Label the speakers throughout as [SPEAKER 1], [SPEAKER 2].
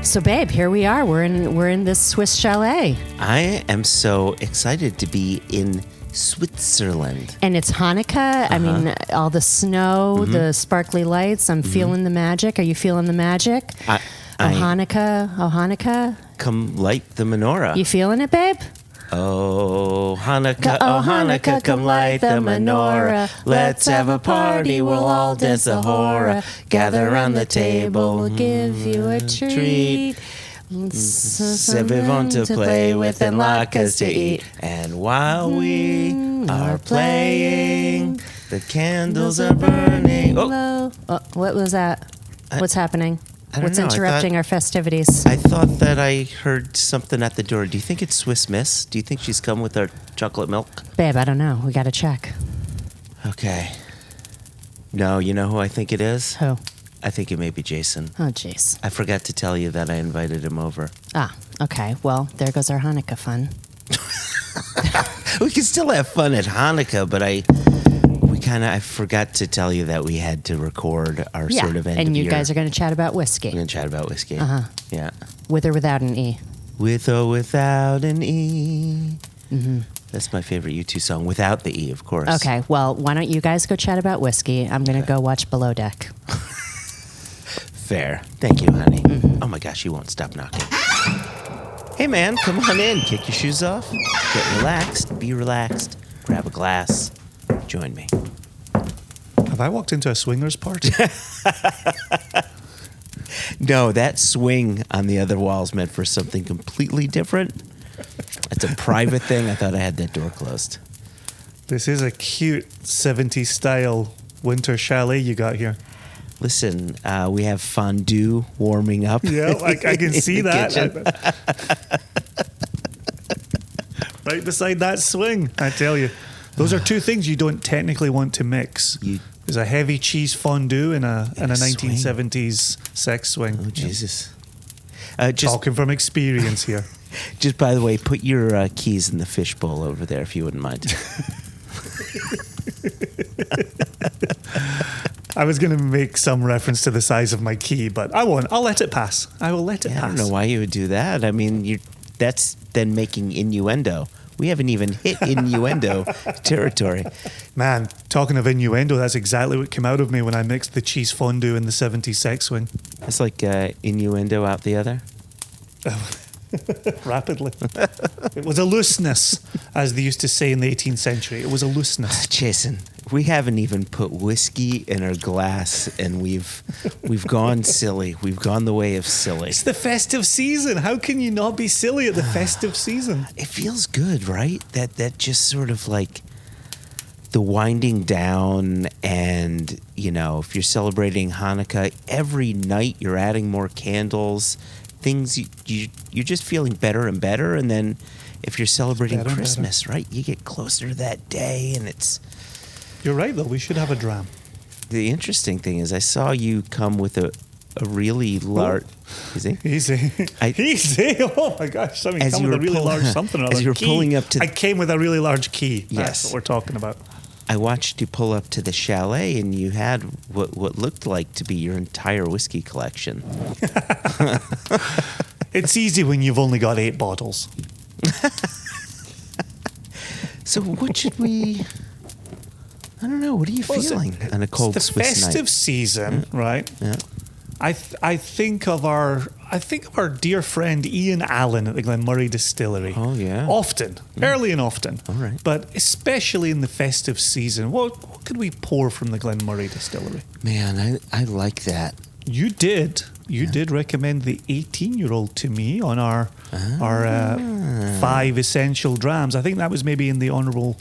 [SPEAKER 1] So, babe, here we are. We're in this Swiss chalet,
[SPEAKER 2] I am so excited to be in Switzerland.
[SPEAKER 1] and it's Hanukkah. I mean, all the snow, the sparkly lights. I'm feeling the magic. Are you feeling the magic? Hanukkah.
[SPEAKER 2] Come light the menorah.
[SPEAKER 1] You feeling it, babe?
[SPEAKER 2] Oh, Hanukkah, come light the menorah. Let's have a party, we'll all dance the hora. Gather around the table,
[SPEAKER 1] we'll give you a treat.
[SPEAKER 2] Everyone to play with and latkes to eat. And while we are playing, the candles are burning.
[SPEAKER 1] Oh, what was that? What's happening?
[SPEAKER 2] I don't
[SPEAKER 1] What's
[SPEAKER 2] know.
[SPEAKER 1] interrupting our festivities?
[SPEAKER 2] I thought that I heard something at the door. Do you think it's Swiss Miss? Do you think she's come with our chocolate milk?
[SPEAKER 1] Babe, I don't know. We got to check.
[SPEAKER 2] Okay. No, you know who I think it is?
[SPEAKER 1] Who?
[SPEAKER 2] I think it may be Jason.
[SPEAKER 1] Oh, jeez.
[SPEAKER 2] I forgot to tell you that I invited him over.
[SPEAKER 1] Ah, okay. Well, there goes our Hanukkah fun.
[SPEAKER 2] We can still have fun at Hanukkah, but I forgot to tell you that we had to record our sort of end of
[SPEAKER 1] and you
[SPEAKER 2] year.
[SPEAKER 1] guys are going to chat about whiskey.
[SPEAKER 2] We're going to chat about whiskey. Yeah.
[SPEAKER 1] With or without an E.
[SPEAKER 2] With or without an E. Mm-hmm. That's my favorite U2 song. Without the E, of course.
[SPEAKER 1] Okay, well, why don't you guys go chat about whiskey? I'm going to go watch Below Deck.
[SPEAKER 2] Fair. Thank you, honey. Mm-hmm. Oh my gosh, you won't stop knocking. Hey man, come on in. Kick your shoes off. Get relaxed. Be relaxed. Grab a glass. Join me.
[SPEAKER 3] Have I walked into a swingers party?
[SPEAKER 2] No, that swing on the other wall is meant for something completely different. It's a private thing. I thought I had that door closed.
[SPEAKER 3] This is a cute 70s style winter chalet you got here.
[SPEAKER 2] Listen, we have fondue warming up.
[SPEAKER 3] Yeah, I can see that.
[SPEAKER 2] Kitchen.
[SPEAKER 3] Right beside that swing, I tell you. Those are two things you don't technically want to mix. There's a heavy cheese fondue and a 1970s sex swing.
[SPEAKER 2] Oh, Jesus.
[SPEAKER 3] Talking from experience here.
[SPEAKER 2] Just by the way, put your keys in the fishbowl over there if you wouldn't mind.
[SPEAKER 3] I was going to make some reference to the size of my key, but I won't. I'll let it pass. I will let it pass.
[SPEAKER 2] I don't know why you would do that. I mean, that's then making innuendo. We haven't even hit innuendo territory.
[SPEAKER 3] Man, talking of innuendo, that's exactly what came out of me when I mixed the cheese fondue and the 70s sex swing.
[SPEAKER 2] It's like innuendo out the other.
[SPEAKER 3] Rapidly. It was a looseness, as they used to say in the 18th century. It was a looseness.
[SPEAKER 2] Jason, we haven't even put whiskey in our glass, and we've gone silly. We've gone the way of silly.
[SPEAKER 3] It's the festive season. How can you not be silly at the festive season?
[SPEAKER 2] It feels good, right? That just sort of like the winding down, and if you're celebrating Hanukkah, every night you're adding more candles. Things you're just feeling better and better, and then if you're celebrating Christmas, right, you get closer to that day, and it's.
[SPEAKER 3] You're right, though. We should have a dram.
[SPEAKER 2] The interesting thing is, I saw you come with a really large. Easy.
[SPEAKER 3] Easy. Oh my gosh! Something come with a really large something.
[SPEAKER 2] As you were pulling up to.
[SPEAKER 3] I came with a really large key.
[SPEAKER 2] Yes,
[SPEAKER 3] that's what we're talking about.
[SPEAKER 2] I watched you pull up to the chalet, and you had what looked like to be your entire whiskey collection.
[SPEAKER 3] It's easy when you've only got 8 bottles.
[SPEAKER 2] So what should we... I don't know. What are you feeling on a cold Swiss night?
[SPEAKER 3] It's the festive season, right?
[SPEAKER 2] Yeah.
[SPEAKER 3] I think of our dear friend Ian Allen at the Glenmurray Distillery.
[SPEAKER 2] Oh yeah.
[SPEAKER 3] Often, early and often.
[SPEAKER 2] All right.
[SPEAKER 3] But especially in the festive season, what could we pour from the Glenmurray Distillery?
[SPEAKER 2] Man, I like that.
[SPEAKER 3] You did recommend the 18-year-old to me on our 5 essential drams. I think that was maybe in the honourable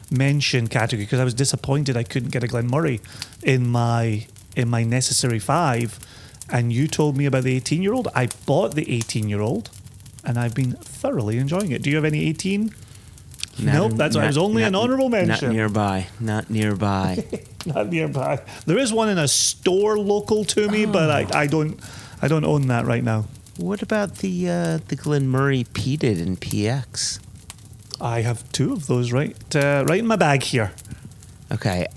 [SPEAKER 3] mention category because I was disappointed I couldn't get a Glenmurray in my necessary 5. And you told me about the 18-year-old. I bought the 18-year-old, and I've been thoroughly enjoying it. Do you have any 18? Nope, that's why it was only an honourable mention.
[SPEAKER 2] Not nearby.
[SPEAKER 3] Not nearby. There is one in a store local to me, but I don't own that right now.
[SPEAKER 2] What about the Glenmurray Peated and PX?
[SPEAKER 3] I have 2 of those right in my bag here.
[SPEAKER 2] Okay.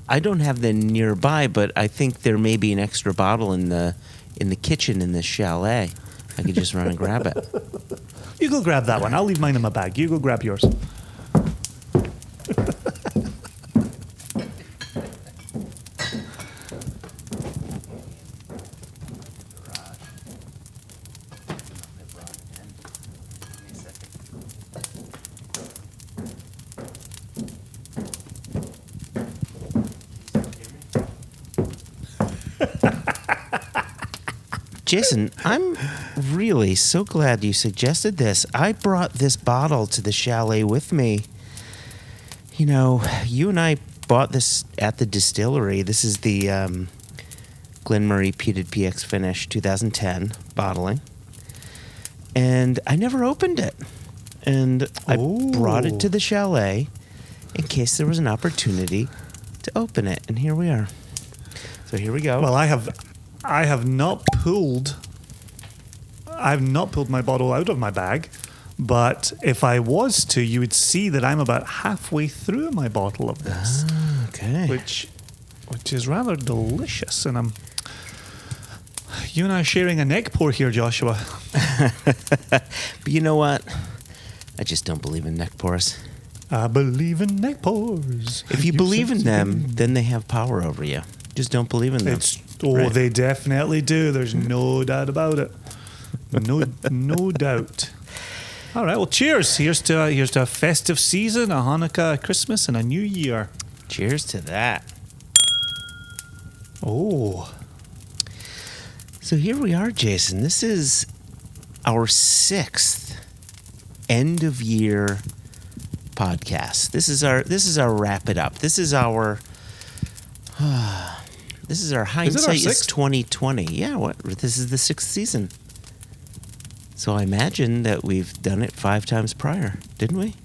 [SPEAKER 2] I don't have them nearby, but I think there may be an extra bottle in the kitchen in this chalet. I could just run and grab it.
[SPEAKER 3] You go grab that one. I'll leave mine in my bag. You go grab yours.
[SPEAKER 2] Jason, I'm really so glad you suggested this. I brought this bottle to the chalet with me. You know, you and I bought this at the distillery. This is the Glenmurray Peated PX Finish 2010 bottling. And I never opened it. And I brought it to the chalet in case there was an opportunity to open it. And here we are. So here we go.
[SPEAKER 3] Well, I have not pulled my bottle out of my bag, but if I was to, you would see that I'm about halfway through my bottle of this.
[SPEAKER 2] Okay.
[SPEAKER 3] Which is rather delicious, and you and I are sharing a neck pour here, Joshua.
[SPEAKER 2] But you know what? I just don't believe in neck pours.
[SPEAKER 3] I believe in neck pours.
[SPEAKER 2] If you believe in them, then they have power over you. Just don't believe in them.
[SPEAKER 3] Right. They definitely do. There's no doubt about it. No doubt. All right. Well, cheers. Here's to a festive season, a Hanukkah, a Christmas, and a New Year.
[SPEAKER 2] Cheers to that.
[SPEAKER 3] Oh.
[SPEAKER 2] So here we are, Jason. This is our 6th end of year podcast. This is our wrap it up. This is our hindsight is 2020. Yeah, this is the 6th season. So I imagine that we've done it 5 times prior, didn't we?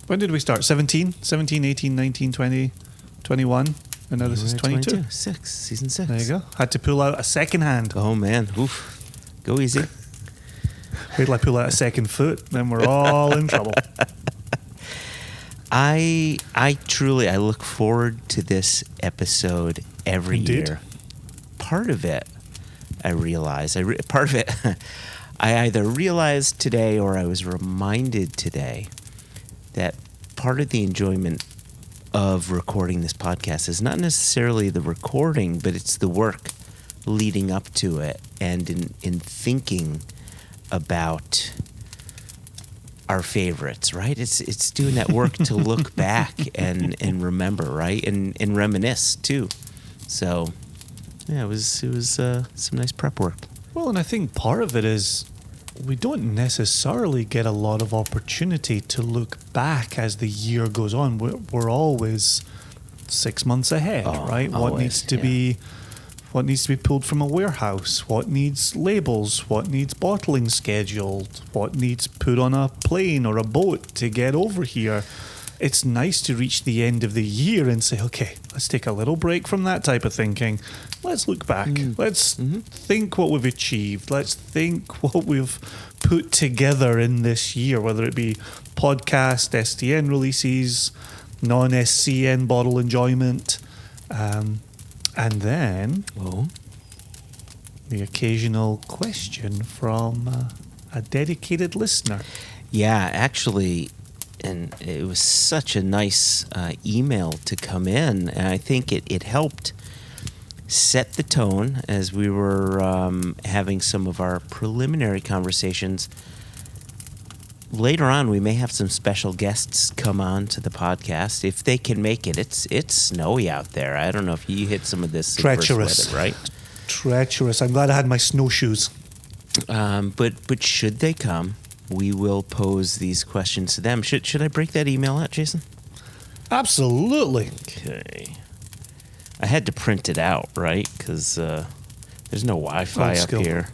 [SPEAKER 3] When did we start? 17, 18, 19, 20, 21, and now this is 22.
[SPEAKER 2] 6, season 6.
[SPEAKER 3] There you go. Had to pull out a second hand.
[SPEAKER 2] Oh man, oof. Go easy.
[SPEAKER 3] Wait till I pull out a second foot, then we're all in trouble.
[SPEAKER 2] I truly look forward to this episode every year. Part of it, I realize. Part of it, I either realized today or I was reminded today that part of the enjoyment of recording this podcast is not necessarily the recording, but it's the work leading up to it, and in thinking about our favorites, right? It's doing that work to look back and remember, right? And reminisce too. So yeah, it was some nice prep work.
[SPEAKER 3] Well, and I think part of it is we don't necessarily get a lot of opportunity to look back as the year goes on. We're always 6 months ahead, right?
[SPEAKER 2] Always,
[SPEAKER 3] What needs to be pulled from a warehouse? What needs labels? What needs bottling scheduled? What needs put on a plane or a boat to get over here? It's nice to reach the end of the year and say, okay, let's take a little break from that type of thinking. Let's look back. Let's think what we've achieved. Let's think what we've put together in this year, whether it be podcast, SCN releases, non-SCN bottle enjoyment, and then the occasional question from a dedicated listener.
[SPEAKER 2] Yeah, actually, and it was such a nice email to come in, and I think it helped set the tone as we were having some of our preliminary conversations. Later on, we may have some special guests come on to the podcast if they can make it. It's snowy out there. I don't know if you hit some of this
[SPEAKER 3] treacherous
[SPEAKER 2] weather, right?
[SPEAKER 3] Treacherous. I'm glad I had my snowshoes.
[SPEAKER 2] But should they come, we will pose these questions to them. Should I break that email out, Jason?
[SPEAKER 3] Absolutely.
[SPEAKER 2] Okay. I had to print it out, right? Because there's no Wi-Fi up here.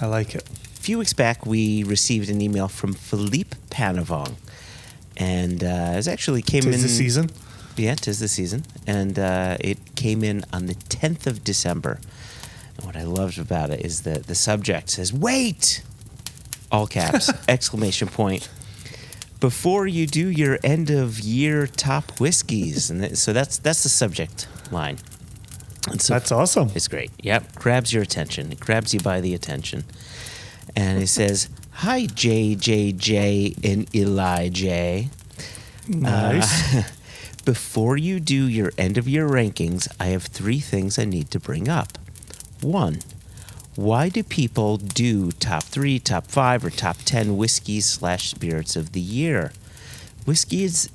[SPEAKER 3] I like it.
[SPEAKER 2] A few weeks back, we received an email from Philippe Panavong, and it actually came in.
[SPEAKER 3] 'Tis the season.
[SPEAKER 2] Yeah, 'tis the season, and it came in on the 10th of December. What I loved about it is that the subject says, "Wait!" All caps, exclamation point. "Before you do your end of year top whiskeys." And so that's the subject line. And so
[SPEAKER 3] That's awesome.
[SPEAKER 2] it's great. Yep. Grabs your attention. It grabs you by the attention. And it says, "Hi, JJJ and Elijah.
[SPEAKER 3] Nice.
[SPEAKER 2] Before you do your end of year rankings, I have 3 things I need to bring up. 1, why do people do top 3, top 5, or top 10 whiskeys/spirits of the year? Whiskey is,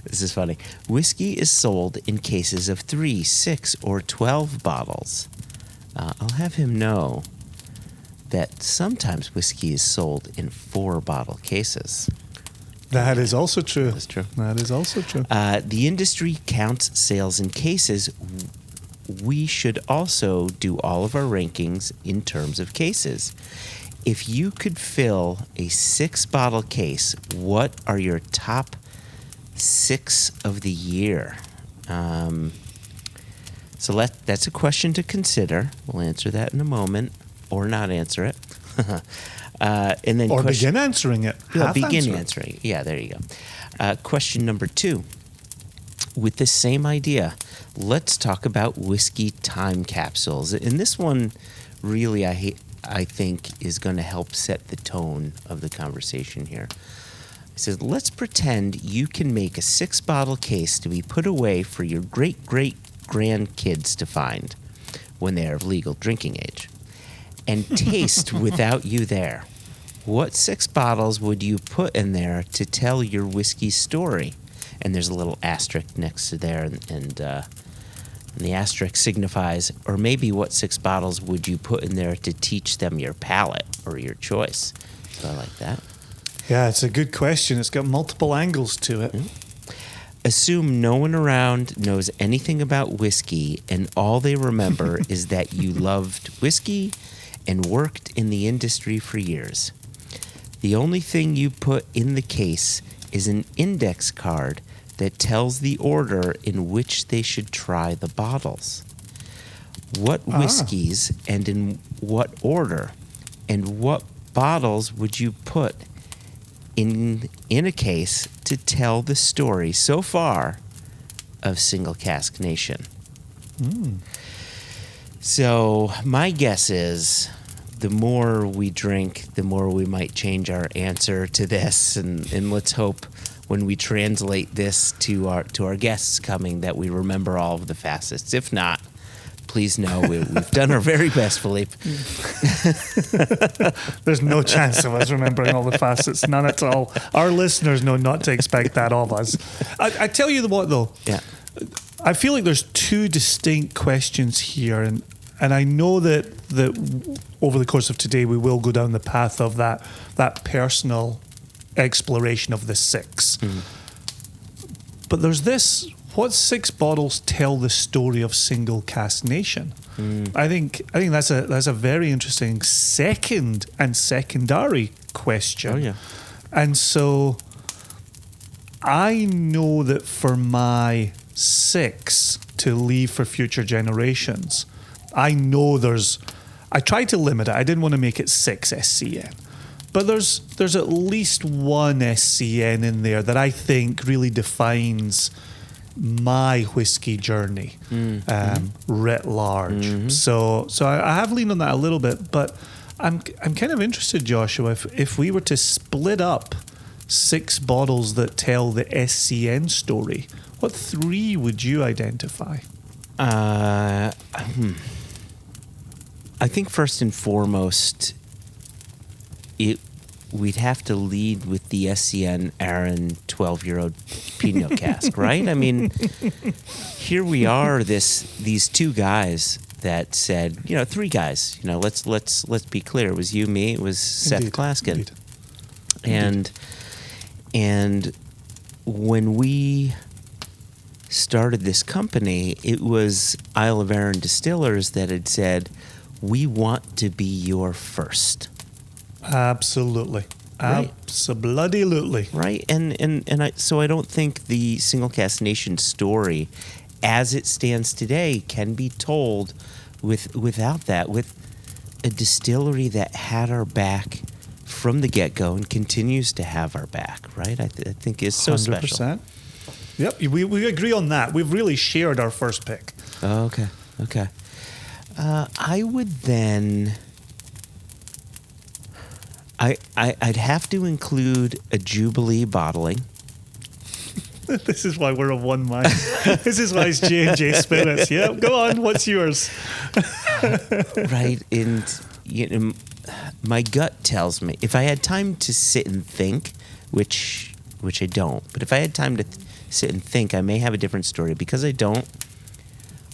[SPEAKER 2] this is funny, whiskey is sold in cases of 3, 6, or 12 bottles. I'll have him know that sometimes whiskey is sold in 4-bottle cases.
[SPEAKER 3] That is also true.
[SPEAKER 2] That's true.
[SPEAKER 3] That is also true.
[SPEAKER 2] The industry counts sales in cases. We should also do all of our rankings in terms of cases. If you could fill a 6-bottle case, what are your top 6 of the year? So that's a question to consider. We'll answer that in a moment, or not answer it. And then
[SPEAKER 3] Or begin answering it.
[SPEAKER 2] Yeah,
[SPEAKER 3] Half
[SPEAKER 2] begin
[SPEAKER 3] answer it.
[SPEAKER 2] answering. Yeah, there you go. Question number 2. With the same idea, let's talk about whiskey time capsules. And this one really, I think, is going to help set the tone of the conversation here. It says, let's pretend you can make a 6-bottle case to be put away for your great-great-grandkids to find when they are of legal drinking age, and taste without you there. What 6 bottles would you put in there to tell your whiskey story? And there's a little asterisk next to there, and the asterisk signifies, or maybe what 6 bottles would you put in there to teach them your palate or your choice? So I like that.
[SPEAKER 3] Yeah, it's a good question. It's got multiple angles to it.
[SPEAKER 2] Assume no one around knows anything about whiskey, and all they remember is that you loved whiskey and worked in the industry for years. The only thing you put in the case is an index card that tells the order in which they should try the bottles. What whiskeys and in what order, and what bottles would you put in a case to tell the story so far of Single Cask Nation? So my guess is the more we drink, the more we might change our answer to this, and let's hope when we translate this to our guests coming that we remember all of the facets. If not, please know we've done our very best, Philippe.
[SPEAKER 3] There's no chance of us remembering all the facets. None at all. Our listeners know not to expect that of us. I tell you what, though.
[SPEAKER 2] Yeah.
[SPEAKER 3] I feel like there's 2 distinct questions here, and I know that over the course of today we will go down the path of that personal exploration of the 6. But there's this: what 6 bottles tell the story of Single Cask Nation? I think that's a very interesting second and secondary question.
[SPEAKER 2] Oh yeah.
[SPEAKER 3] And so I know that for my 6 to leave for future generations, I know I tried to limit it. I didn't want to make it 6 SCN. But there's at least 1 SCN in there that I think really defines my whiskey journey writ large. So I have leaned on that a little bit, but I'm kind of interested, Joshua, if we were to split up 6 bottles that tell the SCN story, what 3 would you identify?
[SPEAKER 2] I think first and foremost, we'd have to lead with the SCN Aaron 12-year-old Pinot cask, right? I mean, here we are, these 2 guys that said, 3 guys, let's be clear. It was you, me, it was Seth Glaskin. And when we started this company, it was Isle of Arran Distillers that had said, we want to be your first.
[SPEAKER 3] Absolutely.
[SPEAKER 2] Right.
[SPEAKER 3] Absolutely.
[SPEAKER 2] Right. So I don't think the Single Cask Nation story as it stands today can be told without that, with a distillery that had our back from the get-go and continues to have our back, right? I think is so
[SPEAKER 3] 100%.
[SPEAKER 2] special.
[SPEAKER 3] Yep, we agree on that. We've really shared our first pick.
[SPEAKER 2] Oh, okay. I would then... I'd have to include a Jubilee bottling.
[SPEAKER 3] This is why we're of one mind. This is why it's J&J Spirits. Yep, go on. What's yours?
[SPEAKER 2] Right, and my gut tells me if I had time to sit and think, which I don't, but if I had time to sit and think, I may have a different story. Because I don't,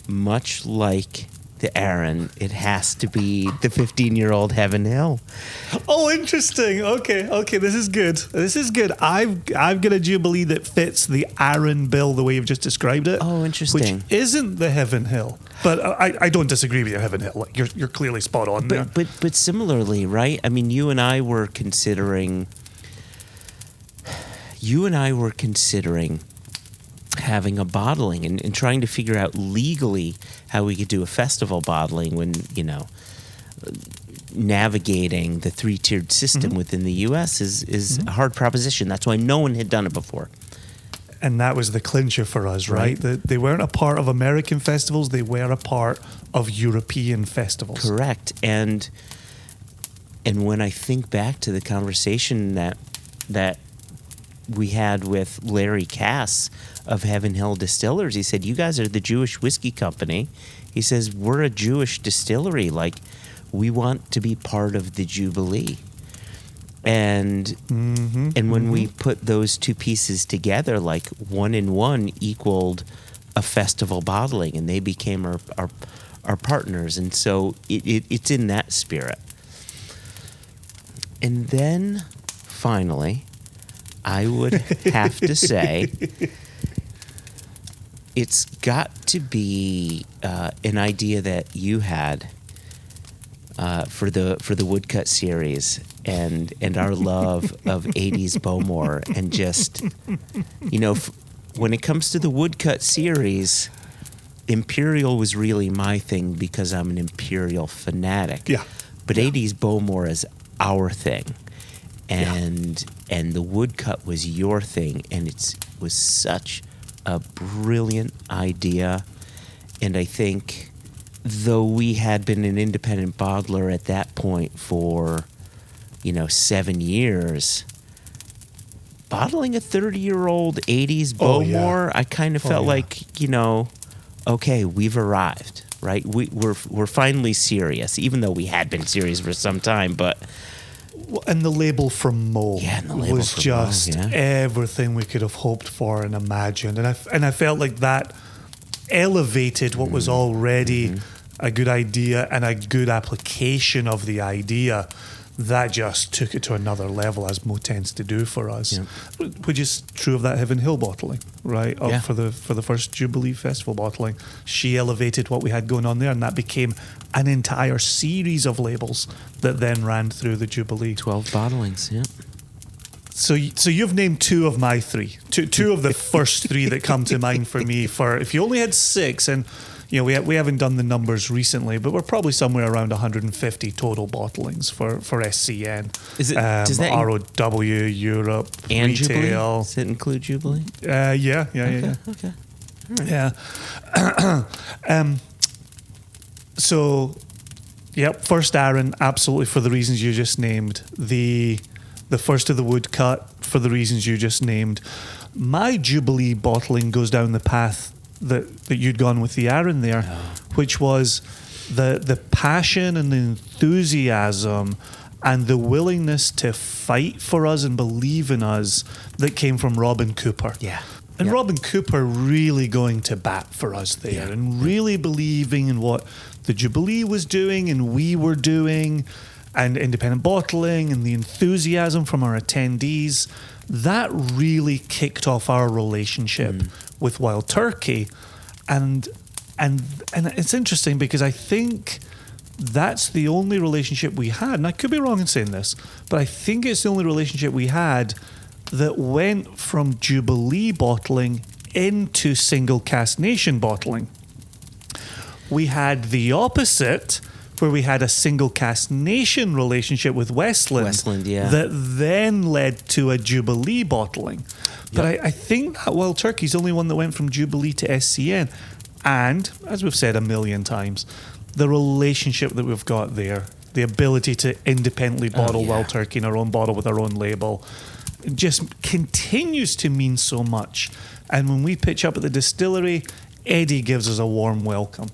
[SPEAKER 2] much like the Aaron, it has to be the 15-year-old Heaven Hill.
[SPEAKER 3] Oh, interesting. Okay, this is good. I've got a Jubilee that fits the Aaron bill the way you've just described it.
[SPEAKER 2] Oh, interesting.
[SPEAKER 3] Which isn't the Heaven Hill. But I don't disagree with you, Heaven Hill. Like, you're clearly spot on there.
[SPEAKER 2] But similarly, right? I mean, you and I were considering having a bottling and trying to figure out legally how we could do a festival bottling when, navigating the 3-tiered system within the U.S. is a hard proposition. That's why no one had done it before.
[SPEAKER 3] And that was the clincher for us, right? They weren't a part of American festivals. They were a part of European festivals.
[SPEAKER 2] Correct. And when I think back to the conversation that we had with Larry Cass of Heaven Hill Distillers, he said, "You guys are the Jewish whiskey company." He says, "We're a Jewish distillery. Like, we want to be part of the Jubilee." And when we put those two pieces together, like 1 and 1 equaled a festival bottling, and they became our partners. And so it's in that spirit. And then finally, I would have to say it's got to be an idea that you had for the Woodcut series and our love of 80s Bowmore, and just, when it comes to the Woodcut series, Imperial was really my thing because I'm an Imperial fanatic.
[SPEAKER 3] Yeah.
[SPEAKER 2] But 80s Bowmore is our thing. And the Woodcut was your thing, and it was such a brilliant idea. And I think, though we had been an independent bottler at that point for, 7 years, bottling a 30-year-old 80s Bowmore, I kind of felt like, okay, we've arrived, right? We're finally serious, even though we had been serious for some time, but...
[SPEAKER 3] And the label from Mo was
[SPEAKER 2] from
[SPEAKER 3] just
[SPEAKER 2] Mo,
[SPEAKER 3] everything we could have hoped for and imagined. And I felt like that elevated what was already a good idea and a good application of the idea. That just took it to another level, as Mo tends to do for us, which is true of that Heaven Hill bottling, right? For the first Jubilee Festival bottling, she elevated what we had going on there, and that became an entire series of labels that then ran through the Jubilee.
[SPEAKER 2] 12 bottlings, yeah.
[SPEAKER 3] So you've named 2 of my 3, two of the first 3 that come to mind for me. For if you only had 6, and we haven't done the numbers recently, but we're probably somewhere around 150 total bottlings for SCN.
[SPEAKER 2] Is it does that
[SPEAKER 3] ROW, Europe,
[SPEAKER 2] and
[SPEAKER 3] retail?
[SPEAKER 2] Jubilee? Does it include Jubilee?
[SPEAKER 3] Yeah.
[SPEAKER 2] Okay. All right.
[SPEAKER 3] Yeah. So, first Aaron, absolutely for the reasons you just named. The first of the Woodcut for the reasons you just named. My Jubilee bottling goes down the path that you'd gone with the Aaron there, which was the passion and the enthusiasm and the willingness to fight for us and believe in us that came from Robin Cooper.
[SPEAKER 2] Yeah.
[SPEAKER 3] And Robin Cooper really going to bat for us there and really believing in what the Jubilee was doing and we were doing, and independent bottling and the enthusiasm from our attendees. That really kicked off our relationship with Wild Turkey. And it's interesting because I think that's the only relationship we had, and I could be wrong in saying this, but I think it's the only relationship we had that went from Jubilee bottling into single cask nation bottling. we had the opposite, where we had a single cask nation relationship with Westland.
[SPEAKER 2] Westland, yeah.
[SPEAKER 3] That then led to a Jubilee bottling. But I think that Wild Turkey's the only one that went from Jubilee to SCN. And, as we've said a million times, the relationship that we've got there, the ability to independently bottle Wild Turkey in our own bottle with our own label, just continues to mean so much. And when we pitch up at the distillery, Eddie gives us a warm welcome.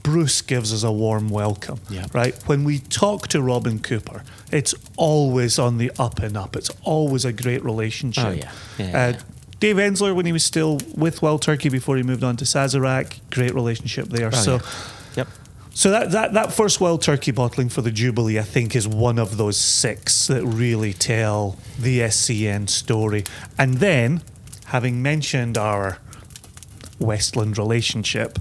[SPEAKER 3] Bruce gives us a warm welcome, right? When we talk to Robin Cooper, it's always on the up and up. It's always a great relationship. Dave Ensler, when he was still with Wild Turkey before he moved on to Sazerac, great relationship there. So that first Wild Turkey bottling for the Jubilee, I think, is one of those 6 that really tell the SCN story. And then, having mentioned our Westland relationship,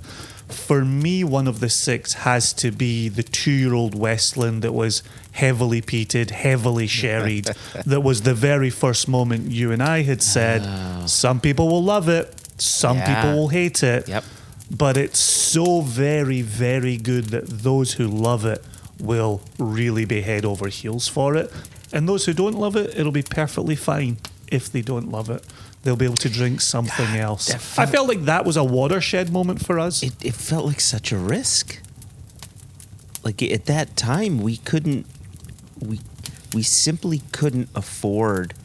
[SPEAKER 3] for me, one of the 6 has to be the 2-year-old Westland that was heavily peated, heavily sherried. That was the very first moment you and I had said, some people will love it, some people will hate it. But it's so very, very good that those who love it will really be head over heels for it. And those who don't love it, it'll be perfectly fine if they don't love it. They'll be able to drink something else. I felt like that was a watershed moment for us.
[SPEAKER 2] It felt like such a risk. Like at that time, we simply couldn't afford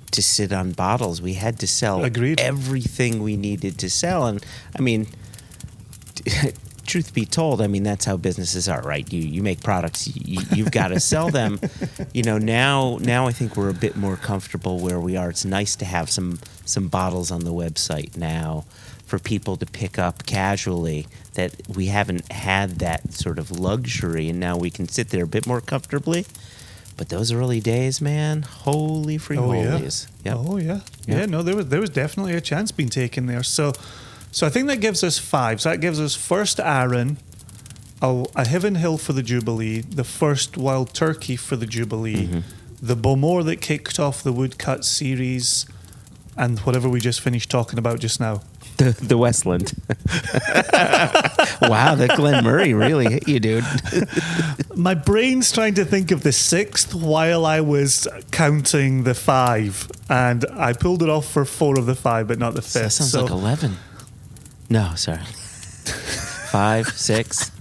[SPEAKER 2] to sit on bottles. We had to sell everything we needed to sell. And I mean, truth be told, I mean, that's how businesses are, right? You make products, you've got to sell them. Now I think we're a bit more comfortable where we are. It's nice to have some bottles on the website now for people to pick up casually, that we haven't had that sort of luxury, and now we can sit there a bit more comfortably. But those early days, man, holy free holies.
[SPEAKER 3] No, there was definitely a chance being taken there. So I think that gives us 5. So that gives us first Arran, a Heaven Hill for the Jubilee, the first Wild Turkey for the Jubilee, the Bowmore that kicked off the Woodcut series, and whatever we just finished talking about just now.
[SPEAKER 2] The Westland. Wow, that Glen Murray really hit you, dude.
[SPEAKER 3] My brain's trying to think of the 6th while I was counting the 5, and I pulled it off for 4 of the 5, but not the 5th.
[SPEAKER 2] That sounds like 11. No, sorry. 5, 6.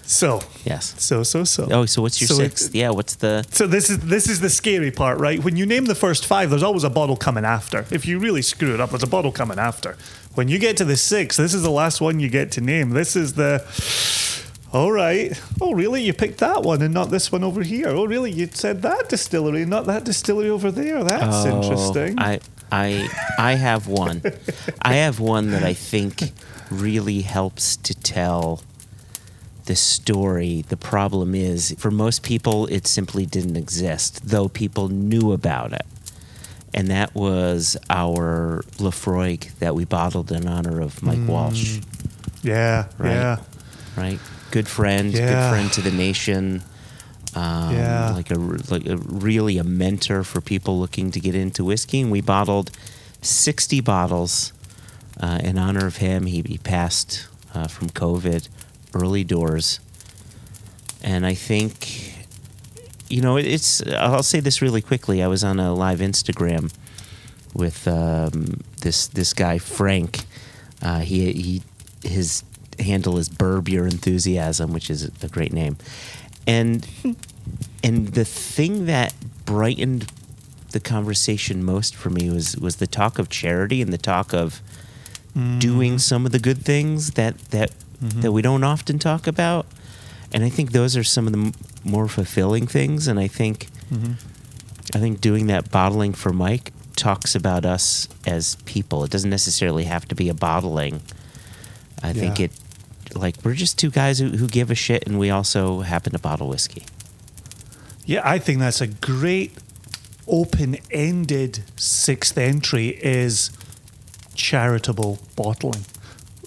[SPEAKER 3] So
[SPEAKER 2] yes.
[SPEAKER 3] So.
[SPEAKER 2] Oh, so what's your 6th? Yeah, what's the?
[SPEAKER 3] So this is the scary part, right? When you name the first 5, there's always a bottle coming after. If you really screw it up, there's a bottle coming after. When you get to the 6th, this is the last one you get to name. This is the. All right. Oh, really? You picked that one and not this one over here. Oh, really? You said that distillery and not that distillery over there. That's interesting.
[SPEAKER 2] I have one. I have one that I think really helps to tell the story. The problem is, for most people, it simply didn't exist, though people knew about it. And that was our Lafroig that we bottled in honor of Mike Walsh.
[SPEAKER 3] Yeah,
[SPEAKER 2] right?
[SPEAKER 3] yeah.
[SPEAKER 2] Right? Good friend to the nation. Like a really a mentor for people looking to get into whiskey. And we bottled 60 bottles in honor of him. He passed from COVID early doors. And I think, I'll say this really quickly. I was on a live Instagram with this guy, Frank. His handle is Burb Your Enthusiasm, which is a great name. And the thing that brightened the conversation most for me was the talk of charity and the talk of doing some of the good things that we don't often talk about. And I think those are some of the more fulfilling things. And I think doing that bottling for Mike talks about us as people. It doesn't necessarily have to be a bottling. I think we're just two guys who give a shit, and we also happen to bottle whiskey.
[SPEAKER 3] Yeah, I think that's a great open-ended 6th entry is charitable bottling.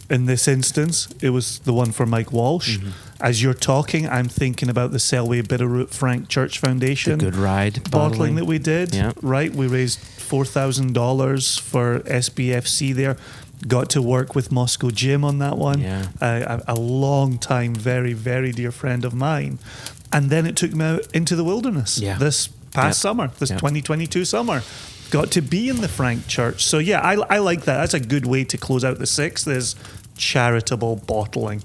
[SPEAKER 3] In this instance, it was the one for Mike Walsh. As you're talking, I'm thinking about the Selway Bitterroot Frank Church Foundation.
[SPEAKER 2] The Good Ride
[SPEAKER 3] bottling that we did. Yeah. Right? We raised $4,000 for SBFC there. Got to work with Moscow Jim on that one.
[SPEAKER 2] Yeah.
[SPEAKER 3] A long time, very, very dear friend of mine. And then it took me out into the wilderness this past summer, this 2022 summer. Got to be in the Frank Church. So yeah, I like that. That's a good way to close out the 6th, is charitable bottling.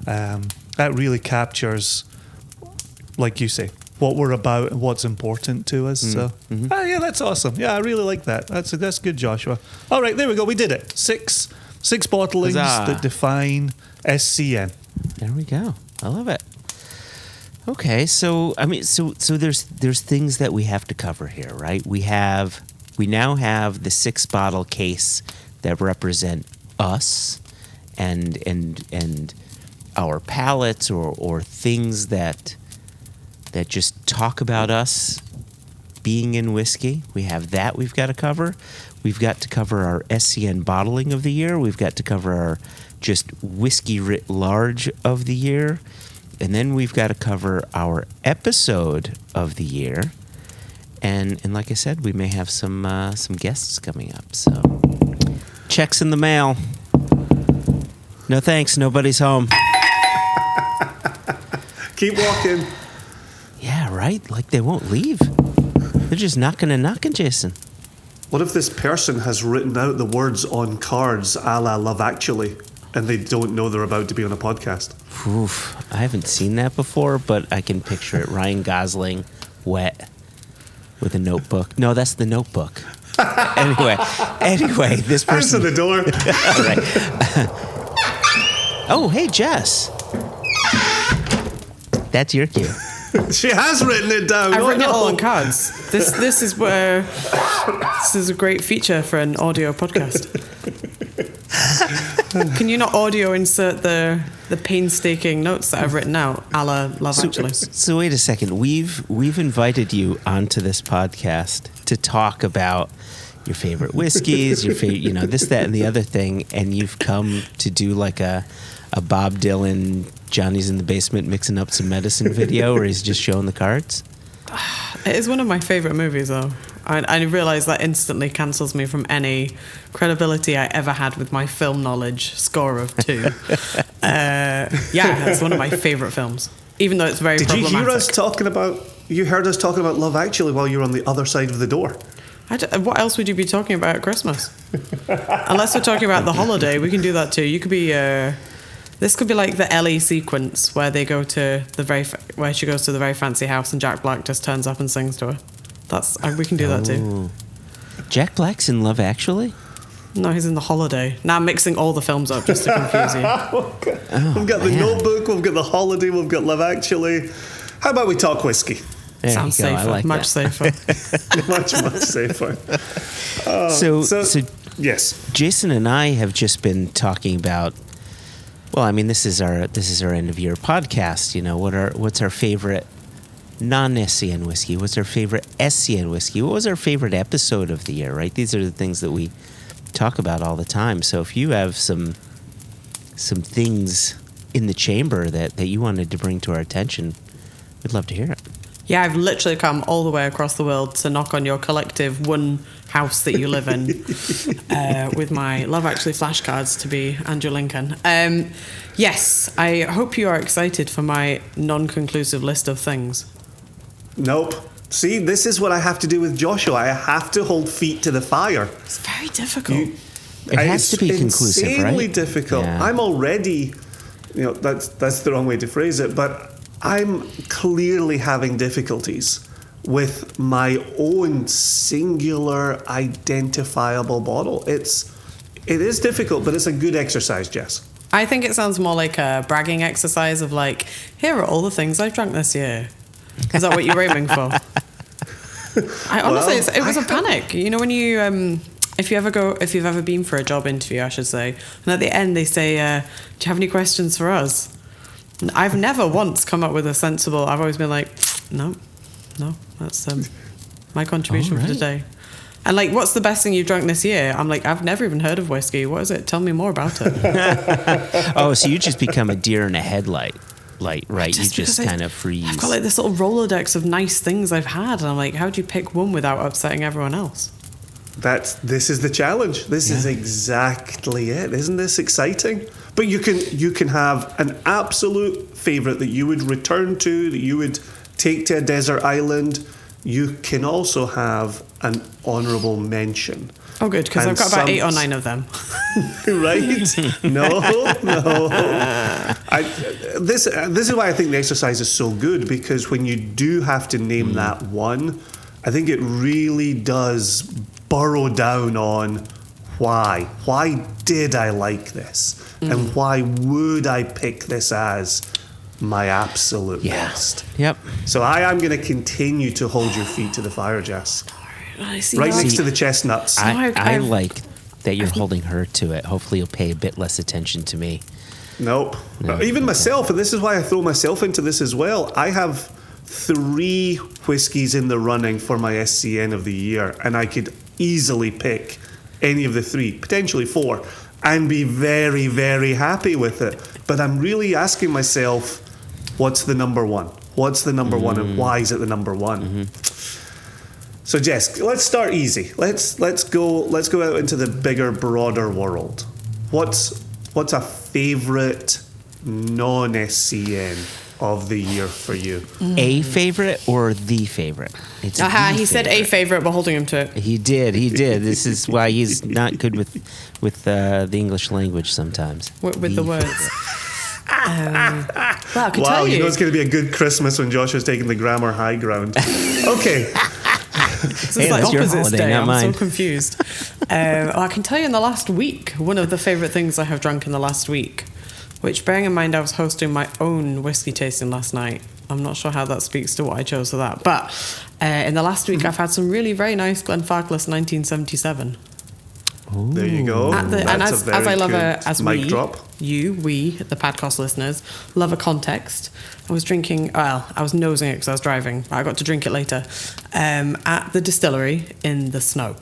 [SPEAKER 3] That really captures, like you say, what we're about and what's important to us. So yeah, that's awesome. Yeah, I really like that. That's good, Joshua. All right, there we go. We did it. Six bottlings that define SCN.
[SPEAKER 2] There we go. I love it. Okay, so I mean, so there's things that we have to cover here, right? We now have the 6-bottle case that represent us and our palates or things that just talk about us being in whiskey. We have that we've got to cover. We've got to cover our SCN bottling of the year. We've got to cover our just whiskey writ large of the year. And then we've got to cover our episode of the year. And like I said, we may have some guests coming up. So checks in the mail. No thanks, nobody's home.
[SPEAKER 3] Keep walking.
[SPEAKER 2] Yeah, right? Like they won't leave. They're just knocking, Jason.
[SPEAKER 3] What if this person has written out the words on cards a la Love Actually, and they don't know they're about to be on a podcast?
[SPEAKER 2] Oof, I haven't seen that before, but I can picture it. Ryan Gosling, wet, with a notebook. No, that's the Notebook. Anyway, this person...
[SPEAKER 3] Answer the door.
[SPEAKER 2] All right. Oh, hey, Jess. That's your cue.
[SPEAKER 3] She has written it down.
[SPEAKER 4] I've written it all on cards. This is where this is a great feature for an audio podcast. Can you not audio insert the painstaking notes that I've written out, a la Love Actually?
[SPEAKER 2] So wait a second. We've invited you onto this podcast to talk about your favorite whiskeys, your favorite, this, that, and the other thing, and you've come to do like a Bob Dylan, Johnny's in the basement mixing up some medicine video where he's just showing the cards?
[SPEAKER 4] It is one of my favourite movies, though. I realise that instantly cancels me from any credibility I ever had with my film knowledge score of 2. It's one of my favourite films, even though it's very problematic.
[SPEAKER 3] Did you hear us talking about... You heard us talking about Love Actually while you were on the other side of the door?
[SPEAKER 4] What else would you be talking about at Christmas? Unless we're talking about the holiday, we can do that too. You could be... This could be like the Ellie sequence where they go to where she goes to the very fancy house and Jack Black just turns up and sings to her. We can do that too.
[SPEAKER 2] Jack Black's in Love Actually?
[SPEAKER 4] No, he's in The Holiday. Now I'm mixing all the films up just to confuse you.
[SPEAKER 3] We've got The Notebook, we've got The Holiday, we've got Love Actually. How about we talk whiskey?
[SPEAKER 4] Sounds safer.
[SPEAKER 2] Like
[SPEAKER 4] much safer.
[SPEAKER 3] much safer.
[SPEAKER 2] So
[SPEAKER 3] yes,
[SPEAKER 2] Jason and I have just been talking about. Well, I mean, this is our end of year podcast. What's our favorite non-SCN whiskey? What's our favorite SCN whiskey? What was our favorite episode of the year? Right? These are the things that we talk about all the time. So if you have some things in the chamber that you wanted to bring to our attention, we'd love to hear it.
[SPEAKER 4] Yeah, I've literally come all the way across the world to knock on your collective one house that you live in with my Love Actually flashcards to be Andrew Lincoln. Yes, I hope you are excited for my non-conclusive list of things.
[SPEAKER 3] Nope. See, this is what I have to do with Joshua. I have to hold feet to the fire.
[SPEAKER 4] It's very difficult.
[SPEAKER 2] It has to be conclusive, right?
[SPEAKER 3] Insanely difficult.
[SPEAKER 2] Yeah.
[SPEAKER 3] I'm already, that's the wrong way to phrase it, but I'm clearly having difficulties with my own singular identifiable bottle. It is difficult, but it's a good exercise, Jess.
[SPEAKER 4] I think it sounds more like a bragging exercise of like, here are all the things I've drunk this year. Is that what you're aiming for? Honestly, it was a panic. When you if you've ever been for a job interview, I should say, and at the end they say, do you have any questions for us? And I've never once come up with a sensible. I've always been like, no, that's my contribution for today. And like, what's the best thing you've drunk this year? I'm like, I've never even heard of whiskey. What is it? Tell me more about it.
[SPEAKER 2] Oh, so you just become a deer in a headlight, right? You just kind of freeze.
[SPEAKER 4] I've got like this little Rolodex of nice things I've had, and I'm like, how do you pick one without upsetting everyone else?
[SPEAKER 5] This is the challenge. This is exactly it. Isn't this exciting? But you can have an absolute favorite that you would return to, that you would take to a desert island. You can also have an honourable mention.
[SPEAKER 4] Oh, good, because I've got about 8 or 9 of them.
[SPEAKER 5] Right? No. This is why I think the exercise is so good, because when you do have to name that one, I think it really does burrow down on why. Why did I like this? And why would I pick this as my absolute best?
[SPEAKER 2] Yep.
[SPEAKER 5] So I am going to continue to hold your feet to the fire, Jess. Right next to the chestnuts.
[SPEAKER 2] I like that you're holding her to it. Hopefully you'll pay a bit less attention to me.
[SPEAKER 5] Nope. Even myself, and this is why I throw myself into this as well. I have 3 whiskies in the running for my SCN of the year, and I could easily pick any of the 3, potentially 4, and be very, very happy with it. But I'm really asking myself, what's the number one? What's the number one, and why is it the number one? So Jess, let's start easy. Let's go out into the bigger, broader world. What's a favorite non-SCN of the year for you?
[SPEAKER 2] A favorite or the favorite? It's
[SPEAKER 4] He said a favorite, but holding him to it.
[SPEAKER 2] He did. This is why he's not good with the English language sometimes.
[SPEAKER 4] With the words. Well, I can tell
[SPEAKER 5] you know it's going to be a good Christmas when Joshua's taking the grammar high ground. Okay.
[SPEAKER 4] This is like
[SPEAKER 2] that's your
[SPEAKER 4] opposites
[SPEAKER 2] holiday,
[SPEAKER 4] day.
[SPEAKER 2] not
[SPEAKER 4] I'm
[SPEAKER 2] mine.
[SPEAKER 4] so confused. I can tell you in the last week, one of the favourite things I have drunk in the last week, which, bearing in mind I was hosting my own whiskey tasting last night. I'm not sure how that speaks to what I chose for that. But in the last week, I've had some really very nice Glenfarclas 1977.
[SPEAKER 5] There you go.
[SPEAKER 4] As I love we, the podcast listeners, love a context. I was nosing it because I was driving. I got to drink it later at the distillery in the snow.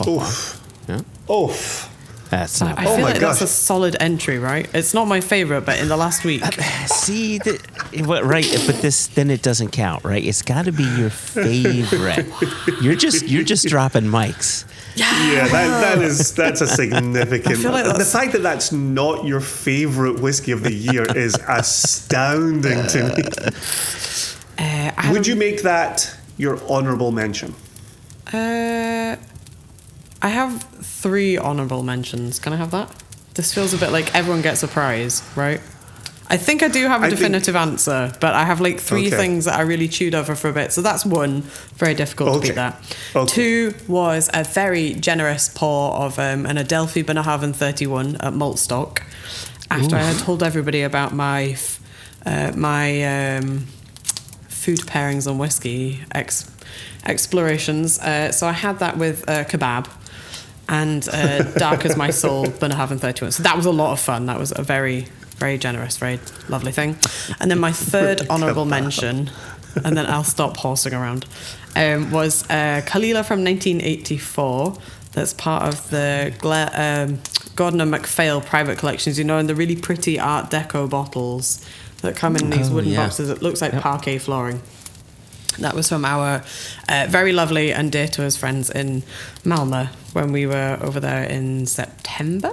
[SPEAKER 5] Oof.
[SPEAKER 2] Yeah.
[SPEAKER 5] Oof.
[SPEAKER 2] That's
[SPEAKER 4] I
[SPEAKER 2] not
[SPEAKER 4] feel like
[SPEAKER 5] gosh.
[SPEAKER 4] that's a solid entry, right? It's not my favourite, but in the last week.
[SPEAKER 2] See, right? But then it doesn't count, right? It's got to be your favorite. You're just dropping mics.
[SPEAKER 5] Yeah, that's a significant.
[SPEAKER 4] I feel like
[SPEAKER 5] the fact that that's not your favorite whiskey of the year is astounding to me. Would you make that your honourable mention?
[SPEAKER 4] I have 3 honourable mentions. Can I have that? This feels a bit like everyone gets a prize, right? I think I do have a definitive answer, but I have like 3 things that I really chewed over for a bit. So that's 1. Very difficult to beat that. 2 was a very generous pour of an Adelphi Bunnahabhain 31 at malt stock. After I had told everybody about my food pairings on whiskey explorations. So I had that with kebab and Dark as My Soul Bunnahabhain 31. So that was a lot of fun. That was a very, very generous, very lovely thing. And then my 3rd honourable mention, and then I'll stop horsing around, was Kalila from 1984. That's part of the Gordon and MacPhail private collections, in the really pretty Art Deco bottles that come in these wooden boxes. It looks like parquet flooring. That was from our very lovely and dear to us friends in Malmö when we were over there in September.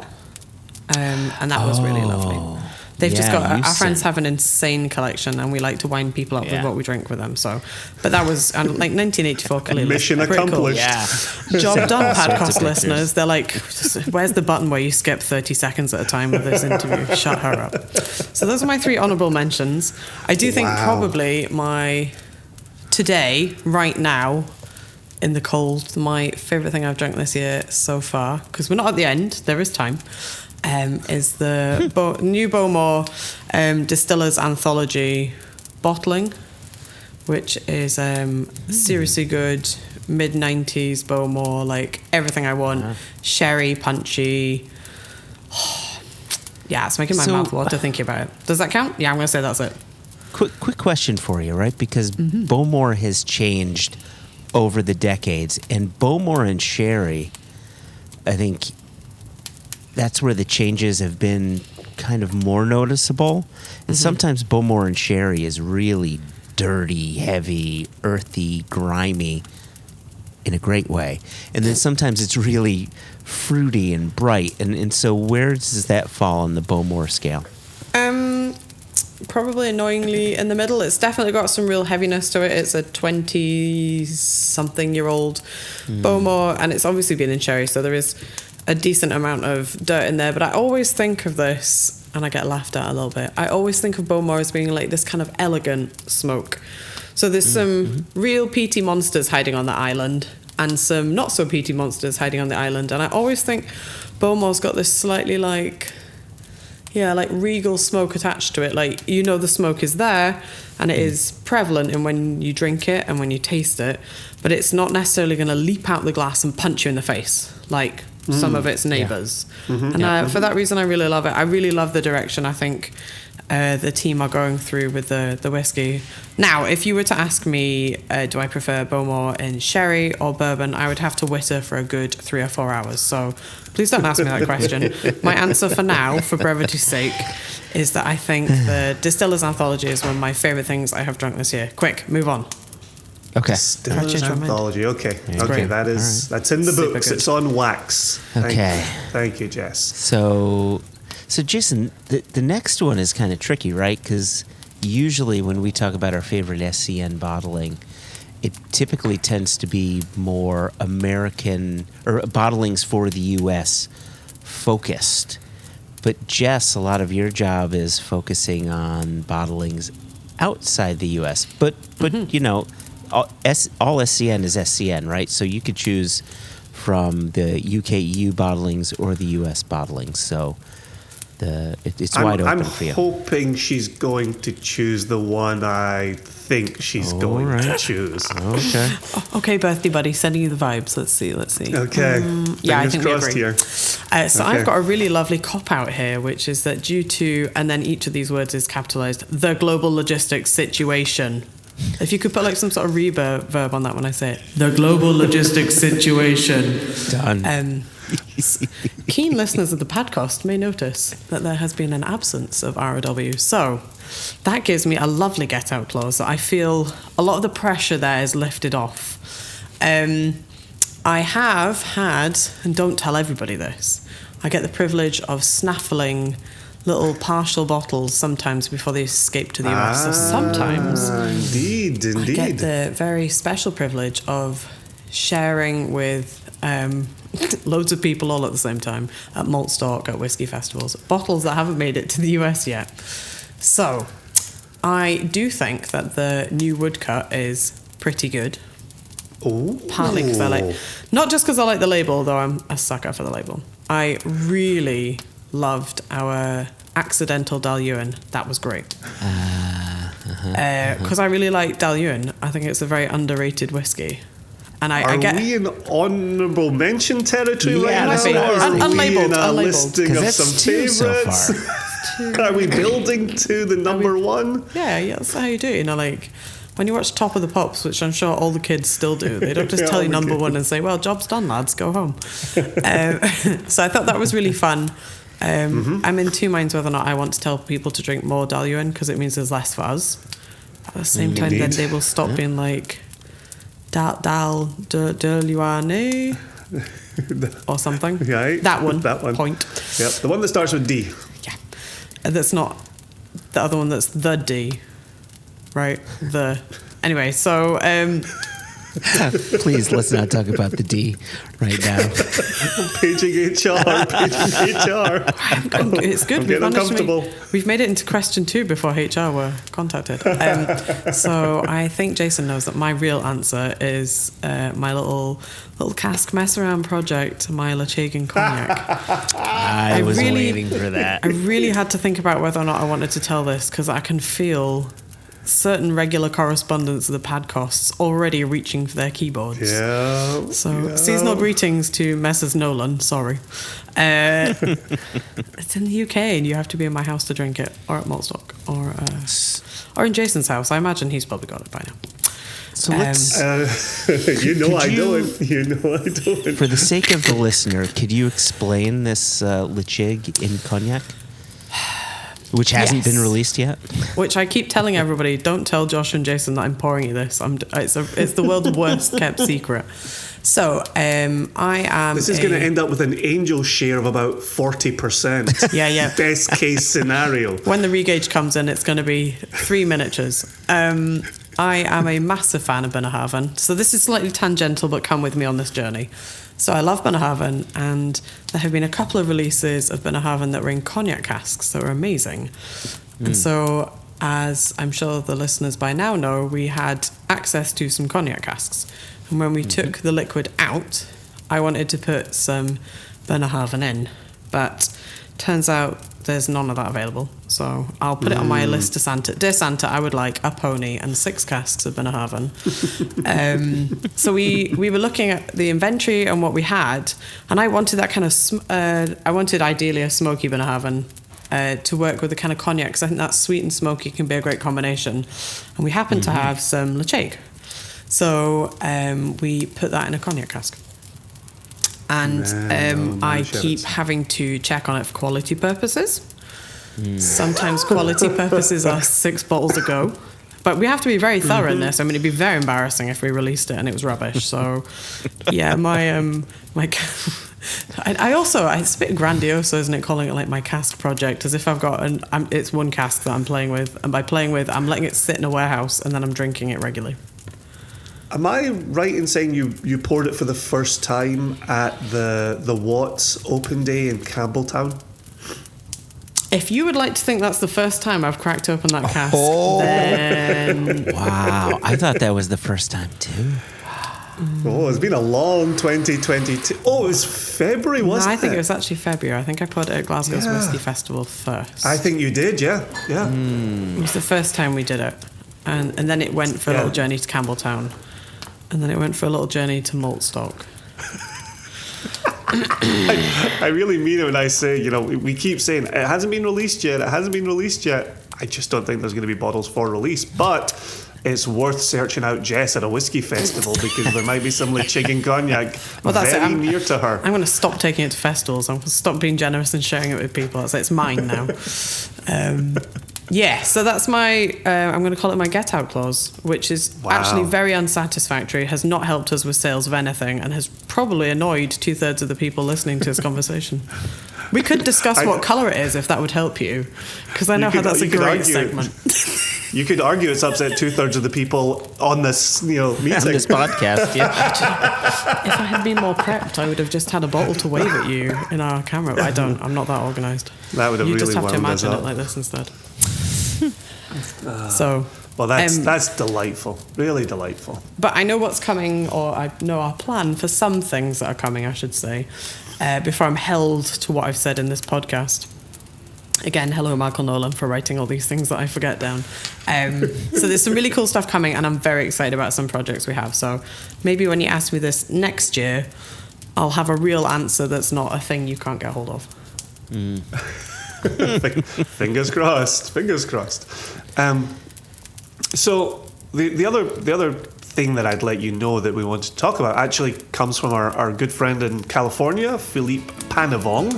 [SPEAKER 4] And that was really lovely. They've just got our friends have an insane collection, and we like to wind people up with what we drink with them. So, but that was like 1984 Kalila.
[SPEAKER 5] Mission accomplished.
[SPEAKER 4] Cool. Job done, podcast listeners. They're like, where's the button where you skip 30 seconds at a time with this interview? Shut her up. So those are my 3 honourable mentions. I do think probably today, right now, in the cold, my favourite thing I've drunk this year so far, because we're not at the end, there is time, is the new Bowmore Distillers Anthology bottling, which is seriously good, mid-90s Bowmore, like everything I want, sherry, punchy. Yeah, it's making my mouth water thinking about it. Does that count? Yeah, I'm going to say that's it.
[SPEAKER 2] Quick question for you, right? Because Bowmore has changed over the decades, and Bowmore and sherry, I think that's where the changes have been kind of more noticeable. And sometimes Bowmore and sherry is really dirty, heavy, earthy, grimy. in a great way. And then sometimes it's really fruity and bright. And so where does that fall on the Bowmore scale?
[SPEAKER 4] Probably annoyingly in the middle. It's definitely got some real heaviness to it. It's a 20-something-year-old Bowmore, and it's obviously been in sherry, so there is a decent amount of dirt in there. But I always think of this, and I get laughed at a little bit, I always think of Bowmore as being like this kind of elegant smoke. So there's some real peaty monsters hiding on the island, and some not so peaty monsters hiding on the island. And I always think Bowmore's got this slightly like regal smoke attached to it. Like, the smoke is there and it is prevalent in when you drink it and when you taste it, but it's not necessarily going to leap out the glass and punch you in the face like some of its neighbours. And for that reason, I really love it. I really love the direction I think the team are going through with the whiskey. Now, if you were to ask me, do I prefer Bowmore in sherry or bourbon, I would have to witter for a good 3 or 4 hours. So please don't ask me that question. My answer for now, for brevity's sake, is that I think the Distiller's Anthology is one of my favourite things I have drunk this year. Quick, move on.
[SPEAKER 2] Okay.
[SPEAKER 5] Distiller's Anthology. Okay.
[SPEAKER 2] Yeah.
[SPEAKER 5] Okay,
[SPEAKER 2] Great.
[SPEAKER 5] that's in the
[SPEAKER 4] Super
[SPEAKER 5] books.
[SPEAKER 4] good.
[SPEAKER 5] It's on wax.
[SPEAKER 2] Okay.
[SPEAKER 5] Thank you, Jess.
[SPEAKER 2] So Jason, the next one is kind of tricky, right? Because usually when we talk about our favorite SCN bottling, it typically tends to be more American or bottlings for the U.S. focused. But Jess, a lot of your job is focusing on bottlings outside the U.S. But all SCN is SCN, right? So you could choose from the UK-EU bottlings or the U.S. bottlings. So it's wide open for you.
[SPEAKER 5] I'm hoping she's going to choose the one I think she's going to choose.
[SPEAKER 2] Okay.
[SPEAKER 4] Okay, birthday buddy, sending you the vibes. Let's see.
[SPEAKER 5] Okay.
[SPEAKER 4] Yeah, I think we
[SPEAKER 5] crossed
[SPEAKER 4] agree.
[SPEAKER 5] here.
[SPEAKER 4] So I've got a really lovely cop-out here, which is that due to, and then each of these words is capitalised, the global logistics situation. If you could put like some sort of reverb on that when I say it. The global logistics situation.
[SPEAKER 2] Done.
[SPEAKER 4] Keen listeners of the podcast may notice that there has been an absence of ROW. So that gives me a lovely get-out clause that I feel a lot of the pressure there is lifted off. I have had, and don't tell everybody this, I get the privilege of snaffling little partial bottles sometimes before they escape to the US. So sometimes
[SPEAKER 5] Indeed.
[SPEAKER 4] I get the very special privilege of sharing with loads of people all at the same time at malt stock, at whiskey festivals, bottles that haven't made it to the US yet. So I do think that the new woodcut is pretty good.
[SPEAKER 5] Ooh.
[SPEAKER 4] Partly because I like, not just because I like the label, though I'm a sucker for the label. I really loved our accidental Dalyuen. That was great. Because I really like Dalyuen. I think it's a very underrated whiskey. And
[SPEAKER 5] Are we in honourable mention territory right now?
[SPEAKER 4] maybe.
[SPEAKER 5] Or are we
[SPEAKER 4] Unlabeled,
[SPEAKER 5] in a
[SPEAKER 4] unlabeled.
[SPEAKER 5] listing
[SPEAKER 2] 'Cause
[SPEAKER 5] of
[SPEAKER 2] that's
[SPEAKER 5] some
[SPEAKER 2] two so
[SPEAKER 5] favourites?
[SPEAKER 2] far.
[SPEAKER 5] Are we building to the number one?
[SPEAKER 4] Yeah, that's how you do it. Like when you watch Top of the Pops, which I'm sure all the kids still do, they don't just
[SPEAKER 5] Yeah,
[SPEAKER 4] tell you
[SPEAKER 5] all the
[SPEAKER 4] number
[SPEAKER 5] kids.
[SPEAKER 4] one and say, well, job's done, lads, go home. So I thought that was really fun. I'm in two minds whether or not I want to tell people to drink more Dalyuen because it means there's less for us. At the same time, then
[SPEAKER 5] Indeed.
[SPEAKER 4] they will stop being like Dalyuane or something.
[SPEAKER 5] Right.
[SPEAKER 4] That one.
[SPEAKER 5] Yep,
[SPEAKER 4] Point.
[SPEAKER 5] the one that starts with D.
[SPEAKER 4] Yeah. That's not the other one that's the D. Right? Anyway, so
[SPEAKER 2] Please, let's not talk about the D right now.
[SPEAKER 5] Paging HR.
[SPEAKER 4] it's good.
[SPEAKER 5] I'm getting uncomfortable.
[SPEAKER 4] We've made it into question 2 before HR were contacted. So I think Jason knows that my real answer is my little cask mess around project, my Lechagan cognac.
[SPEAKER 2] I was waiting for that.
[SPEAKER 4] I really had to think about whether or not I wanted to tell this because I can feel certain regular correspondents of the Padcasts already reaching for their keyboards.
[SPEAKER 5] Yeah.
[SPEAKER 4] So, seasonal greetings to Messrs. Nolan. Sorry. It's in the UK and you have to be in my house to drink it, or at Maltstock, or in Jason's house. I imagine he's probably got it by now.
[SPEAKER 2] So let's,
[SPEAKER 5] you know I
[SPEAKER 2] you-
[SPEAKER 5] don't. You know I don't.
[SPEAKER 2] for the sake of the listener, could you explain this Lechig in cognac? Which hasn't
[SPEAKER 4] Yes.
[SPEAKER 2] been released yet.
[SPEAKER 4] Which I keep telling everybody, don't tell Josh and Jason that I'm pouring you this. It's the world's worst kept secret. So I am.
[SPEAKER 5] This is going to end up with an Angel share of about 40%.
[SPEAKER 4] Yeah.
[SPEAKER 5] Best case scenario.
[SPEAKER 4] When the regauge comes in, it's going to be 3 miniatures. I am a massive fan of Bunnahabhain. So this is slightly tangential, but come with me on this journey. So I love Bunnahabhain, and there have been a couple of releases of Bunnahabhain that were in cognac casks that were amazing. And so, as I'm sure the listeners by now know, we had access to some cognac casks. And when we took the liquid out, I wanted to put some Bunnahabhain in. But turns out there's none of that available. So I'll put it on my list to Santa. Dear Santa, I would like a pony and 6 casks of Bunnahabhain. So we were looking at the inventory and what we had. And I wanted that kind of, I wanted ideally a smoky Bunnahabhain to work with the kind of cognac, because I think that sweet and smoky can be a great combination. And we happen to have some Lecheik. So we put that in a cognac cask. And I keep having to check on it for quality purposes. Sometimes quality purposes are 6 bottles a go. But we have to be very thorough in this. I mean, it'd be very embarrassing if we released it and it was rubbish. So, yeah, I also, it's a bit grandiose, isn't it, calling it like my cask project, as if I've got it's one cask that I'm playing with. And by playing with, I'm letting it sit in a warehouse and then I'm drinking it regularly.
[SPEAKER 5] Am I right in saying you poured it for the first time at the Watts Open Day in Campbelltown?
[SPEAKER 4] If you would like to think that's the first time I've cracked open that cask, then...
[SPEAKER 2] Wow, I thought that was the first time too.
[SPEAKER 5] Oh, it's been a long 2022. Oh, it was February, wasn't it?
[SPEAKER 4] I think it was actually February. I think I put it at Glasgow's Whisky Festival first.
[SPEAKER 5] I think you did, yeah.
[SPEAKER 4] It was the first time we did it. And then it went for a little journey to Campbelltown. And then it went for a little journey to Maltstock.
[SPEAKER 5] I really mean it when I say, we keep saying, it hasn't been released yet, I just don't think there's going to be bottles for release. But it's worth searching out Jess at a whiskey festival, because there might be some Lecheik and cognac very near to her.
[SPEAKER 4] I'm going to stop taking it to festivals. I'm going to stop being generous and sharing it with people. It's mine now. So that's my, I'm going to call it my get out clause, which is actually very unsatisfactory, has not helped us with sales of anything, and has probably annoyed 2/3 of the people listening to this conversation. We could discuss what colour it is if that would help you, because I know how that's a great segment.
[SPEAKER 5] You could argue it's upset 2/3 of the people on this, meeting.
[SPEAKER 2] On this podcast, yeah.
[SPEAKER 4] If I had been more prepped, I would have just had a bottle to wave at you in our camera. But I don't. I'm not that organised.
[SPEAKER 5] That would have
[SPEAKER 4] you
[SPEAKER 5] really
[SPEAKER 4] just have to
[SPEAKER 5] wound us
[SPEAKER 4] imagine
[SPEAKER 5] up.
[SPEAKER 4] it like this instead. So.
[SPEAKER 5] Well, that's delightful. Really delightful.
[SPEAKER 4] But I know what's coming, or I know our plan for some things that are coming, I should say, before I'm held to what I've said in this podcast. Again, hello, Michael Nolan, for writing all these things that I forget down. So there's some really cool stuff coming, and I'm very excited about some projects we have. So maybe when you ask me this next year, I'll have a real answer that's not a thing you can't get hold of.
[SPEAKER 5] Fingers crossed. Fingers crossed. So the other thing that I'd let you know that we want to talk about actually comes from our good friend in California, Philippe Panavong.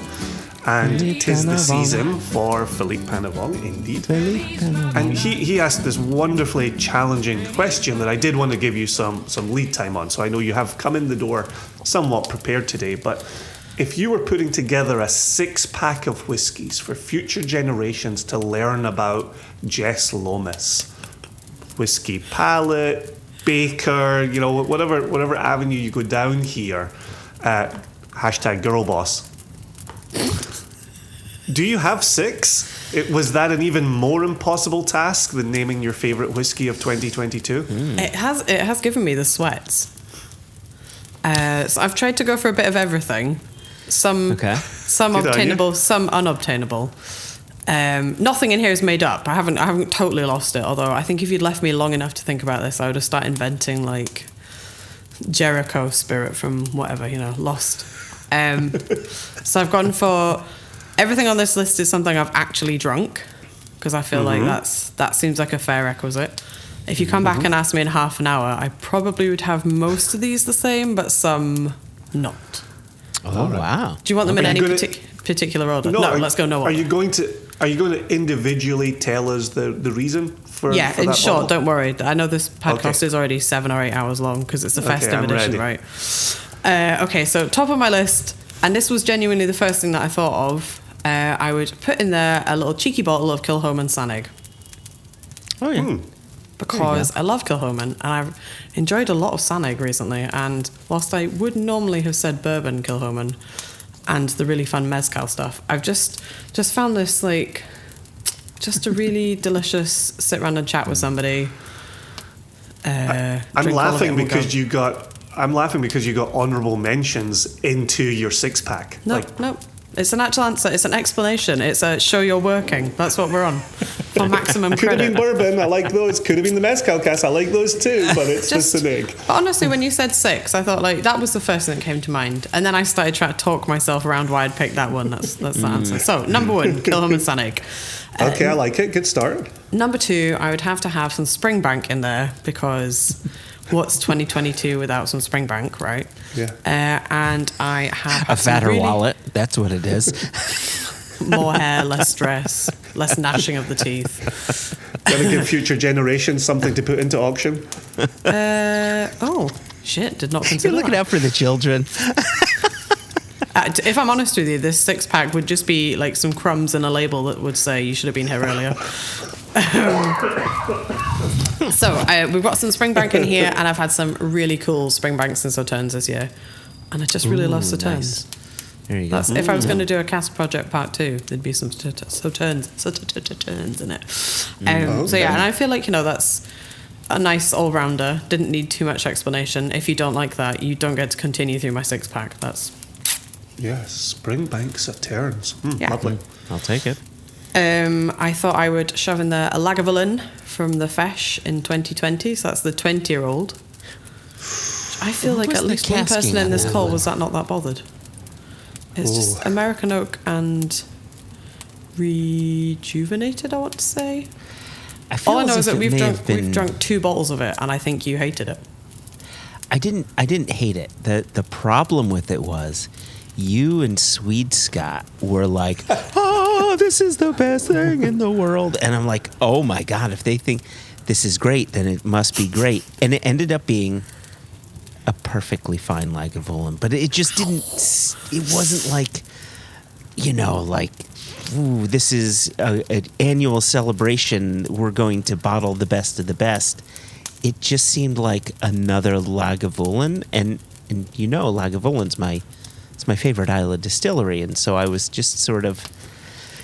[SPEAKER 5] And tis the season for Philippe Panavong, indeed. And he asked this wonderfully challenging question that I did want to give you some lead time on. So I know you have come in the door somewhat prepared today, but if you were putting together a 6-pack of whiskies for future generations to learn about Jess Lomas, whiskey palate, baker, whatever avenue you go down here, hashtag girlboss. Do you have 6? Was that an even more impossible task than naming your favourite whiskey of 2022?
[SPEAKER 4] It has given me the sweats. So I've tried to go for a bit of everything. Some obtainable, some unobtainable. Nothing in here is made up. I haven't totally lost it. Although I think if you'd left me long enough to think about this, I would have started inventing like Jericho spirit from whatever, lost. So I've gone for everything on this list is something I've actually drunk, because I feel like that seems like a fair requisite. If you come back and ask me in half an hour, I probably would have most of these the same, but some not.
[SPEAKER 2] Oh, wow.
[SPEAKER 4] Do you want them in any particular order? No, let's go no order.
[SPEAKER 5] Are you going to Are you going to individually tell us the reason for
[SPEAKER 4] Yeah,
[SPEAKER 5] for
[SPEAKER 4] in
[SPEAKER 5] that
[SPEAKER 4] short,
[SPEAKER 5] bottle?
[SPEAKER 4] don't worry. I know this podcast
[SPEAKER 5] Okay.
[SPEAKER 4] is already 7 or 8 hours long because it's the festive
[SPEAKER 5] I'm
[SPEAKER 4] edition,
[SPEAKER 5] ready.
[SPEAKER 4] right? Okay, so top of my list, and this was genuinely the first thing that I thought of, I would put in there a little cheeky bottle of Kilchoman Sanig.
[SPEAKER 2] Oh yeah.
[SPEAKER 4] Because I love Kilchoman and I've enjoyed a lot of Sanig recently. And whilst I would normally have said bourbon Kilchoman and the really fun mezcal stuff, I've just found this like just a really delicious sit around and chat with somebody.
[SPEAKER 5] I'm
[SPEAKER 4] drink all of it
[SPEAKER 5] laughing
[SPEAKER 4] and we'll go.
[SPEAKER 5] because you got. I'm laughing because you got honourable mentions into your 6-pack.
[SPEAKER 4] No, no. It's an actual answer. It's an explanation. It's a show you're working. That's what we're on. For maximum
[SPEAKER 5] Could have
[SPEAKER 4] credit.
[SPEAKER 5] been bourbon. I like those. Could have been the mezcal cast. I like those too. But it's just the Sanig.
[SPEAKER 4] But honestly, when you said 6, I thought like that was the first thing that came to mind, and then I started trying to talk myself around why I'd picked that one. That's the answer. So number 1, Kilchoman Sanig.
[SPEAKER 5] Okay, I like it. Good start.
[SPEAKER 4] Number 2, I would have to have some Springbank in there because what's 2022 without some Springbank, right?
[SPEAKER 5] Yeah.
[SPEAKER 4] And I have
[SPEAKER 2] A
[SPEAKER 4] some
[SPEAKER 2] fatter
[SPEAKER 4] really-
[SPEAKER 2] wallet. That's what it is.
[SPEAKER 4] more hair, less stress, less gnashing of the teeth.
[SPEAKER 5] Got to give future generations something to put into auction.
[SPEAKER 4] Oh shit! Did not
[SPEAKER 2] You're
[SPEAKER 4] consider
[SPEAKER 2] looking
[SPEAKER 4] that.
[SPEAKER 2] out for the children.
[SPEAKER 4] If I'm honest with you, this 6-pack would just be like some crumbs and a label that would say you should have been here earlier. So we've got some Springbank in here, and I've had some really cool Springbanks and Sauternes this year, and I just really love Sauternes.
[SPEAKER 2] There you go.
[SPEAKER 4] That's, if I was going to do a Cask project part 2, there'd be some Sauternes in it. So yeah, and I feel like, you know, that's a nice all-rounder. Didn't need too much explanation. If you don't like that, you don't get to continue through my 6-pack. That's
[SPEAKER 5] Yes, Springbank Sauternes.
[SPEAKER 4] Yeah.
[SPEAKER 5] Lovely.
[SPEAKER 2] I'll take it.
[SPEAKER 4] I thought I would shove in there a Lagavulin from the Fesh in 2020. So that's the 20-year-old. I feel
[SPEAKER 2] What
[SPEAKER 4] like
[SPEAKER 2] was
[SPEAKER 4] at
[SPEAKER 2] the
[SPEAKER 4] least one
[SPEAKER 2] casking
[SPEAKER 4] person in
[SPEAKER 2] on
[SPEAKER 4] this
[SPEAKER 2] that
[SPEAKER 4] call
[SPEAKER 2] one?
[SPEAKER 4] was not that bothered. It's
[SPEAKER 5] Ooh.
[SPEAKER 4] just American oak and rejuvenated, I want to say.
[SPEAKER 2] I feel
[SPEAKER 4] All I know
[SPEAKER 2] as
[SPEAKER 4] is
[SPEAKER 2] if
[SPEAKER 4] that
[SPEAKER 2] it may have been-
[SPEAKER 4] we've drunk 2 bottles of it, and I think you hated it.
[SPEAKER 2] I didn't hate it. The problem with it was you and Swede Scott were like, oh, this is the best thing in the world. And I'm like, oh my God, if they think this is great, then it must be great. And it ended up being a perfectly fine Lagavulin. But it just didn't, it wasn't like, you know, like, ooh, this is an annual celebration. We're going to bottle the best of the best. It just seemed like another Lagavulin, and you know, Lagavulin's it's my favorite Isla distillery, and so I was just sort of,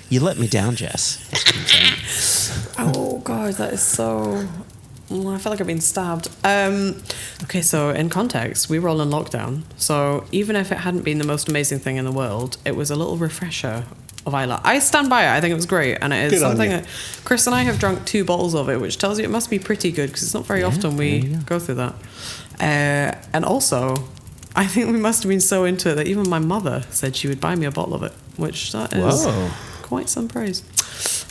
[SPEAKER 2] you let me down, Jess.
[SPEAKER 4] Oh God, that is so. I feel like I've been stabbed. Okay, so in context, we were all in lockdown, so even if it hadn't been the most amazing thing in the world, it was a little refresher of Isla. I stand by it. I think it was great, and it is
[SPEAKER 5] Good on
[SPEAKER 4] something
[SPEAKER 5] you.
[SPEAKER 4] that Chris and I have drunk 2 bottles of it, which tells you it must be pretty good because it's not very often we go through that. And also, I think we must have been so into it that even my mother said she would buy me a bottle of it, which that is
[SPEAKER 2] Whoa.
[SPEAKER 4] quite some praise.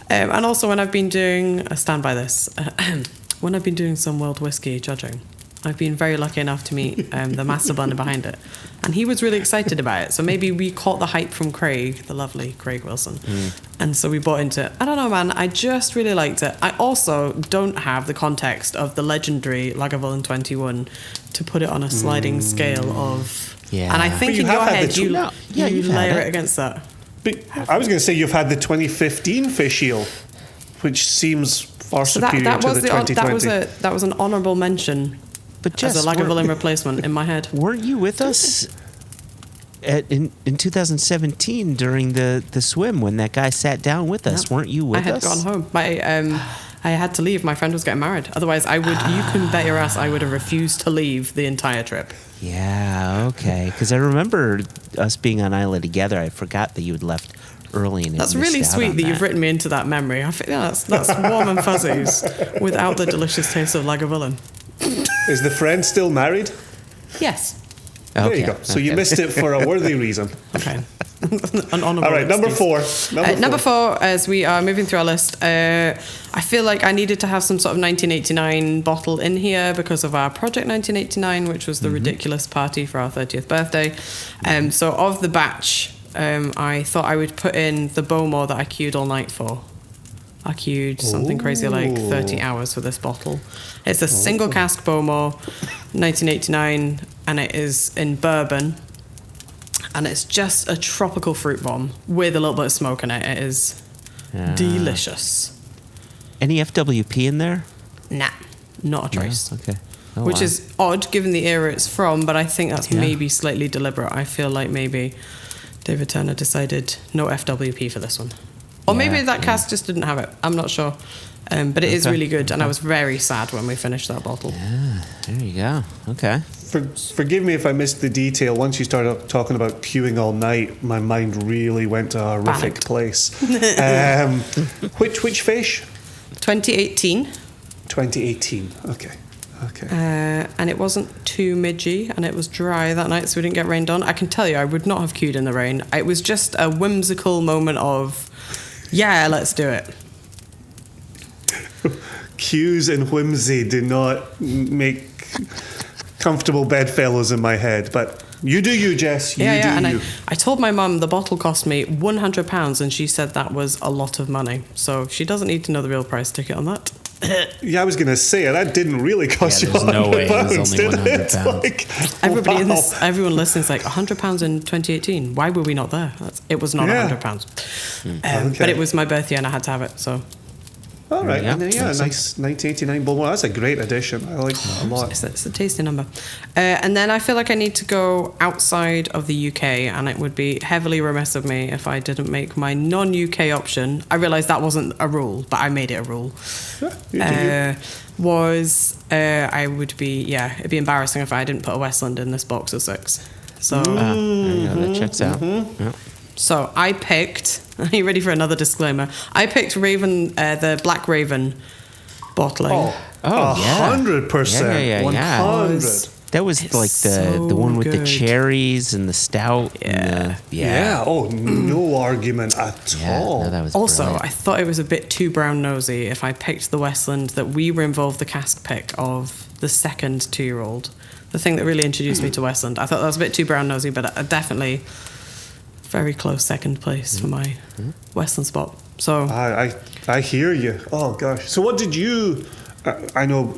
[SPEAKER 4] And also, when I've been doing, I stand by this, when I've been doing some world whiskey judging, I've been very lucky enough to meet the master blender behind it. And he was really excited about it. So maybe we caught the hype from Craig, the lovely Craig Wilson. And so we bought into it. I don't know, man. I just really liked it. I also don't have the context of the legendary Lagavulin 21 to put it on a sliding scale of...
[SPEAKER 2] Yeah.
[SPEAKER 4] And I think
[SPEAKER 5] But you
[SPEAKER 4] in
[SPEAKER 5] have
[SPEAKER 4] your
[SPEAKER 5] had the
[SPEAKER 4] head, you,
[SPEAKER 2] No, yeah,
[SPEAKER 4] you
[SPEAKER 2] you've had
[SPEAKER 4] layer
[SPEAKER 2] it.
[SPEAKER 4] it against that.
[SPEAKER 5] But I was going to say you've had the 2015 fish eel, which seems far
[SPEAKER 4] So
[SPEAKER 5] superior
[SPEAKER 4] that
[SPEAKER 5] to
[SPEAKER 4] was
[SPEAKER 5] the 2020.
[SPEAKER 4] that was an honourable mention
[SPEAKER 2] But
[SPEAKER 4] as
[SPEAKER 2] Jess,
[SPEAKER 4] a Lagavulin replacement in my head.
[SPEAKER 2] weren't you with us in 2017 during the swim when that guy sat down with us?
[SPEAKER 4] Yeah.
[SPEAKER 2] Weren't you with
[SPEAKER 4] I had
[SPEAKER 2] us?
[SPEAKER 4] gone home. I had to leave. My friend was getting married. Otherwise, I would. You can bet your ass I would have refused to leave the entire trip.
[SPEAKER 2] Yeah, okay. Because I remember us being on Isla together. I forgot that you had left early and
[SPEAKER 4] That's
[SPEAKER 2] had missed
[SPEAKER 4] really
[SPEAKER 2] out
[SPEAKER 4] sweet
[SPEAKER 2] on
[SPEAKER 4] that you've written me into that memory. I think that's warm and fuzzies without the delicious taste of Lagavulin.
[SPEAKER 5] Is the friend still married?
[SPEAKER 4] Yes.
[SPEAKER 5] There you go. So you missed it for a worthy reason.
[SPEAKER 4] Okay. An honourable
[SPEAKER 5] All right, number
[SPEAKER 4] excuse.
[SPEAKER 5] 4.
[SPEAKER 4] Number 4, as we are moving through our list, I feel like I needed to have some sort of 1989 bottle in here because of our Project 1989, which was the ridiculous party for our 30th birthday. So of the batch I thought I would put in the Bowmore that I queued all night for. I queued something crazy like 30 hours for this bottle. It's a single cask Bowmore, 1989, and it is in bourbon. And it's just a tropical fruit bomb with a little bit of smoke in it. It is delicious.
[SPEAKER 2] Any FWP in there?
[SPEAKER 4] Nah, not a trace.
[SPEAKER 2] No? Okay. Oh,
[SPEAKER 4] Which
[SPEAKER 2] wow.
[SPEAKER 4] is odd given the era it's from, but I think that's maybe slightly deliberate. I feel like maybe David Turner decided no FWP for this one. Or maybe that cask just didn't have it. I'm not sure. But it is really good, and I was very sad when we finished that bottle.
[SPEAKER 2] Yeah, there you go. Okay.
[SPEAKER 5] Forgive me if I missed the detail. Once you started talking about queuing all night, my mind really went to a horrific place. Which fish?
[SPEAKER 4] 2018.
[SPEAKER 5] 2018. Okay.
[SPEAKER 4] And it wasn't too midgy, and it was dry that night, so we didn't get rained on. I can tell you, I would not have queued in the rain. It was just a whimsical moment of, yeah, let's do it.
[SPEAKER 5] Cues and whimsy do not make comfortable bedfellows in my head, but you do you, Jess. You do
[SPEAKER 4] and
[SPEAKER 5] you.
[SPEAKER 4] I told my mum the bottle cost me £100, and she said that was a lot of money. So she doesn't need to know the real price ticket on that.
[SPEAKER 5] Yeah, I was going to say that didn't really cost you
[SPEAKER 6] there's no way it was
[SPEAKER 5] £100,
[SPEAKER 6] only
[SPEAKER 5] did it?
[SPEAKER 6] £100.
[SPEAKER 5] Like,
[SPEAKER 4] Everyone listening is like, £100 in 2018. Why were we not there? It was not £100. But it was my birthday, and I had to have it. So.
[SPEAKER 5] All right,
[SPEAKER 2] Yeah,
[SPEAKER 5] and then, a nice 1989 Bowmore. That's a great addition. I like that a lot.
[SPEAKER 4] It's a tasty number. And then I feel like I need to go outside of the UK, and it would be heavily remiss of me if I didn't make my non-UK option. I realised that wasn't a rule, but I made it a rule.
[SPEAKER 5] Yeah,
[SPEAKER 4] It'd be embarrassing if I didn't put a Westland in this box of 6. So,
[SPEAKER 2] There you go. That checks out. Yeah.
[SPEAKER 4] so I picked. Are you ready for another disclaimer? I picked Raven, the Black Raven bottling.
[SPEAKER 2] Oh, yeah.
[SPEAKER 5] 100%.
[SPEAKER 2] Yeah.
[SPEAKER 5] 100.
[SPEAKER 2] That was
[SPEAKER 4] It's
[SPEAKER 2] like the one with the
[SPEAKER 4] so good.
[SPEAKER 2] cherries and the stout.
[SPEAKER 4] Yeah.
[SPEAKER 5] Yeah. Oh, no argument at all.
[SPEAKER 2] No, that was
[SPEAKER 4] Also,
[SPEAKER 2] brilliant.
[SPEAKER 4] I thought it was a bit too brown nosy if I picked the Westland that we were involved the cask pick of the second 2-year-old. The thing that really introduced me to Westland. I thought that was a bit too brown nosy, but definitely very close second place for my Westland spot. So
[SPEAKER 5] I hear you. Oh, gosh. So what did you... I know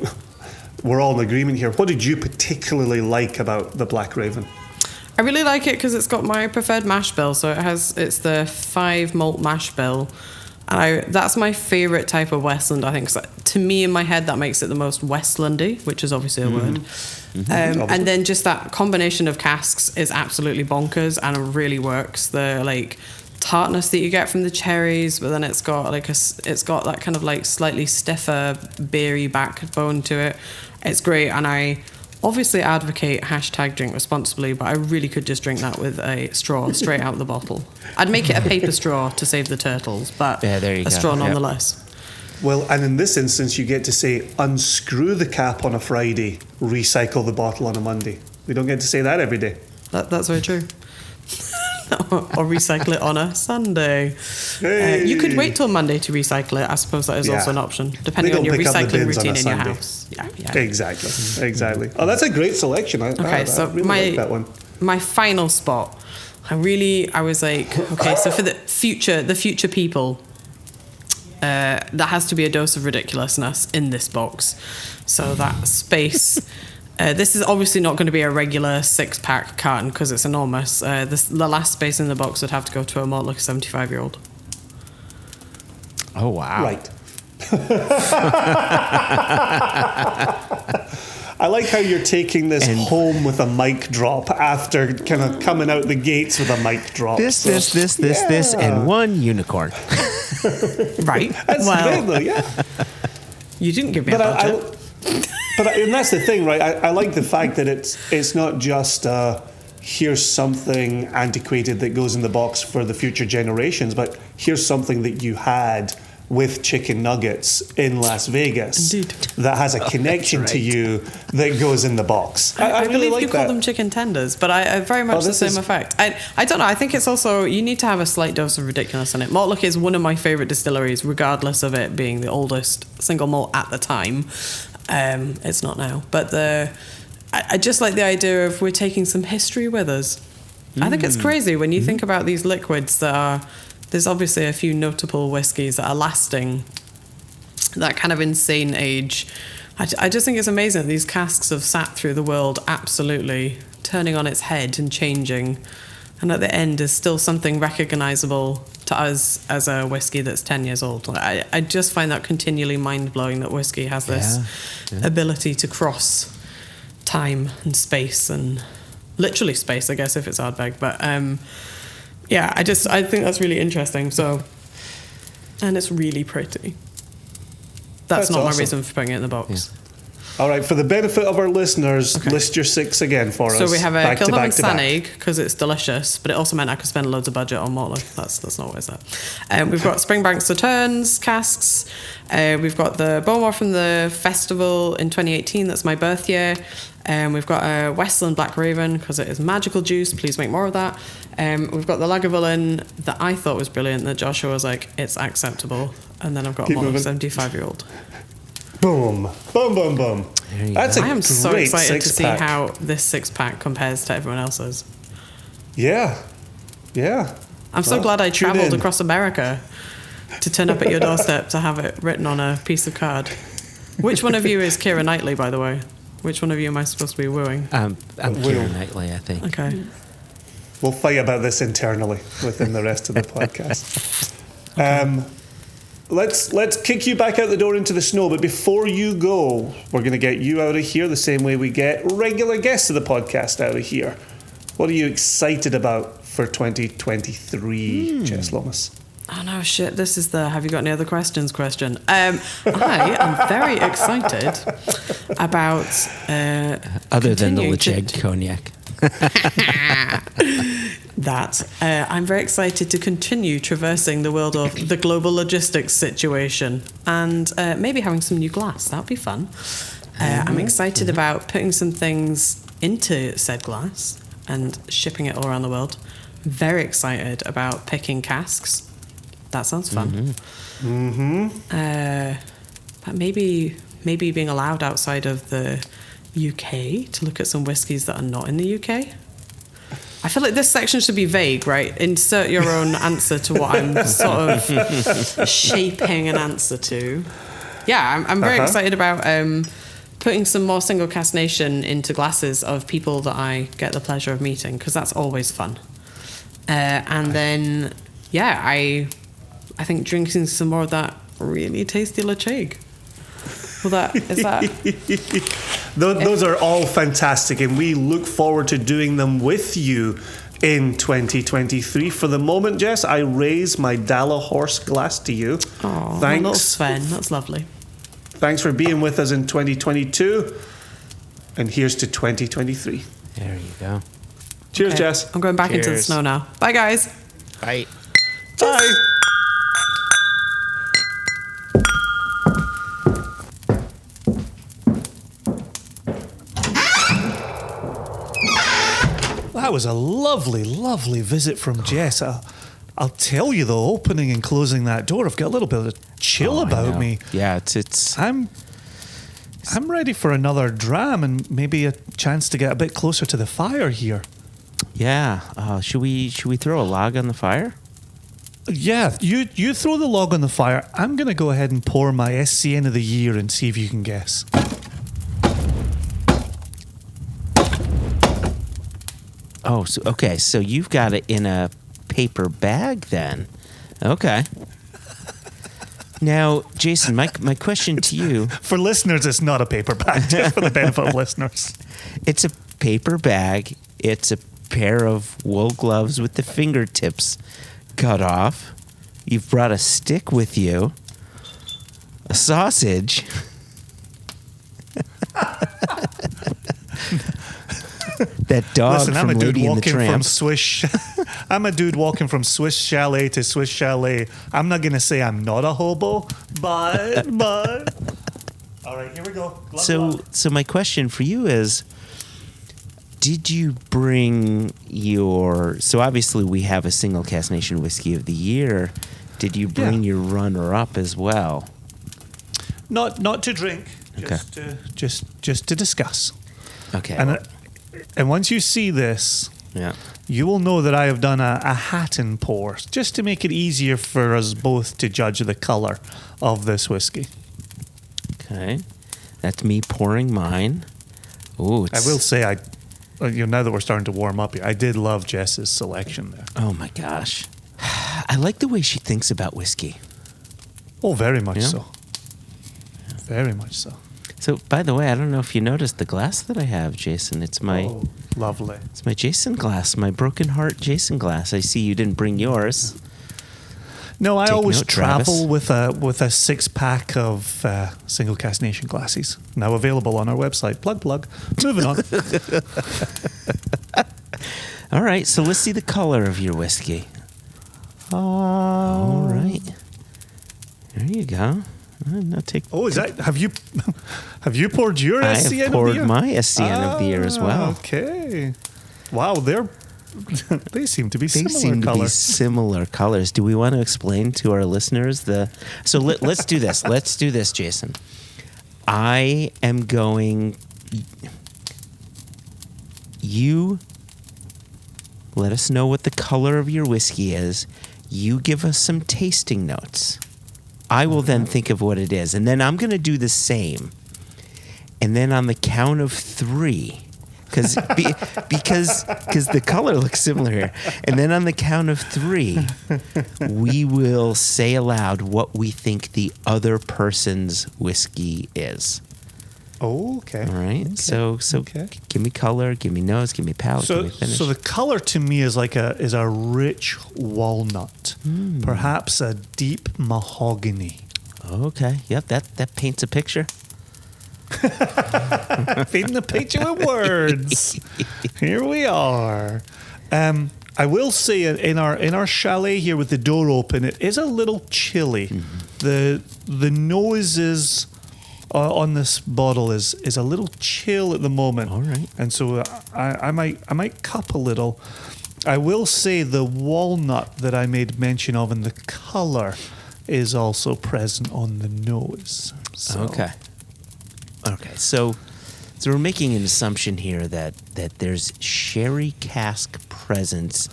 [SPEAKER 5] we're all in agreement here. What did you particularly like about the Black Raven?
[SPEAKER 4] I really like it because it's got my preferred mash bill. So it's the 5 malt mash bill. And that's my favourite type of Westland, I think. So to me, in my head, that makes it the most Westlandy, which is obviously a word. And then just that combination of casks is absolutely bonkers and it really works. The tartness that you get from the cherries, but then it's got that kind of like slightly stiffer beery backbone to it. It's great, and I obviously advocate #drink responsibly, but I really could just drink that with a straw straight out the bottle. I'd make it a paper straw to save the turtles, but
[SPEAKER 2] there you
[SPEAKER 4] a
[SPEAKER 2] go.
[SPEAKER 4] straw
[SPEAKER 2] Yep.
[SPEAKER 4] nonetheless.
[SPEAKER 5] Well, and in this instance, you get to say, unscrew the cap on a Friday, recycle the bottle on a Monday. We don't get to say that every day.
[SPEAKER 4] That's very true. Or recycle it on a Sunday.
[SPEAKER 5] Hey.
[SPEAKER 4] You could wait till Monday to recycle it. I suppose that is
[SPEAKER 5] Yeah.
[SPEAKER 4] also an option, depending
[SPEAKER 5] They
[SPEAKER 4] on
[SPEAKER 5] don't
[SPEAKER 4] your
[SPEAKER 5] pick up the
[SPEAKER 4] recycling
[SPEAKER 5] bins on a
[SPEAKER 4] routine in your
[SPEAKER 5] Sunday.
[SPEAKER 4] house. Yeah.
[SPEAKER 5] Exactly. Oh, that's a great selection. I really like that one.
[SPEAKER 4] My final spot. I was like, okay, so for the future people, there has to be a dose of ridiculousness in this box. So that space. This is obviously not going to be a regular 6-pack carton because it's enormous. The last space in the box would have to go to a more like a 75-year-old.
[SPEAKER 2] Oh, wow.
[SPEAKER 5] Right. I like how you're taking this home with a mic drop after kind of coming out the gates with a mic drop.
[SPEAKER 2] This, and one unicorn.
[SPEAKER 4] Right.
[SPEAKER 5] That's great, though, yeah.
[SPEAKER 4] You didn't give me a budget.
[SPEAKER 5] And that's the thing, right? I like the fact that it's not just here's something antiquated that goes in the box for the future generations, but here's something that you had with chicken nuggets in Las Vegas.
[SPEAKER 4] Indeed.
[SPEAKER 5] That has a connection to you that goes in the box. I really
[SPEAKER 4] believe
[SPEAKER 5] like
[SPEAKER 4] you
[SPEAKER 5] that.
[SPEAKER 4] call them chicken tenders, but I very much the same effect. I don't know. I think it's also, you need to have a slight dose of ridiculous in it. Mortlach is one of my favourite distilleries, regardless of it being the oldest single malt at the time. It's not now. But I just like the idea of we're taking some history with us. I think it's crazy when you think about these liquids that are. There's obviously a few notable whiskies that are lasting that kind of insane age. I just think it's amazing that these casks have sat through the world absolutely turning on its head and changing, and at the end is still something recognizable to us as a whiskey that's 10 years old. I just find that continually mind-blowing that whiskey has this ability to cross time and space, and literally space, I guess, if it's Ardbeg. But I think that's really interesting. So, and it's really pretty. That's not awesome. My reason for putting it in the box.
[SPEAKER 5] Yeah. All right, for the benefit of our listeners, list your 6 again for us.
[SPEAKER 4] So we have a Kilburn Sanig, because it's delicious, but it also meant I could spend loads of budget on Mortley. That's not always that. We've got Springbank Sauternes casks. We've got the Bowmore from the festival in 2018. That's my birth year. We've got a Westland Black Raven, because it is magical juice. Please make more of that. We've got the Lagavulin that I thought was brilliant, that Joshua was like, it's acceptable. And then I've got a 75-year-old.
[SPEAKER 5] Boom. Boom, boom, boom. That's
[SPEAKER 4] I am so excited to see
[SPEAKER 5] pack.
[SPEAKER 4] how this 6-pack compares to everyone else's.
[SPEAKER 5] Yeah. Yeah.
[SPEAKER 4] I'm so glad I travelled across America to turn up at your doorstep to have it written on a piece of card. Which one of you is Keira Knightley, by the way? Which one of you am I supposed to be wooing?
[SPEAKER 2] I'm Keira Knightley, I think.
[SPEAKER 4] Okay.
[SPEAKER 5] We'll fight about this internally within the rest of the podcast. Let's kick you back out the door into the snow, but before you go, we're going to get you out of here the same way we get regular guests of the podcast out of here. What are you excited about for 2023, Jess Lomas?
[SPEAKER 4] Oh no, shit, this is the have you got any other questions question. I am very excited about
[SPEAKER 2] other than the Lecheg cognac.
[SPEAKER 4] I'm very excited to continue traversing the world of the global logistics situation and maybe having some new glass. That would be fun. I'm excited about putting some things into said glass and shipping it all around the world. Very excited about picking casks. That sounds fun. But maybe being allowed outside of the UK to look at some whiskies that are not in the UK. I feel like this section should be vague, right? Insert your own answer to what I'm sort of shaping an answer to. Yeah, I'm very excited about putting some more single cask nation into glasses of people that I get the pleasure of meeting, because that's always fun. And then, I think drinking some more of that really tasty Lecheg.
[SPEAKER 5] Those are all fantastic, and we look forward to doing them with you in 2023. For the moment, Jess, I raise my Dalla Horse glass to you.
[SPEAKER 4] Oh, thanks, little Sven. That's lovely.
[SPEAKER 5] Thanks for being with us in 2022, and here's to 2023.
[SPEAKER 2] There you go.
[SPEAKER 5] Cheers, Jess.
[SPEAKER 4] I'm going back into the snow now. Bye, guys.
[SPEAKER 2] Bye.
[SPEAKER 5] Bye.
[SPEAKER 3] That was a lovely, lovely visit from Jess. I'll tell you though, opening and closing that door, I've got a little bit of chill about me.
[SPEAKER 2] Yeah, it's.
[SPEAKER 3] I'm ready for another dram and maybe a chance to get a bit closer to the fire here.
[SPEAKER 2] Yeah. Should we throw a log on the fire?
[SPEAKER 3] Yeah, you throw the log on the fire. I'm going to go ahead and pour my SCN of the year and see if you can guess.
[SPEAKER 2] Oh, so you've got it in a paper bag then. Okay. Now, Jason, my question to you...
[SPEAKER 3] For listeners, it's not a paper bag, just for the benefit of listeners.
[SPEAKER 2] It's a paper bag. It's a pair of wool gloves with the fingertips cut off. You've brought a stick with you. A sausage. That dog. Listen, from Lady and the Tramp.
[SPEAKER 3] I'm a dude walking from Swiss Chalet to Swiss Chalet. I'm not going to say I'm not a hobo, but. All right, here we go.
[SPEAKER 2] So my question for you is, did you bring your... So obviously we have a single cask nation whiskey of the year. Did you bring your runner-up as well?
[SPEAKER 3] Not to drink, just to discuss.
[SPEAKER 2] Okay.
[SPEAKER 3] And once you see this,
[SPEAKER 2] Yeah.
[SPEAKER 3] you will know that I have done a Hatton pour just to make it easier for us both to judge the color of this whiskey.
[SPEAKER 2] Okay. That's me pouring mine. Ooh,
[SPEAKER 3] I will say, now that we're starting to warm up here, I did love Jess's selection there.
[SPEAKER 2] Oh my gosh. I like the way she thinks about whiskey.
[SPEAKER 3] Oh, very much
[SPEAKER 2] Yeah.
[SPEAKER 3] so. Very much so.
[SPEAKER 2] So, by the way, I don't know if you noticed the glass that I have, Jason. It's my
[SPEAKER 3] Oh, lovely.
[SPEAKER 2] it's my Jason glass, my broken heart Jason glass. I see you didn't bring yours.
[SPEAKER 3] No, I
[SPEAKER 2] Take
[SPEAKER 3] always
[SPEAKER 2] note,
[SPEAKER 3] travel
[SPEAKER 2] Travis.
[SPEAKER 3] with a 6-pack of single cast nation glasses. Now available on our website. Plug. Moving on.
[SPEAKER 2] All right, so let's see the color of your whiskey. All right. There you go. Now take.
[SPEAKER 3] Oh, is that? Have you poured your
[SPEAKER 2] I
[SPEAKER 3] SCN
[SPEAKER 2] have
[SPEAKER 3] of the
[SPEAKER 2] poured
[SPEAKER 3] year?
[SPEAKER 2] my SCN of the year as well.
[SPEAKER 3] Okay. Wow, they seem to be
[SPEAKER 2] They
[SPEAKER 3] similar
[SPEAKER 2] seem to be
[SPEAKER 3] colors.
[SPEAKER 2] similar colors. Do we want to explain to our listeners the? So let's do this. Let's do this, Jason. I am going. You let us know what the color of your whiskey is. You give us some tasting notes. I will then think of what it is, and then I'm going to do the same. And then on the count of 3, because the color looks similar here, and then on the count of 3, we will say aloud what we think the other person's whiskey is.
[SPEAKER 3] Oh, okay.
[SPEAKER 2] All right.
[SPEAKER 3] Okay.
[SPEAKER 2] So
[SPEAKER 3] Okay.
[SPEAKER 2] give me color, give me nose, give me palate, give
[SPEAKER 3] So,
[SPEAKER 2] me finish.
[SPEAKER 3] so the color to me is a rich walnut, perhaps a deep mahogany.
[SPEAKER 2] Okay. Yep. That paints a picture.
[SPEAKER 3] Painting the picture with words. Here we are. I will say in our chalet here with the door open, it is a little chilly.
[SPEAKER 2] Mm-hmm.
[SPEAKER 3] The nose is on this bottle is a little chill at the moment.
[SPEAKER 2] All right.
[SPEAKER 3] And so I might cup a little. I will say the walnut that I made mention of in the color is also present on the nose. So.
[SPEAKER 2] Okay. So we're making an assumption here that there's sherry cask presence.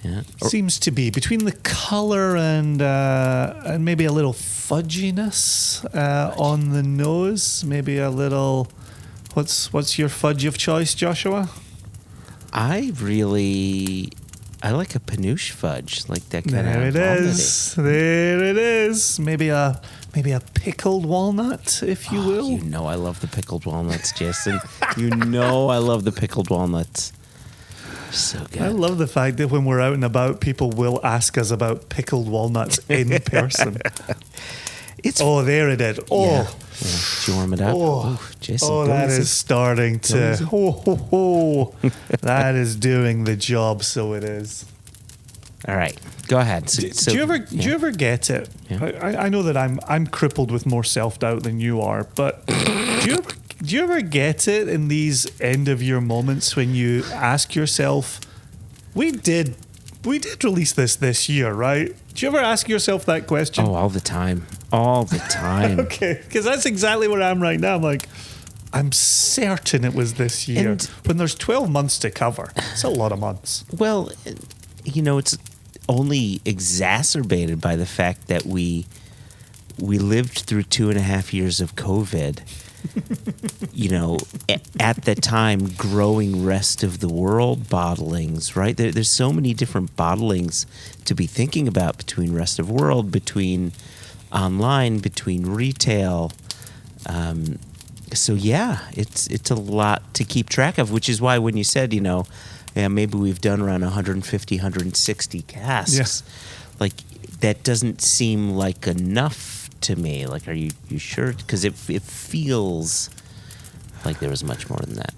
[SPEAKER 2] Yeah.
[SPEAKER 3] Seems to be between the color and maybe a little fudginess on the nose. Maybe a little. What's your fudge of choice, Joshua?
[SPEAKER 2] I like a panoche fudge, like that kind
[SPEAKER 3] There
[SPEAKER 2] of.
[SPEAKER 3] it is. There it is. Maybe a pickled walnut, if you will.
[SPEAKER 2] You know I love the pickled walnuts, Jason. You know I love the pickled walnuts. So good.
[SPEAKER 3] I love the fact that when we're out and about, people will ask us about pickled walnuts in person. Oh, there it is. Oh,
[SPEAKER 2] Yeah. Do you warm it up?
[SPEAKER 3] Oh.
[SPEAKER 2] Ooh, Jason.
[SPEAKER 3] oh, that is starting to. That is doing the job. So it is.
[SPEAKER 2] All right, go ahead.
[SPEAKER 3] Do you ever get it?
[SPEAKER 2] Yeah.
[SPEAKER 3] I know that I'm crippled with more self-doubt than you are, but do you ever get it in these end of year moments when you ask yourself, we did release this year, right? Do you ever ask yourself that question?
[SPEAKER 2] Oh, all the time. All the time.
[SPEAKER 3] Okay, because that's exactly where I'm right now. I'm like, I'm certain it was this year.
[SPEAKER 2] And-
[SPEAKER 3] when there's 12 months to cover, it's a lot of months.
[SPEAKER 2] Well, it's only exacerbated by the fact that we lived through 2.5 years of COVID. At the time, growing rest of the world bottlings, right? There's so many different bottlings to be thinking about between rest of world, between online, between retail. So yeah, it's a lot to keep track of, which is why when you said, maybe we've done around 150, 160 casks,
[SPEAKER 3] Yeah.
[SPEAKER 2] like that doesn't seem like enough to me. Like, are you sure? Because it feels like there was much more than that.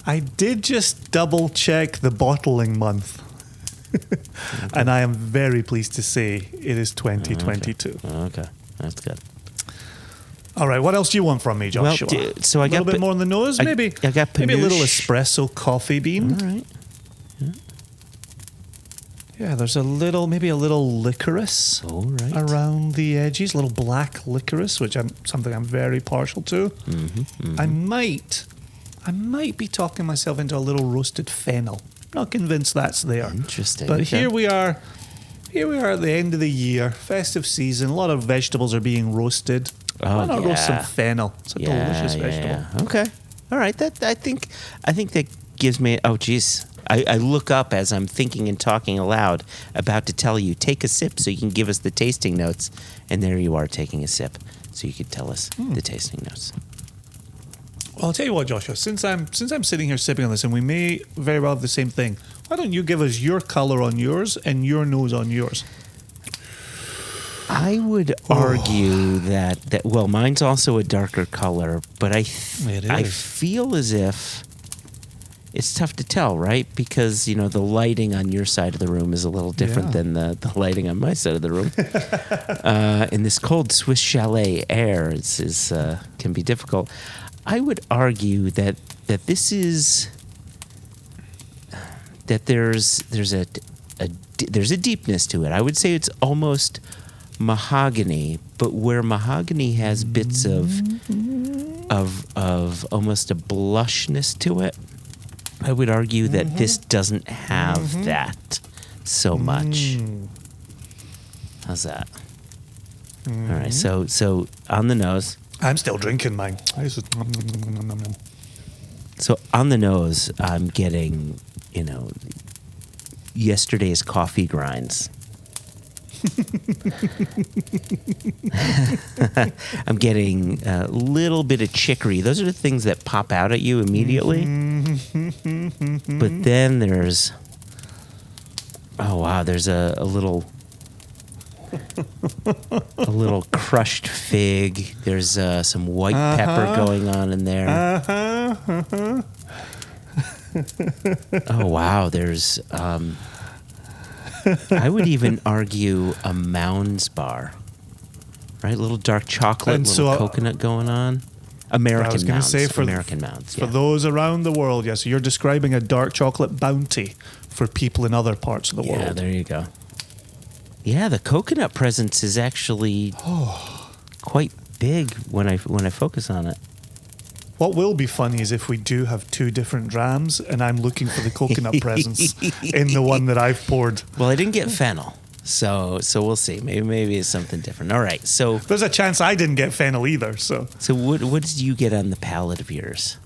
[SPEAKER 3] I did just double check the bottling month. And I am very pleased to say it is 2022.
[SPEAKER 2] Okay, that's good.
[SPEAKER 3] All right, what else do you want from me, Joshua?
[SPEAKER 2] So I
[SPEAKER 3] a
[SPEAKER 2] got
[SPEAKER 3] little bit more on the nose, maybe.
[SPEAKER 2] I got
[SPEAKER 3] maybe a little
[SPEAKER 2] panoche.
[SPEAKER 3] espresso coffee bean.
[SPEAKER 2] All right.
[SPEAKER 3] Yeah, there's maybe a little licorice
[SPEAKER 2] All right.
[SPEAKER 3] around the edges, a little black licorice, which something I'm very partial to.
[SPEAKER 2] Mm-hmm.
[SPEAKER 3] I I might be talking myself into a little roasted fennel. Not convinced that's there.
[SPEAKER 2] Interesting.
[SPEAKER 3] But
[SPEAKER 2] Okay.
[SPEAKER 3] here we are. Here we are at the end of the year, festive season. A lot of vegetables are being roasted. Why not roast some fennel? It's a delicious vegetable.
[SPEAKER 2] Yeah. Okay. All right. That I think that gives me. Oh, geez. I look up as I'm thinking and talking aloud, about to tell you, take a sip so you can give us the tasting notes. And there you are taking a sip so you could tell us the tasting notes.
[SPEAKER 3] Well, I'll tell you what, Joshua. Since I'm sitting here sipping on this, and we may very well have the same thing, why don't you give us your color on yours and your nose on yours?
[SPEAKER 2] I would argue that well, mine's also a darker color, but I feel as if it's tough to tell, right? Because, the lighting on your side of the room is a little different than the lighting on my side of the room. In this cold Swiss Chalet air can be difficult. I would argue that this is that there's a deepness to it. I would say it's almost mahogany, but where mahogany has bits of almost a blushness to it, I would argue that this doesn't have that so much. How's that? All right, so on the nose.
[SPEAKER 3] I'm still drinking mine.
[SPEAKER 2] So on the nose, I'm getting, yesterday's coffee grinds. I'm getting a little bit of chicory. Those are the things that pop out at you immediately. But then there's a little crushed fig. There's some white pepper going on in there. Oh wow, there's I would even argue a Mounds bar, right? A little dark chocolate,
[SPEAKER 3] And
[SPEAKER 2] little
[SPEAKER 3] so,
[SPEAKER 2] coconut going on. American
[SPEAKER 3] I was going to
[SPEAKER 2] Mounds.
[SPEAKER 3] say for
[SPEAKER 2] American Mounds.
[SPEAKER 3] For those around the world, yes. So you're describing a dark chocolate bounty for people in other parts of the world.
[SPEAKER 2] Yeah, there you go. Yeah, the coconut presence is actually quite big when I focus on it.
[SPEAKER 3] What will be funny is if we do have two different drams and I'm looking for the coconut presence in the one that I've poured.
[SPEAKER 2] Well, I didn't get fennel, so we'll see. Maybe it's something different. All right, so
[SPEAKER 3] There's a chance I didn't get fennel either. So
[SPEAKER 2] what did you get on the palate of yours?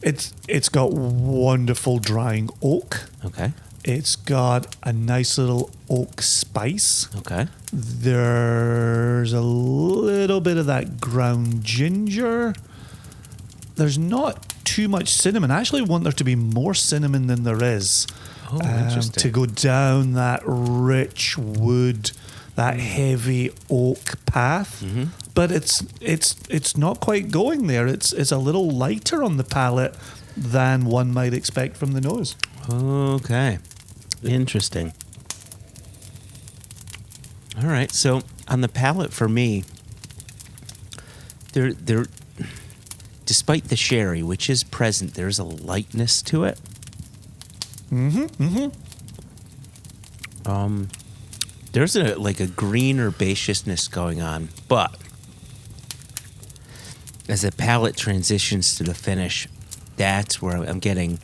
[SPEAKER 3] it's got wonderful drying oak.
[SPEAKER 2] Okay.
[SPEAKER 3] It's got a nice little oak spice.
[SPEAKER 2] Okay.
[SPEAKER 3] There's a little bit of that ground ginger. There's not too much cinnamon. I actually want there to be more cinnamon than there is.
[SPEAKER 2] Oh, interesting.
[SPEAKER 3] To go down that rich wood, that heavy oak path. But it's not quite going there. It's a little lighter on the palate than one might expect from the nose.
[SPEAKER 2] Okay. Interesting. All right. So on the palate for me, there despite the sherry, which is present, there's a lightness to it. There's a green herbaceousness going on, but as the palate transitions to the finish, that's where I'm getting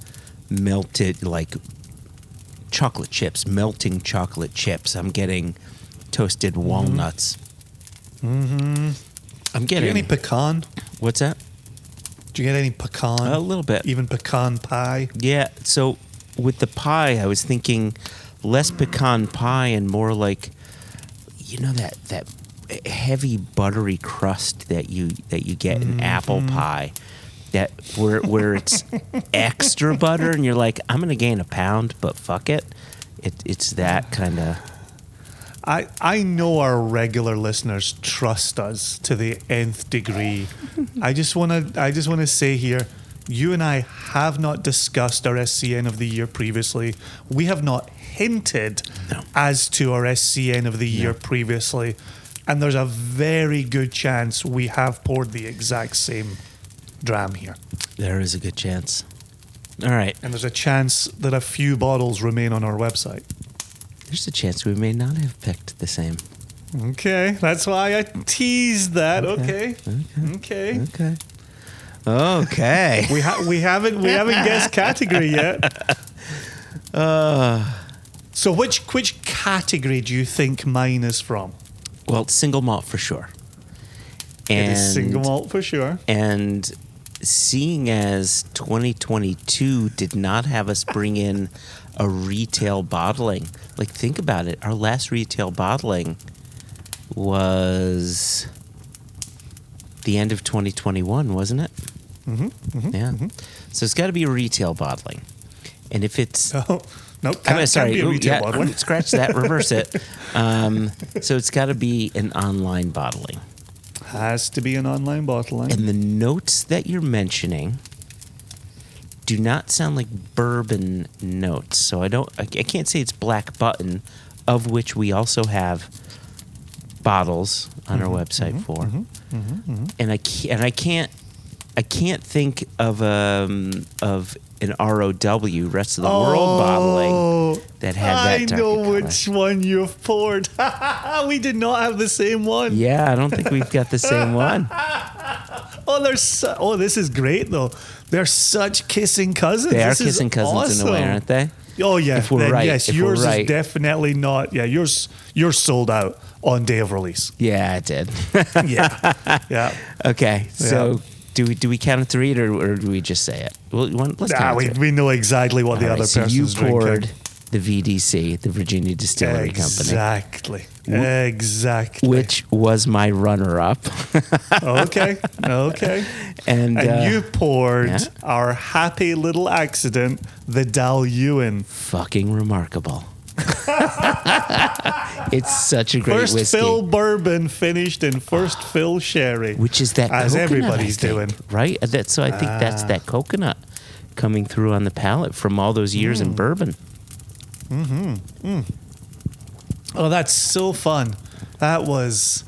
[SPEAKER 2] melted, like chocolate chips, melting chocolate chips. I'm getting toasted walnuts. I'm
[SPEAKER 3] Do you
[SPEAKER 2] getting
[SPEAKER 3] get any pecan?
[SPEAKER 2] What's that?
[SPEAKER 3] Do you get any pecan?
[SPEAKER 2] A little bit.
[SPEAKER 3] Even pecan pie?
[SPEAKER 2] Yeah. So with the pie, I was thinking less pecan pie and more like, that heavy buttery crust that you get in apple pie. That where it's extra butter and you're like, I'm gonna gain a pound, but fuck it. It's that kind of.
[SPEAKER 3] I know our regular listeners trust us to the nth degree. I just wanna say here, you and I have not discussed our SCN of the year previously. We have not hinted as to our SCN of the year previously. And there's a very good chance we have poured the exact same dram here.
[SPEAKER 2] There is a good chance. All right.
[SPEAKER 3] And there's a chance that a few bottles remain on our website.
[SPEAKER 2] There's a chance we may not have picked the same.
[SPEAKER 3] Okay, that's why I teased that. Okay.
[SPEAKER 2] Okay.
[SPEAKER 3] We haven't guessed category yet. So which category do you think mine is from?
[SPEAKER 2] Well, single malt for sure.
[SPEAKER 3] It is single malt for sure.
[SPEAKER 2] And seeing as 2022 did not have us bring in a retail bottling, like think about it, our last retail bottling was the end of 2021, wasn't it? Yeah. So it's got to be a retail bottling. And if it's...
[SPEAKER 3] Oh, no, can't be a retail bottling.
[SPEAKER 2] Scratch that, reverse it. So it's got to be an online bottling.
[SPEAKER 3] Has to be an online bottling.
[SPEAKER 2] And the notes that you're mentioning do not sound like bourbon notes. So I can't say it's Black Button, of which we also have bottles on our website for. And I can't think of an ROW, rest of the world bottling that had that type of
[SPEAKER 3] I know
[SPEAKER 2] color.
[SPEAKER 3] which one you've poured. We did not have the same one.
[SPEAKER 2] Yeah, I don't think we've got the same one.
[SPEAKER 3] This is great though. They're such kissing cousins.
[SPEAKER 2] They are
[SPEAKER 3] This is
[SPEAKER 2] kissing cousins in a way,
[SPEAKER 3] awesome.
[SPEAKER 2] aren't they?
[SPEAKER 3] Oh yeah.
[SPEAKER 2] If we're
[SPEAKER 3] then
[SPEAKER 2] right,
[SPEAKER 3] yes,
[SPEAKER 2] if we're
[SPEAKER 3] yours
[SPEAKER 2] right.
[SPEAKER 3] is definitely not. Yeah, you're sold out on day of release.
[SPEAKER 2] Yeah, it did.
[SPEAKER 3] Yeah.
[SPEAKER 2] Okay, so
[SPEAKER 3] Yeah.
[SPEAKER 2] do we count it to read or do we just say it? Well, let's count it to
[SPEAKER 3] we know exactly what the
[SPEAKER 2] All
[SPEAKER 3] other
[SPEAKER 2] right, so you
[SPEAKER 3] person's
[SPEAKER 2] poured
[SPEAKER 3] drinking.
[SPEAKER 2] the VDC, the Virginia Distillery
[SPEAKER 3] Exactly.
[SPEAKER 2] Company,
[SPEAKER 3] Exactly.
[SPEAKER 2] which was my runner-up.
[SPEAKER 3] Okay.
[SPEAKER 2] And
[SPEAKER 3] you poured
[SPEAKER 2] yeah.
[SPEAKER 3] our happy little accident, the Dal Ewan.
[SPEAKER 2] fucking remarkable. It's such a great
[SPEAKER 3] First
[SPEAKER 2] whiskey.
[SPEAKER 3] fill bourbon finished in first fill sherry.
[SPEAKER 2] Which is that
[SPEAKER 3] as
[SPEAKER 2] coconut,
[SPEAKER 3] everybody's
[SPEAKER 2] I think,
[SPEAKER 3] doing.
[SPEAKER 2] right? So I think that's that coconut coming through on the palate from all those years in bourbon.
[SPEAKER 3] Oh, that's so fun. That was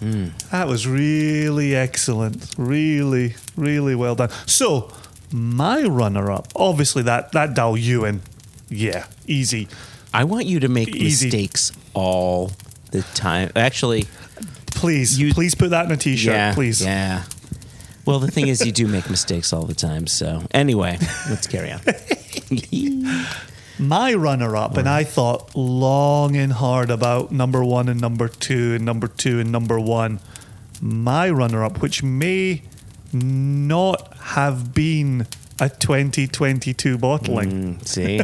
[SPEAKER 3] really excellent. Really, really well done. So, my runner-up, obviously that Dal Ewan. Yeah, easy.
[SPEAKER 2] I want you to make
[SPEAKER 3] Easy.
[SPEAKER 2] mistakes all the time. Actually,
[SPEAKER 3] Please put that in a t-shirt,
[SPEAKER 2] yeah,
[SPEAKER 3] please.
[SPEAKER 2] Yeah. Well, the thing is, you do make mistakes all the time. So anyway, let's carry on.
[SPEAKER 3] My runner-up, and I thought long and hard about number one and number two and number two and number one. My runner-up, which may not have been a 2022 bottling.
[SPEAKER 2] See.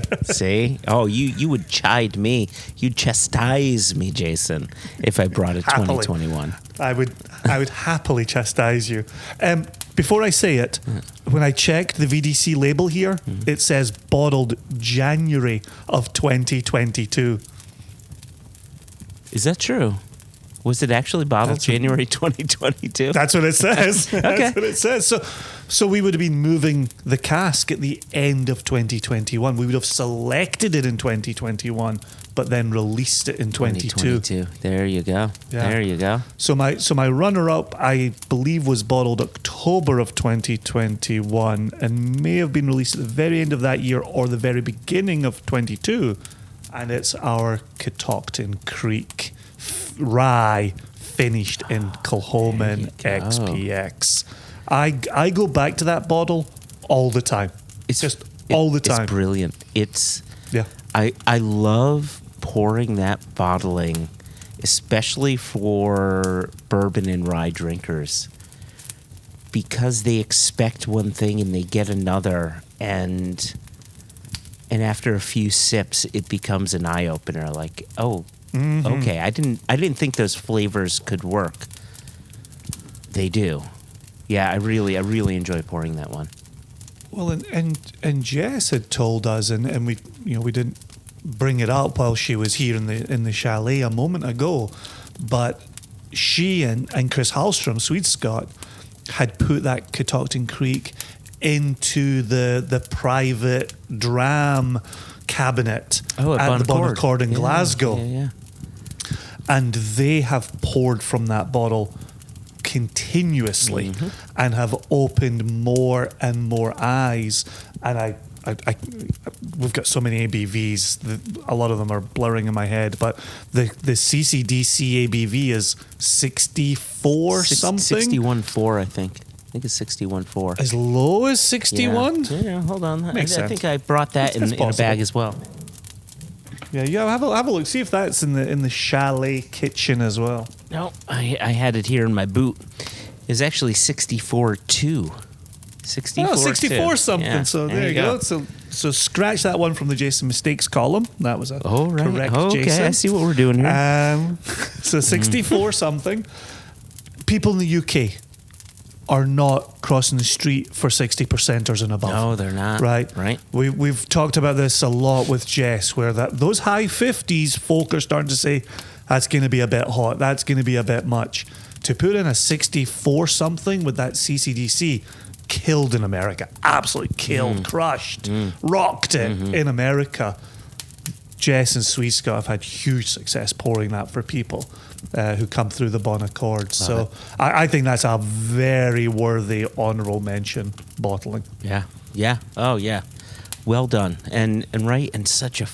[SPEAKER 2] Oh, you would chide me. You'd chastise me, Jason, if I brought a
[SPEAKER 3] Happily.
[SPEAKER 2] 2021.
[SPEAKER 3] I would happily chastise you. Before I say it, when I checked the VDC label here, it says bottled January of 2022.
[SPEAKER 2] Is that true? Was it actually bottled
[SPEAKER 3] That's what-
[SPEAKER 2] January 2022?
[SPEAKER 3] That's what it says.
[SPEAKER 2] Okay.
[SPEAKER 3] That's what it says. So we would have been moving the cask at the end of 2021. We would have selected it in 2021, but then released it in 22.
[SPEAKER 2] There you go.
[SPEAKER 3] Yeah.
[SPEAKER 2] There you go.
[SPEAKER 3] So my runner-up, I believe, was bottled October of 2021 and may have been released at the very end of that year or the very beginning of 22. And it's our Catoctin Creek rye finished in Kilchoman
[SPEAKER 2] There you go.
[SPEAKER 3] XPX. I go back to that bottle all the time. It's just all the time.
[SPEAKER 2] It's brilliant.
[SPEAKER 3] Yeah.
[SPEAKER 2] I love pouring that bottling, especially for bourbon and rye drinkers, because they expect one thing and they get another, and after a few sips, it becomes an eye opener. Like, oh, okay, I didn't think those flavors could work. They do. Yeah, I really enjoy pouring that one.
[SPEAKER 3] Well, and Jess had told us, and we didn't bring it up while she was here in the chalet a moment ago, but she and Chris Hallstrom, Swede Scott, had put that Catoctin Creek into the private dram cabinet
[SPEAKER 2] At
[SPEAKER 3] at the
[SPEAKER 2] Bonaccord.
[SPEAKER 3] Bonaccord in Glasgow,
[SPEAKER 2] Yeah.
[SPEAKER 3] and they have poured from that bottle continuously and have opened more and more eyes. And we've got so many ABVs, a lot of them are blurring in my head, but the CCDC ABV is 64 something.
[SPEAKER 2] 61.4, I think. I think it's 61.4.
[SPEAKER 3] As low as 61?
[SPEAKER 2] Yeah, hold on.
[SPEAKER 3] Makes
[SPEAKER 2] I
[SPEAKER 3] sense.
[SPEAKER 2] think I brought that in a
[SPEAKER 3] possible.
[SPEAKER 2] bag as well.
[SPEAKER 3] Yeah, have a look. See if that's in the chalet kitchen as well.
[SPEAKER 2] No, I had it here in my boot. It's actually 64.2. 64.
[SPEAKER 3] Oh, 64 something.
[SPEAKER 2] Yeah,
[SPEAKER 3] So there you go. So scratch that one from the Jason Mistakes column. That was a correct
[SPEAKER 2] Okay,
[SPEAKER 3] Jason.
[SPEAKER 2] I see what we're doing here.
[SPEAKER 3] So 64 something. People in the UK are not crossing the street for 60%ers and above.
[SPEAKER 2] No, they're not.
[SPEAKER 3] Right. We've talked about this a lot with Jess, where those high 50s folk are starting to say, that's going to be a bit hot, that's going to be a bit much. To put in a 64 something with that CCDC, killed in America. Absolutely killed, crushed, rocked it in America. Jess and Swiska have had huge success pouring that for people who come through the Bon Accord. So I think that's a very worthy honourable mention bottling.
[SPEAKER 2] Yeah. Oh, yeah. Well done. And such a...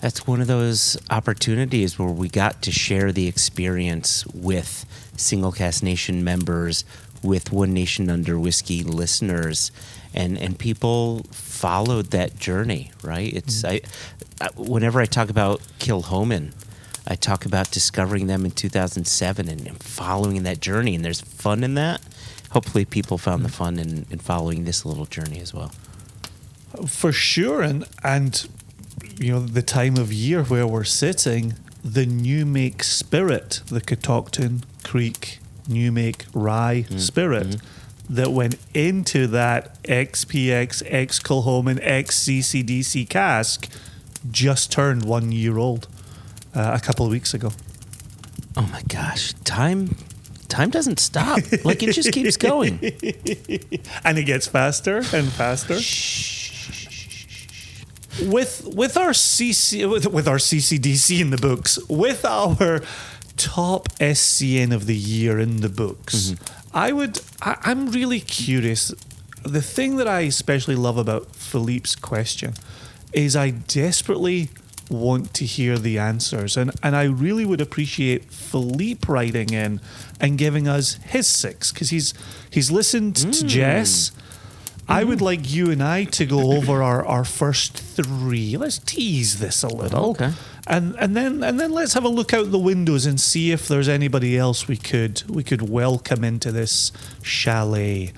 [SPEAKER 2] That's one of those opportunities where we got to share the experience with Single Cask Nation members, with One Nation Under Whiskey listeners, and people followed that journey, right? It's whenever I talk about Kilhoman, I talk about discovering them in 2007 and following that journey, and there's fun in that. Hopefully people found the fun in following this little journey as well.
[SPEAKER 3] For sure, and you know, the time of year where we're sitting, the new make spirit, the Catoctin Creek new make rye spirit that went into that XPX, Kilhoman, CCDC cask just turned 1 year old a couple of weeks ago.
[SPEAKER 2] Oh my gosh, time doesn't stop. Like, it just keeps going.
[SPEAKER 3] And it gets faster and faster. With our CCDC in the books, with our top SCN of the year in the books, I'm really curious. The thing that I especially love about Philippe's question is I desperately want to hear the answers, and I really would appreciate Philippe writing in and giving us his six, because he's listened to Jess. I would like you and I to go over our first three. Let's tease this a little.
[SPEAKER 2] Okay.
[SPEAKER 3] And then let's have a look out the windows and see if there's anybody else we could welcome into this chalet.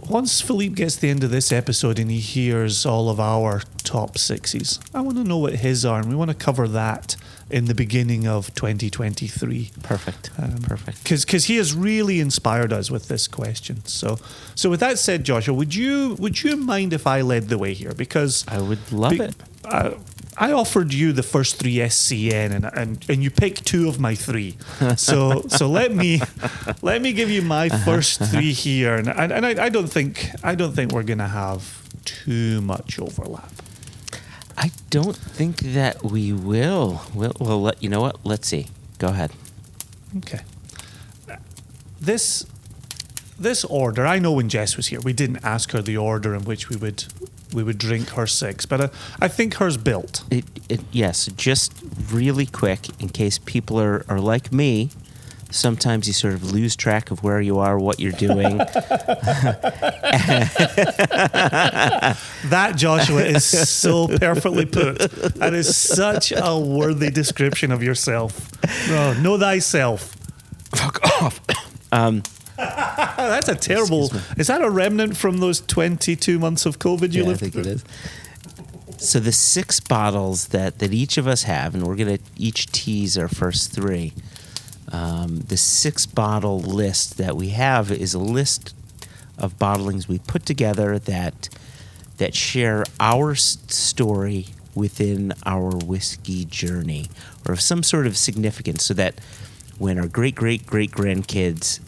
[SPEAKER 3] Once Philippe gets to the end of this episode and he hears all of our top sixes, I want to know what his are, and we want to cover that in the beginning of 2023.
[SPEAKER 2] Perfect. Perfect.
[SPEAKER 3] Because he has really inspired us with this question. So with that said, Joshua, would you mind if I led the way here? Because
[SPEAKER 2] I would love it.
[SPEAKER 3] I offered you the first three SCN, and you picked two of my three. So let me give you my first three here, and I don't think we're gonna have too much overlap.
[SPEAKER 2] I don't think that we will. We'll you know what? Let's see. Go ahead.
[SPEAKER 3] Okay. This order, I know when Jess was here, we didn't ask her the order in which we would drink her six, but I think hers built.
[SPEAKER 2] Yes, just really quick, in case people are like me, sometimes you sort of lose track of where you are, what you're doing.
[SPEAKER 3] That, Joshua, is so perfectly put. That is such a worthy description of yourself. No, know thyself.
[SPEAKER 2] Fuck off.
[SPEAKER 3] That's a terrible... Is that a remnant from those 22 months of COVID you lived through?
[SPEAKER 2] I think it is. So the 6 bottles that each of us have, and we're going to each tease our first 3. The 6-bottle list that we have is a list of bottlings we put together that share our story within our whiskey journey, or of some sort of significance, so that when our great-great-great-grandkids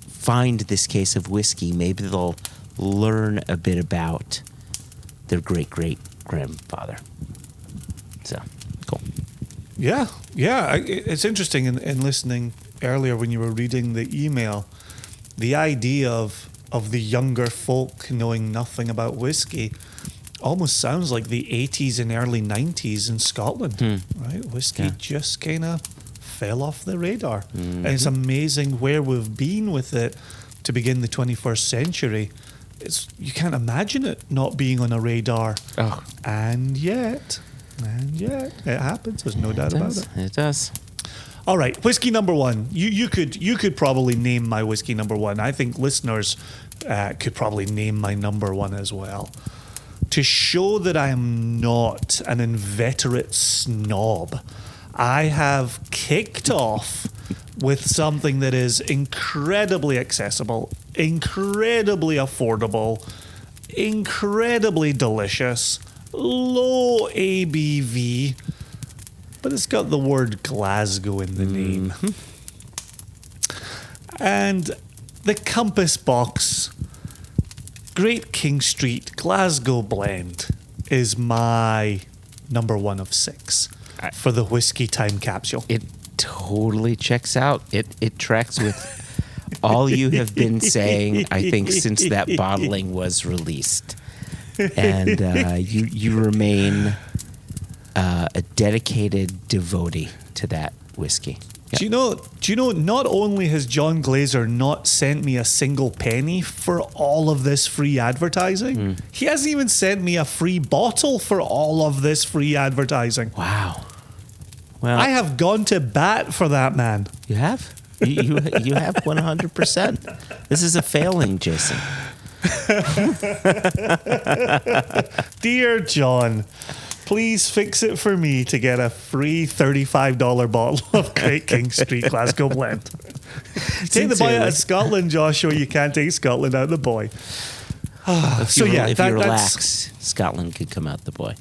[SPEAKER 2] find this case of whiskey, maybe they'll learn a bit about their great-great-grandfather. So, cool.
[SPEAKER 3] Yeah. It's interesting in listening earlier when you were reading the email, the idea of the younger folk knowing nothing about whiskey almost sounds like the 80s and early 90s in Scotland, right? Whiskey just kind of fell off the radar. And it's amazing where we've been with it to begin the 21st century, you can't imagine it not being on a radar.
[SPEAKER 2] Oh.
[SPEAKER 3] And yet, it happens. There's no doubt about it.
[SPEAKER 2] It does.
[SPEAKER 3] All right, whiskey number one. You could probably name my whiskey number one. I think listeners could probably name my number one as well. To show that I am not an inveterate snob, I have kicked off with something that is incredibly accessible, incredibly affordable, incredibly delicious, low ABV, but it's got the word Glasgow in the name. And the Compass Box Great King Street Glasgow blend is my number one of 6 for the Whiskey Time capsule.
[SPEAKER 2] It totally checks out. It tracks with all you have been saying, I think, since that bottling was released. And you remain a dedicated devotee to that whiskey. Yep.
[SPEAKER 3] Do you know, not only has John Glazer not sent me a single penny for all of this free advertising, he hasn't even sent me a free bottle for all of this free advertising.
[SPEAKER 2] Wow. Well,
[SPEAKER 3] I have gone to bat for that man.
[SPEAKER 2] You have? You have 100%. This is a failing, Jason.
[SPEAKER 3] Dear John, please fix it for me to get a free $35 bottle of Great King Street Glasgow blend. Take the boy out of Scotland, Joshua. You can't take Scotland out of the boy.
[SPEAKER 2] If you relax, Scotland could come out the boy.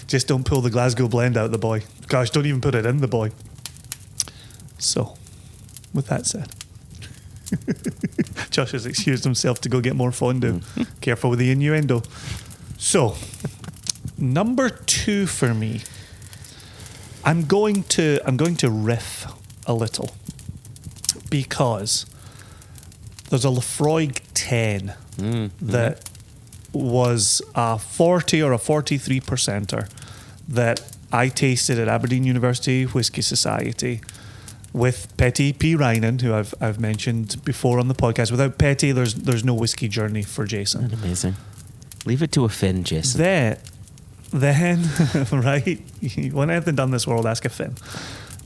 [SPEAKER 3] Just don't pull the Glasgow blend out the boy. Gosh, don't even put it in the boy. So, with that said, Josh has excused himself to go get more fondue. Careful with the innuendo. So, number 2 for me. I'm going to riff a little because there's a Lafroig 10 that was a 40 or a 43%er that I tasted at Aberdeen University Whisky Society with Petty P. Rynan, who I've mentioned before on the podcast. Without Petty, there's no whiskey journey for Jason.
[SPEAKER 2] That's amazing. Leave it to a Finn, Jason.
[SPEAKER 3] Then, right? You want anything done in this world, ask a Finn.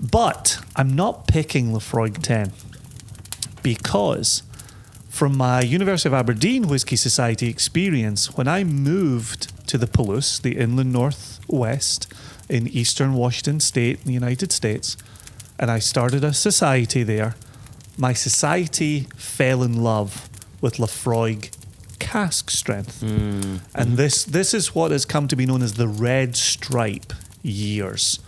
[SPEAKER 3] But I'm not picking Lafroig 10 because from my University of Aberdeen Whisky Society experience, when I moved to the Palouse, the inland northwest in eastern Washington State in the United States, and I started a society there, my society fell in love with Lafroig cask strength. And this is what has come to be known as the Red Stripe years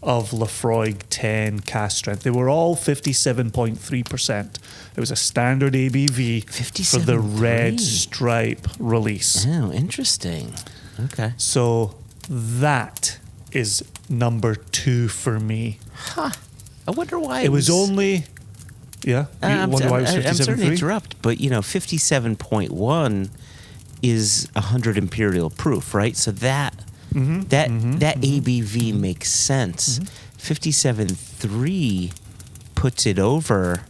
[SPEAKER 3] of Lafroig 10 cask strength. They were all 57.3%. It was a standard ABV for the Red Stripe release.
[SPEAKER 2] Oh, interesting. Okay.
[SPEAKER 3] So that is number 2 for me.
[SPEAKER 2] Huh. I wonder why
[SPEAKER 3] it was only... Yeah? You wonder why it was 57.3?
[SPEAKER 2] I'm sorry to interrupt, but 57.1 is 100 imperial proof, right? So that ABV makes sense. 57.3 puts it over.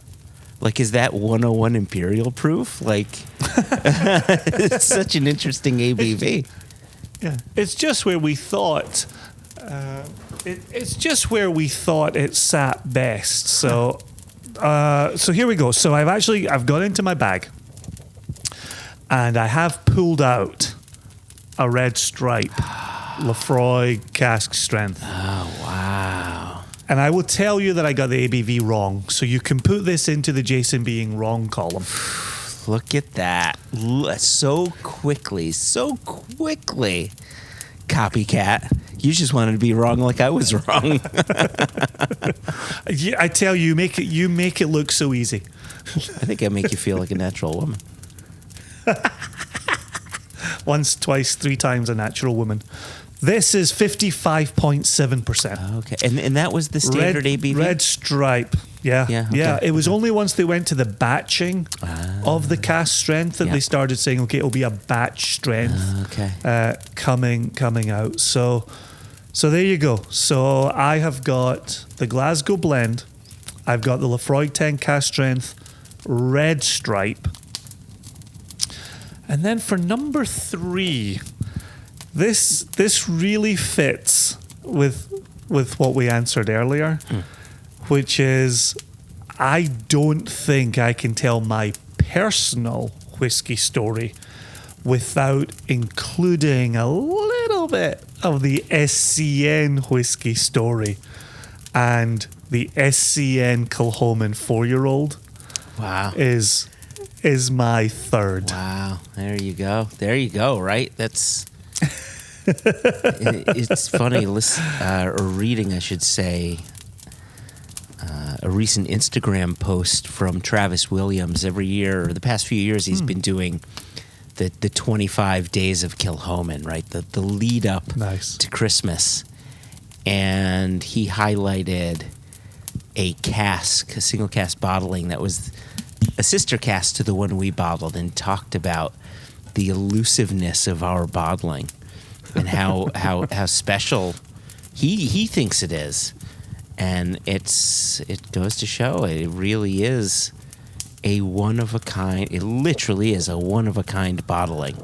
[SPEAKER 2] Like, is that 101 imperial proof? Like, it's such an interesting ABV.
[SPEAKER 3] Yeah, it's just where we thought. It's just where we thought it sat best. So, so here we go. So I've gone into my bag, and I have pulled out a Red Stripe Lafroig cask strength.
[SPEAKER 2] Oh wow!
[SPEAKER 3] And I will tell you that I got the ABV wrong. So you can put this into the Jason being wrong column.
[SPEAKER 2] Look at that! So quickly, copycat. You just wanted to be wrong like I was wrong.
[SPEAKER 3] Yeah, I tell you, you make it look so easy.
[SPEAKER 2] I think I make you feel like a natural woman.
[SPEAKER 3] Once, twice, 3 times a natural woman. This is 55.7%.
[SPEAKER 2] Okay, and that was the standard ABV?
[SPEAKER 3] Red Stripe. Yeah.
[SPEAKER 2] Okay.
[SPEAKER 3] It was only once they went to the batching of the cask strength that they started saying, okay, it'll be a batch strength coming out. So there you go. So I have got the Glasgow blend. I've got the Lafroig 10 cask strength Red Stripe. And then for number 3, this really fits with what we answered earlier, which is I don't think I can tell my personal whiskey story without including a little bit of the SCN whiskey story. And the SCN Kilchoman 4-year-old
[SPEAKER 2] Wow.
[SPEAKER 3] is my third.
[SPEAKER 2] Wow. There you go. There you go, right? That's... it's funny, or reading, I should say, a recent Instagram post from Travis Williams. Every year, or the past few years, he's been doing the 25 days of Kilchoman, right? The lead up to Christmas. And he highlighted a cask, a single cask bottling that was a sister cask to the one we bottled, and talked about the elusiveness of our bottling and how special he thinks it is. And it goes to show it really is a one of a kind. It literally is a one of a kind bottling.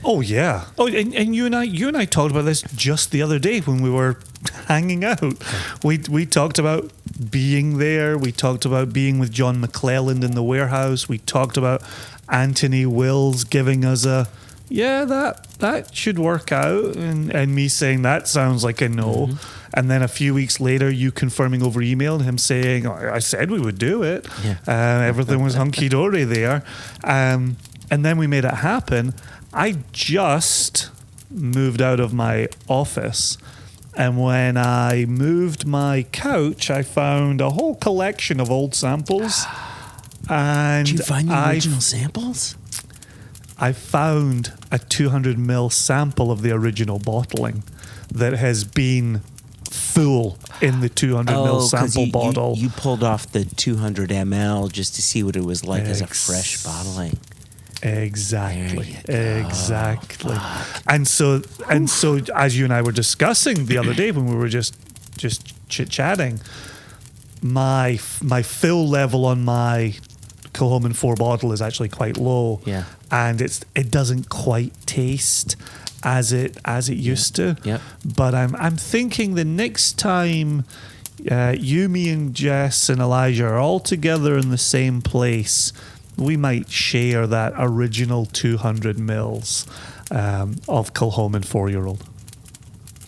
[SPEAKER 3] Oh yeah. Oh, and you and I talked about this just the other day when we were hanging out. We talked about being there. We talked about being with John McClelland in the warehouse. We talked about Anthony Wills giving us a that should work out, and me saying that sounds like a no. And then a few weeks later, you confirming over email and him saying, I said we would do it. Yeah. Everything was hunky-dory there. And then we made it happen. I just moved out of my office, and when I moved my couch, I found a whole collection of old samples. And
[SPEAKER 2] did you find the original samples?
[SPEAKER 3] I found a 200 ml sample of the original bottling that has been full in the 200 ml sample bottle.
[SPEAKER 2] You pulled off the 200 ml just to see what it was like as a fresh bottling.
[SPEAKER 3] Exactly. And so as you and I were discussing the other day when we were just chit-chatting, my fill level on my Kilchoman 4 bottle is actually quite low. Yeah. And it doesn't quite taste as it used to. Yep. But I'm thinking the next time you, me, and Jess and Elijah are all together in the same place, we might share that original 200 mils of Kilchoman 4-year-old.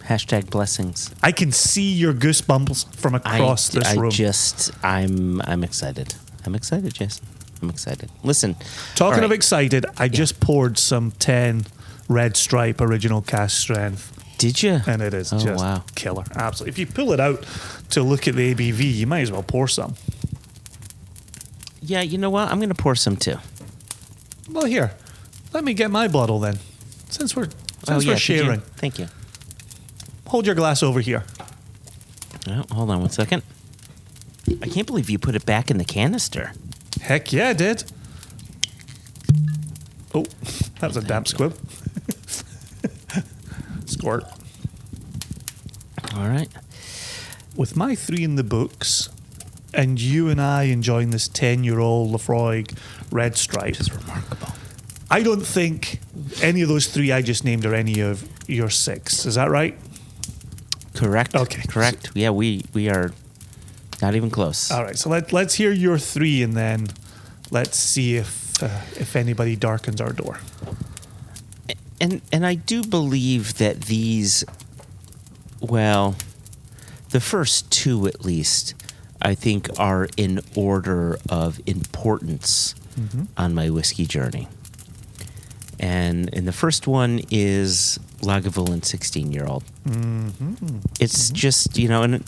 [SPEAKER 2] Hashtag blessings.
[SPEAKER 3] I can see your goosebumps from across this room.
[SPEAKER 2] I'm excited. I'm excited, Jason. I'm excited. Listen.
[SPEAKER 3] Talking of excited, I just poured some 10 Red Stripe original cask strength.
[SPEAKER 2] Did you?
[SPEAKER 3] And it is just killer. Absolutely. If you pull it out to look at the ABV, you might as well pour some.
[SPEAKER 2] Yeah, you know what? I'm going to pour some too.
[SPEAKER 3] Well, here. Let me get my bottle then. Since we're sharing.
[SPEAKER 2] Thank you.
[SPEAKER 3] Hold your glass over here.
[SPEAKER 2] Oh, hold on one second. I can't believe you put it back in the canister.
[SPEAKER 3] Heck yeah, I did. Oh, that was a damp squib. Squirt.
[SPEAKER 2] All right.
[SPEAKER 3] With my 3 in the books, and you and I enjoying this 10-year-old Lafroig Red Stripe.
[SPEAKER 2] Which is remarkable.
[SPEAKER 3] I don't think any of those 3 I just named are any of your 6. Is that right?
[SPEAKER 2] Correct.
[SPEAKER 3] Okay.
[SPEAKER 2] Correct. Yeah, we are not even close.
[SPEAKER 3] All right. So let's hear your 3, and then let's see if anybody darkens our door.
[SPEAKER 2] And I do believe that these, well, the first 2 at least, I think are in order of importance on my whiskey journey. And the first one is Lagavulin 16-year-old. It's just, and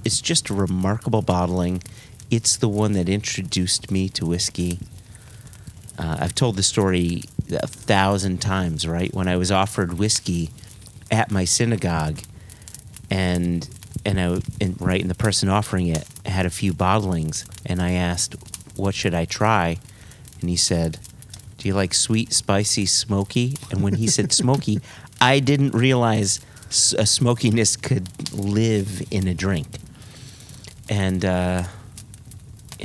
[SPEAKER 2] it's just a remarkable bottling. It's the one that introduced me to whiskey. I've told the story 1,000 times, right? When I was offered whiskey at my synagogue, and the person offering it had a few bottlings, and I asked, what should I try? And he said, do you like sweet, spicy, smoky? And when he said smoky, I didn't realize a smokiness could live in a drink. And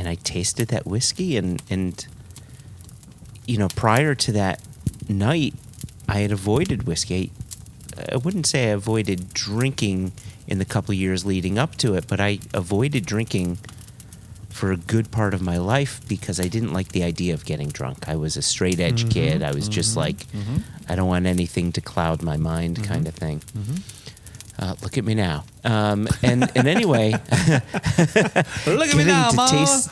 [SPEAKER 2] I tasted that whiskey, and you know, prior to that night, I had avoided whiskey. I wouldn't say I avoided drinking in the couple years leading up to it, but I avoided drinking for a good part of my life because I didn't like the idea of getting drunk. I was a straight edge kid. I was just like, I don't want anything to cloud my mind, kind of thing. Look at me now. And anyway,
[SPEAKER 3] Look at me now, Mama.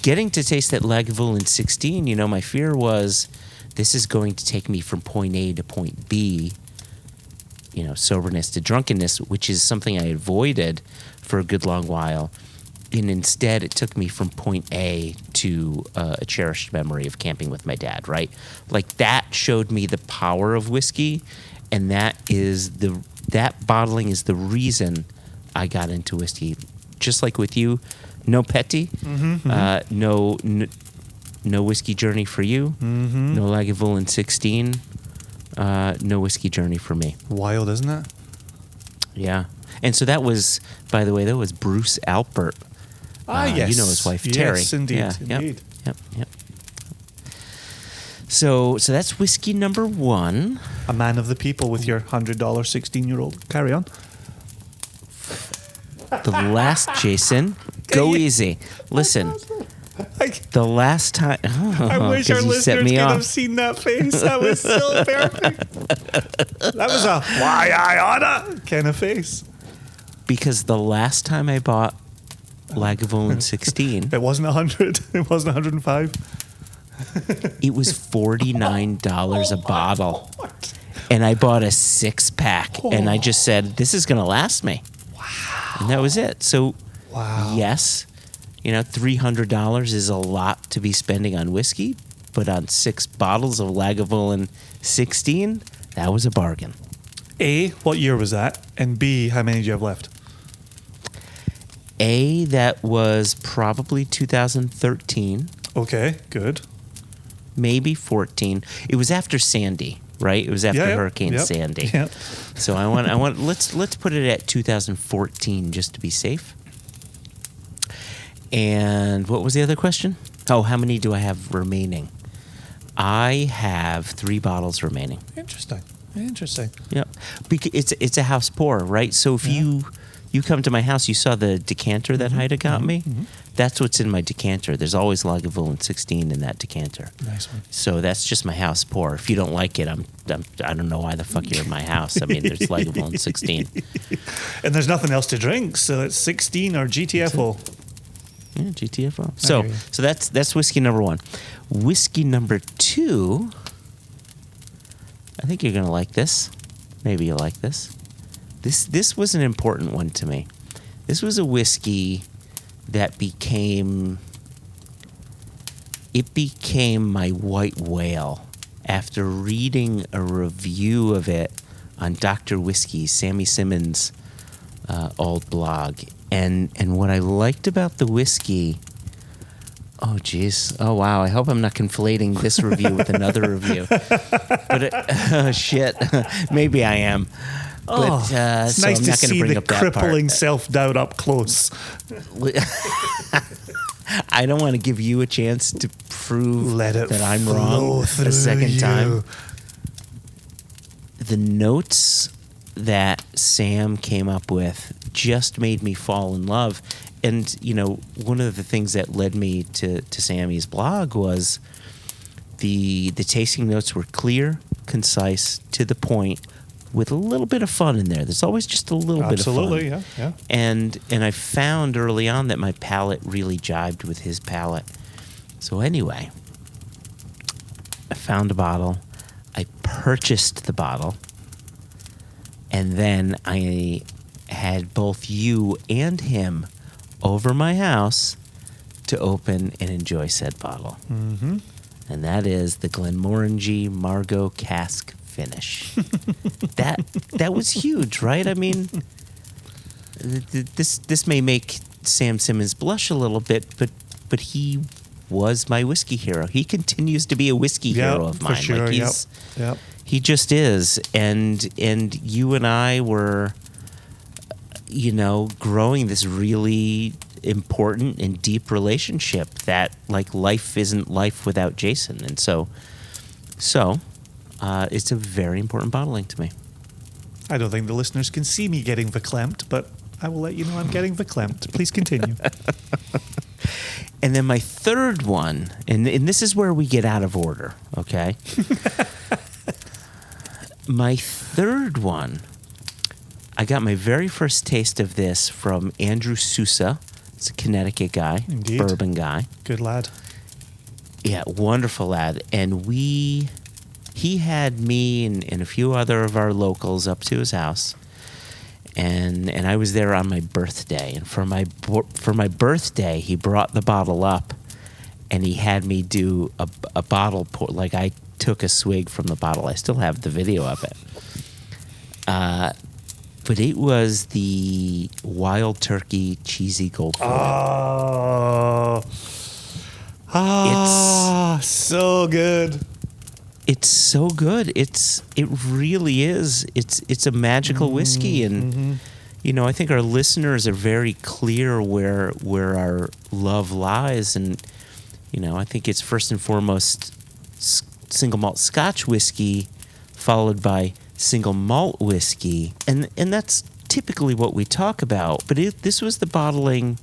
[SPEAKER 2] Getting to taste that Lagavulin 16, you know, my fear was this is going to take me from point A to point B, you know, soberness to drunkenness, which is something I avoided for a good long while. And instead, it took me from point A to a cherished memory of camping with my dad, right? Like, that showed me the power of whiskey, and that bottling is the reason I got into whiskey. Just like with you, no petty, no whiskey journey for you, no Lagavulin 16, no whiskey journey for me.
[SPEAKER 3] Wild, isn't it?
[SPEAKER 2] Yeah. And so that was, by the way, that was Bruce Alpert.
[SPEAKER 3] Yes.
[SPEAKER 2] You know his wife, Terry.
[SPEAKER 3] Yes, indeed.
[SPEAKER 2] Yeah,
[SPEAKER 3] Indeed.
[SPEAKER 2] Yep. So that's whiskey number 1.
[SPEAKER 3] A man of the people with your $100 16-year-old. Carry on.
[SPEAKER 2] The last, Jason, go easy. Listen, the last time...
[SPEAKER 3] I wish our listeners could have seen that face. That was so perfect. That was a why I oughta kind of face.
[SPEAKER 2] Because the last time I bought Lagavulin 16...
[SPEAKER 3] It wasn't 100. It wasn't 105.
[SPEAKER 2] It was $49 a bottle. And I bought a 6-pack. And I just said, this is going to last me. Wow. And that was it. So, yes, you know, $300 is a lot to be spending on whiskey. But on 6 bottles of Lagavulin 16, that was a bargain.
[SPEAKER 3] A, what year was that? And B, how many do you have left?
[SPEAKER 2] A, that was probably 2013.
[SPEAKER 3] Okay, good.
[SPEAKER 2] Maybe 14. It was after Sandy, right? It was after Hurricane Sandy.
[SPEAKER 3] Yep.
[SPEAKER 2] So I want let's put it at 2014 just to be safe. And what was the other question? Oh, how many do I have remaining? I have 3 bottles remaining.
[SPEAKER 3] Interesting.
[SPEAKER 2] Yep. Because it's a house pour, right? So if you come to my house, you saw the decanter that Heide got me. That's what's in my decanter. There's always Lagavulin 16 in that decanter.
[SPEAKER 3] Nice one.
[SPEAKER 2] So that's just my house pour. If you don't like it, I don't know why the fuck you're in my house. I mean, there's Lagavulin 16.
[SPEAKER 3] And there's nothing else to drink, so it's 16 or GTFO.
[SPEAKER 2] Yeah, GTFO. So that's whiskey number 1. Whiskey number 2. I think you're gonna like this. Maybe you like this. This was an important one to me. This was a whiskey that became my white whale after reading a review of it on Dr. Whiskey, Sammy Simmons' old blog. And what I liked about the whiskey... Oh, geez. Oh, wow. I hope I'm not conflating this review with another review. But, shit. Maybe I am. But,
[SPEAKER 3] it's
[SPEAKER 2] so
[SPEAKER 3] nice
[SPEAKER 2] I'm
[SPEAKER 3] to
[SPEAKER 2] not going
[SPEAKER 3] see
[SPEAKER 2] bring
[SPEAKER 3] the
[SPEAKER 2] up that
[SPEAKER 3] crippling
[SPEAKER 2] part.
[SPEAKER 3] self-doubt up close.
[SPEAKER 2] I don't want to give you a chance to prove that I'm
[SPEAKER 3] flow
[SPEAKER 2] wrong
[SPEAKER 3] through
[SPEAKER 2] a second
[SPEAKER 3] you.
[SPEAKER 2] time. The notes that Sam came up with just made me fall in love. And, you know, one of the things that led me to Sammy's blog was the tasting notes were clear, concise, to the point, with a little bit of fun in there. There's always just a little bit of fun.
[SPEAKER 3] Absolutely, yeah.
[SPEAKER 2] And I found early on that my palate really jibed with his palate. So anyway, I found a bottle. I purchased the bottle. And then I had both you and him over my house to open and enjoy said bottle. Mm-hmm. And that is the Glenmorangie Margaux Cask Finish. that was huge, right? I mean, this may make Sam Simmons blush a little bit, but he was my whiskey hero. He continues to be a whiskey hero of mine.
[SPEAKER 3] For sure.
[SPEAKER 2] Like he just is. And you and I were, you know, growing this really important and deep relationship that like life isn't life without Jason. And so it's a very important bottling to me.
[SPEAKER 3] I don't think the listeners can see me getting verklempt, but I will let you know I'm getting verklempt. Please continue.
[SPEAKER 2] And then my third one, and this is where we get out of order, okay? My third one, I got my very first taste of this from Andrew Sousa. It's a Connecticut guy,
[SPEAKER 3] Indeed.
[SPEAKER 2] Bourbon guy.
[SPEAKER 3] Good lad.
[SPEAKER 2] Yeah, wonderful lad. And he had me and a few other of our locals up to his house. And I was there on my birthday. And for my birthday, he brought the bottle up and he had me do a bottle pour. Like I took a swig from the bottle. I still have the video of it. But it was the Wild Turkey Cheesy Gold Foil.
[SPEAKER 3] So good.
[SPEAKER 2] It's so good. It really is. It's a magical whiskey, and you know, I think our listeners are very clear where our love lies, and you know, I think it's first and foremost single malt Scotch whiskey, followed by single malt whiskey, and that's typically what we talk about. But this was the bottling.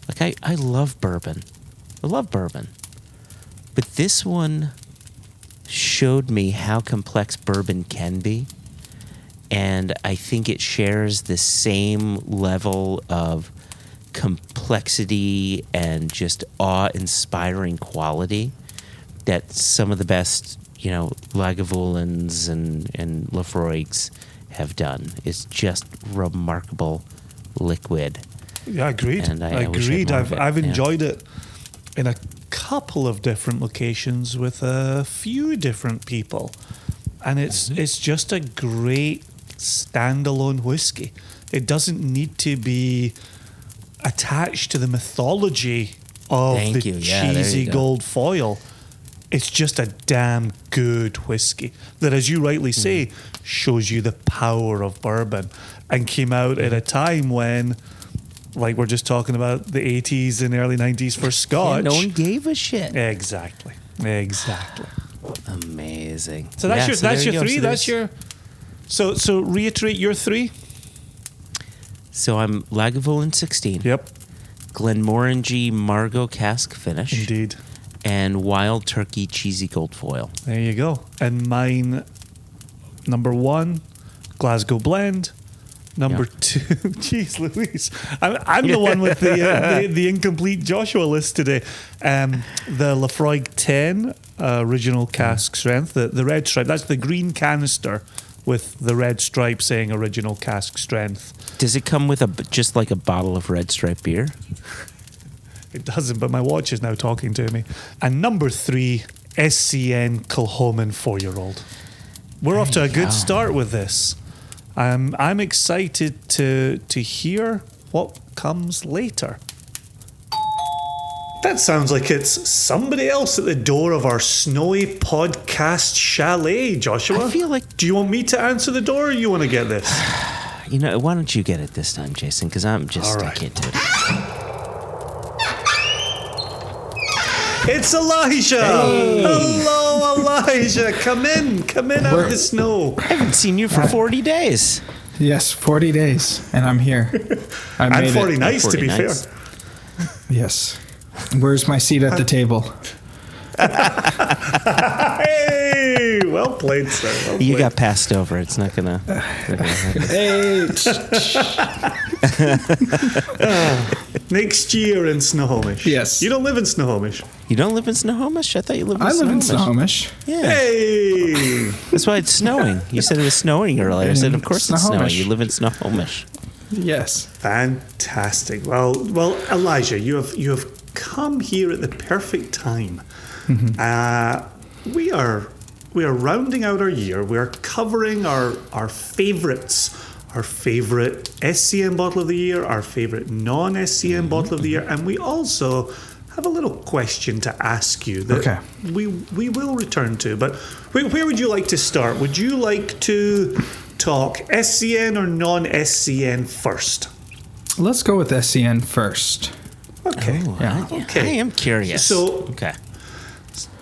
[SPEAKER 2] Like I love bourbon. I love bourbon, but this one showed me how complex bourbon can be, and I think it shares the same level of complexity and just awe-inspiring quality that some of the best, you know, Lagavulins and Laphroaigs have done. It's just remarkable liquid.
[SPEAKER 3] Yeah, agreed.
[SPEAKER 2] And I wish I
[SPEAKER 3] agreed.
[SPEAKER 2] had more of it.
[SPEAKER 3] I've
[SPEAKER 2] Yeah.
[SPEAKER 3] enjoyed it in a couple of different locations with a few different people, and it's just a great standalone whiskey. It doesn't need to be attached to the mythology of
[SPEAKER 2] Thank
[SPEAKER 3] the
[SPEAKER 2] you. Yeah, there
[SPEAKER 3] cheesy
[SPEAKER 2] you go.
[SPEAKER 3] gold foil. It's just a damn good whiskey that, as you rightly say, shows you the power of bourbon, and came out at a time when, like we're just talking about, the 80s and early 90s for Scotch.
[SPEAKER 2] Yeah, no one gave a shit.
[SPEAKER 3] Exactly.
[SPEAKER 2] Amazing.
[SPEAKER 3] So that's
[SPEAKER 2] Yeah,
[SPEAKER 3] your
[SPEAKER 2] so there
[SPEAKER 3] that's
[SPEAKER 2] you
[SPEAKER 3] your
[SPEAKER 2] go.
[SPEAKER 3] three.
[SPEAKER 2] So
[SPEAKER 3] That's
[SPEAKER 2] there's-
[SPEAKER 3] your. So reiterate your three.
[SPEAKER 2] So I'm Lagavulin 16.
[SPEAKER 3] Yep.
[SPEAKER 2] Glenmorangie Margot Cask Finish.
[SPEAKER 3] Indeed.
[SPEAKER 2] And Wild Turkey Cheesy Gold Foil.
[SPEAKER 3] There you go. And mine, number one, Glasgow Blend. Number
[SPEAKER 2] Yeah.
[SPEAKER 3] two, jeez Louise, I'm the one with the incomplete Joshua list today. The Laphroaig 10 original cask strength, the red stripe. That's the green canister with the red stripe saying original cask strength.
[SPEAKER 2] Does it come with just like a bottle of Red Stripe beer?
[SPEAKER 3] It doesn't, but my watch is now talking to me. And number three, SCN Kilchoman 4-year-old. We're off to a good start with this. I'm excited to hear what comes later. That sounds like it's somebody else at the door of our snowy podcast chalet, Joshua.
[SPEAKER 2] I feel like-
[SPEAKER 3] Do you want me to answer the door, or you want to get this?
[SPEAKER 2] You know, why don't you get it this time, Jason? Because I can't do it.
[SPEAKER 3] It's Elijah.
[SPEAKER 2] Hey.
[SPEAKER 3] Hello, Elijah. Come in out of the snow.
[SPEAKER 2] I haven't seen you for 40 days.
[SPEAKER 6] Yes, 40 days, and I'm here. I
[SPEAKER 3] And
[SPEAKER 6] made
[SPEAKER 3] 40
[SPEAKER 6] it.
[SPEAKER 3] nights, to
[SPEAKER 2] 40
[SPEAKER 3] be
[SPEAKER 2] nights.
[SPEAKER 3] fair.
[SPEAKER 6] Yes. Where's my seat at the table?
[SPEAKER 3] Hey, well played, sir. Well
[SPEAKER 2] You
[SPEAKER 3] played.
[SPEAKER 2] got passed over. It's not gonna happen.
[SPEAKER 6] Hey,
[SPEAKER 3] Next year in Snohomish.
[SPEAKER 6] Yes.
[SPEAKER 3] You don't live in Snohomish.
[SPEAKER 2] You don't live in Snohomish? I thought you lived in
[SPEAKER 6] I live in
[SPEAKER 2] Snohomish.
[SPEAKER 6] Snohomish.
[SPEAKER 2] Yeah.
[SPEAKER 3] Hey.
[SPEAKER 2] That's why it's snowing. You said it was snowing earlier. I said, of course it's snowing.
[SPEAKER 6] Snohomish.
[SPEAKER 2] You live in Snohomish.
[SPEAKER 6] Yes.
[SPEAKER 3] Fantastic. Well, Elijah, you have come here at the perfect time. We are rounding out our year. We are covering our favorites, our favorite SCN bottle of the year, our favorite non-SCN bottle of the year, and we also have a little question to ask you that
[SPEAKER 6] Okay.
[SPEAKER 3] we will return to. But where would you like to start? Would you like to talk SCN or non-SCN first?
[SPEAKER 6] Let's go with SCN first.
[SPEAKER 5] Okay. Okay.
[SPEAKER 2] I am curious.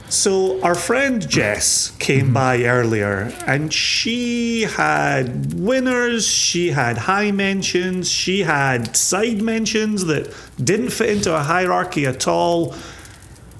[SPEAKER 5] So our friend Jess came by earlier, and she had winners, she had high mentions, she had side mentions that didn't fit into a hierarchy at all.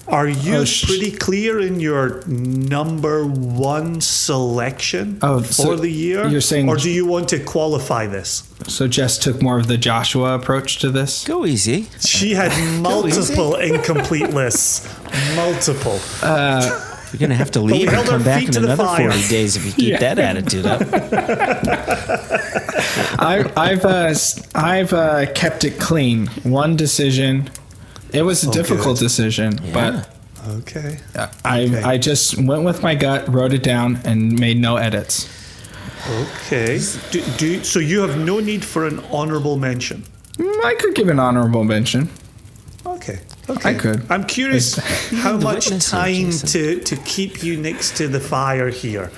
[SPEAKER 5] Are you pretty clear in your number one selection for the year?
[SPEAKER 6] You're saying,
[SPEAKER 5] or do you want to qualify this?
[SPEAKER 6] So Jess took more of the Joshua approach to this?
[SPEAKER 2] Go easy.
[SPEAKER 5] She had multiple incomplete lists. Multiple.
[SPEAKER 2] You're going to have to leave and come back in another 40 days if you keep that attitude up.
[SPEAKER 6] I've kept it clean. One decision. It was a difficult decision, but
[SPEAKER 5] okay.
[SPEAKER 6] I just went with my gut, wrote it down, and made no edits.
[SPEAKER 5] Okay. So you have no need for an honorable mention?
[SPEAKER 6] I could give an honorable mention.
[SPEAKER 5] Okay.
[SPEAKER 6] I could.
[SPEAKER 5] I'm curious how much time to keep you next to the fire here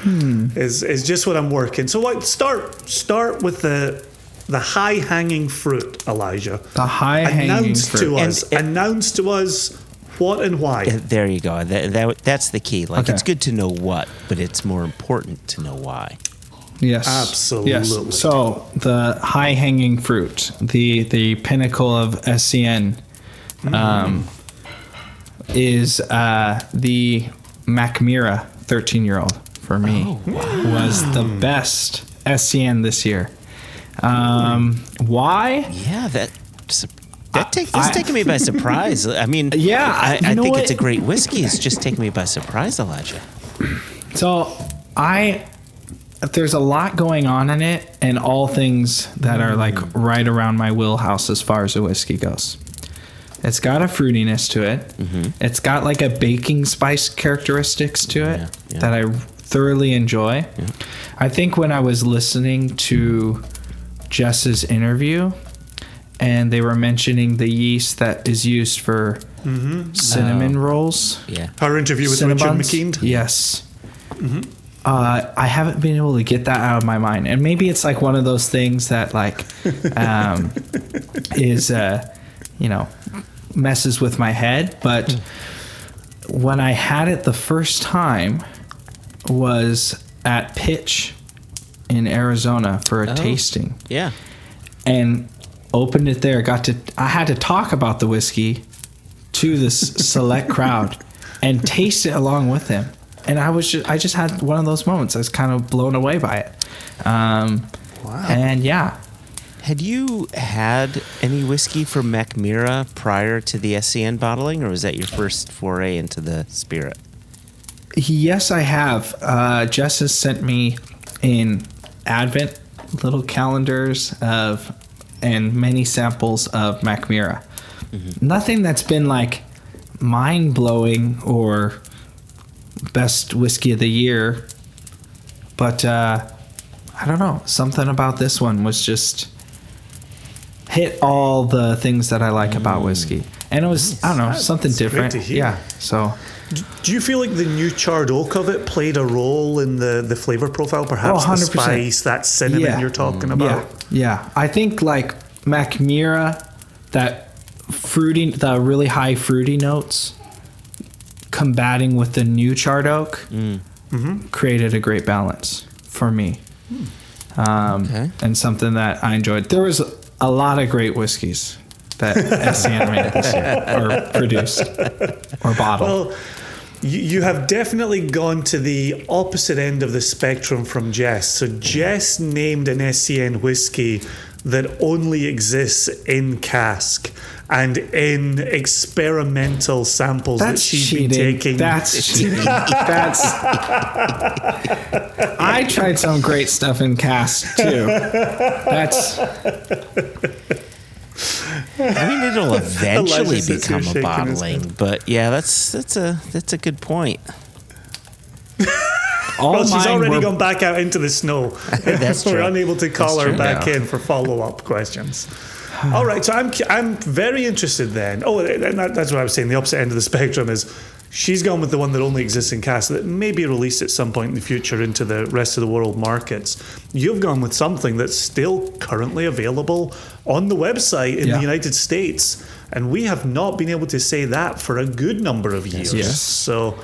[SPEAKER 5] is just what I'm working. So what? Start with the high hanging fruit, Elijah.
[SPEAKER 6] The high hanging fruit.
[SPEAKER 5] Announce to us what and why.
[SPEAKER 2] There you go. That's the key. Like it's good to know what, but it's more important to know why.
[SPEAKER 6] Yes.
[SPEAKER 5] Absolutely.
[SPEAKER 6] Yes. So the high hanging fruit, the pinnacle of SCN, is the Macmira 13-year-old for me. Was the best SCN this year. Why?
[SPEAKER 2] Yeah, that's taking me by surprise. I mean,
[SPEAKER 6] yeah,
[SPEAKER 2] I think it's a great whiskey. It's just taking me by surprise, Elijah.
[SPEAKER 6] So there's a lot going on in it, and all things that are like right around my wheelhouse as far as a whiskey goes. It's got a fruitiness to it. Mm-hmm. It's got like a baking spice characteristics to it that I thoroughly enjoy. Yeah. I think when I was listening to Jess's interview, and they were mentioning the yeast that is used for cinnamon rolls.
[SPEAKER 5] Yeah. Her interview with Richard McKean.
[SPEAKER 6] Yes. Mm-hmm. I haven't been able to get that out of my mind, and maybe it's like one of those things that like is messes with my head. But when I had it the first time was at Pitch in Arizona for a tasting.
[SPEAKER 2] Yeah.
[SPEAKER 6] And opened it there. I had to talk about the whiskey to this select crowd and taste it along with him. And I just had one of those moments. I was kind of blown away by it. Wow. And yeah.
[SPEAKER 2] Had you had any whiskey from Macmira prior to the SCN bottling, or was that your first foray into the spirit?
[SPEAKER 6] Yes, I have. Jess has sent me in Advent little calendars and many samples of Macmira. Mm-hmm. Nothing that's been like mind-blowing or best whiskey of the year, but I don't know, something about this one was just hit all the things that I like about whiskey, and it was something different. Yeah. So
[SPEAKER 5] do you feel like the new charred oak of it played a role in the flavor profile? Perhaps the spice, that cinnamon you're talking about.
[SPEAKER 6] Yeah. I think like Macmira, that fruity, the really high fruity notes, combating with the new charred oak, created a great balance for me. And something that I enjoyed. There was a lot of great whiskeys that SCN made this year, or produced, or bottled.
[SPEAKER 5] Well, you have definitely gone to the opposite end of the spectrum from Jess. So Jess named an SCN whiskey that only exists in cask and in experimental samples that she's been taking.
[SPEAKER 6] That's cheating. I tried some great stuff in cask too.
[SPEAKER 2] I mean, it'll eventually become a bottling, but yeah, that's a good point.
[SPEAKER 5] Well, she's already gone back out into the snow.
[SPEAKER 2] That's true.
[SPEAKER 5] We're unable to call her back in for follow-up questions. All right, so I'm very interested then. Oh, and that's what I was saying. The opposite end of the spectrum is She's gone with the one that only exists in Cask that may be released at some point in the future into the rest of the world markets. You've gone with something that's still currently available on the website in the United States, and we have not been able to say that for a good number of years.
[SPEAKER 6] Yes.
[SPEAKER 5] So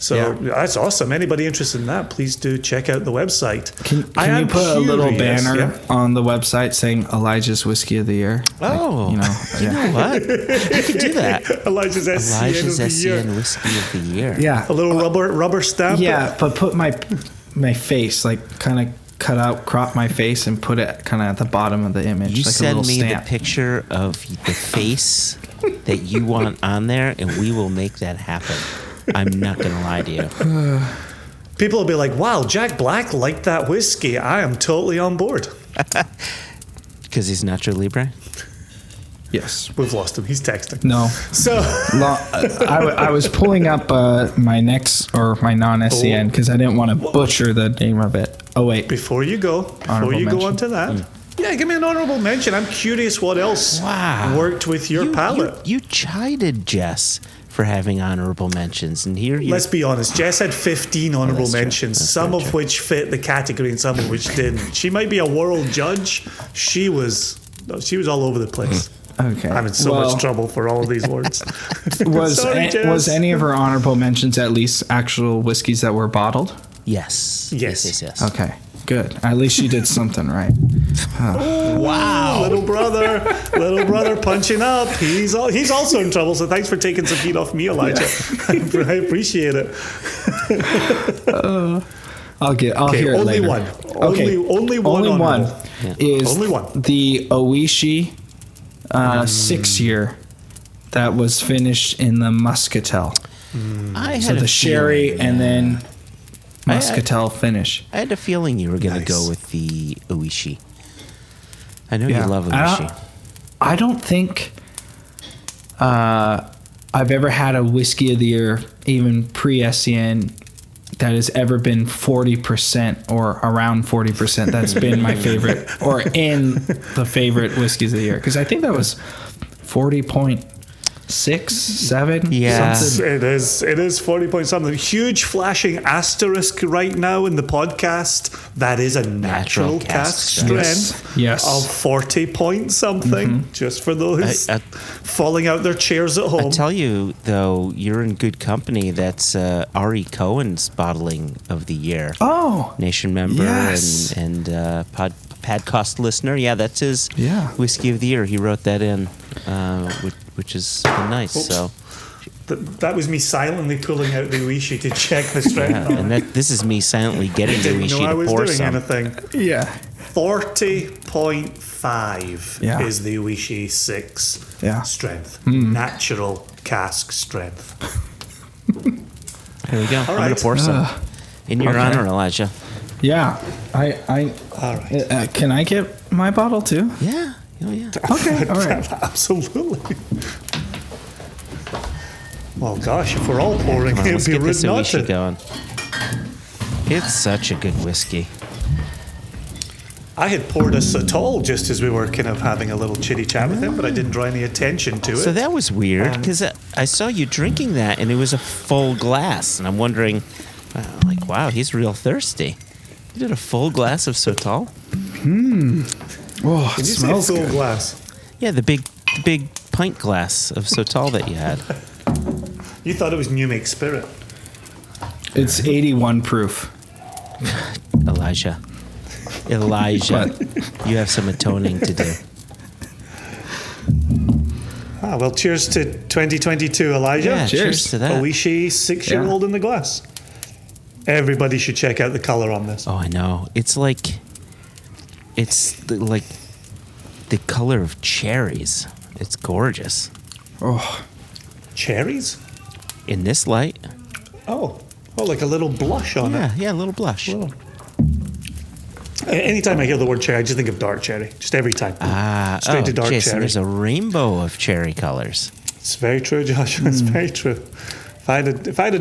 [SPEAKER 5] that's awesome. Anybody interested in that, please do check out the website.
[SPEAKER 6] Can you put a little banner on the website saying Elijah's Whiskey of the Year?
[SPEAKER 2] Oh,
[SPEAKER 6] Like,
[SPEAKER 2] you know what? You could do that.
[SPEAKER 5] Elijah's
[SPEAKER 2] Elijah's
[SPEAKER 5] SCN
[SPEAKER 2] Whiskey of the Year.
[SPEAKER 6] Yeah.
[SPEAKER 5] a little rubber stamp.
[SPEAKER 6] Yeah, but put my face, like kind of crop my face and put it kind of at the bottom of the image.
[SPEAKER 2] You
[SPEAKER 6] like
[SPEAKER 2] send
[SPEAKER 6] a
[SPEAKER 2] me
[SPEAKER 6] little stamp.
[SPEAKER 2] the picture of the face that you want on there, and we will make that happen. I'm not going to lie to you.
[SPEAKER 5] People will be like, wow, Jack Black liked that whiskey. I am totally on board.
[SPEAKER 2] Because he's Nacho Libre?
[SPEAKER 6] Yes.
[SPEAKER 5] We've lost him. He's texting.
[SPEAKER 6] No.
[SPEAKER 5] So
[SPEAKER 6] I was pulling up my next or my non-SCN because I didn't want to butcher the name of it. Oh wait.
[SPEAKER 5] before you go
[SPEAKER 6] Honorable mention.
[SPEAKER 5] on to that, yeah, give me an honorable mention. I'm curious what else worked with your palate.
[SPEAKER 2] You chided Jess for having honorable mentions, and here you.
[SPEAKER 5] Let's be honest. Jess had 15 honorable
[SPEAKER 2] that's true.
[SPEAKER 5] mentions,
[SPEAKER 2] That's
[SPEAKER 5] some
[SPEAKER 2] very
[SPEAKER 5] of
[SPEAKER 2] true.
[SPEAKER 5] which fit the category and some of which didn't. She might be a world judge. She was all over the place.
[SPEAKER 6] Okay.
[SPEAKER 5] I'm in so much trouble for all of these words. Sorry, Jess.
[SPEAKER 6] Was any of her honorable mentions at least actual whiskeys that were bottled?
[SPEAKER 2] Yes.
[SPEAKER 5] Yes.
[SPEAKER 6] Okay. Good. At least she did something right.
[SPEAKER 5] Wow, little brother punching up. He's also in trouble. So thanks for taking some heat off me, Elijah. I appreciate it.
[SPEAKER 6] I'll hear it
[SPEAKER 5] only
[SPEAKER 6] later.
[SPEAKER 5] one.
[SPEAKER 6] Okay.
[SPEAKER 5] Only one.
[SPEAKER 6] Only one is
[SPEAKER 5] Only one.
[SPEAKER 6] the Oishi 6-year that was finished in the Muscatel.
[SPEAKER 2] I had
[SPEAKER 6] So
[SPEAKER 2] a
[SPEAKER 6] the sherry
[SPEAKER 2] feeling,
[SPEAKER 6] and then Muscatel finish.
[SPEAKER 2] I had a feeling you were going to go with the Oishi. I know you love
[SPEAKER 6] I
[SPEAKER 2] Oishi.
[SPEAKER 6] I don't think I've ever had a whiskey of the year, even pre-SCN, that has ever been 40% or around 40%. That's been my favorite, or in the favorite whiskeys of the year. Because I think that was 40.6, 7.
[SPEAKER 2] Yeah.
[SPEAKER 6] something.
[SPEAKER 5] It is 40 point something. Huge flashing asterisk right now in the podcast. That is a natural cask strength
[SPEAKER 6] Yes.
[SPEAKER 5] of 40 point something. Just for those falling out their chairs at home.
[SPEAKER 2] I tell you, though, you're in good company. That's Ari Cohen's bottling of the year.
[SPEAKER 6] Oh,
[SPEAKER 2] Nation member
[SPEAKER 6] Yes.
[SPEAKER 2] and podcast listener. Yeah, that's his whiskey of the year. He wrote that in, which is nice.
[SPEAKER 5] Oops.
[SPEAKER 2] So
[SPEAKER 5] That was me silently pulling out the Oishi to check the strength.
[SPEAKER 2] and this is me silently getting the
[SPEAKER 5] Didn't
[SPEAKER 2] Oishi
[SPEAKER 5] know I
[SPEAKER 2] to
[SPEAKER 5] was
[SPEAKER 2] pour
[SPEAKER 5] doing
[SPEAKER 2] some.
[SPEAKER 5] anything.
[SPEAKER 6] yeah.
[SPEAKER 5] 40.5
[SPEAKER 6] Yeah.
[SPEAKER 5] is the Oishi 6 strength. Natural cask strength.
[SPEAKER 2] Here we go. I'm going
[SPEAKER 5] right.
[SPEAKER 2] to pour some. In your
[SPEAKER 6] Okay.
[SPEAKER 2] honor, Elijah.
[SPEAKER 6] Yeah.
[SPEAKER 5] All right.
[SPEAKER 6] Can I get my bottle too?
[SPEAKER 2] Yeah. Oh, yeah.
[SPEAKER 6] Okay. All right.
[SPEAKER 5] Absolutely. Well, gosh, if we're all pouring,
[SPEAKER 2] Come on,
[SPEAKER 5] it'd
[SPEAKER 2] let's
[SPEAKER 5] be
[SPEAKER 2] get
[SPEAKER 5] rude
[SPEAKER 2] this
[SPEAKER 5] not
[SPEAKER 2] Oishi
[SPEAKER 5] to.
[SPEAKER 2] going. It's such a good whiskey.
[SPEAKER 5] I had poured a Sotol just as we were kind of having a little chitty chat with him, but I didn't draw any attention to it.
[SPEAKER 2] So that was weird because I saw you drinking that and it was a full glass, and I'm wondering, wow, he's real thirsty. You did a full glass of Sotol?
[SPEAKER 6] Oh, it
[SPEAKER 5] Did you say
[SPEAKER 6] smells
[SPEAKER 5] full
[SPEAKER 6] good.
[SPEAKER 5] glass?
[SPEAKER 2] Yeah, the big pint glass of Sotol that you had.
[SPEAKER 5] You thought it was New Make Spirit.
[SPEAKER 6] It's 81 proof.
[SPEAKER 2] Elijah, you have some atoning to do.
[SPEAKER 5] Well, cheers to 2022, Elijah.
[SPEAKER 2] Yeah, cheers to that.
[SPEAKER 5] Oishi 6-year-old in the glass. Everybody should check out the color on this.
[SPEAKER 2] Oh, I know. It's like the color of cherries. It's gorgeous.
[SPEAKER 6] Oh,
[SPEAKER 5] Cherries?
[SPEAKER 2] In this light,
[SPEAKER 5] Oh, like a little blush on it.
[SPEAKER 2] yeah, a little blush.
[SPEAKER 5] Anytime I hear the word cherry, I just think of dark cherry. Just every time. Straight to dark
[SPEAKER 2] Jason,
[SPEAKER 5] cherry.
[SPEAKER 2] there's a rainbow of cherry colors.
[SPEAKER 5] It's very true, Josh. It's very true. If I had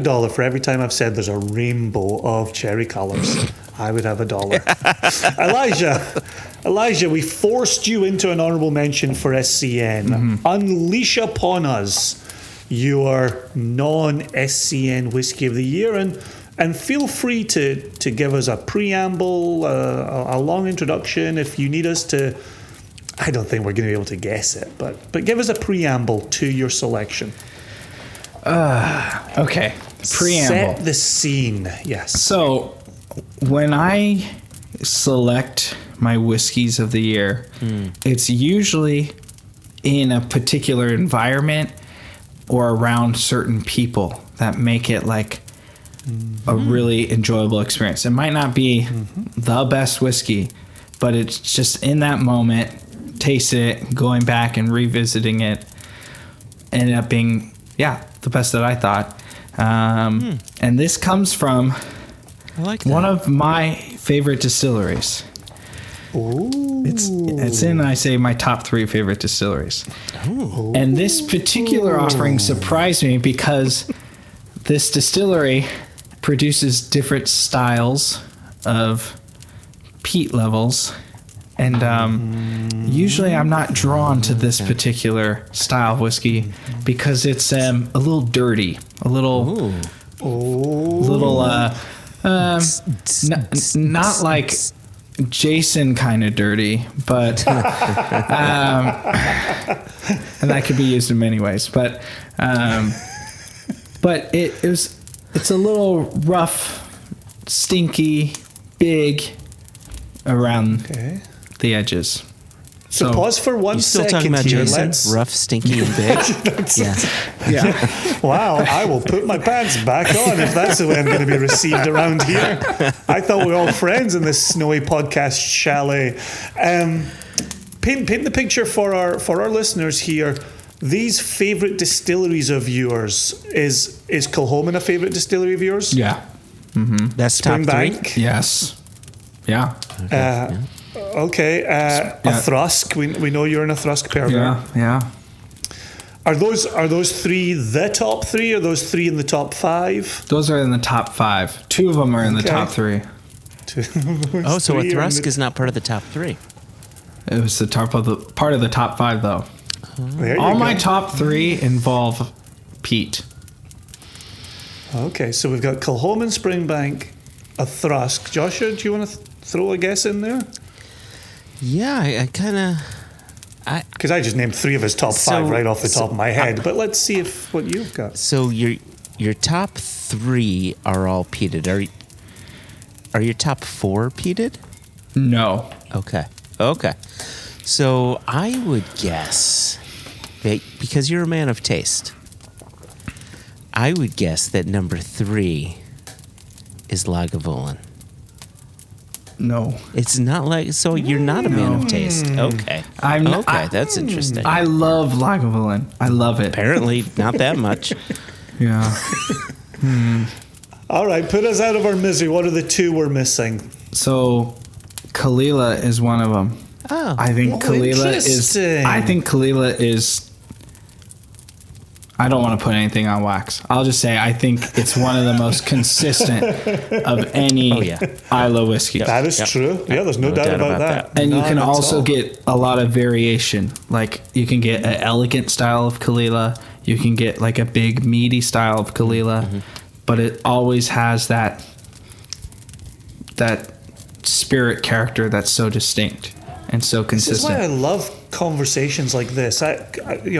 [SPEAKER 5] $1 for every time I've said there's a rainbow of cherry colors, I would have $1. Elijah, we forced you into an honorable mention for SCN. Unleash upon us your non-SCN whiskey of the year, and feel free to give us a preamble, a long introduction if you need us to. I don't think we're going to be able to guess it, but give us a preamble to your selection.
[SPEAKER 6] Okay. Preamble.
[SPEAKER 5] Set the scene. Yes.
[SPEAKER 6] So, when I select my whiskeys of the year, it's usually in a particular environment or around certain people that make it like a really enjoyable experience. It might not be the best whiskey, but it's just in that moment, taste it, going back and revisiting it, ended up being, the best that I thought. And this comes from
[SPEAKER 2] I like that.
[SPEAKER 6] one of my favorite distilleries.
[SPEAKER 5] Ooh.
[SPEAKER 6] It's in, I say, my top 3 favorite distilleries.
[SPEAKER 2] Ooh.
[SPEAKER 6] And this particular offering surprised me because this distillery produces different styles of peat levels. And usually I'm not drawn to this particular style of whiskey because it's a little dirty, a little, not like Jason kind of dirty, but and that could be used in many ways. But it's a little rough, stinky, big around the edges.
[SPEAKER 5] So pause for one
[SPEAKER 2] You still
[SPEAKER 5] second
[SPEAKER 2] talking about
[SPEAKER 5] here.
[SPEAKER 2] Jason? Rough, stinky, and big?
[SPEAKER 6] Yeah.
[SPEAKER 5] Wow, I will put my pants back on if that's the way I'm going to be received around here. I thought we were all friends in this snowy podcast chalet. Paint the picture for our listeners here. These favorite distilleries of yours, is Kilchoman a favorite distillery of yours?
[SPEAKER 6] Yeah.
[SPEAKER 2] That's top 3?
[SPEAKER 5] Springbank?
[SPEAKER 6] Yes. Yeah.
[SPEAKER 5] Okay. A Thrusk. We know you're in a Thrusk pair.
[SPEAKER 6] Yeah.
[SPEAKER 5] Are those 3 the top 3? Or those 3 in the top 5?
[SPEAKER 6] Those are in the top 5. 2 of them are in the top 3.
[SPEAKER 2] Oh, so a Thrusk is not part of the top 3.
[SPEAKER 6] It was the part of the top 5 though.
[SPEAKER 5] All
[SPEAKER 6] my top 3 involve peat.
[SPEAKER 5] Okay, so we've got Kilchoman, Springbank, a Thrusk. Joshua, do you want to throw a guess in there?
[SPEAKER 2] Yeah, I kind of...
[SPEAKER 5] Because I just named 3 of his top 5 right off the top of my head. But let's see what you've got.
[SPEAKER 2] So your top 3 are all peated. Are your top 4 peated?
[SPEAKER 6] No.
[SPEAKER 2] Okay. So I would guess that, because you're a man of taste, I would guess that number 3 is Lagavulin.
[SPEAKER 6] No.
[SPEAKER 2] It's not like... So you're not a man of taste. Okay. That's interesting.
[SPEAKER 6] I love Lagavulin. I love it.
[SPEAKER 2] Apparently not that much.
[SPEAKER 6] Yeah.
[SPEAKER 5] All right, put us out of our misery. What are the 2 we're missing?
[SPEAKER 6] So, Kalila is one of them.
[SPEAKER 2] Oh.
[SPEAKER 6] I think Kalila is. I don't want to put anything on wax. I'll just say I think it's one of the most consistent of any Isla whiskey.
[SPEAKER 5] That is true. Yeah, there's no doubt about that.
[SPEAKER 6] And you can also get a lot of variation. Like you can get an elegant style of Kalila. You can get like a big meaty style of Kalila. But it always has that spirit character that's so distinct and so consistent.
[SPEAKER 5] This is why I love conversations like this. I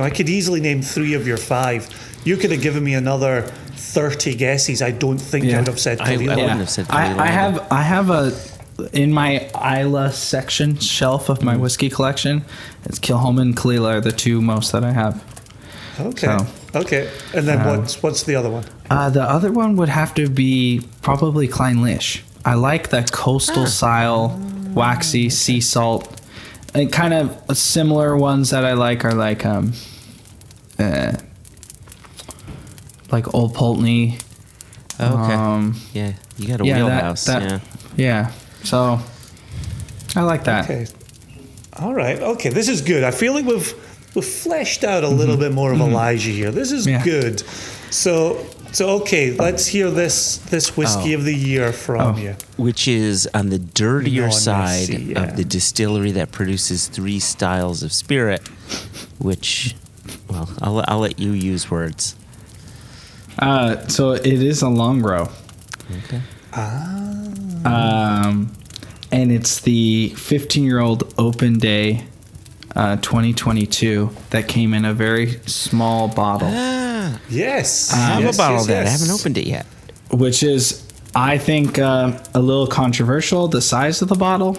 [SPEAKER 5] could easily name 3 of your 5. You could have given me another 30 guesses. I don't think I would have said Kalila.
[SPEAKER 2] I wouldn't have said Kalila.
[SPEAKER 6] I have a in my Isla section shelf of my whiskey collection. It's Kilchoman and Kalila are the 2 most that I have.
[SPEAKER 5] Okay. And then what's the other one?
[SPEAKER 6] The other one would have to be probably Clynelish. I like the coastal style, waxy sea salt. And kind of similar ones that I like are like Old Pulteney.
[SPEAKER 2] Yeah, you got a wheelhouse.
[SPEAKER 6] Yeah. So I like that.
[SPEAKER 5] Okay. All right. Okay, this is good. I feel like we've fleshed out a little bit more of Elijah here. This is good. So okay, let's hear this whiskey of the year from you.
[SPEAKER 2] Which is on the dirtier side
[SPEAKER 5] Non-SCN.
[SPEAKER 2] of the distillery that produces 3 styles of spirit, which Well, I'll let you use words.
[SPEAKER 6] So it is a long row.
[SPEAKER 2] Okay.
[SPEAKER 6] And it's the 15-year-old Open Day 2022 that came in a very small bottle,
[SPEAKER 5] Yes.
[SPEAKER 2] I have
[SPEAKER 5] Yes,
[SPEAKER 2] a bottle
[SPEAKER 5] yes,
[SPEAKER 2] of that. I
[SPEAKER 5] yes.
[SPEAKER 2] haven't opened it yet.
[SPEAKER 6] which is, I think, a little controversial. The size of the bottle,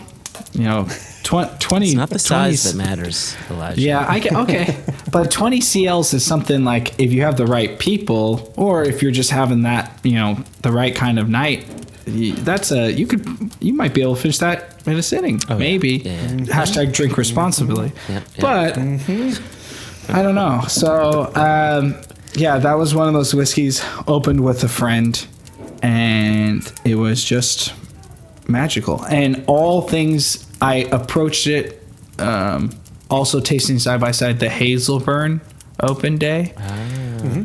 [SPEAKER 6] 20.
[SPEAKER 2] It's not the size
[SPEAKER 6] 20
[SPEAKER 2] that matters, Elijah.
[SPEAKER 6] Yeah, okay. But 20 CLs is something like if you have the right people, or if you're just having that, the right kind of night. That's you might be able to finish that in a sitting, maybe.
[SPEAKER 2] Yeah.
[SPEAKER 6] Hashtag drink responsibly.
[SPEAKER 2] Yep.
[SPEAKER 6] But I don't know. So that was one of those whiskeys. Opened with a friend, and it was just magical. And all things, I approached it. Also tasting side by side the Hazelburn Open Day.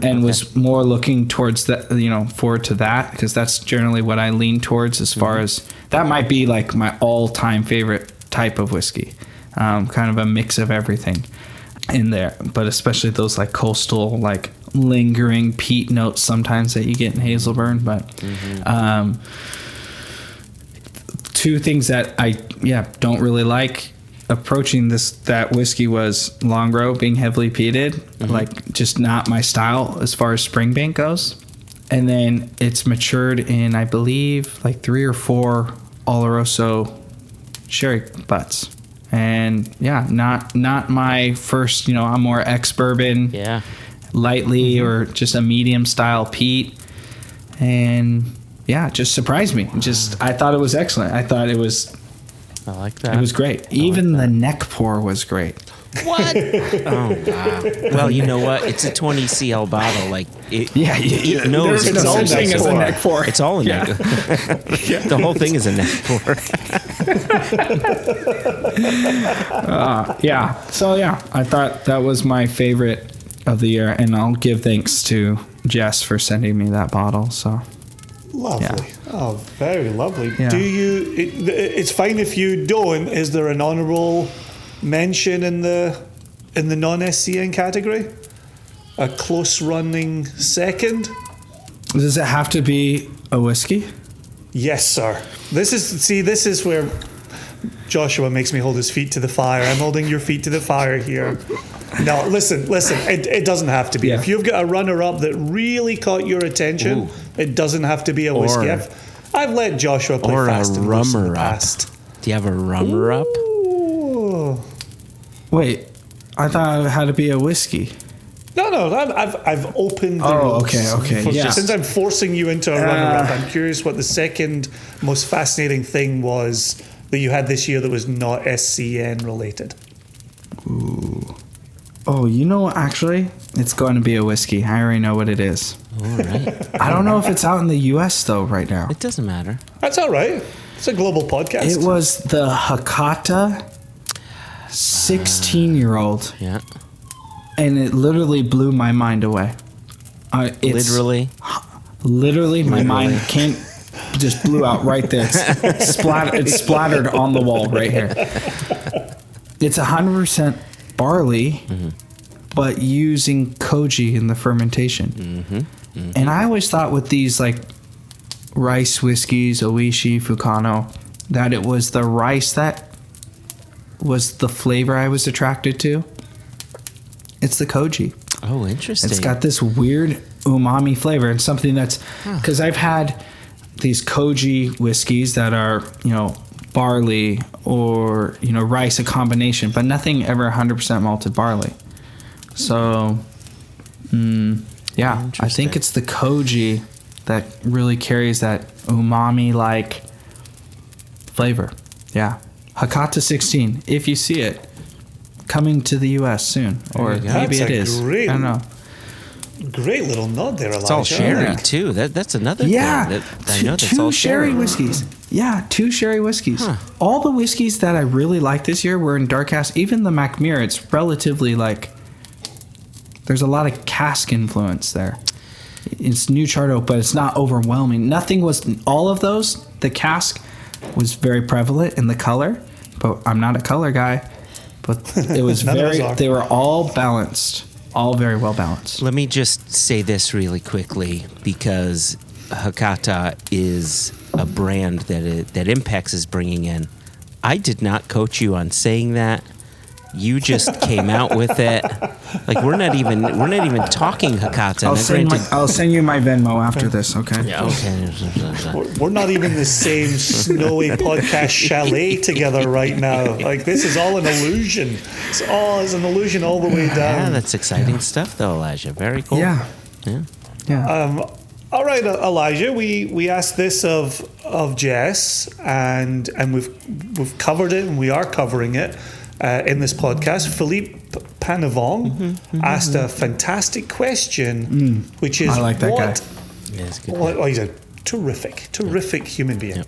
[SPEAKER 6] And was more looking towards that, forward to that, because that's generally what I lean towards as far as that might be like my all-time favorite type of whiskey. Kind of a mix of everything in there, but especially those like coastal, like lingering peat notes sometimes that you get in Hazelburn. But two things that I don't really like approaching that whiskey was Longrow being heavily peated, like just not my style as far as Springbank goes. And then it's matured in, I believe, like 3 or 4 Oloroso sherry butts. And not my first, I'm more ex-bourbon, lightly or just a medium style peat. And just surprised me. I thought it was excellent. I thought it was...
[SPEAKER 2] I like that.
[SPEAKER 6] It was great. Even the neck pour was great.
[SPEAKER 2] What? Oh, wow. Well, you know what? It's a 20 CL bottle. Like, it knows
[SPEAKER 6] There's no such thing as a neck pour.
[SPEAKER 2] It's all a neck. The whole thing is a neck pour.
[SPEAKER 6] So, I thought that was my favorite of the year. And I'll give thanks to Jess for sending me that bottle. So.
[SPEAKER 5] Lovely.
[SPEAKER 6] Yeah.
[SPEAKER 5] Oh, very lovely.
[SPEAKER 6] Yeah.
[SPEAKER 5] Do you? It's fine if you don't. Is there an honourable mention in the non-SCN category? A close running second?
[SPEAKER 6] Does it have to be a whiskey?
[SPEAKER 5] Yes, sir. This is where Joshua makes me hold his feet to the fire. I'm holding your feet to the fire here. No, listen. It doesn't have to be.
[SPEAKER 6] Yeah.
[SPEAKER 5] If you've got a runner-up that really caught your attention, it doesn't have to be a whiskey. I've let Joshua play fast and loose in the past.
[SPEAKER 2] Do you have a rummer-up?
[SPEAKER 6] Wait, I thought it had to be a whiskey.
[SPEAKER 5] No. I've opened the rules.
[SPEAKER 6] Okay. Yeah.
[SPEAKER 5] Since I'm forcing you into a runner-up, I'm curious what the second most fascinating thing was that you had this year that was not SCN related.
[SPEAKER 6] Ooh. Oh, actually, it's going to be a whiskey. I already know what it is.
[SPEAKER 2] All right.
[SPEAKER 6] I don't know if it's out in the U.S. though right now.
[SPEAKER 2] It doesn't matter.
[SPEAKER 5] That's all right. It's a global podcast.
[SPEAKER 6] It was the Hakata 16-year-old.
[SPEAKER 2] Yeah.
[SPEAKER 6] And it literally blew my mind away.
[SPEAKER 2] Literally,
[SPEAKER 6] my mind can't just blew out right there. It's splattered on the wall right here. It's 100% barley, but using koji in the fermentation. And I always thought with these like rice whiskeys, Oishi, Fukano, that it was the rice that was the flavor I was attracted to. It's the koji.
[SPEAKER 2] Oh, interesting.
[SPEAKER 6] It's got this weird umami flavor, and something that's because I've had these koji whiskeys that are, barley or, rice, a combination, but nothing ever 100% malted barley. So, I think it's the koji that really carries that umami-like flavor. Yeah. Hakata 16, if you see it, coming to the U.S. soon. Or maybe it is. I don't know.
[SPEAKER 5] Great little nod there, Elijah.
[SPEAKER 2] It's all sherry, too. That's another thing. That I know that's all
[SPEAKER 6] sherry whiskeys. Yeah, 2 sherry whiskeys. All the whiskeys that I really liked this year were in dark cask. Even the Macmillan, it's relatively like... There's a lot of cask influence there. It's New Charto, but it's not overwhelming. Nothing was... All of those, the cask was very prevalent in the color, but I'm not a color guy. But it was they were all balanced. all very well balanced.
[SPEAKER 2] Let me just say this really quickly, because Hakata is a brand that Impex is bringing in. I did not coach you on saying that. You just came out with it. Like we're not even talking Hakata.
[SPEAKER 6] I'll send you my Venmo after this. Okay.
[SPEAKER 2] Yeah, okay.
[SPEAKER 3] We're not even the same snowy podcast chalet together right now. Like this is all an illusion. It's an illusion all the way down.
[SPEAKER 2] Yeah, that's exciting stuff, though, Elijah. Very cool.
[SPEAKER 6] Yeah.
[SPEAKER 2] Yeah.
[SPEAKER 3] All right, Elijah. We asked this of Jess, and we've covered it, and we are covering it in this podcast. Philippe Panavong asked a fantastic question, which is,
[SPEAKER 6] I like that guy.
[SPEAKER 2] Yeah, it's good.
[SPEAKER 3] He's a terrific human being.
[SPEAKER 2] Yep.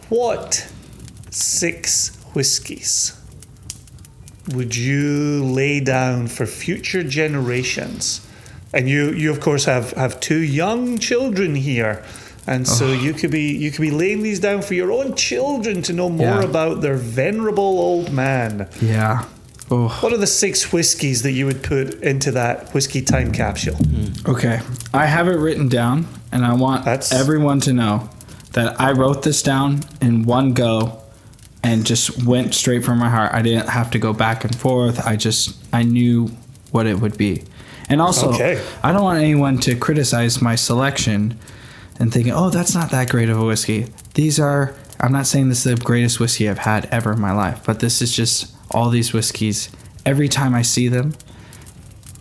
[SPEAKER 3] What 6 whiskies would you lay down for future generations? And you of course have 2 young children here, and so you could be laying these down for your own children to know more about their venerable old man.
[SPEAKER 6] Yeah. Oh.
[SPEAKER 3] What are the 6 whiskies that you would put into that whiskey time capsule?
[SPEAKER 6] Okay. I have it written down, and I want everyone to know that I wrote this down in one go and just went straight from my heart. I didn't have to go back and forth. I knew what it would be. And also, I don't want anyone to criticize my selection and thinking, oh, that's not that great of a whiskey. I'm not saying this is the greatest whiskey I've had ever in my life, but this is just all these whiskeys. Every time I see them,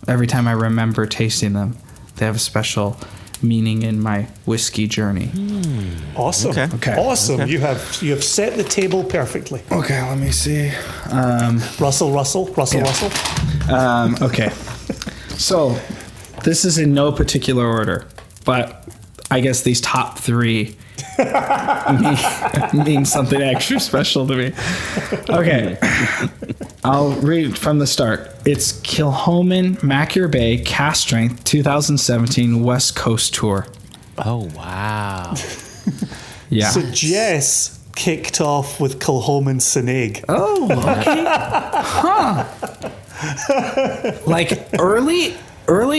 [SPEAKER 6] every time I remember tasting them, they have a special meaning in my whiskey journey.
[SPEAKER 3] Awesome.
[SPEAKER 6] Okay.
[SPEAKER 3] Awesome.
[SPEAKER 2] Okay.
[SPEAKER 3] You have set the table perfectly.
[SPEAKER 6] Okay, let me see.
[SPEAKER 3] Russell.
[SPEAKER 6] Okay. So, this is in no particular order, but I guess these top 3 mean something extra special to me. Okay. I'll read from the start. It's Kilchoman Macquarie Bay Cask Strength 2017 West Coast Tour.
[SPEAKER 2] Oh, wow.
[SPEAKER 6] Yeah.
[SPEAKER 3] So Jess kicked off with Kilchoman Sinnig.
[SPEAKER 6] Oh, okay. Huh. Like early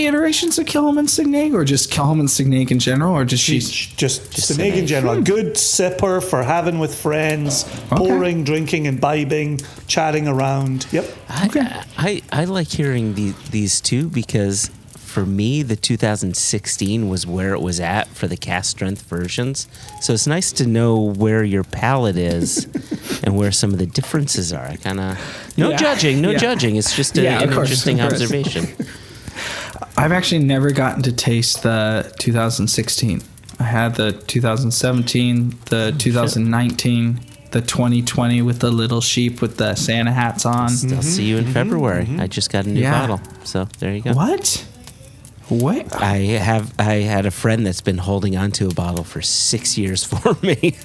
[SPEAKER 6] iterations of Kilchoman Sinnig, or just Kilchoman Sinnig in general, or just
[SPEAKER 3] Sinnig in general. Good sipper for having with friends, pouring, drinking, imbibing, chatting around. Yep.
[SPEAKER 2] I like hearing these two, because for me, the 2016 was where it was at for the cask strength versions. So it's nice to know where your palate is and where some of the differences are. I kind of judging. It's just an interesting observation.
[SPEAKER 6] I've actually never gotten to taste the 2016. I had the 2017, the 2019, the 2020 with the little sheep with the Santa hats on.
[SPEAKER 2] I'll see you in February. I just got a new bottle, so there you go.
[SPEAKER 6] What?
[SPEAKER 2] I had a friend that's been holding on to a bottle for 6 years for me.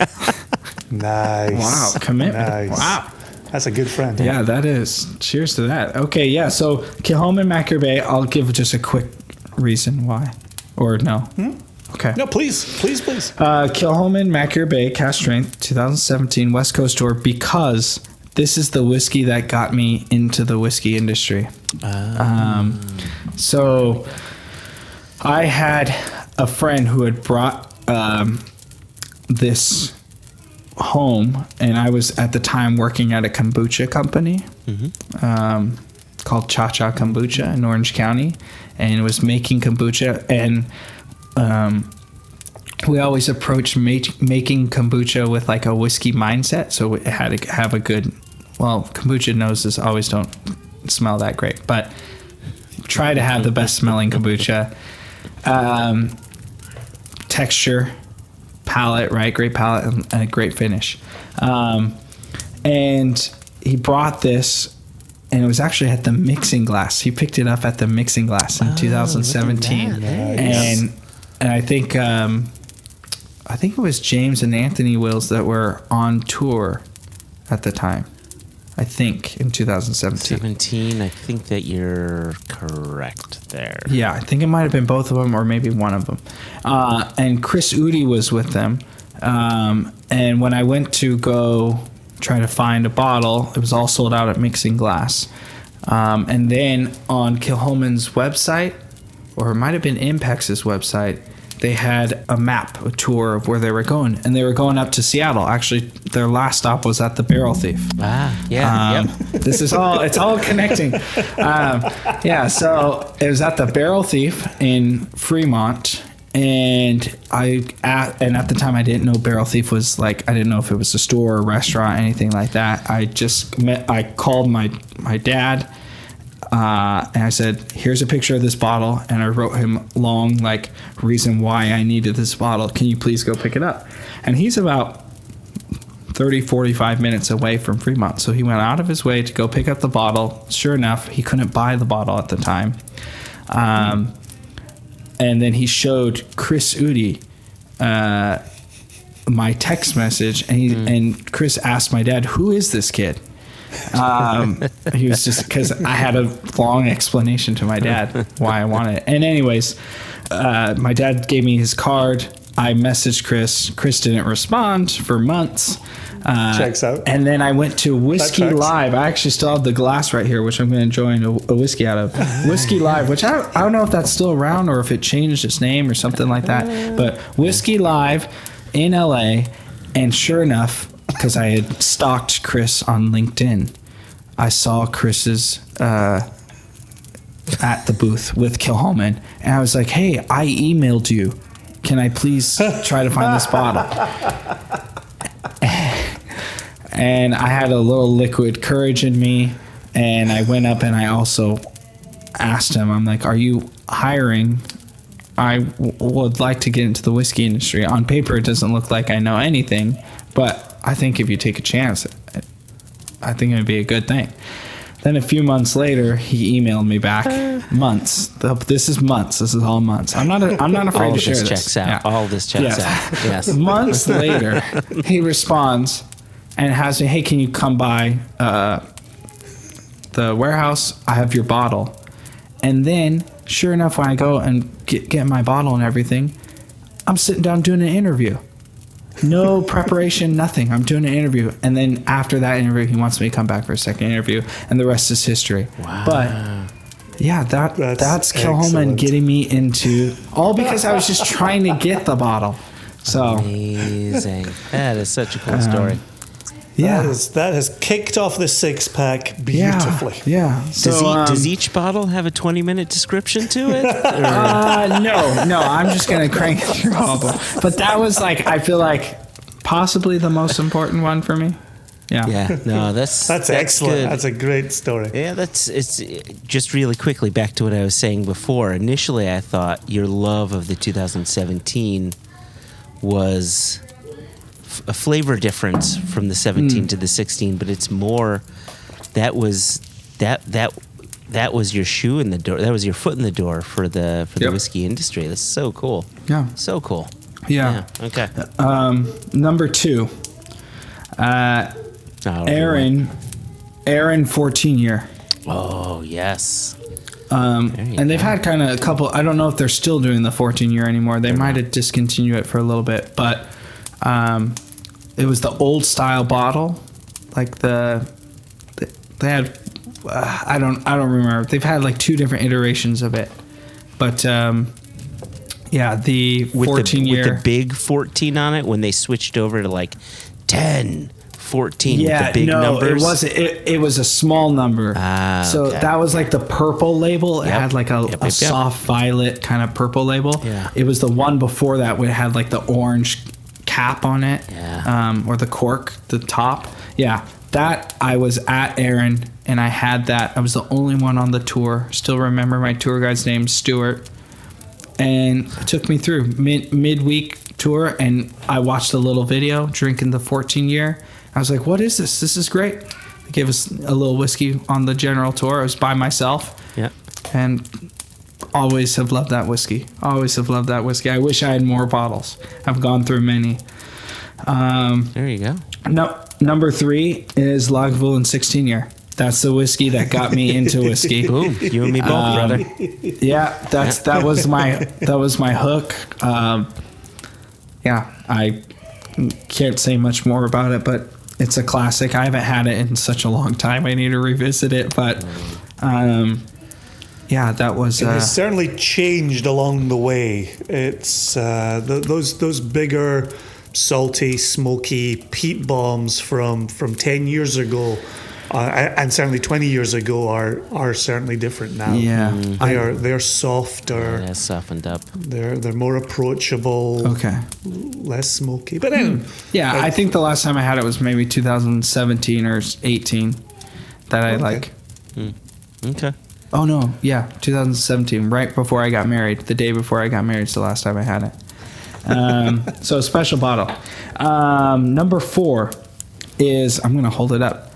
[SPEAKER 3] Nice.
[SPEAKER 6] Wow, commitment.
[SPEAKER 3] Nice.
[SPEAKER 6] Wow.
[SPEAKER 3] That's a good friend.
[SPEAKER 6] Yeah, that is. Cheers to that. Okay, yeah, so Kilchoman Macquarie Bay, I'll give just a quick reason why. Or no? Okay.
[SPEAKER 3] No, please.
[SPEAKER 6] Kilchoman Macquarie Bay Cask Strength 2017 West Coast Tour, because this is the whiskey that got me into the whiskey industry. So I had a friend who had brought this home, and I was at the time working at a kombucha company called Cha Cha Kombucha in Orange County, and was making kombucha, and we always approached making kombucha with like a whiskey mindset, so it had to have a good, kombucha noses always don't smell that great, but try to have the best smelling kombucha. Texture, palate, right? Great palate and a great finish. And he brought this, and it was actually at the mixing glass. He picked it up at the mixing glass in 2017. Nice. And I think it was James and Anthony Wills that were on tour at the time. I think in 2017.
[SPEAKER 2] I think that you're correct there.
[SPEAKER 6] Yeah, I think it might have been both of them, or maybe one of them. And Chris Udi was with them. And when I went to go try to find a bottle, it was all sold out at Mixing Glass. And then on Kilholman's website, or it might have been Impex's website, they had a map, a tour of where they were going, and they were going up to Seattle. Actually, their last stop was at the Barrel Thief. This is it's all connecting. So it was at the Barrel Thief in Fremont, and at the time I didn't know Barrel Thief was like, I didn't know if it was a store or a restaurant, anything like that. I called my dad. And I said, here's a picture of this bottle. And I wrote him long, reason why I needed this bottle. Can you please go pick it up? And he's about 30, 45 minutes away from Fremont. So he went out of his way to go pick up the bottle. Sure enough, he couldn't buy the bottle at the time. And then he showed Chris Udi my text message. And Chris asked my dad, who is this kid? He was just, because I had a long explanation to my dad why I wanted it. And anyways, my dad gave me his card. I messaged Chris. Chris didn't respond for months.
[SPEAKER 5] Checks out.
[SPEAKER 6] And then I went to Whiskey Live. I actually still have the glass right here, which I'm going to enjoy a whiskey out of. Whiskey Live, which I don't know if that's still around or if it changed its name or something like that. But Whiskey Live in LA, and sure enough, because I had stalked Chris on LinkedIn, I saw Chris's at the booth with Kilholman, and I was like, hey, I emailed you. Can I please try to find this bottle? And I had a little liquid courage in me, and I went up and I also asked him, I'm like, are you hiring? I would like to get into the whiskey industry. On paper, it doesn't look like I know anything, but I think if you take a chance, I think it would be a good thing. Then a few months later, he emailed me back. Months. This is months. This is all months. I'm not afraid to share this.
[SPEAKER 2] Checks out.
[SPEAKER 6] Yeah.
[SPEAKER 2] All this checks out. Yes.
[SPEAKER 6] Months later, he responds and has me, hey, can you come by the warehouse? I have your bottle. And then, sure enough, when I go and get my bottle and everything, I'm sitting down doing an interview. No preparation, nothing. I'm doing an interview. And then after that interview, he wants me to come back for a second interview. And the rest is history. Wow. But yeah, that's Kilholman getting me into, all because I was just trying to get the bottle. So
[SPEAKER 2] amazing. That is such a cool story.
[SPEAKER 6] Yeah.
[SPEAKER 3] That has kicked off the six-pack beautifully.
[SPEAKER 6] Yeah. So,
[SPEAKER 2] does each bottle have a 20-minute description to it?
[SPEAKER 6] No. I'm just going to crank it through all of them. But that was I feel like possibly the most important one for me. Yeah.
[SPEAKER 2] Yeah. No, that's
[SPEAKER 3] excellent.
[SPEAKER 2] Good.
[SPEAKER 3] That's a great story.
[SPEAKER 2] Yeah, it's just really quickly back to what I was saying before. Initially, I thought your love of the 2017 was a flavor difference from the 17 to the 16, but it's more that was your shoe in the door. That was your foot in the door for the whiskey industry. That's so cool.
[SPEAKER 6] Yeah.
[SPEAKER 2] So cool.
[SPEAKER 6] Yeah.
[SPEAKER 2] Okay.
[SPEAKER 6] Number 2. Aaron 14 year.
[SPEAKER 2] Oh, yes.
[SPEAKER 6] And they've had kind of a couple, I don't know if they're still doing the 14 year anymore. They might have discontinued it for a little bit, but it was the old style bottle, they had I don't remember. They've had 2 different iterations of it, but the 14 year
[SPEAKER 2] with the big 14 on it when they switched over to 10, 14 with the big numbers.
[SPEAKER 6] It was a small number. So that was the purple label. It had a soft violet kind of purple label.
[SPEAKER 2] Yeah.
[SPEAKER 6] It was the one before that where it had the orange cap on it, or the cork, the top. Yeah, that I was at Aaron and I had that. I was the only one on the tour. Still remember my tour guide's name, Stuart, and it took me through midweek tour, and I watched a little video drinking the 14 year. I was like, what is this? This is great. They gave us a little whiskey on the general tour. I was by myself.
[SPEAKER 2] Yeah. And
[SPEAKER 6] always have loved that whiskey. Always have loved that whiskey. I wish I had more bottles. I've gone through many.
[SPEAKER 2] There you go.
[SPEAKER 6] Number 3 is Lagavulin 16 year. That's the whiskey that got me into whiskey.
[SPEAKER 2] Boom, you and me both, brother.
[SPEAKER 6] Yeah, that was my hook. I can't say much more about it, but it's a classic. I haven't had it in such a long time. I need to revisit it, but Yeah, that was.
[SPEAKER 3] It has certainly changed along the way. It's those bigger, salty, smoky peat bombs from 10 years ago, and certainly 20 years ago are certainly different now.
[SPEAKER 6] Yeah,
[SPEAKER 3] they're softer.
[SPEAKER 2] Yeah, softened up.
[SPEAKER 3] They're more approachable.
[SPEAKER 6] Okay.
[SPEAKER 3] Less smoky. But then,
[SPEAKER 6] Yeah, I think the last time I had it was maybe 2017 or 18 that I like.
[SPEAKER 2] Okay.
[SPEAKER 6] Oh no, yeah, 2017, right before I got married. The day before I got married is the last time I had it. So a special bottle. Number 4 is, I'm going to hold it up,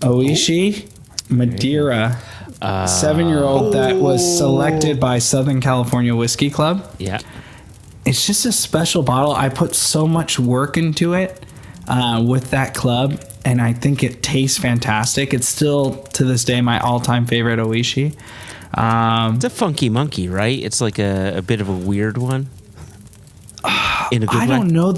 [SPEAKER 6] Oishi Madeira, 7-year-old that was selected by Southern California Whiskey Club.
[SPEAKER 2] Yeah.
[SPEAKER 6] It's just a special bottle. I put so much work into it with that club, and I think it tastes fantastic. It's still, to this day, my all-time favorite Oishi.
[SPEAKER 2] It's a funky monkey, right? It's like a bit of a weird one. In a good way?
[SPEAKER 6] I don't know.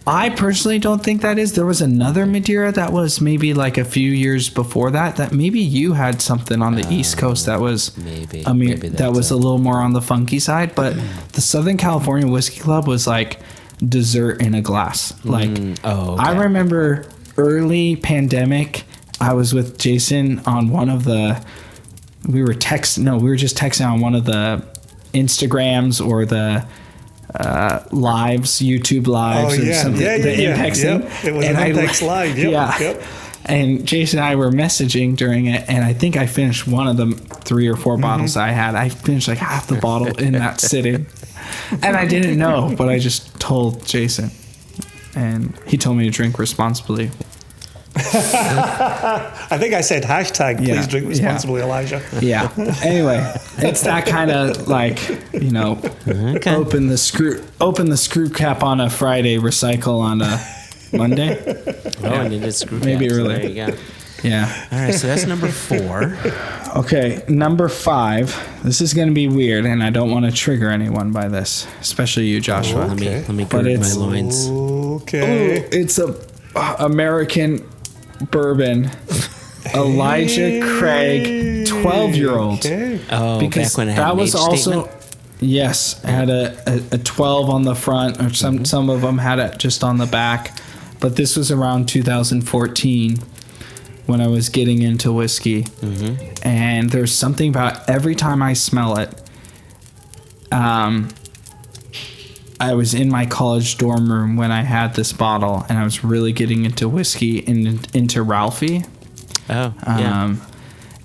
[SPEAKER 6] I personally don't think that is. There was another Madeira that was maybe like a few years before that maybe you had something on the East Coast that was
[SPEAKER 2] maybe
[SPEAKER 6] that was a little more on the funky side. But the Southern California Whiskey Club was like dessert in a glass. Like,
[SPEAKER 2] okay.
[SPEAKER 6] I remember early pandemic, I was with Jason on one of the, we were just texting on one of the Instagrams or the lives, YouTube lives, or something. The Impex thing.
[SPEAKER 3] It was an Impex live. Yep.
[SPEAKER 6] And Jason and I were messaging during it, and I think I finished one of the 3 or 4 bottles I had. I finished like half the bottle in that sitting, and I didn't know, but I just told Jason, and he told me to drink responsibly.
[SPEAKER 3] I think I said hashtag please drink responsibly, Elijah.
[SPEAKER 6] Yeah. Anyway, it's that kind of like, open the screw cap on a Friday, recycle on a Monday.
[SPEAKER 2] And it is screw
[SPEAKER 6] Maybe
[SPEAKER 2] caps.
[SPEAKER 6] early.
[SPEAKER 2] There you go.
[SPEAKER 6] Yeah.
[SPEAKER 2] All right, so that's number 4.
[SPEAKER 6] Okay, number 5. This is going to be weird, and I don't want to trigger anyone by this, especially you, Joshua.
[SPEAKER 2] Let me gird my loins.
[SPEAKER 3] Okay.
[SPEAKER 6] Ooh, it's a American bourbon. Elijah Craig, 12-year-old.
[SPEAKER 3] Okay.
[SPEAKER 2] Oh,
[SPEAKER 6] Because
[SPEAKER 2] back when it had
[SPEAKER 6] that
[SPEAKER 2] an
[SPEAKER 6] was
[SPEAKER 2] age
[SPEAKER 6] also
[SPEAKER 2] statement?
[SPEAKER 6] yes, had a 12 on the front, or some of them had it just on the back. But this was around 2014 when I was getting into whiskey, and there's something about every time I smell it. I was in my college dorm room when I had this bottle, and I was really getting into whiskey and into Ralphie.
[SPEAKER 2] Oh, yeah.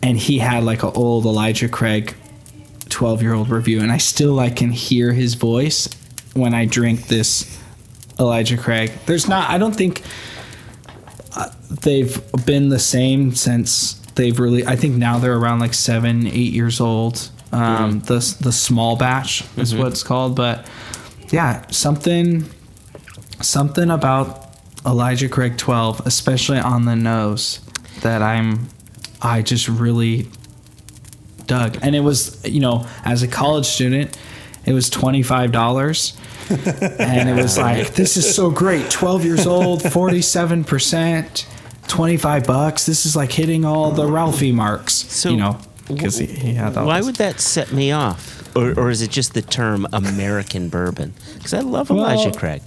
[SPEAKER 6] And he had like an old Elijah Craig 12-year-old review, and I still can hear his voice when I drink this Elijah Craig. I don't think they've been the same since they've really, I think now they're around like 7-8 years old. The small batch is what it's called, but yeah, something about Elijah Craig 12, especially on the nose, that I just really dug. And it was, as a college student, it was $25. And it was like, this is so great. 12 years old, 47%, $25. This is like hitting all the Ralphie marks,
[SPEAKER 2] So,
[SPEAKER 6] because he had all
[SPEAKER 2] Why
[SPEAKER 6] this.
[SPEAKER 2] would that set me off? Or is it just the term American bourbon? Because I love Elijah Craig.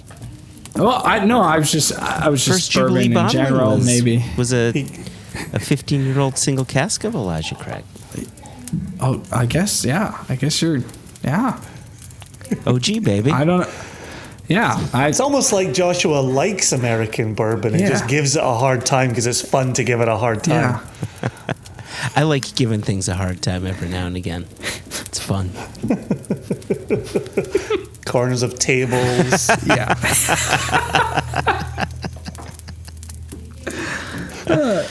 [SPEAKER 6] Well, I was just
[SPEAKER 2] First
[SPEAKER 6] bourbon
[SPEAKER 2] Jubilee
[SPEAKER 6] in
[SPEAKER 2] bottling
[SPEAKER 6] general, maybe.
[SPEAKER 2] was a 15-year-old single cask of Elijah Craig.
[SPEAKER 6] Oh, I guess, yeah. I guess you're, yeah.
[SPEAKER 2] OG, baby.
[SPEAKER 6] I don't. Yeah,
[SPEAKER 3] It's almost like Joshua likes American bourbon and just gives it a hard time because it's fun to give it a hard time.
[SPEAKER 6] Yeah.
[SPEAKER 2] I like giving things a hard time every now and again. It's fun.
[SPEAKER 3] Corners of tables.
[SPEAKER 6] Yeah.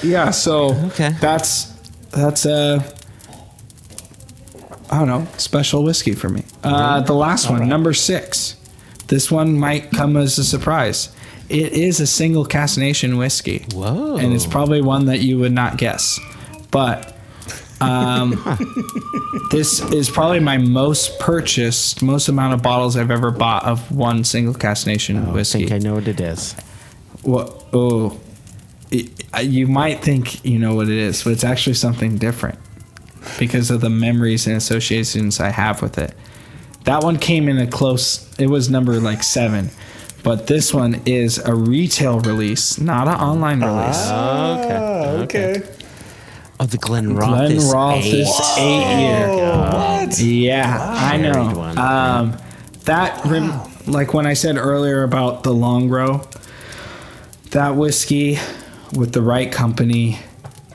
[SPEAKER 6] Yeah. So that's I don't know, special whiskey for me. The last one, number 6. This one might come as a surprise. It is a single cask nation whiskey.
[SPEAKER 2] Whoa.
[SPEAKER 6] And it's probably one that you would not guess. But this is probably my most amount of bottles I've ever bought of one single cask nation whiskey.
[SPEAKER 2] I think I know what it is.
[SPEAKER 6] What? Oh, you might think you know what it is, but it's actually something different because of the memories and associations I have with it. That one came in a close, it was number like 7. But this one is a retail release, not an online release.
[SPEAKER 5] Okay.
[SPEAKER 2] Oh, the Glenrothes
[SPEAKER 6] 8 year.
[SPEAKER 5] What?
[SPEAKER 6] Yeah, I know. Like when I said earlier about the long row, that whiskey with the right company,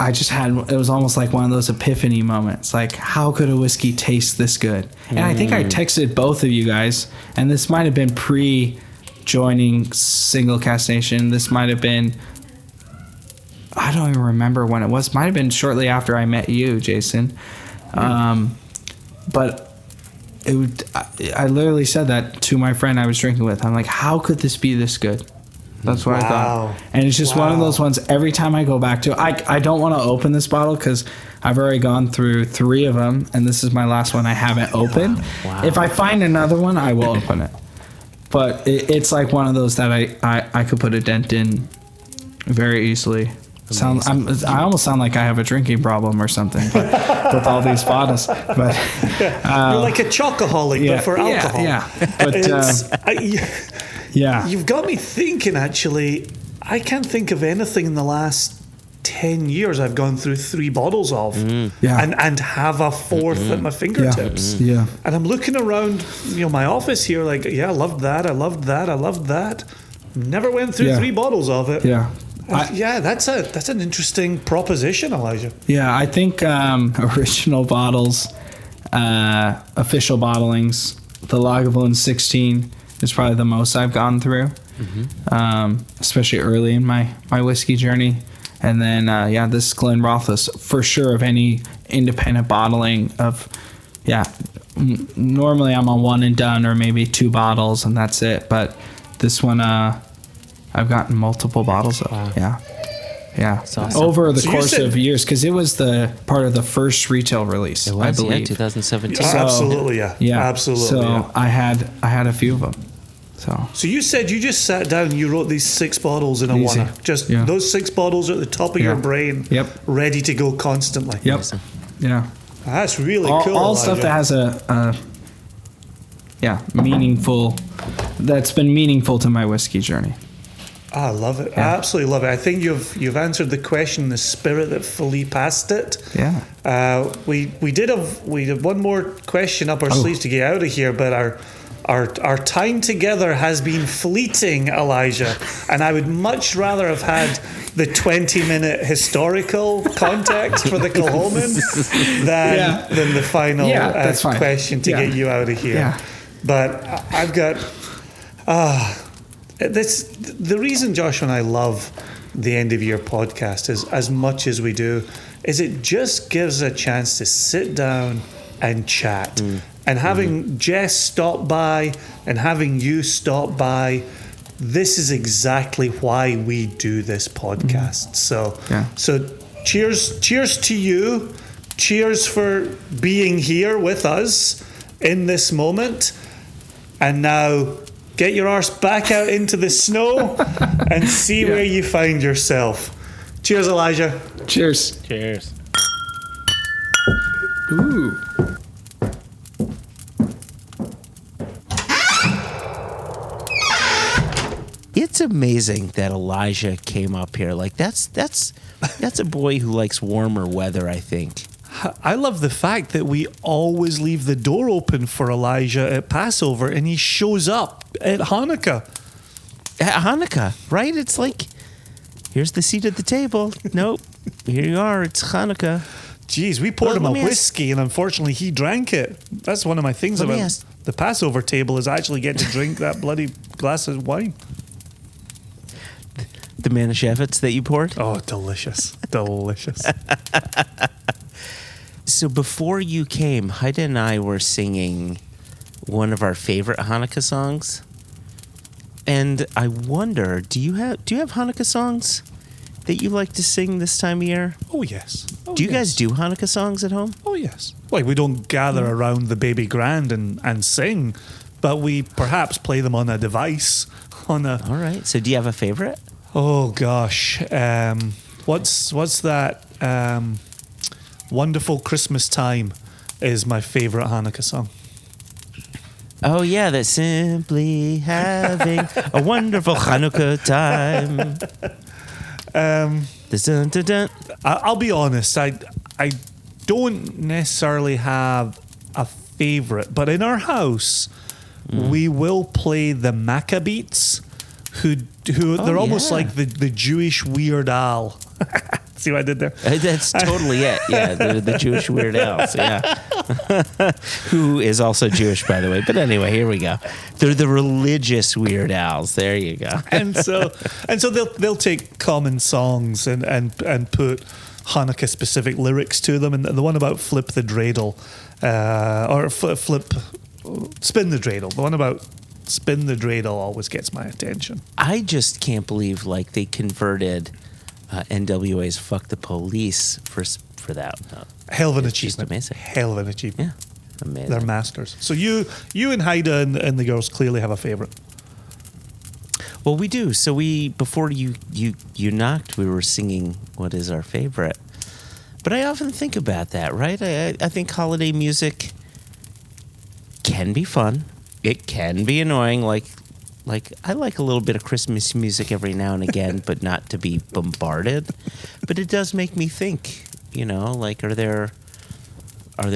[SPEAKER 6] it was almost like one of those epiphany moments. Like, how could a whiskey taste this good? And I think I texted both of you guys, and this might have been pre-joining Single Cask Nation. This might have been, I don't even remember when it was. Might have been shortly after I met you, Jason. But I literally said that to my friend I was drinking with. I'm like, how could this be this good? That's what I thought. And it's just one of those ones, every time I go back to it, I don't want to open this bottle because I've already gone through 3 of them, and this is my last one I haven't opened.
[SPEAKER 2] Wow.
[SPEAKER 6] If I find another one, I will open it. But it's like one of those that I could put a dent in very easily. I almost sound like I have a drinking problem or something with all these bottles. But
[SPEAKER 5] You're like a chocoholic, but for alcohol.
[SPEAKER 6] Yeah.
[SPEAKER 5] You've got me thinking, actually. I can't think of anything in the last 10 years I've gone through 3 bottles of and have a 4th at my fingertips.
[SPEAKER 6] Yeah.
[SPEAKER 5] And I'm looking around, my office here like, I loved that. I loved that. Never went through 3 bottles of it.
[SPEAKER 6] Yeah.
[SPEAKER 5] That's an interesting proposition, Elijah.
[SPEAKER 6] Yeah, I think original bottles, official bottlings, the Lagavulin 16 is probably the most I've gone through, especially early in my whiskey journey. And then, this Glenrothes, for sure, of any independent bottling of, normally I'm on 1 and done or maybe 2 bottles and that's it. But this one, I've gotten multiple bottles of. Wow. Yeah. Awesome. Over the course of years, because it was the part of the first retail release,
[SPEAKER 2] it was,
[SPEAKER 6] I believe.
[SPEAKER 2] 2017.
[SPEAKER 5] Absolutely, yeah. Absolutely.
[SPEAKER 6] So I had a few of them. So
[SPEAKER 5] you said you just sat down and you wrote these 6 bottles in a one. Those 6 bottles are at the top of your brain, ready to go constantly.
[SPEAKER 6] Yep. Yeah.
[SPEAKER 5] That's really cool.
[SPEAKER 6] All stuff that has a meaningful, that's been meaningful to my whiskey journey.
[SPEAKER 5] I love it. I absolutely love it. I think you've answered the question in the spirit that Philippe asked it.
[SPEAKER 6] Yeah.
[SPEAKER 5] We did have one more question up our sleeves to get out of here, but our time together has been fleeting, Elijah, and I would much rather have had the 20-minute historical context for the Kilholman than the final question to get you out of here.
[SPEAKER 6] Yeah.
[SPEAKER 5] But I've got the reason Joshua and I love the end of year podcast is as much as we do is it just gives a chance to sit down and chat. And having Jess stop by and having you stop by, this is exactly why we do this podcast. So cheers to you. Cheers for being here with us in this moment. And now get your arse back out into the snow and see where you find yourself. Cheers, Elijah.
[SPEAKER 6] Cheers. Ooh.
[SPEAKER 2] It's amazing that Elijah came up here. Like that's a boy who likes warmer weather, I think.
[SPEAKER 3] I love the fact that we always leave the door open for Elijah at Passover and he shows up at Hanukkah.
[SPEAKER 2] At Hanukkah, right? It's like, here's the seat at the table. Nope. Here you are. It's Hanukkah.
[SPEAKER 3] Jeez, we poured him a whiskey and unfortunately he drank it. That's one of my things about the Passover table is I actually get to drink that bloody glass of wine.
[SPEAKER 2] The Manischewitz that you poured?
[SPEAKER 3] Oh, delicious.
[SPEAKER 2] So before you came, Heide and I were singing one of our favorite Hanukkah songs. And I wonder, do you have Hanukkah songs that you like to sing this time of year?
[SPEAKER 3] Oh, yes.
[SPEAKER 2] Do you guys do Hanukkah songs at home?
[SPEAKER 3] Oh, yes. Well, we don't gather around the baby grand and sing, but we perhaps play them on a device.
[SPEAKER 2] All right. So do you have a favorite?
[SPEAKER 3] Oh gosh, what's that? Wonderful Christmas Time is my favorite Hanukkah song.
[SPEAKER 2] Oh yeah, that's simply having a wonderful Hanukkah time. Dun, dun, dun.
[SPEAKER 3] I'll be honest, I don't necessarily have a favorite, but in our house we will play the Maccabeats, who they're almost like the Jewish Weird Al. See what I did there?
[SPEAKER 2] That's totally it. Yeah, the Jewish Weird Owls. Yeah, who is also Jewish, by the way. But anyway, here we go. They're the religious Weird Owls. There you go.
[SPEAKER 3] and so they'll take common songs and put Hanukkah specific lyrics to them. And the one about flip the dreidel, spin the dreidel. The one about spin the dreidel always gets my attention.
[SPEAKER 2] I just can't believe like they converted NWA's "Fuck the Police" for that.
[SPEAKER 3] Hell of an
[SPEAKER 2] It's just
[SPEAKER 3] achievement.
[SPEAKER 2] amazing.
[SPEAKER 3] Hell of an achievement.
[SPEAKER 2] Yeah, amazing.
[SPEAKER 3] They're masters. So you and Heide and the girls clearly have a favorite.
[SPEAKER 2] Well, we do. So before you knocked, we were singing what is our favorite. But I often think about that, right? I think holiday music can be fun. It can be annoying. Like I like a little bit of Christmas music every now and again, but not to be bombarded. But it does make me think, like are there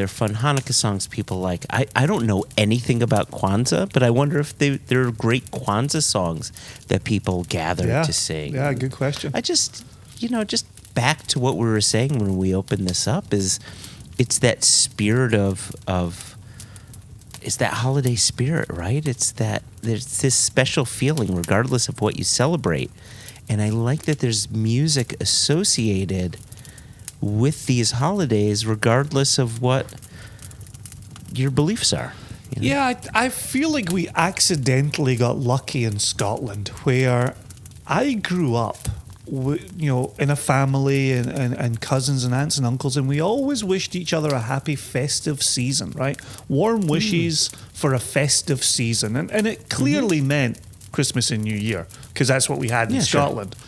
[SPEAKER 2] fun Hanukkah songs people like? I don't know anything about Kwanzaa, but I wonder if there are great Kwanzaa songs that people gather to sing.
[SPEAKER 3] Yeah, good question.
[SPEAKER 2] I just back to what we were saying when we opened this up it's that spirit of it's that holiday spirit, right? It's that there's this special feeling regardless of what you celebrate. And I like that there's music associated with these holidays regardless of what your beliefs are.
[SPEAKER 3] Yeah, I feel like we accidentally got lucky in Scotland, where I grew up, in a family and cousins and aunts and uncles, and we always wished each other a happy festive season, right? Warm wishes for a festive season. And it clearly meant Christmas and New Year, because that's what we had in Scotland. Sure.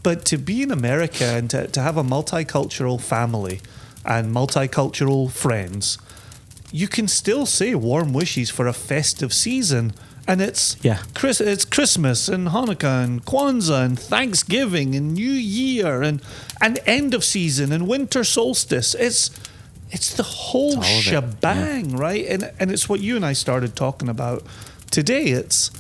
[SPEAKER 3] But to be in America and to have a multicultural family and multicultural friends, you can still say warm wishes for a festive season. And it's Christmas and Hanukkah and Kwanzaa and Thanksgiving and New Year and end of season and winter solstice. It's the whole shebang, right? And it's what you and I started talking about today. It's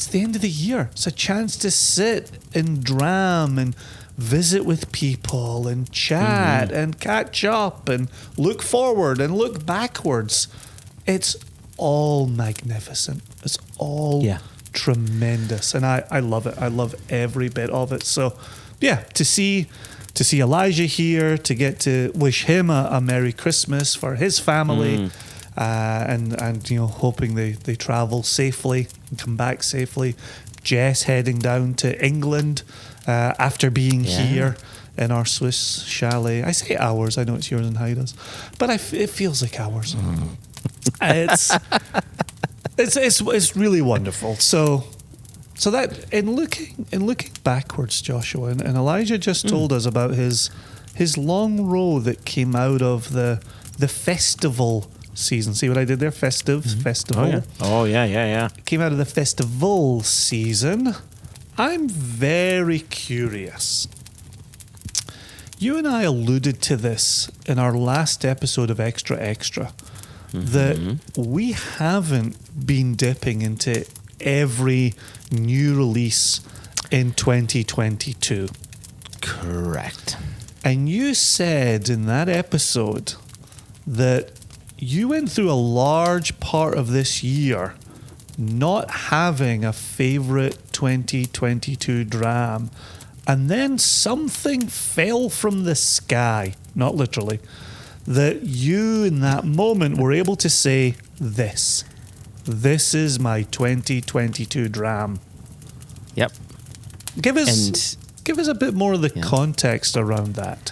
[SPEAKER 3] the end of the year. It's a chance to sit and dram and visit with people and chat and catch up and look forward and look backwards. It's all magnificent. It's all tremendous, and I love it. I love every bit of it. So, to see Elijah here, to get to wish him a Merry Christmas for his family, and hoping they travel safely and come back safely. Jess heading down to England after being here in our Swiss chalet. I say ours. I know it's yours and Heide's, but it feels like ours. It's really wonderful. So that in looking backwards, Joshua, and Elijah just told us about his long row that came out of the festival season. See what I did there? Festival.
[SPEAKER 2] Oh yeah.
[SPEAKER 3] Came out of the festival season. I'm very curious. You and I alluded to this in our last episode of Extra Extra. That we haven't been dipping into every new release in 2022.
[SPEAKER 2] Correct.
[SPEAKER 3] And you said in that episode that you went through a large part of this year not having a favorite 2022 dram, and then something fell from the sky, not literally, that you in that moment were able to say, this is my 2022 dram.
[SPEAKER 2] Yep.
[SPEAKER 3] Give us a bit more of the context around that.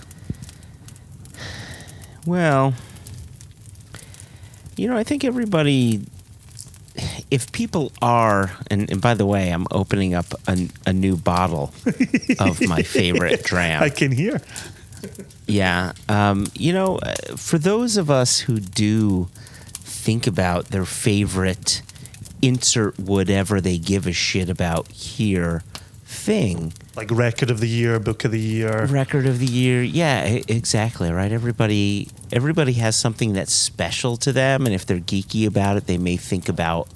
[SPEAKER 2] Well, I think everybody, if people are, and by the way, I'm opening up a new bottle of my favorite dram.
[SPEAKER 3] I can hear.
[SPEAKER 2] Yeah. For those of us who do think about their favorite insert whatever they give a shit about here thing.
[SPEAKER 3] Like record of the year, book of the year.
[SPEAKER 2] Record of the year. Yeah, exactly. Right. Everybody has something that's special to them. And if they're geeky about it, they may think about,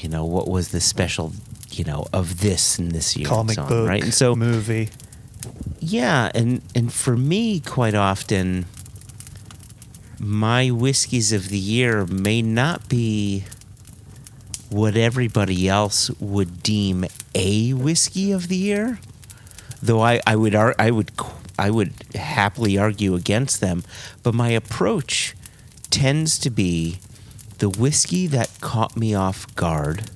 [SPEAKER 2] what was the special, of this in this year.
[SPEAKER 3] Comic
[SPEAKER 2] and so
[SPEAKER 3] book,
[SPEAKER 2] on, right? And so,
[SPEAKER 3] movie.
[SPEAKER 2] Yeah. And for me, quite often, my whiskeys of the year may not be what everybody else would deem a whiskey of the year, though I would happily argue against them. But my approach tends to be the whiskey that caught me off guard,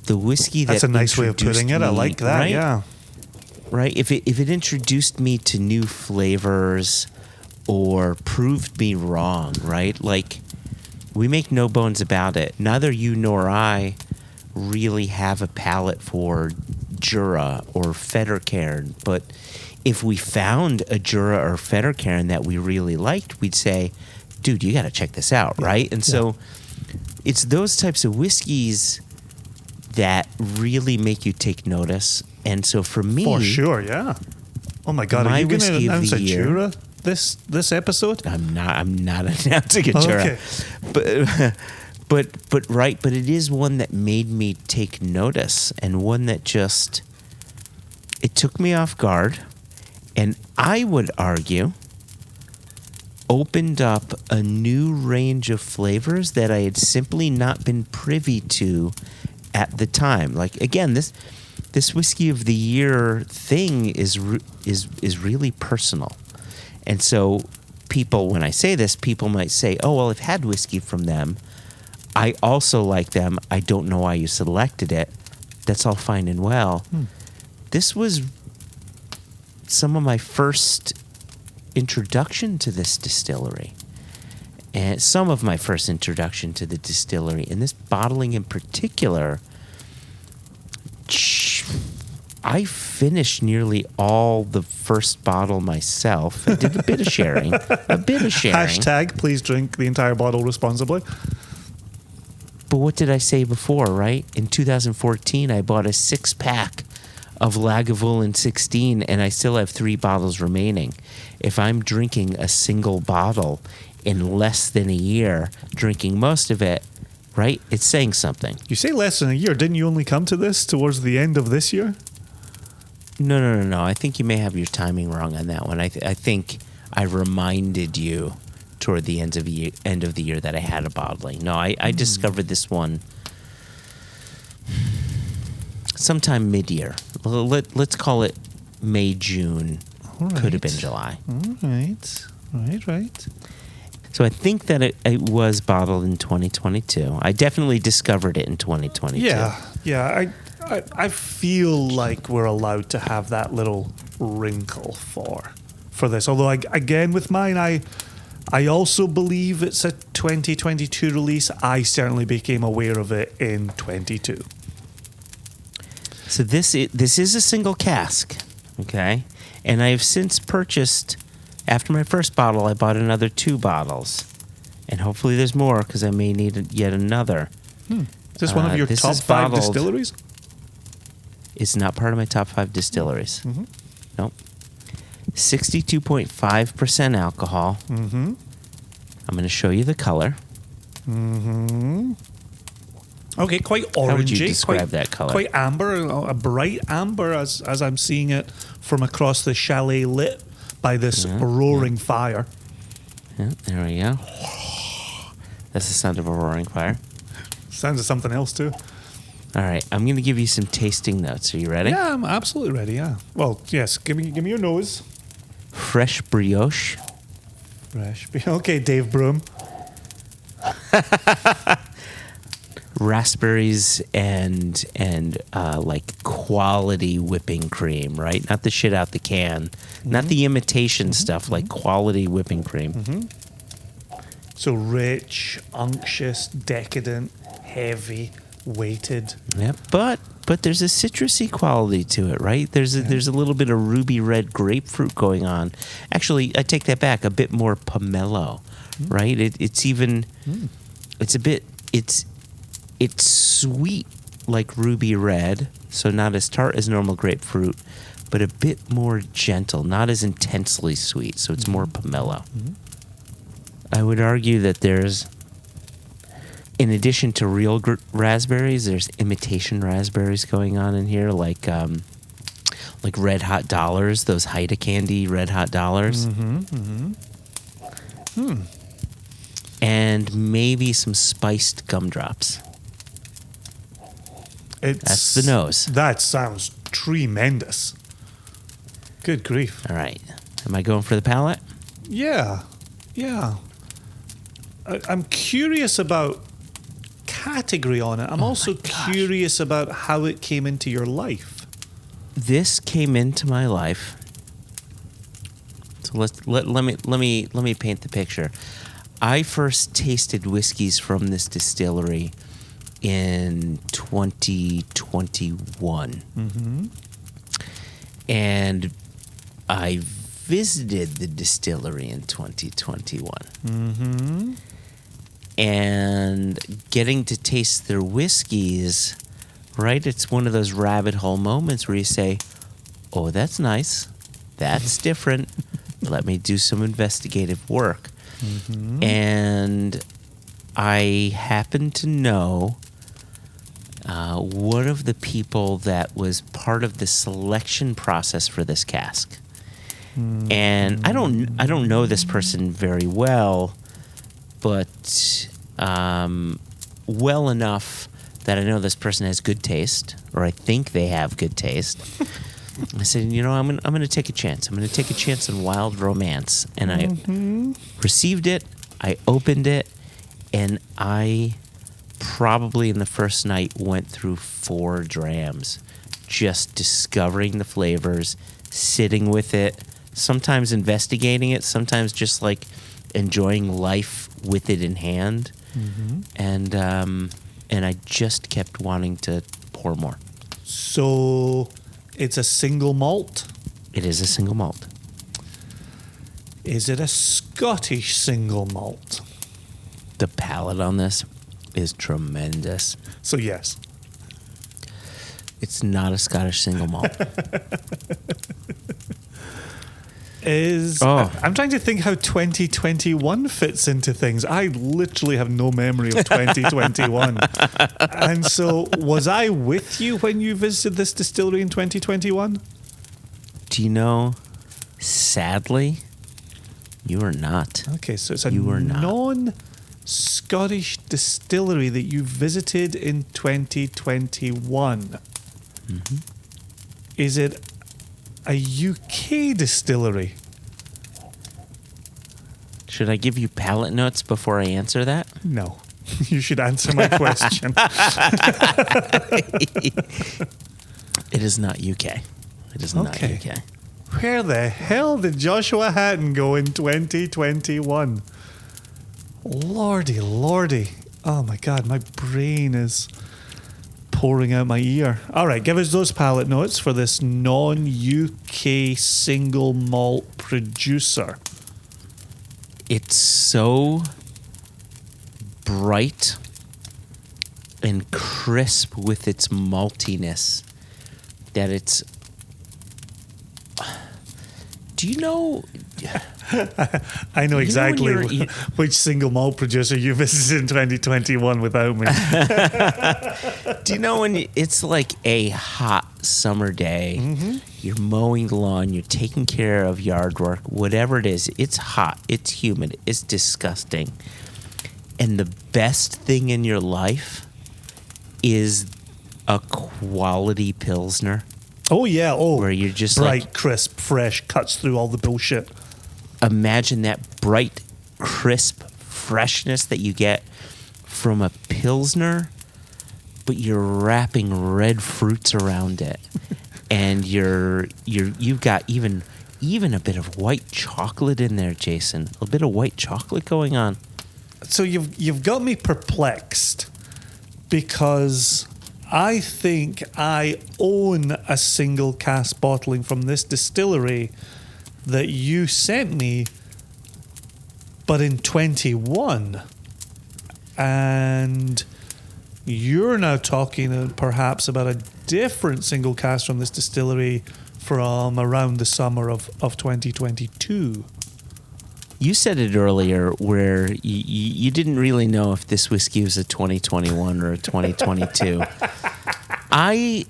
[SPEAKER 2] the whiskey
[SPEAKER 3] that's
[SPEAKER 2] that
[SPEAKER 3] a nice way of putting it. I like that.
[SPEAKER 2] Right?
[SPEAKER 3] Yeah,
[SPEAKER 2] right. If it introduced me to new flavors or proved me wrong, right? Like, we make no bones about it. Neither you nor I really have a palate for Jura or Fettercairn, but if we found a Jura or Fettercairn that we really liked, we'd say, dude, you got to check this out, right? And so it's those types of whiskeys that really make you take notice. And so for me...
[SPEAKER 3] For sure, yeah. Oh my God, are you going to announce a Jura this episode?
[SPEAKER 2] I'm not announcing a Jura.
[SPEAKER 3] Okay.
[SPEAKER 2] But right, but it is one that made me take notice, and one that just, it took me off guard, and I would argue opened up a new range of flavors that I had simply not been privy to at the time. Like, again, this whiskey of the year thing is really personal. And so people, when I say this, people might say, oh, well, I've had whiskey from them. I also like them. I don't know why you selected it. That's all fine and well. This was some of my first introduction to this distillery. And some of my first introduction to the distillery. And this bottling in particular, I finished nearly all the first bottle myself. I did a bit of sharing.
[SPEAKER 3] Hashtag, please drink the entire bottle responsibly.
[SPEAKER 2] But what did I say before, right? In 2014, I bought a 6-pack of Lagavulin 16, and I still have 3 bottles remaining. If I'm drinking a single bottle in less than a year, drinking most of it, right, it's saying something.
[SPEAKER 3] You say less than a year. Didn't you only come to this towards the end of this year?
[SPEAKER 2] No. I think you may have your timing wrong on that one. I think I reminded you toward the end of the year that I had a bottling. No, I discovered this one sometime mid-year. Let's call it May, June.
[SPEAKER 3] Right.
[SPEAKER 2] Could have been July.
[SPEAKER 3] All right.
[SPEAKER 2] So I think that it was bottled in 2022. I definitely discovered it in 2022.
[SPEAKER 3] Yeah. I feel like we're allowed to have that little wrinkle for this. Although, again, with mine, I also believe it's a 2022 release. I certainly became aware of it in 22.
[SPEAKER 2] So this is a single cask, okay? And I have since purchased, after my first bottle, I bought another 2 bottles. And hopefully there's more, because I may need yet another.
[SPEAKER 3] Is this one of your top 5 distilleries?
[SPEAKER 2] It's not part of my top 5 distilleries.
[SPEAKER 3] Mm-hmm.
[SPEAKER 2] Nope. 62.5% alcohol.
[SPEAKER 3] Mm-hmm.
[SPEAKER 2] I'm going to show you the color.
[SPEAKER 3] Mm-hmm. Okay, quite orangey.
[SPEAKER 2] How would you describe that color?
[SPEAKER 3] Quite amber, a bright amber as I'm seeing it from across the chalet lit by this roaring fire.
[SPEAKER 2] Yeah, there we go. That's the sound of a roaring fire.
[SPEAKER 3] Sounds of something else too.
[SPEAKER 2] All right, I'm going to give you some tasting notes. Are you ready?
[SPEAKER 3] Yeah, I'm absolutely ready, yeah. Well, yes, give me your nose.
[SPEAKER 2] Fresh brioche.
[SPEAKER 3] Okay, Dave Broom.
[SPEAKER 2] Raspberries and like quality whipping cream, right? Not the shit out the can. Not the imitation stuff, like quality whipping cream.
[SPEAKER 3] So rich, unctuous, decadent, heavy weighted.
[SPEAKER 2] Yep, but there's a citrusy quality to it, right? There's a little bit of ruby red grapefruit going on. Actually, I take that back. A bit more pomelo, right? It's even it's sweet like ruby red, so not as tart as normal grapefruit, but a bit more gentle, not as intensely sweet, so it's more pomelo. I would argue that there's, in addition to real raspberries, there's imitation raspberries going on in here, like Red Hot Dollars, those Heide candy Red Hot Dollars. And maybe some spiced gumdrops. That's the nose.
[SPEAKER 3] That sounds tremendous. Good grief.
[SPEAKER 2] All right. Am I going for the palate?
[SPEAKER 3] Yeah. I'm curious about category on it. I'm also curious about how it came into your life.
[SPEAKER 2] This came into my life. So let me paint the picture. I first tasted whiskeys from this distillery in 2021. And I visited the distillery in 2021. And getting to taste their whiskeys, right? It's one of those rabbit hole moments where you say, oh, that's nice. That's different. Let me do some investigative work. And I happen to know one of the people that was part of the selection process for this cask. And I don't know this person very well, but well enough that I know this person has good taste, or I think they have good taste. I said, I'm going to take a chance. I'm going to take a chance on wild romance. And I received it. I opened it, and I probably in the first night went through 4 drams, just discovering the flavors, sitting with it, sometimes investigating it, sometimes just like enjoying life with it in hand. And I just kept wanting to pour more.
[SPEAKER 3] So it's a single malt?
[SPEAKER 2] It is a single malt.
[SPEAKER 3] Is it a Scottish single malt?
[SPEAKER 2] The palate on this is tremendous.
[SPEAKER 3] So yes.
[SPEAKER 2] It's not a Scottish single malt.
[SPEAKER 3] I'm trying to think how 2021 fits into things. I literally have no memory of 2021. And so was I with you when you visited this distillery in 2021?
[SPEAKER 2] Do you know, sadly, you are not.
[SPEAKER 3] Okay, so it's a non-Scottish distillery that you visited in 2021. Is it a UK distillery?
[SPEAKER 2] Should I give you palate notes before I answer that?
[SPEAKER 3] No. You should answer my question.
[SPEAKER 2] It is not UK. It is not UK.
[SPEAKER 3] Where the hell did Joshua Hatton go in 2021? Lordy. Oh my God, my brain is pouring out my ear. All right, give us those palate notes for this non-UK single malt producer.
[SPEAKER 2] It's so bright and crisp with its maltiness that it's... Do you know...
[SPEAKER 3] I know exactly which single malt producer you visited in 2021 without me.
[SPEAKER 2] Do you know when it's like a hot summer day, you're mowing the lawn, you're taking care of yard work, whatever it is, it's hot, it's humid, it's disgusting. And the best thing in your life is a quality Pilsner.
[SPEAKER 3] Oh, yeah. Oh,
[SPEAKER 2] where you're just
[SPEAKER 3] bright, crisp, fresh, cuts through all the bullshit.
[SPEAKER 2] Imagine that bright, crisp freshness that you get from a Pilsner, but you're wrapping red fruits around it. And you've got even a bit of white chocolate in there, Jason. A bit of white chocolate going on.
[SPEAKER 3] So you've got me perplexed because I think I own a single cask bottling from this distillery that you sent me, but in 21. And you're now talking perhaps about a different single cask from this distillery from around the summer of 2022.
[SPEAKER 2] You said it earlier where you didn't really know if this whiskey was a 2021 or a 2022. I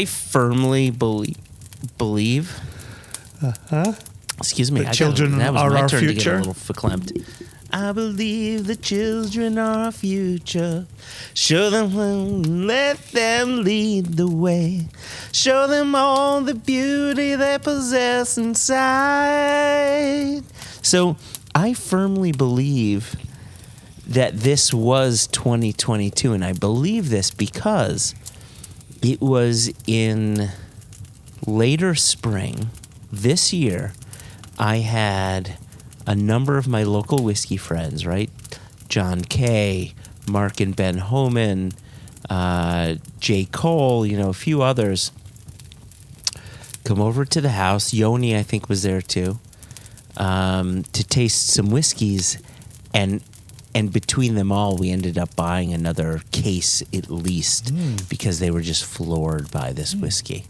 [SPEAKER 2] firmly believe. Excuse me.
[SPEAKER 3] The children
[SPEAKER 2] that was
[SPEAKER 3] are
[SPEAKER 2] my
[SPEAKER 3] our
[SPEAKER 2] turn to get
[SPEAKER 3] future.
[SPEAKER 2] a little verklempt. I believe the children are our future. Show them, let them lead the way. Show them all the beauty they possess inside. So I firmly believe that this was 2022, and I believe this because it was in later spring this year. I had a number of my local whiskey friends, right? John Kay, Mark and Ben Homan, Jay Cole, a few others, come over to the house. Yoni, I think, was there too, to taste some whiskeys. And between them all, we ended up buying another case at least because they were just floored by this whiskey.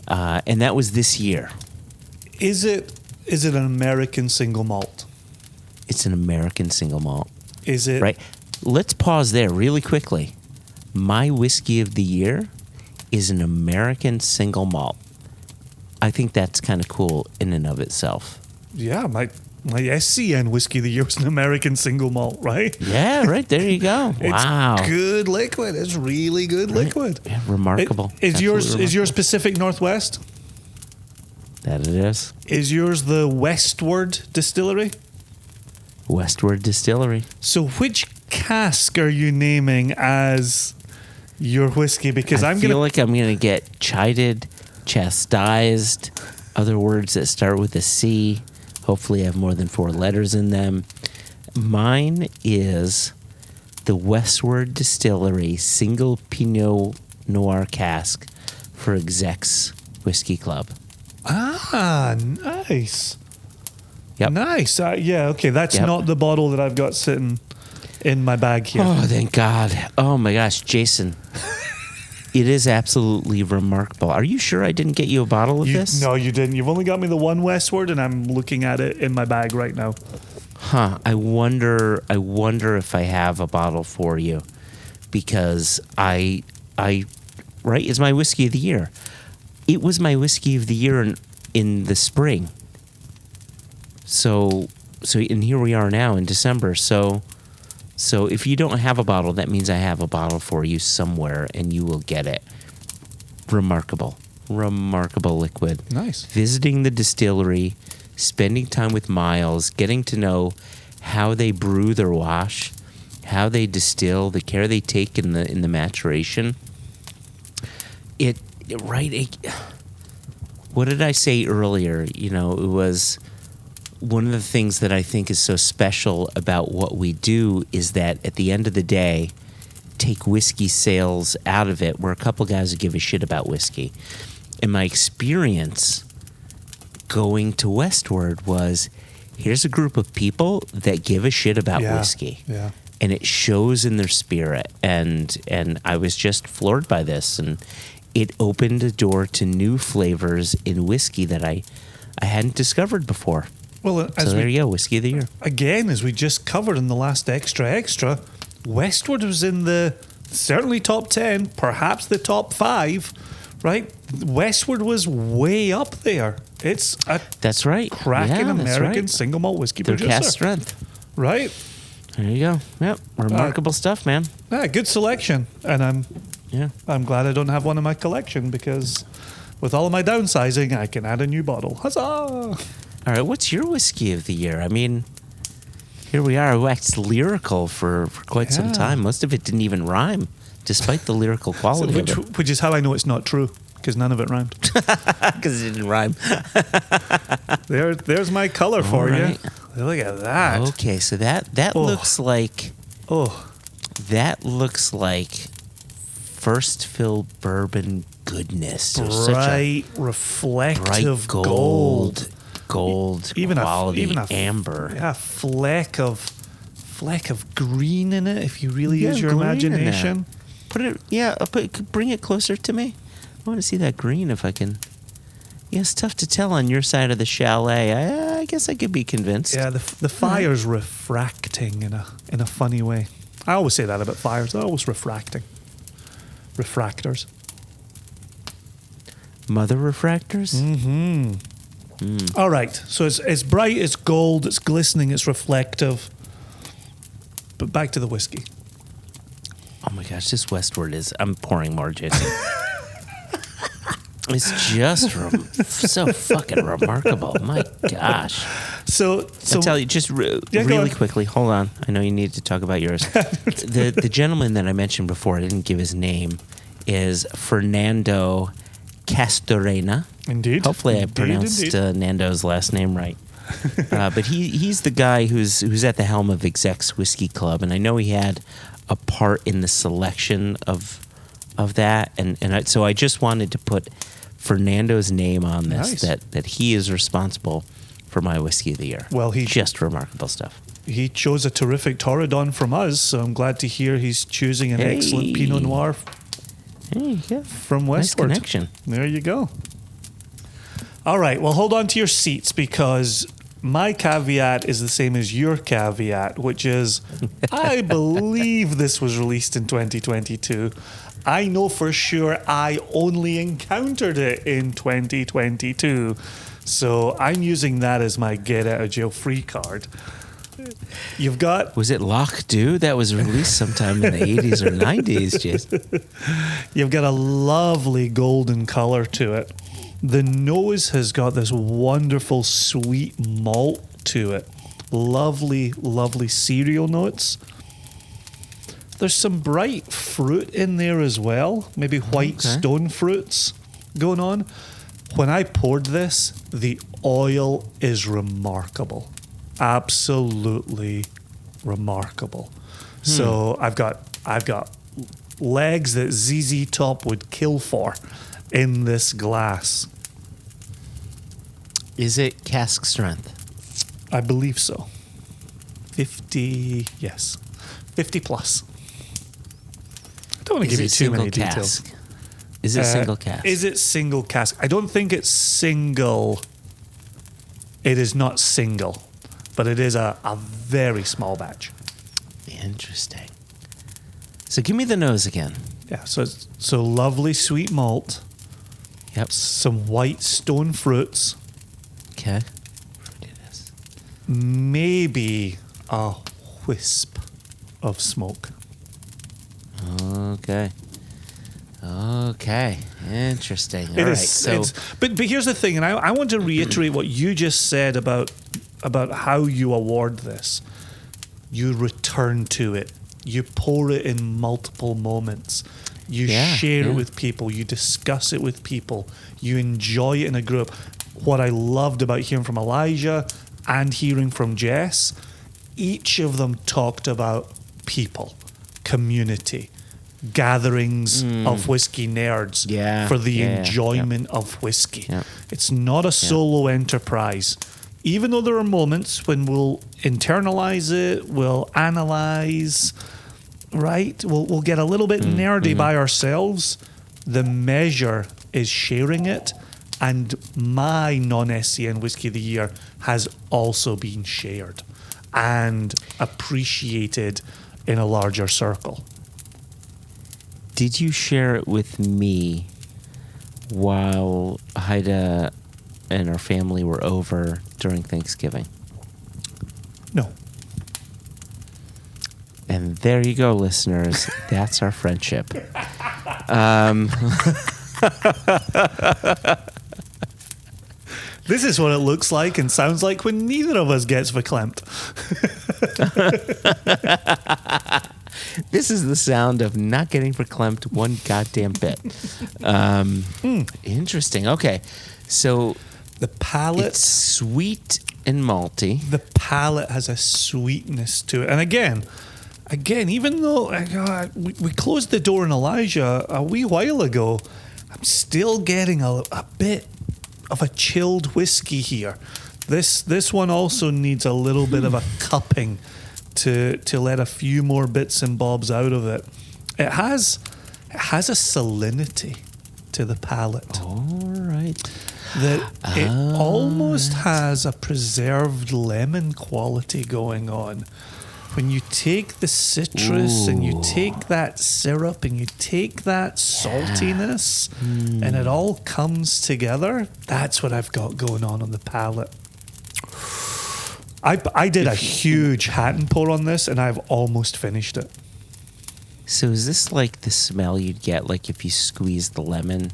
[SPEAKER 2] And that was this year.
[SPEAKER 3] Is it an American single malt?
[SPEAKER 2] It's an American single malt.
[SPEAKER 3] Is it?
[SPEAKER 2] Right. Let's pause there really quickly. My whiskey of the year is an American single malt. I think that's kind of cool in and of itself.
[SPEAKER 3] Yeah, my SCN whiskey of the year was an American single malt, right?
[SPEAKER 2] Yeah, right. There you go. Wow.
[SPEAKER 3] It's good liquid. It's really good liquid.
[SPEAKER 2] Yeah, remarkable.
[SPEAKER 3] Is yours
[SPEAKER 2] Absolutely
[SPEAKER 3] yours Pacific Northwest?
[SPEAKER 2] That it is.
[SPEAKER 3] Is yours the Westward Distillery?
[SPEAKER 2] Westward Distillery.
[SPEAKER 3] So which cask are you naming as your whiskey? Because
[SPEAKER 2] I feel like I'm gonna get chided, chastised, other words that start with a C. Hopefully I have more than 4 letters in them. Mine is the Westward Distillery Single Pinot Noir Cask for Execs Whiskey Club.
[SPEAKER 3] Ah, nice.
[SPEAKER 2] Yep.
[SPEAKER 3] Nice. Yeah, okay. That's
[SPEAKER 2] Yep.
[SPEAKER 3] not the bottle that I've got sitting in my bag here.
[SPEAKER 2] Oh, thank God. Oh, my gosh, Jason. It is absolutely remarkable. Are you sure I didn't get you a bottle of this?
[SPEAKER 3] No, you didn't. You've only got me the one Westward, and I'm looking at it in my bag right now.
[SPEAKER 2] Huh. I wonder if I have a bottle for you, because right, it's my whiskey of the year. It was my whiskey of the year in the spring. So, and here we are now in December. So if you don't have a bottle, that means I have a bottle for you somewhere, and you will get it. Remarkable liquid.
[SPEAKER 3] Nice.
[SPEAKER 2] Visiting the distillery, spending time with Miles, getting to know how they brew their wash, how they distill, the care they take in the maturation. What did I say earlier? It was one of the things that I think is so special about what we do is that at the end of the day, take whiskey sales out of it. We're a couple guys who give a shit about whiskey. And my experience going to Westward was, here's a group of people that give a shit about whiskey.
[SPEAKER 3] Yeah.
[SPEAKER 2] And it shows in their spirit. And I was just floored by this. And it opened a door to new flavors in whiskey that I hadn't discovered before.
[SPEAKER 3] Well,
[SPEAKER 2] So there you go, whiskey of the year.
[SPEAKER 3] Again, as we just covered in the last extra, Westward was in the certainly top 10, perhaps the top 5, right? Westward was way up there. It's a
[SPEAKER 2] That's right.
[SPEAKER 3] cracking
[SPEAKER 2] Yeah, that's
[SPEAKER 3] American
[SPEAKER 2] right.
[SPEAKER 3] single malt whiskey
[SPEAKER 2] Their
[SPEAKER 3] producer.
[SPEAKER 2] cast strength.
[SPEAKER 3] Right?
[SPEAKER 2] There you go. Yep. Remarkable stuff, man.
[SPEAKER 3] Yeah, good selection. And
[SPEAKER 2] Yeah.
[SPEAKER 3] I'm glad I don't have one in my collection, because with all of my downsizing, I can add a new bottle. Huzzah!
[SPEAKER 2] All right, what's your whiskey of the year? I mean, here we are. I waxed lyrical for quite some
[SPEAKER 3] Yeah.
[SPEAKER 2] time. Most of it didn't even rhyme, despite the lyrical quality of it.
[SPEAKER 3] Which is how I know it's not true, because none of it rhymed.
[SPEAKER 2] Because it didn't rhyme.
[SPEAKER 3] There's my color for
[SPEAKER 2] All right.
[SPEAKER 3] you. Look at that.
[SPEAKER 2] Okay, so that
[SPEAKER 3] Oh.
[SPEAKER 2] looks like
[SPEAKER 3] Oh,
[SPEAKER 2] That looks like first fill bourbon goodness. So such
[SPEAKER 3] Bright, reflective
[SPEAKER 2] bright gold
[SPEAKER 3] even
[SPEAKER 2] quality,
[SPEAKER 3] even a
[SPEAKER 2] amber.
[SPEAKER 3] Yeah, fleck of green in it if you really use your
[SPEAKER 2] green in
[SPEAKER 3] imagination.
[SPEAKER 2] Bring it closer to me. I want to see that green if I can. Yeah, it's tough to tell on your side of the chalet. I guess I could be convinced.
[SPEAKER 3] Yeah, the fire's refracting in a funny way. I always say that about fires. They're always refracting. Refractors.
[SPEAKER 2] Mother refractors?
[SPEAKER 3] Mm-hmm. All right. So it's bright, it's gold, it's glistening, it's reflective. But back to the whiskey.
[SPEAKER 2] Oh my gosh, this Westward is... I'm pouring more, Jason. It's just so fucking remarkable. My gosh.
[SPEAKER 3] So
[SPEAKER 2] I tell you, just really quickly, hold on. I know you need to talk about yours. The gentleman that I mentioned before, I didn't give his name, is Fernando Castorena.
[SPEAKER 3] Indeed.
[SPEAKER 2] Hopefully I pronounced Nando's last name right. But he's the guy who's at the helm of Exec's Whiskey Club, and I know he had a part in the selection of that, so I just wanted to put Fernando's name on this,
[SPEAKER 3] Nice.
[SPEAKER 2] that he is responsible for my whiskey of the year.
[SPEAKER 3] Well,
[SPEAKER 2] just remarkable stuff.
[SPEAKER 3] He chose a terrific Torridon from us, so I'm glad to hear he's choosing an excellent Pinot Noir
[SPEAKER 2] Hey, yeah.
[SPEAKER 3] from
[SPEAKER 2] Nice
[SPEAKER 3] Westward.
[SPEAKER 2] connection.
[SPEAKER 3] There you go. All right, well, hold on to your seats because my caveat is the same as your caveat, which is I believe this was released in 2022. I know for sure I only encountered it in 2022. So I'm using that as my get out of jail free card. You've got...
[SPEAKER 2] Was it Loch Dew that was released sometime in the 80s or 90s, Jason?
[SPEAKER 3] You've got a lovely golden color to it. The nose has got this wonderful sweet malt to it. Lovely, lovely cereal notes. There's some bright fruit in there as well. Maybe white stone fruits going on. When I poured this, the oil is remarkable. Absolutely remarkable. So I've got legs that ZZ Top would kill for in this glass.
[SPEAKER 2] Is it cask strength?
[SPEAKER 3] I believe so. 50, yes. 50 plus. I don't want to give you too many details.
[SPEAKER 2] Is it single cask?
[SPEAKER 3] Is it single cask? I don't think it's single. It is not single, but it is a very small batch.
[SPEAKER 2] Interesting. So give me the nose again.
[SPEAKER 3] Yeah, so lovely sweet malt.
[SPEAKER 2] Yep.
[SPEAKER 3] Some white stone fruits.
[SPEAKER 2] Okay.
[SPEAKER 3] Maybe a wisp of smoke.
[SPEAKER 2] Okay. Interesting. All
[SPEAKER 3] It
[SPEAKER 2] right.
[SPEAKER 3] is.
[SPEAKER 2] So,
[SPEAKER 3] But here's the thing, and I want to reiterate what you just said about how you award this. You return to it. You pour it in multiple moments. You share it with people. You discuss it with people. You enjoy it in a group. What I loved about hearing from Elijah and hearing from Jess, each of them talked about people, community, gatherings of whiskey nerds for the enjoyment of whiskey. Yeah. It's not a solo enterprise. Even though there are moments when we'll internalize it, we'll analyze, right? We'll get a little bit nerdy by ourselves. The measure is sharing it. And my non-SCN Whiskey of the Year has also been shared and appreciated in a larger circle.
[SPEAKER 2] did you share it with me while Heide and our family were over during Thanksgiving?
[SPEAKER 3] No.
[SPEAKER 2] And there you go, listeners. That's our friendship.
[SPEAKER 3] This is what it looks like and sounds like when neither of us gets verklempt.
[SPEAKER 2] This is the sound of not getting verklempt one goddamn bit. Interesting. Okay. So
[SPEAKER 3] The palate,
[SPEAKER 2] it's sweet and malty.
[SPEAKER 3] the palate has a sweetness to it. And again, again, even though we closed the door on Elijah a wee while ago, I'm still getting a bit of a chilled whiskey here. This one also needs a little bit of a cupping to let a few more bits and bobs out of it. It has a salinity to the palate.
[SPEAKER 2] All right.
[SPEAKER 3] That it almost has a preserved lemon quality going on. When you take the citrus and you take that syrup and you take that saltiness and it all comes together, that's what I've got going on the palate. I did a huge hat and pour on this and I've almost finished it.
[SPEAKER 2] So is this like the smell you'd get like if you squeeze the lemon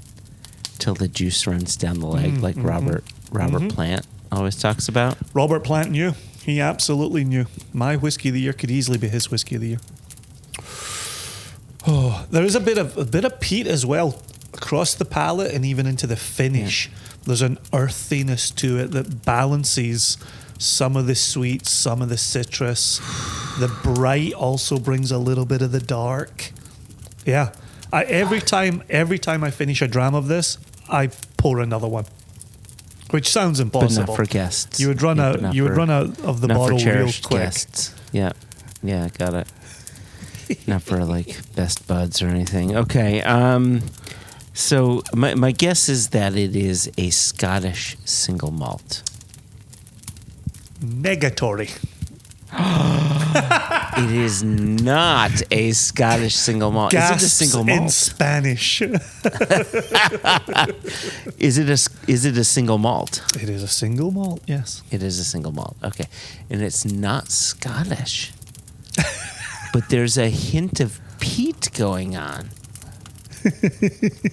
[SPEAKER 2] till the juice runs down the leg, like Robert Plant always talks about?
[SPEAKER 3] Robert Plant knew. He absolutely knew. My whiskey of the year could easily be his whiskey of the year. Oh, there is a bit of peat as well across the palate and even into the finish. Yeah. There's an earthiness to it that balances some of the sweet, some of the citrus. The bright also brings a little bit of the dark. Yeah. Every time I finish a dram of this, I pour another one. Which sounds impossible.
[SPEAKER 2] But not for guests.
[SPEAKER 3] You would run out. You would run out of the bottle real quick.
[SPEAKER 2] Guests. Yeah, got it. Not for like best buds or anything. Okay. So my guess is that it is a Scottish single malt.
[SPEAKER 3] Negatory.
[SPEAKER 2] It is not a Scottish single malt. Is it a single malt?
[SPEAKER 3] In Spanish.
[SPEAKER 2] Is it a single malt?
[SPEAKER 3] It is a single malt, yes.
[SPEAKER 2] It is a single malt. Okay. And it's not Scottish. But there's a hint of peat going on.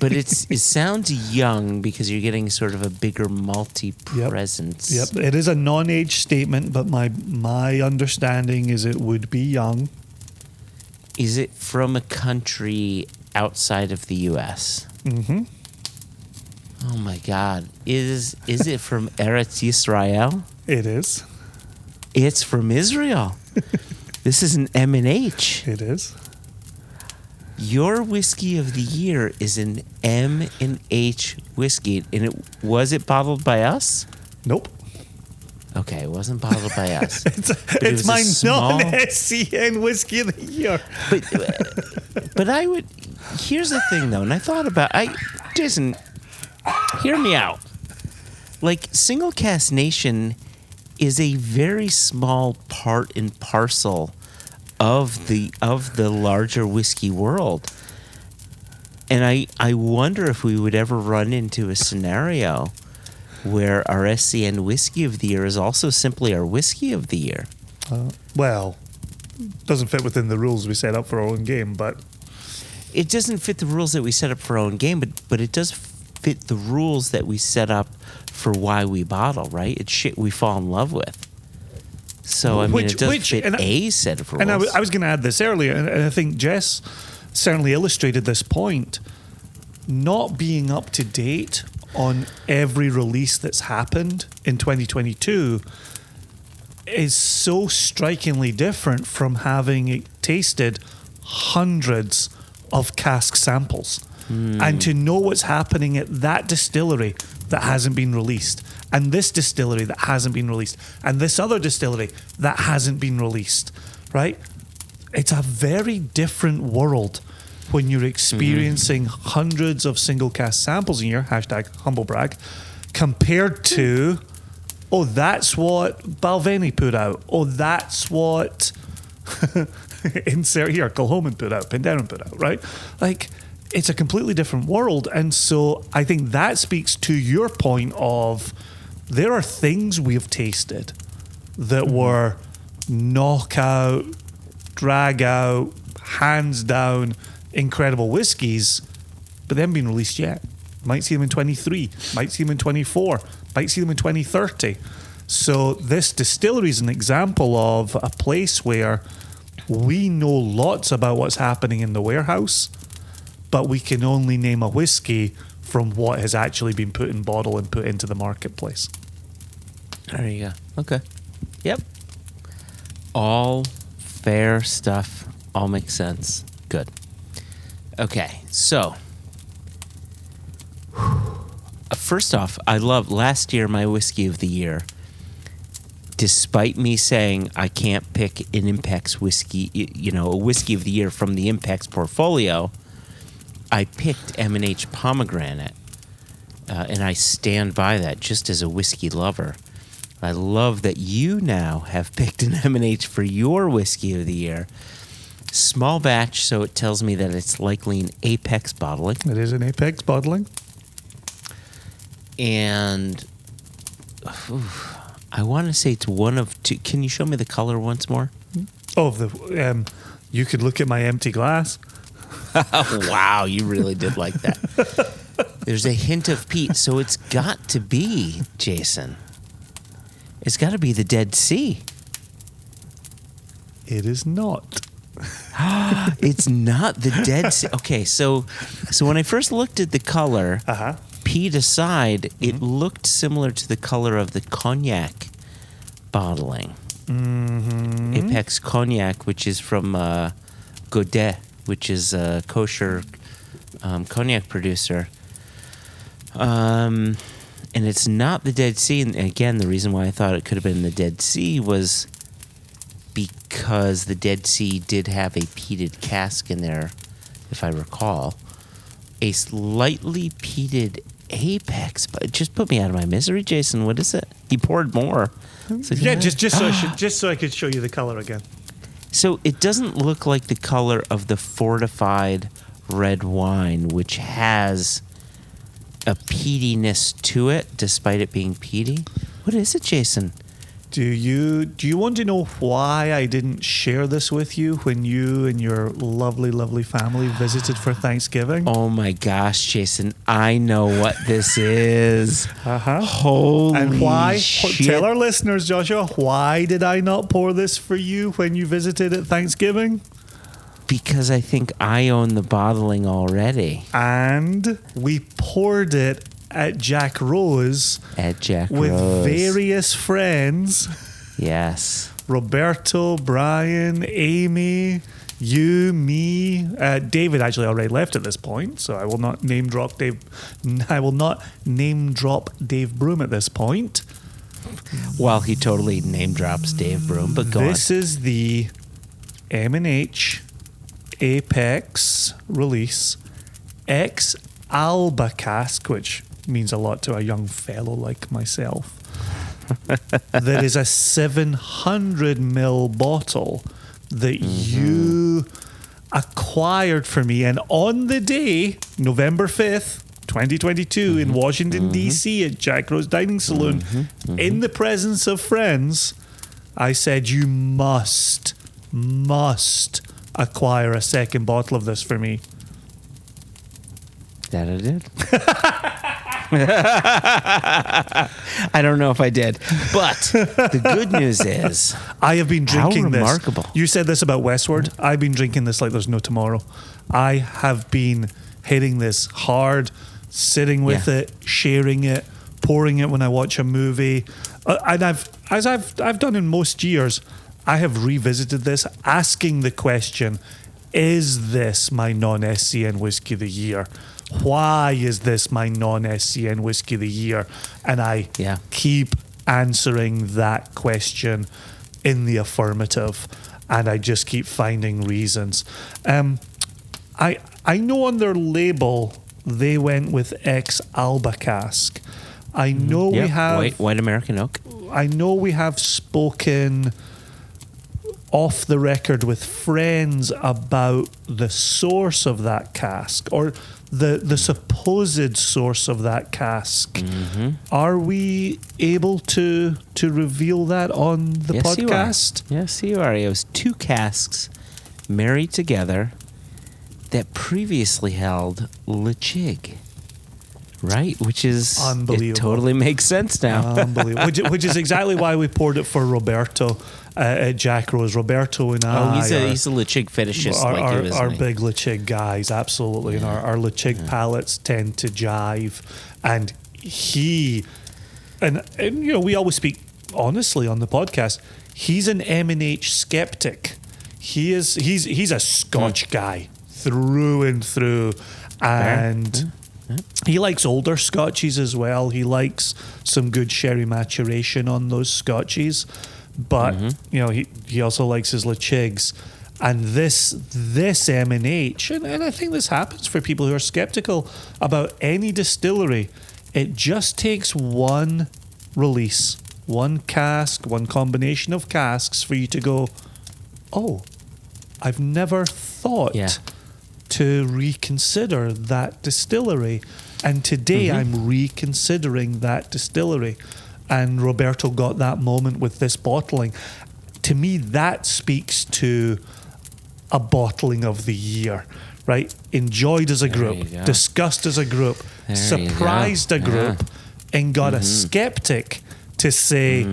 [SPEAKER 2] But it sounds young because you're getting sort of a bigger malty presence.
[SPEAKER 3] Yep. It is a non-age statement, but my understanding is it would be young.
[SPEAKER 2] Is it from a country outside of the U.S.?
[SPEAKER 3] Mm-hmm.
[SPEAKER 2] Oh my God! Is it from Eretz Yisrael?
[SPEAKER 3] It is.
[SPEAKER 2] It's from Israel. This is an M&H.
[SPEAKER 3] It is.
[SPEAKER 2] Your whiskey of the year is an M&H whiskey, and was it bottled by us?
[SPEAKER 3] Nope.
[SPEAKER 2] Okay, it wasn't bottled by us.
[SPEAKER 3] it's my non-SCN whiskey of the year.
[SPEAKER 2] But I would. Here's the thing, though, and I thought about. Jason, hear me out. Like Single Cask Nation is a very small part and parcel of the larger whiskey world. And I wonder if we would ever run into a scenario where our SCN whiskey of the year is also simply our whiskey of the year.
[SPEAKER 3] Well, doesn't fit within the rules we set up for our own game, but
[SPEAKER 2] it doesn't fit the rules that we set up for our own game, but it does fit the rules that we set up for why we bottle, right? It's shit we fall in love with. So, I mean, it does fit a set of rules.
[SPEAKER 3] And I was going to add this earlier, and I think Jess certainly illustrated this point. Not being up to date on every release that's happened in 2022 is so strikingly different from having tasted hundreds of cask samples. And to know what's happening at that distillery that hasn't been released, and this distillery that hasn't been released, and this other distillery that hasn't been released, right? It's a very different world when you're experiencing hundreds of single cask samples in your #humble brag compared to, oh, that's what Balvenie put out. Oh, that's what insert here, Kilchoman put out, Penderyn put out, right? Like, it's a completely different world. And so I think that speaks to your point of there are things we've tasted that were knockout, drag out, hands down, incredible whiskies, but they haven't been released yet. Might see them in 23, might see them in 24, might see them in 2030. So this distillery is an example of a place where we know lots about what's happening in the warehouse, but we can only name a whiskey from what has actually been put in bottle and put into the marketplace.
[SPEAKER 2] There you go. Okay. Yep. All fair stuff. All makes sense. Good. Okay, so first off, I love last year my whiskey of the year. Despite me saying I can't pick an Impex whiskey, a whiskey of the year from the Impex portfolio, I picked M&H Pomegranate, and I stand by that just as a whiskey lover. I love that you now have picked an M&H for your whiskey of the year. Small batch, so it tells me that it's likely an Apex bottling.
[SPEAKER 3] It is an Apex bottling.
[SPEAKER 2] And I want to say it's one of two. Can you show me the color once more?
[SPEAKER 3] Oh, you could look at my empty glass.
[SPEAKER 2] Wow, you really did like that. There's a hint of peat, so it's got to be, Jason. It's got to be the Dead Sea.
[SPEAKER 3] It is not.
[SPEAKER 2] It's not the Dead Sea. Okay, so when I first looked at the color, peat aside, it looked similar to the color of the cognac bottling. Mm-hmm. Apex Cognac, which is from RØDE, which is a kosher cognac producer. And it's not the Dead Sea. And again, the reason why I thought it could have been the Dead Sea was because the Dead Sea did have a peated cask in there, if I recall. A slightly peated Apex, but it just put me out of my misery. Jason, what is it? He poured more. So
[SPEAKER 3] Yeah, just so I could show you the color again.
[SPEAKER 2] So it doesn't look like the color of the fortified red wine, which has a peatiness to it, despite it being peaty. What is it, Jason?
[SPEAKER 3] Do you want to know why I didn't share this with you when you and your lovely, lovely family visited for Thanksgiving?
[SPEAKER 2] Oh my gosh, Jason, I know what this is. Holy
[SPEAKER 3] And why?
[SPEAKER 2] shit.
[SPEAKER 3] Tell our listeners, Joshua, why did I not pour this for you when you visited at Thanksgiving?
[SPEAKER 2] Because I think I own the bottling already.
[SPEAKER 3] And we poured it at Jack Rose
[SPEAKER 2] At Jack
[SPEAKER 3] with
[SPEAKER 2] Rose.
[SPEAKER 3] various friends.
[SPEAKER 2] Yes.
[SPEAKER 3] Roberto, Brian, Amy, you, me, David actually already left at this point, so I will not name drop Dave. I will not name drop Dave Broom at this point.
[SPEAKER 2] Well, he totally name drops Dave Broom, but go on.
[SPEAKER 3] This is the M&H Apex release X Alba cask, which means a lot to a young fellow like myself. That is a 700 ml bottle that you acquired for me, and on the day, November 5th, 2022, in Washington, D.C. at Jack Rose Dining Saloon, in the presence of friends, I said, you must acquire a second bottle of this for me.
[SPEAKER 2] That I did. I don't know if I did, but the good news is
[SPEAKER 3] I have been drinking this.
[SPEAKER 2] remarkable.
[SPEAKER 3] You said this about Westward. I've been drinking this like there's no tomorrow. I have been hitting this hard, sitting with it, sharing it, pouring it when I watch a movie. And I've done in most years, I have revisited this, asking the question, is this my non-SCN whiskey of the year? Why is this my non-SCN whiskey of the year? And I keep answering that question in the affirmative, and I just keep finding reasons. I know on their label they went with X Alba cask. I know we have
[SPEAKER 2] white American oak.
[SPEAKER 3] I know we have spoken off the record with friends about the source of that cask, or the supposed source of that cask. Are we able to reveal that on the podcast?
[SPEAKER 2] Yes, you are. It was two casks married together that previously held Lechig, right? Which is
[SPEAKER 3] unbelievable.
[SPEAKER 2] It totally makes sense now.
[SPEAKER 3] Unbelievable. which is exactly why we poured it for Roberto at Jack Rose. Roberto and I
[SPEAKER 2] he's a Lechig fetishist like you, isn't
[SPEAKER 3] our
[SPEAKER 2] he?
[SPEAKER 3] big Lechig guys, absolutely. And our Lechig palates tend to jive. And he, and we always speak honestly on the podcast, he's an M&H skeptic. he's a Scotch guy through and through, and he likes older Scotchies as well. He likes some good sherry maturation on those Scotchies, but you know, he also likes his Lechigs. And this M&H, and I think this happens for people who are skeptical about any distillery, it just takes one release, one cask, one combination of casks for you to go, oh, I've never thought to reconsider that distillery. And today I'm reconsidering that distillery. And Roberto got that moment with this bottling. To me, that speaks to a bottling of the year, right? Enjoyed as a group, discussed as a group, surprised a group, and got a skeptic to say,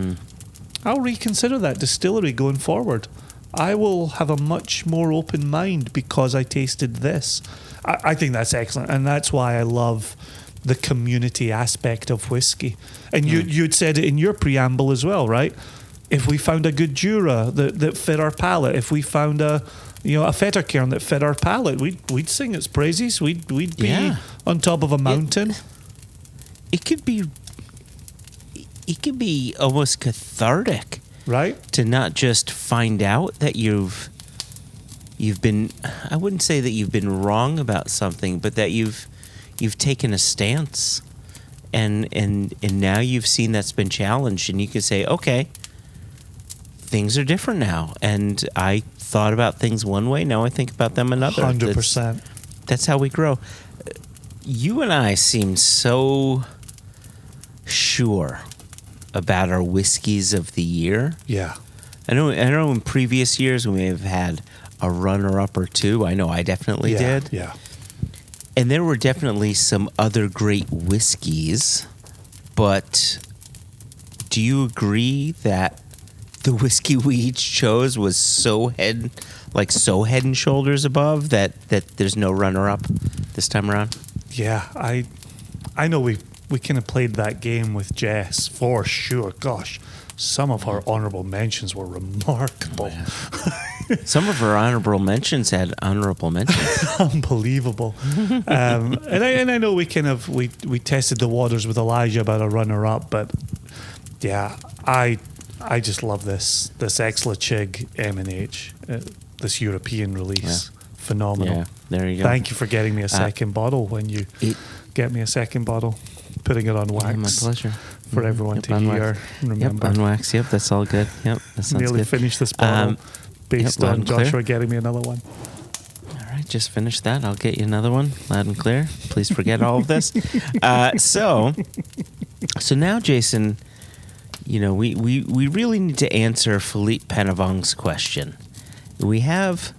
[SPEAKER 3] I'll reconsider that distillery going forward. I will have a much more open mind because I tasted this. I think that's excellent, and that's why I love the community aspect of whiskey. And you'd said it in your preamble as well, right? If we found a good Jura that fit our palate, if we found a Fettercairn that fit our palate, we'd sing its praises. We'd be on top of a mountain.
[SPEAKER 2] It could be almost cathartic,
[SPEAKER 3] right?
[SPEAKER 2] To not just find out that you've been, I wouldn't say that you've been wrong about something, but that you've taken a stance, and now you've seen that's been challenged, and you can say, okay, things are different now, and I thought about things one way, now I think about them another.
[SPEAKER 3] 100%.
[SPEAKER 2] That's how we grow. You and I seem so sure about our whiskeys of the year.
[SPEAKER 3] Yeah.
[SPEAKER 2] I know in previous years we may have had a runner-up or two. I know I definitely did.
[SPEAKER 3] Yeah.
[SPEAKER 2] And there were definitely some other great whiskeys, but do you agree that the whiskey we each chose was so head and shoulders above that there's no runner-up this time around?
[SPEAKER 3] Yeah, I know we kind of played that game with Jess for sure. Gosh, some of her honorable mentions were remarkable.
[SPEAKER 2] Oh, some of her honorable mentions had honorable mentions.
[SPEAKER 3] Unbelievable. And I know we tested the waters with Elijah about a runner-up, but yeah, I just love this Ex-Lechig M&H, this European release. Yeah. Phenomenal.
[SPEAKER 2] Yeah, there you go.
[SPEAKER 3] Thank you for getting me a second bottle when you get me a second bottle, putting it on wax.
[SPEAKER 2] Yeah, my pleasure.
[SPEAKER 3] For everyone to hear. Remember.
[SPEAKER 2] Yep, on wax. Yep, that's all good. Yep, that sounds
[SPEAKER 3] Nearly
[SPEAKER 2] good.
[SPEAKER 3] Finished this bottle based on Joshua
[SPEAKER 2] clear.
[SPEAKER 3] getting me another one.
[SPEAKER 2] All right, just finish that. I'll get you another one, loud and clear. Please forget all of this. So now, Jason, we really need to answer Philippe Pennavong's question. We have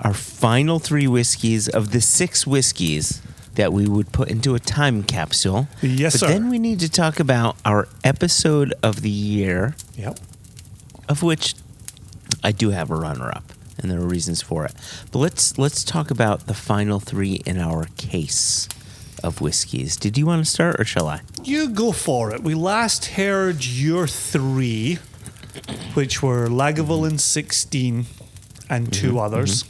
[SPEAKER 2] our final 3 whiskeys of the 6 whiskeys that we would put into a time capsule.
[SPEAKER 3] Yes, sir.
[SPEAKER 2] But then we need to talk about our episode of the year.
[SPEAKER 3] Yep.
[SPEAKER 2] Of which I do have a runner-up, and there are reasons for it. But let's talk about the final 3 in our case of whiskeys. Did you want to start, or shall I?
[SPEAKER 3] You go for it. We last heard your 3, which were Lagavulin 16 and 2 others.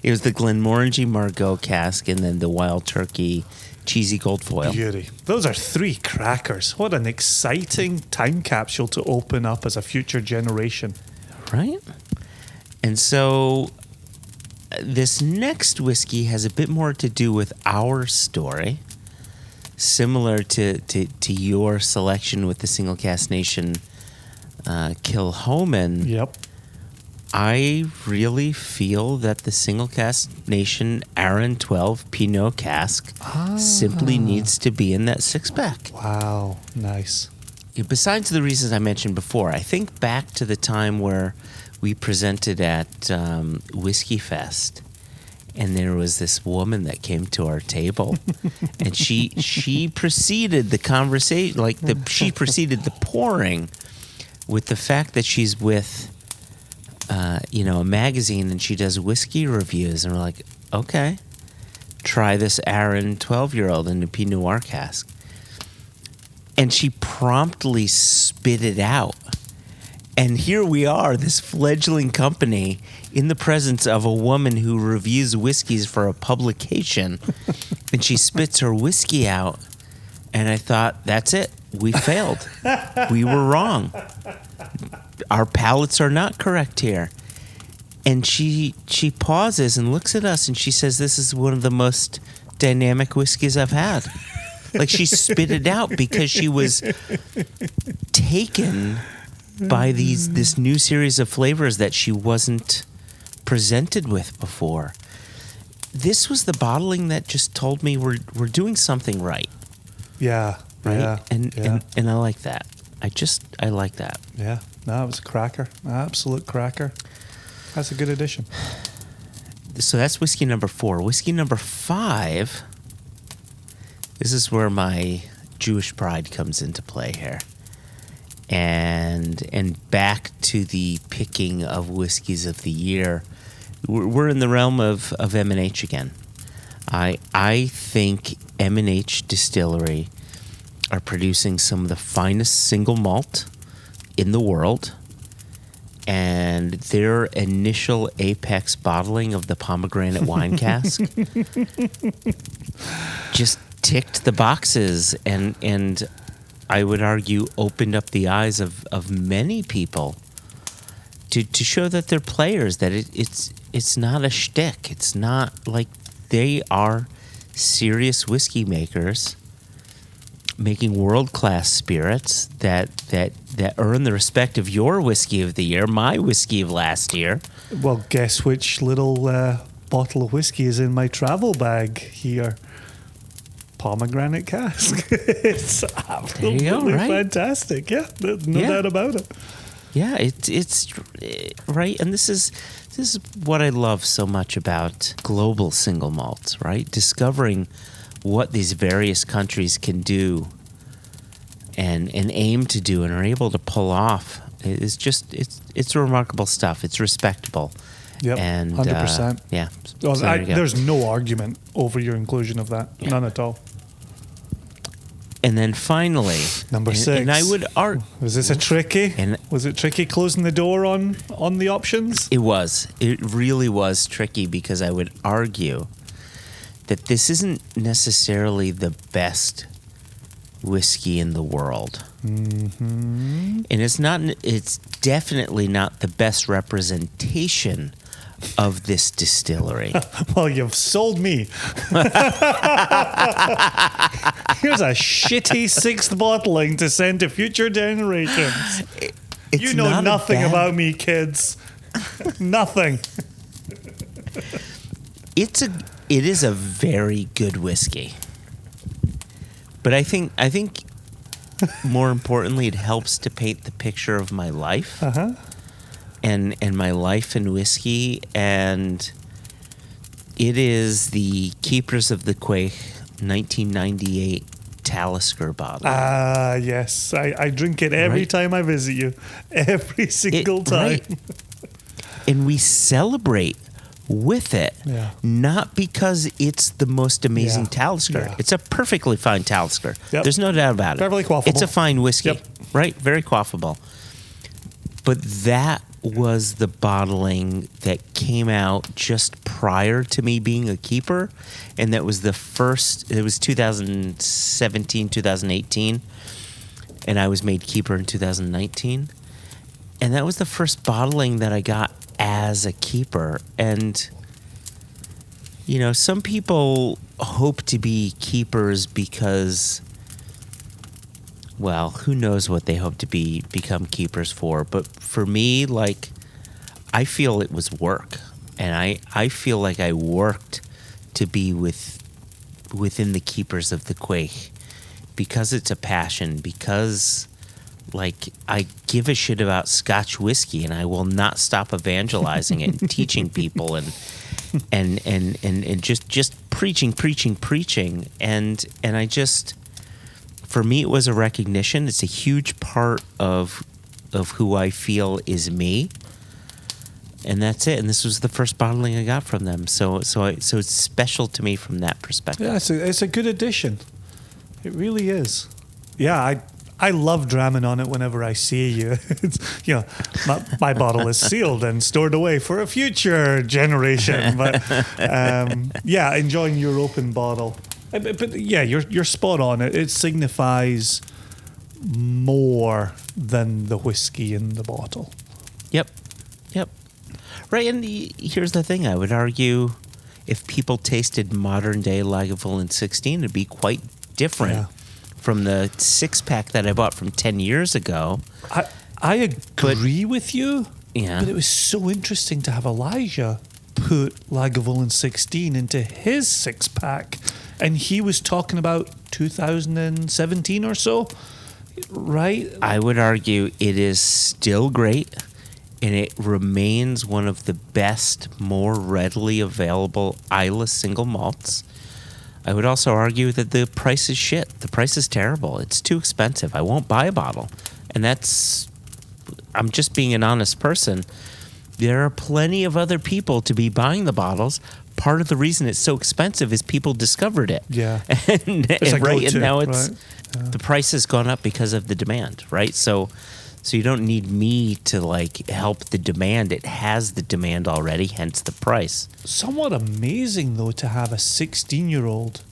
[SPEAKER 2] It was the Glenmorangie Margaux cask and then the Wild Turkey Cheesy Gold Foil.
[SPEAKER 3] Beauty. Those are 3 crackers. What an exciting time capsule to open up as a future generation.
[SPEAKER 2] Right? And so this next whiskey has a bit more to do with our story, similar to your selection with the Single Cask Nation Kilchoman.
[SPEAKER 3] Yep.
[SPEAKER 2] I really feel that the Single Cask Nation Aaron 12 Pinot cask simply needs to be in that 6-pack.
[SPEAKER 3] Wow, nice.
[SPEAKER 2] Besides the reasons I mentioned before, I think back to the time where we presented at Whiskey Fest, and there was this woman that came to our table, and she preceded the conversation, she preceded the pouring with the fact that she's with a magazine and she does whiskey reviews, and we're like, okay, try this Aaron 12-year-old in a Pinot Noir cask. And she promptly spit it out. And here we are, this fledgling company, in the presence of a woman who reviews whiskeys for a publication, and she spits her whiskey out. And I thought, that's it. We failed. We were wrong. Our palates are not correct here. And she pauses and looks at us and she says, this is one of the most dynamic whiskeys I've had. Like, she spit it out because she was taken by this new series of flavors that she wasn't presented with before. This was the bottling that just told me we're doing something right.
[SPEAKER 3] Yeah.
[SPEAKER 2] Right?
[SPEAKER 3] Yeah.
[SPEAKER 2] And I like that. I like that.
[SPEAKER 3] Yeah. No, it was a cracker. Absolute cracker. That's a good addition.
[SPEAKER 2] So that's whiskey number 4. Whiskey number 5. This is where my Jewish pride comes into play here. And back to the picking of whiskeys of the year. We're in the realm of M&H again. I think M&H Distillery are producing some of the finest single malt in the world. And their initial apex bottling of the pomegranate wine cask just ticked the boxes and I would argue opened up the eyes of many people to show that they're players, that it's not a shtick. It's not like, they are serious whiskey makers making world-class spirits that earn the respect of your whiskey of the year, my whiskey of last year.
[SPEAKER 3] Well, guess which little bottle of whiskey is in my travel bag here? Pomegranate cask. It's absolutely fantastic. Yeah, no doubt about it.
[SPEAKER 2] Yeah, it's right, and this is what I love so much about global single malts, right? Discovering what these various countries can do and aim to do and are able to pull off. It's just it's remarkable stuff. It's respectable.
[SPEAKER 3] Yep,
[SPEAKER 2] and
[SPEAKER 3] 100%.
[SPEAKER 2] Yeah.
[SPEAKER 3] Well,
[SPEAKER 2] So there you go.
[SPEAKER 3] there's no argument over your inclusion of that.
[SPEAKER 2] Yeah.
[SPEAKER 3] None at all.
[SPEAKER 2] And then finally,
[SPEAKER 3] Number 6.
[SPEAKER 2] And I would argue,
[SPEAKER 3] Was this a tricky?
[SPEAKER 2] And-
[SPEAKER 3] Was it tricky closing the door on the options?
[SPEAKER 2] it was. It really was tricky because I would argue that this isn't necessarily the best whiskey in the world. Mm-hmm. And it's definitely not the best representation of this distillery.
[SPEAKER 3] Well, you've sold me. Here's a shitty 6th bottling to send to future generations.
[SPEAKER 2] It's
[SPEAKER 3] You know
[SPEAKER 2] not a
[SPEAKER 3] nothing
[SPEAKER 2] bad-
[SPEAKER 3] about me, kids. Nothing.
[SPEAKER 2] It is a very good whiskey. But I think more importantly, it helps to paint the picture of my life.
[SPEAKER 3] Uh-huh.
[SPEAKER 2] And my life in whiskey, and it is the Keepers of the Quaich 1998 Talisker bottle.
[SPEAKER 3] Ah, yes. I drink it every
[SPEAKER 2] Right.
[SPEAKER 3] time I visit you. Every single time.
[SPEAKER 2] Right. And we celebrate with it,
[SPEAKER 3] Yeah.
[SPEAKER 2] not because it's the most amazing
[SPEAKER 3] Yeah.
[SPEAKER 2] Talisker.
[SPEAKER 3] Yeah.
[SPEAKER 2] It's a perfectly fine Talisker.
[SPEAKER 3] Yep.
[SPEAKER 2] There's no doubt about it.
[SPEAKER 3] Perfectly quaffable.
[SPEAKER 2] It's a fine whiskey,
[SPEAKER 3] Yep.
[SPEAKER 2] right? Very quaffable. But that was the bottling that came out just prior to me being a keeper, and that was the first. It was 2017, 2018, and I was made keeper in 2019, and that was the first bottling that I got as a keeper. And you know, some people hope to be keepers because, well, who knows what they hope to become keepers for. But for me, like, I feel it was work. And I feel like I worked to be within the Keepers of the Quaich because it's a passion, because, like, I give a shit about Scotch whiskey and I will not stop evangelizing it and teaching people and just preaching. And I just... For me, it was a recognition. It's a huge part of who I feel is me, and that's it. And this was the first bottling I got from them, so it's special to me from that perspective.
[SPEAKER 3] Yeah, it's a good addition. It really is. Yeah, I love dramming on it whenever I see you. It's, my bottle is sealed and stored away for a future generation. But enjoying your open bottle. But yeah, you're spot on. It signifies more than the whiskey in the bottle.
[SPEAKER 2] Yep. Right, and here's the thing. I would argue if people tasted modern-day Lagavulin 16, it'd be quite different from the 6-pack that I bought from 10 years ago.
[SPEAKER 3] I agree with you,
[SPEAKER 2] Yeah.
[SPEAKER 3] but it was so interesting to have Elijah put Lagavulin 16 into his 6-pack, and he was talking about 2017 or so, right?
[SPEAKER 2] I would argue it is still great, and it remains one of the best, more readily available Islay single malts. I would also argue that the price is shit. The price is terrible. It's too expensive. I won't buy a bottle. And I'm just being an honest person. There are plenty of other people to be buying the bottles. Part of the reason it's so expensive is people discovered it.
[SPEAKER 3] Yeah.
[SPEAKER 2] and now it's
[SPEAKER 3] right? Yeah.
[SPEAKER 2] the price has gone up because of the demand, right? So you don't need me to help the demand. It has the demand already, hence the price.
[SPEAKER 3] Somewhat amazing though to have a 16-year-old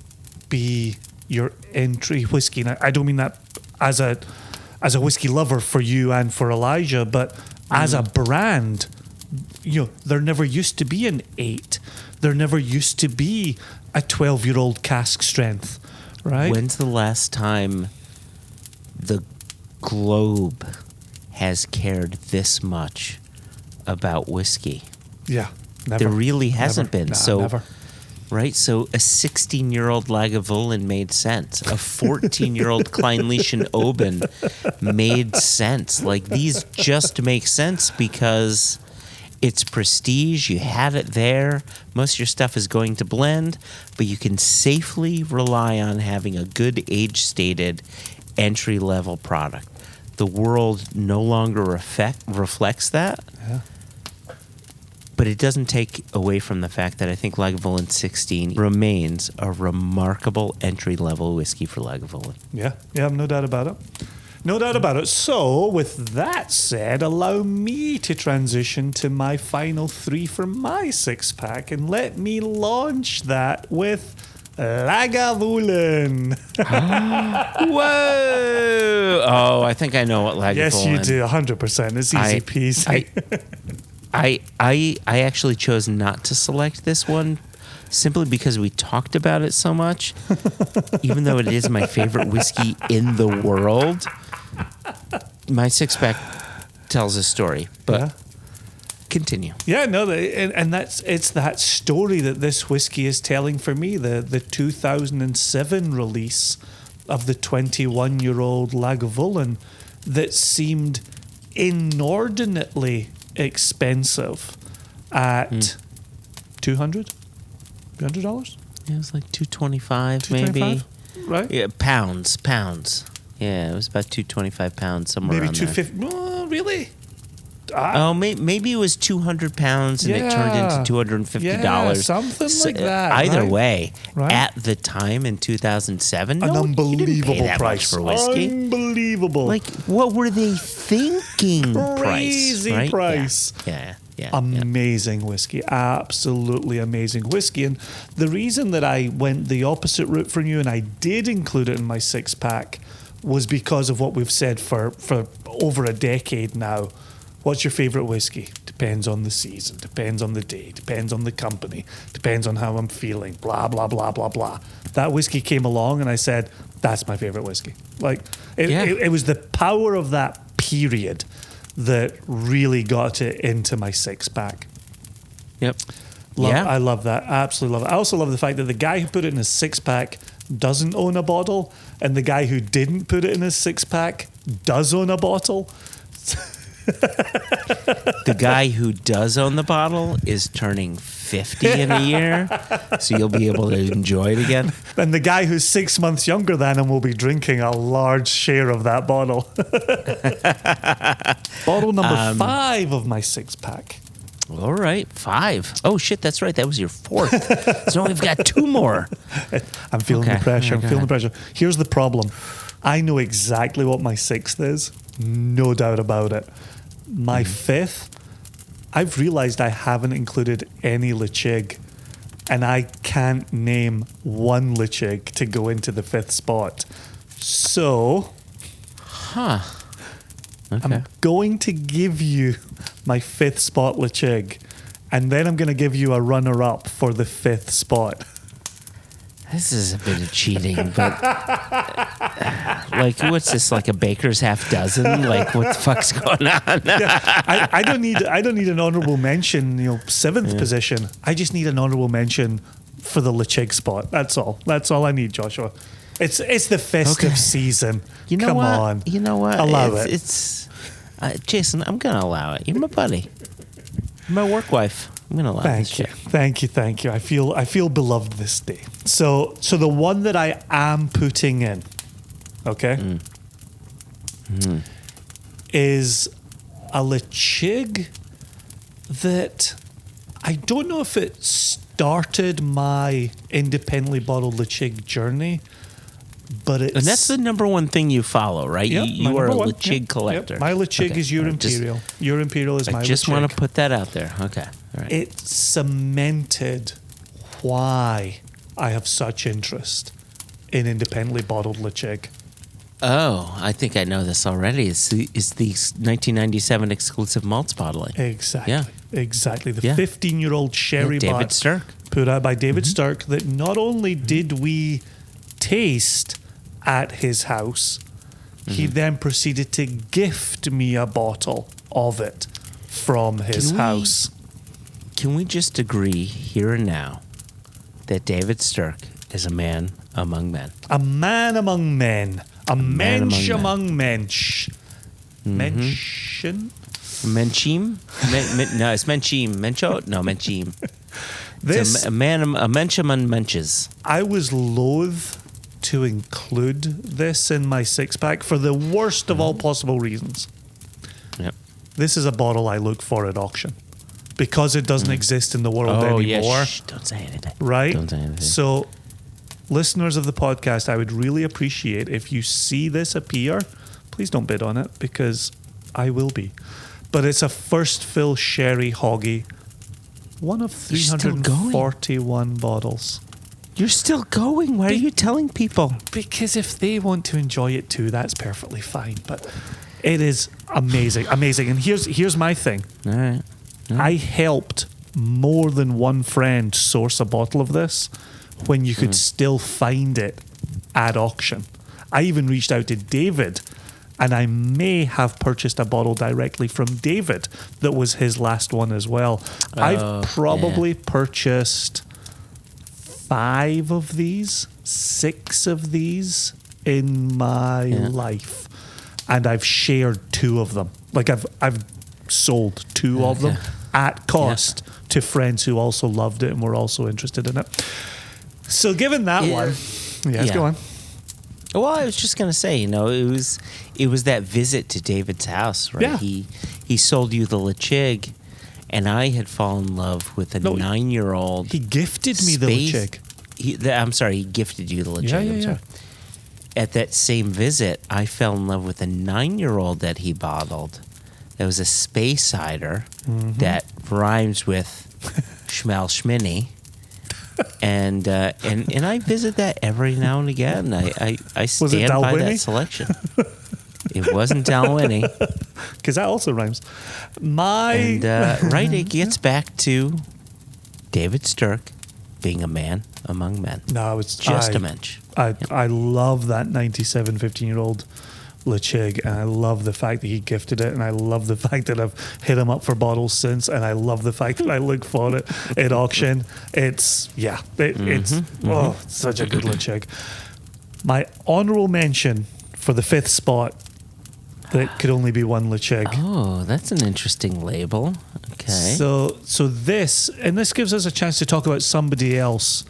[SPEAKER 3] be your entry whiskey. And I don't mean that as a whiskey lover for you and for Elijah, but as a brand, there never used to be an 8. There never used to be a 12-year-old cask strength, right?
[SPEAKER 2] When's the last time the globe has cared this much about whiskey?
[SPEAKER 3] Yeah, never.
[SPEAKER 2] There really hasn't
[SPEAKER 3] Never.
[SPEAKER 2] been.
[SPEAKER 3] Nah,
[SPEAKER 2] So,
[SPEAKER 3] never.
[SPEAKER 2] right? So a 16-year-old Lagavulin made sense. A 14-year-old Kleinlichen Oben made sense. These just make sense because it's prestige. You have it there. Most of your stuff is going to blend, but you can safely rely on having a good age-stated entry-level product. The world no longer reflects that.
[SPEAKER 3] Yeah.
[SPEAKER 2] But it doesn't take away from the fact that I think Lagavulin 16 remains a remarkable entry-level whiskey for Lagavulin.
[SPEAKER 3] Yeah, no doubt about it. No doubt about it. So, with that said, allow me to transition to my final 3 for my 6-pack, and let me launch that with Lagavulin.
[SPEAKER 2] Whoa! Oh, I think I know what Lagavulin.
[SPEAKER 3] Yes, you do. 100%. It's easy peasy.
[SPEAKER 2] I actually chose not to select this one simply because we talked about it so much. Even though it is my favorite whiskey in the world, my 6-pack tells a story. But continue.
[SPEAKER 3] Yeah, no, and it's that story that this whiskey is telling for me. The 2007 release of the 21-year-old Lagavulin that seemed inordinately expensive at $200.
[SPEAKER 2] Yeah, it was like $225 maybe.
[SPEAKER 3] Right?
[SPEAKER 2] Yeah, pounds. Yeah, it was about £225 somewhere
[SPEAKER 3] Maybe
[SPEAKER 2] around there.
[SPEAKER 3] $250. Oh, really?
[SPEAKER 2] Oh, maybe it was 200 pounds and it turned into $250.
[SPEAKER 3] Yeah, something like that.
[SPEAKER 2] Either
[SPEAKER 3] right?
[SPEAKER 2] way,
[SPEAKER 3] Right.
[SPEAKER 2] at the time in 2007,
[SPEAKER 3] An
[SPEAKER 2] you didn't
[SPEAKER 3] unbelievable
[SPEAKER 2] pay that
[SPEAKER 3] price
[SPEAKER 2] much for whiskey.
[SPEAKER 3] Unbelievable.
[SPEAKER 2] What were they thinking?
[SPEAKER 3] Crazy
[SPEAKER 2] price, right?
[SPEAKER 3] price.
[SPEAKER 2] Yeah.
[SPEAKER 3] Amazing whiskey, absolutely amazing whiskey. And the reason that I went the opposite route from you and I did include it in my 6-pack was because of what we've said for over a decade now. What's your favorite whiskey? Depends on the season, depends on the day, depends on the company, depends on how I'm feeling, blah, blah, blah, blah, blah. That whiskey came along and I said, that's my favorite whiskey. It was the power of that period that really got it into my 6-pack.
[SPEAKER 2] Yep.
[SPEAKER 3] I love that. Absolutely love it. I also love the fact that the guy who put it in his 6-pack doesn't own a bottle, and the guy who didn't put it in his 6-pack does own a bottle.
[SPEAKER 2] The guy who does own the bottle is turning 50 in a year, so you'll be able to enjoy it again.
[SPEAKER 3] And the guy who's 6 months younger than him will be drinking a large share of that bottle. Bottle number 5 of my 6-pack.
[SPEAKER 2] All right, 5. Oh, shit, that's right. That was your 4th. So we've got 2 more.
[SPEAKER 3] I'm feeling the pressure. I'm feeling the pressure. Here's the problem. I know exactly what my 6th is. No doubt about it. My 5th, I've realized I haven't included any Lechig, and I can't name one Lechig to go into the 5th spot. So,
[SPEAKER 2] Okay.
[SPEAKER 3] I'm going to give you my 5th spot Lechig, and then I'm going to give you a runner-up for the 5th spot.
[SPEAKER 2] This is a bit of cheating, but like, what's this? Like a baker's half dozen? Like, what the fuck's going on?
[SPEAKER 3] I don't need an honorable mention, 7th position. I just need an honorable mention for the Lechig spot. That's all. That's all I need, Joshua. It's the festive season.
[SPEAKER 2] Come
[SPEAKER 3] what?
[SPEAKER 2] on. You know what?
[SPEAKER 3] Allow it.
[SPEAKER 2] It's Jason, I'm gonna allow it. You're my buddy. You're my work wife. I'm gonna allow this shit.
[SPEAKER 3] Thank you. I feel beloved this day. So the one that I am putting in, okay, is a Lechig that I don't know if it started my independently bottled Lechig journey, but it's...
[SPEAKER 2] And that's the number one thing you follow, right?
[SPEAKER 3] Yep,
[SPEAKER 2] you are a
[SPEAKER 3] number one.
[SPEAKER 2] Lechig
[SPEAKER 3] Yep,
[SPEAKER 2] collector.
[SPEAKER 3] yep. My Lechig is your Imperial. Your Imperial is my Lechig.
[SPEAKER 2] I just want to put that out there. Okay. All right.
[SPEAKER 3] It cemented why I have such interest in independently bottled Lechig.
[SPEAKER 2] Oh, I think I know this already. It's the 1997 exclusive malts bottling.
[SPEAKER 3] Exactly.
[SPEAKER 2] Yeah.
[SPEAKER 3] Exactly. The
[SPEAKER 2] Yeah.
[SPEAKER 3] 15-year-old sherry
[SPEAKER 2] David
[SPEAKER 3] bat
[SPEAKER 2] Stirk.
[SPEAKER 3] put out by David Stirk that not only did we taste at his house, he then proceeded to gift me a bottle of it from his house.
[SPEAKER 2] Can we just agree here and now that David Stirk is a man among men?
[SPEAKER 3] A man among men. A mensch among mensch. Mention?
[SPEAKER 2] Menchim? No, it's Menchim. Mencho? No, Menchim.
[SPEAKER 3] This,
[SPEAKER 2] a mensch among menches.
[SPEAKER 3] I was loath to include this in my 6-pack for the worst of all possible reasons.
[SPEAKER 2] Yep.
[SPEAKER 3] This is a bottle I look for at auction because it doesn't exist in the world
[SPEAKER 2] Oh,
[SPEAKER 3] anymore.
[SPEAKER 2] yeah. Shh, don't say anything.
[SPEAKER 3] Right?
[SPEAKER 2] Don't say anything.
[SPEAKER 3] So, listeners of the podcast, I would really appreciate if you see this appear, please don't bid on it because I will be. But it's a first fill sherry hoggy, one of
[SPEAKER 2] You're still going.
[SPEAKER 3] 341 bottles.
[SPEAKER 2] You're still going. Why are you telling people?
[SPEAKER 3] Because if they want to enjoy it too, that's perfectly fine. But it is amazing. And here's my thing.
[SPEAKER 2] All right.
[SPEAKER 3] I helped more than one friend source a bottle of this when you could still find it at auction. I even reached out to David, and I may have purchased a bottle directly from David that was his last one as well. I've probably purchased 5 of these, 6 of these in my life, and I've shared 2 of them. Like I've sold 2 of them at cost to friends who also loved it and were also interested in it. So given that one, go on.
[SPEAKER 2] Well, I was just gonna say, it was that visit to David's house, right?
[SPEAKER 3] Yeah.
[SPEAKER 2] He sold you the Lechig, and I had fallen in love with a 9-year-old.
[SPEAKER 3] He gifted me the Lechig.
[SPEAKER 2] I'm sorry, he gifted you the Lechig.
[SPEAKER 3] Yeah.
[SPEAKER 2] I'm sorry. At that same visit, I fell in love with a 9-year-old that he bottled. That was a space cider that rhymes with Schmel Schminny. And I visit that every now and again. I stand by that selection. It wasn't Dalwhinnie.
[SPEAKER 3] Because that also rhymes.
[SPEAKER 2] It gets back to David Stirk being a man among men.
[SPEAKER 3] No, it's
[SPEAKER 2] just a mensch.
[SPEAKER 3] I love that 97 15-year-old Lechig, and I love the fact that he gifted it, and I love the fact that I've hit him up for bottles since, and I love the fact that I look for it at auction. It's such a good Lechig. My honorable mention for the 5th spot, that could only be one Lechig.
[SPEAKER 2] Oh, that's an interesting label. Okay.
[SPEAKER 3] So this gives us a chance to talk about somebody else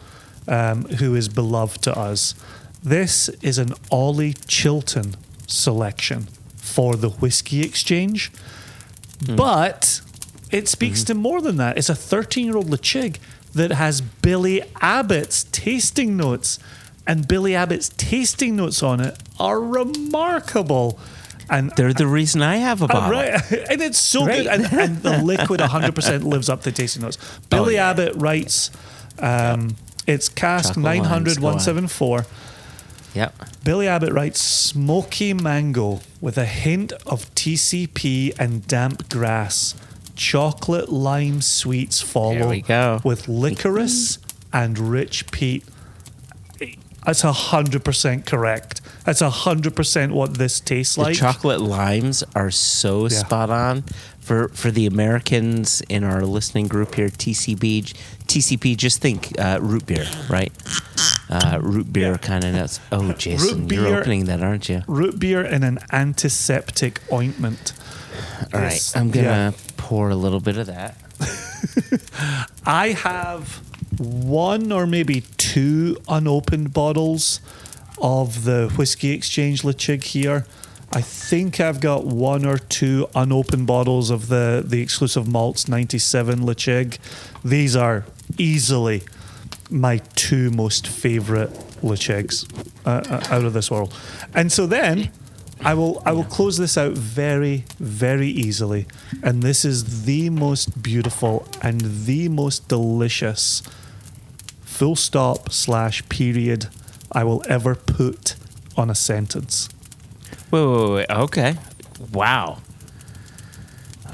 [SPEAKER 3] who is beloved to us. This is an Ollie Chilton selection for the Whiskey Exchange, but it speaks to more than that. It's a 13-year-old Lechig that has Billy Abbott's tasting notes, And Billy Abbott's tasting notes on it are remarkable. And
[SPEAKER 2] They're the reason I have a bottle.
[SPEAKER 3] right, and it's so
[SPEAKER 2] Right.
[SPEAKER 3] good. And the liquid 100% lives up to tasting notes. Billy
[SPEAKER 2] yeah.
[SPEAKER 3] Abbott writes, it's Cask
[SPEAKER 2] Chocolate limes,
[SPEAKER 3] 900
[SPEAKER 2] go on.
[SPEAKER 3] 174.
[SPEAKER 2] Yep.
[SPEAKER 3] Billy Abbott writes, smoky mango with a hint of TCP and damp grass. Chocolate lime sweets follow
[SPEAKER 2] There we go.
[SPEAKER 3] with licorice and rich peat. That's 100% correct. That's 100% what this tastes
[SPEAKER 2] The
[SPEAKER 3] like.
[SPEAKER 2] chocolate limes are so
[SPEAKER 3] Yeah.
[SPEAKER 2] spot on for the Americans in our listening group here. TCP. Just think root beer, right? Root beer kind of nuts. Oh, Jason,
[SPEAKER 3] Root
[SPEAKER 2] you're
[SPEAKER 3] beer-
[SPEAKER 2] opening that, aren't you?
[SPEAKER 3] Root beer in an antiseptic ointment.
[SPEAKER 2] All right,
[SPEAKER 3] Yes.
[SPEAKER 2] I'm gonna
[SPEAKER 3] Yeah.
[SPEAKER 2] pour a little bit of that.
[SPEAKER 3] I have one or maybe two unopened bottles of the Whiskey Exchange Lechig here. I think I've got one or two unopened bottles of the exclusive malts 97 Lechig. These are easily my two most favorite Lechigs out of this world. And so then I will close this out very, very easily. And this is the most beautiful and the most delicious full stop / period I will ever put on a sentence.
[SPEAKER 2] Wait. Okay. Wow.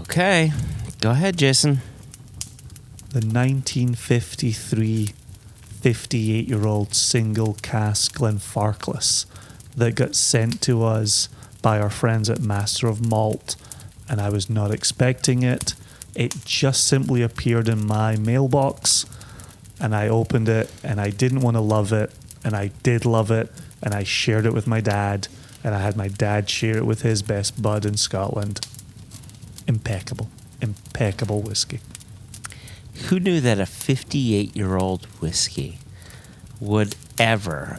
[SPEAKER 2] Okay. Go ahead, Jason.
[SPEAKER 3] The 1953 58-year-old single cask Glenfarclas that got sent to us by our friends at Master of Malt, and I was not expecting it. It just simply appeared in my mailbox, and I opened it, and I didn't want to love it, and I did love it, and I shared it with my dad, and I had my dad share it with his best bud in Scotland. Impeccable whiskey.
[SPEAKER 2] Who knew that a 58-year-old whiskey would ever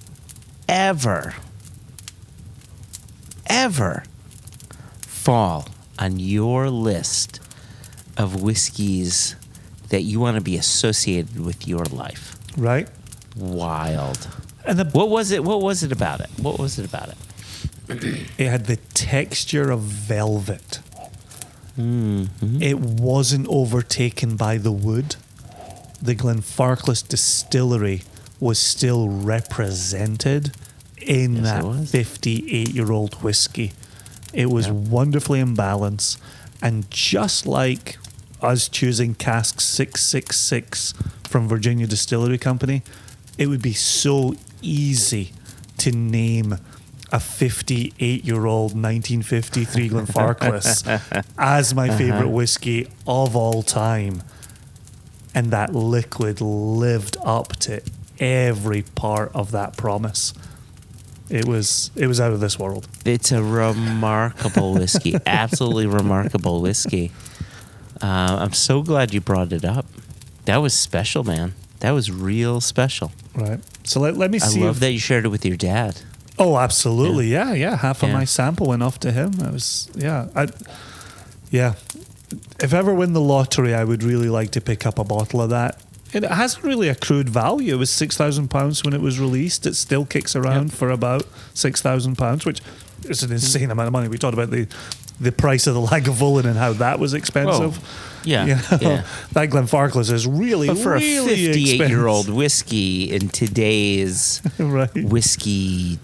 [SPEAKER 2] fall on your list of whiskeys that you want to be associated with your life?
[SPEAKER 3] Right?
[SPEAKER 2] Wild.
[SPEAKER 3] And
[SPEAKER 2] What was it about it?
[SPEAKER 3] it had the texture of velvet.
[SPEAKER 2] Mm-hmm.
[SPEAKER 3] It wasn't overtaken by the wood. The Glenfarclas distillery was still represented in
[SPEAKER 2] Yes,
[SPEAKER 3] that
[SPEAKER 2] it was.
[SPEAKER 3] 58-year-old whiskey. It was wonderfully in balance. And just like us choosing Cask 666 from Virginia Distillery Company, it would be so easy to name a 58-year-old 1953 Glenfarclas as my favorite whiskey of all time. And that liquid lived up to every part of that promise. It was out of this world.
[SPEAKER 2] It's a remarkable whiskey. Absolutely remarkable whiskey. I'm so glad you brought it up. That was special, man. That was real special.
[SPEAKER 3] Right. So let me
[SPEAKER 2] I
[SPEAKER 3] see.
[SPEAKER 2] love that you shared it with your dad.
[SPEAKER 3] Oh, absolutely. Yeah. Half of
[SPEAKER 2] Yeah.
[SPEAKER 3] my sample went off to him. It was, If I ever win the lottery, I would really like to pick up a bottle of that. And it hasn't really accrued value. It was £6,000 when it was released. It still kicks around for about £6,000, which is an insane amount of money. We talked about the price of the Lagavulin and how that was expensive.
[SPEAKER 2] Yeah.
[SPEAKER 3] You know, that Glenfarclas is really,
[SPEAKER 2] But for
[SPEAKER 3] really
[SPEAKER 2] a 58-year-old
[SPEAKER 3] expensive.
[SPEAKER 2] whiskey in today's
[SPEAKER 3] Right.
[SPEAKER 2] whiskey,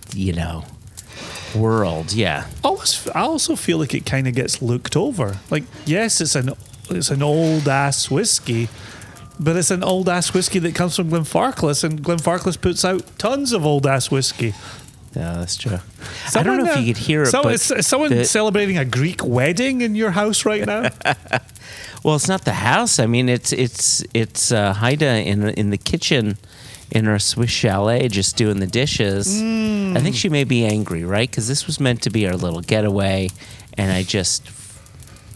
[SPEAKER 2] world, yeah.
[SPEAKER 3] I also feel like it kind of gets looked over. Like, yes, it's an old ass whiskey, but it's an old ass whiskey that comes from Glenfarclas, and Glenfarclas puts out tons of old ass whiskey.
[SPEAKER 2] Yeah, that's true. I don't know if you could hear it, but
[SPEAKER 3] is someone celebrating a Greek wedding in your house right now?
[SPEAKER 2] well, it's not the house. I mean, it's Heide in the kitchen in our Swiss Chalet just doing the dishes. I think she may be angry, right? Because this was meant to be our little getaway, and I just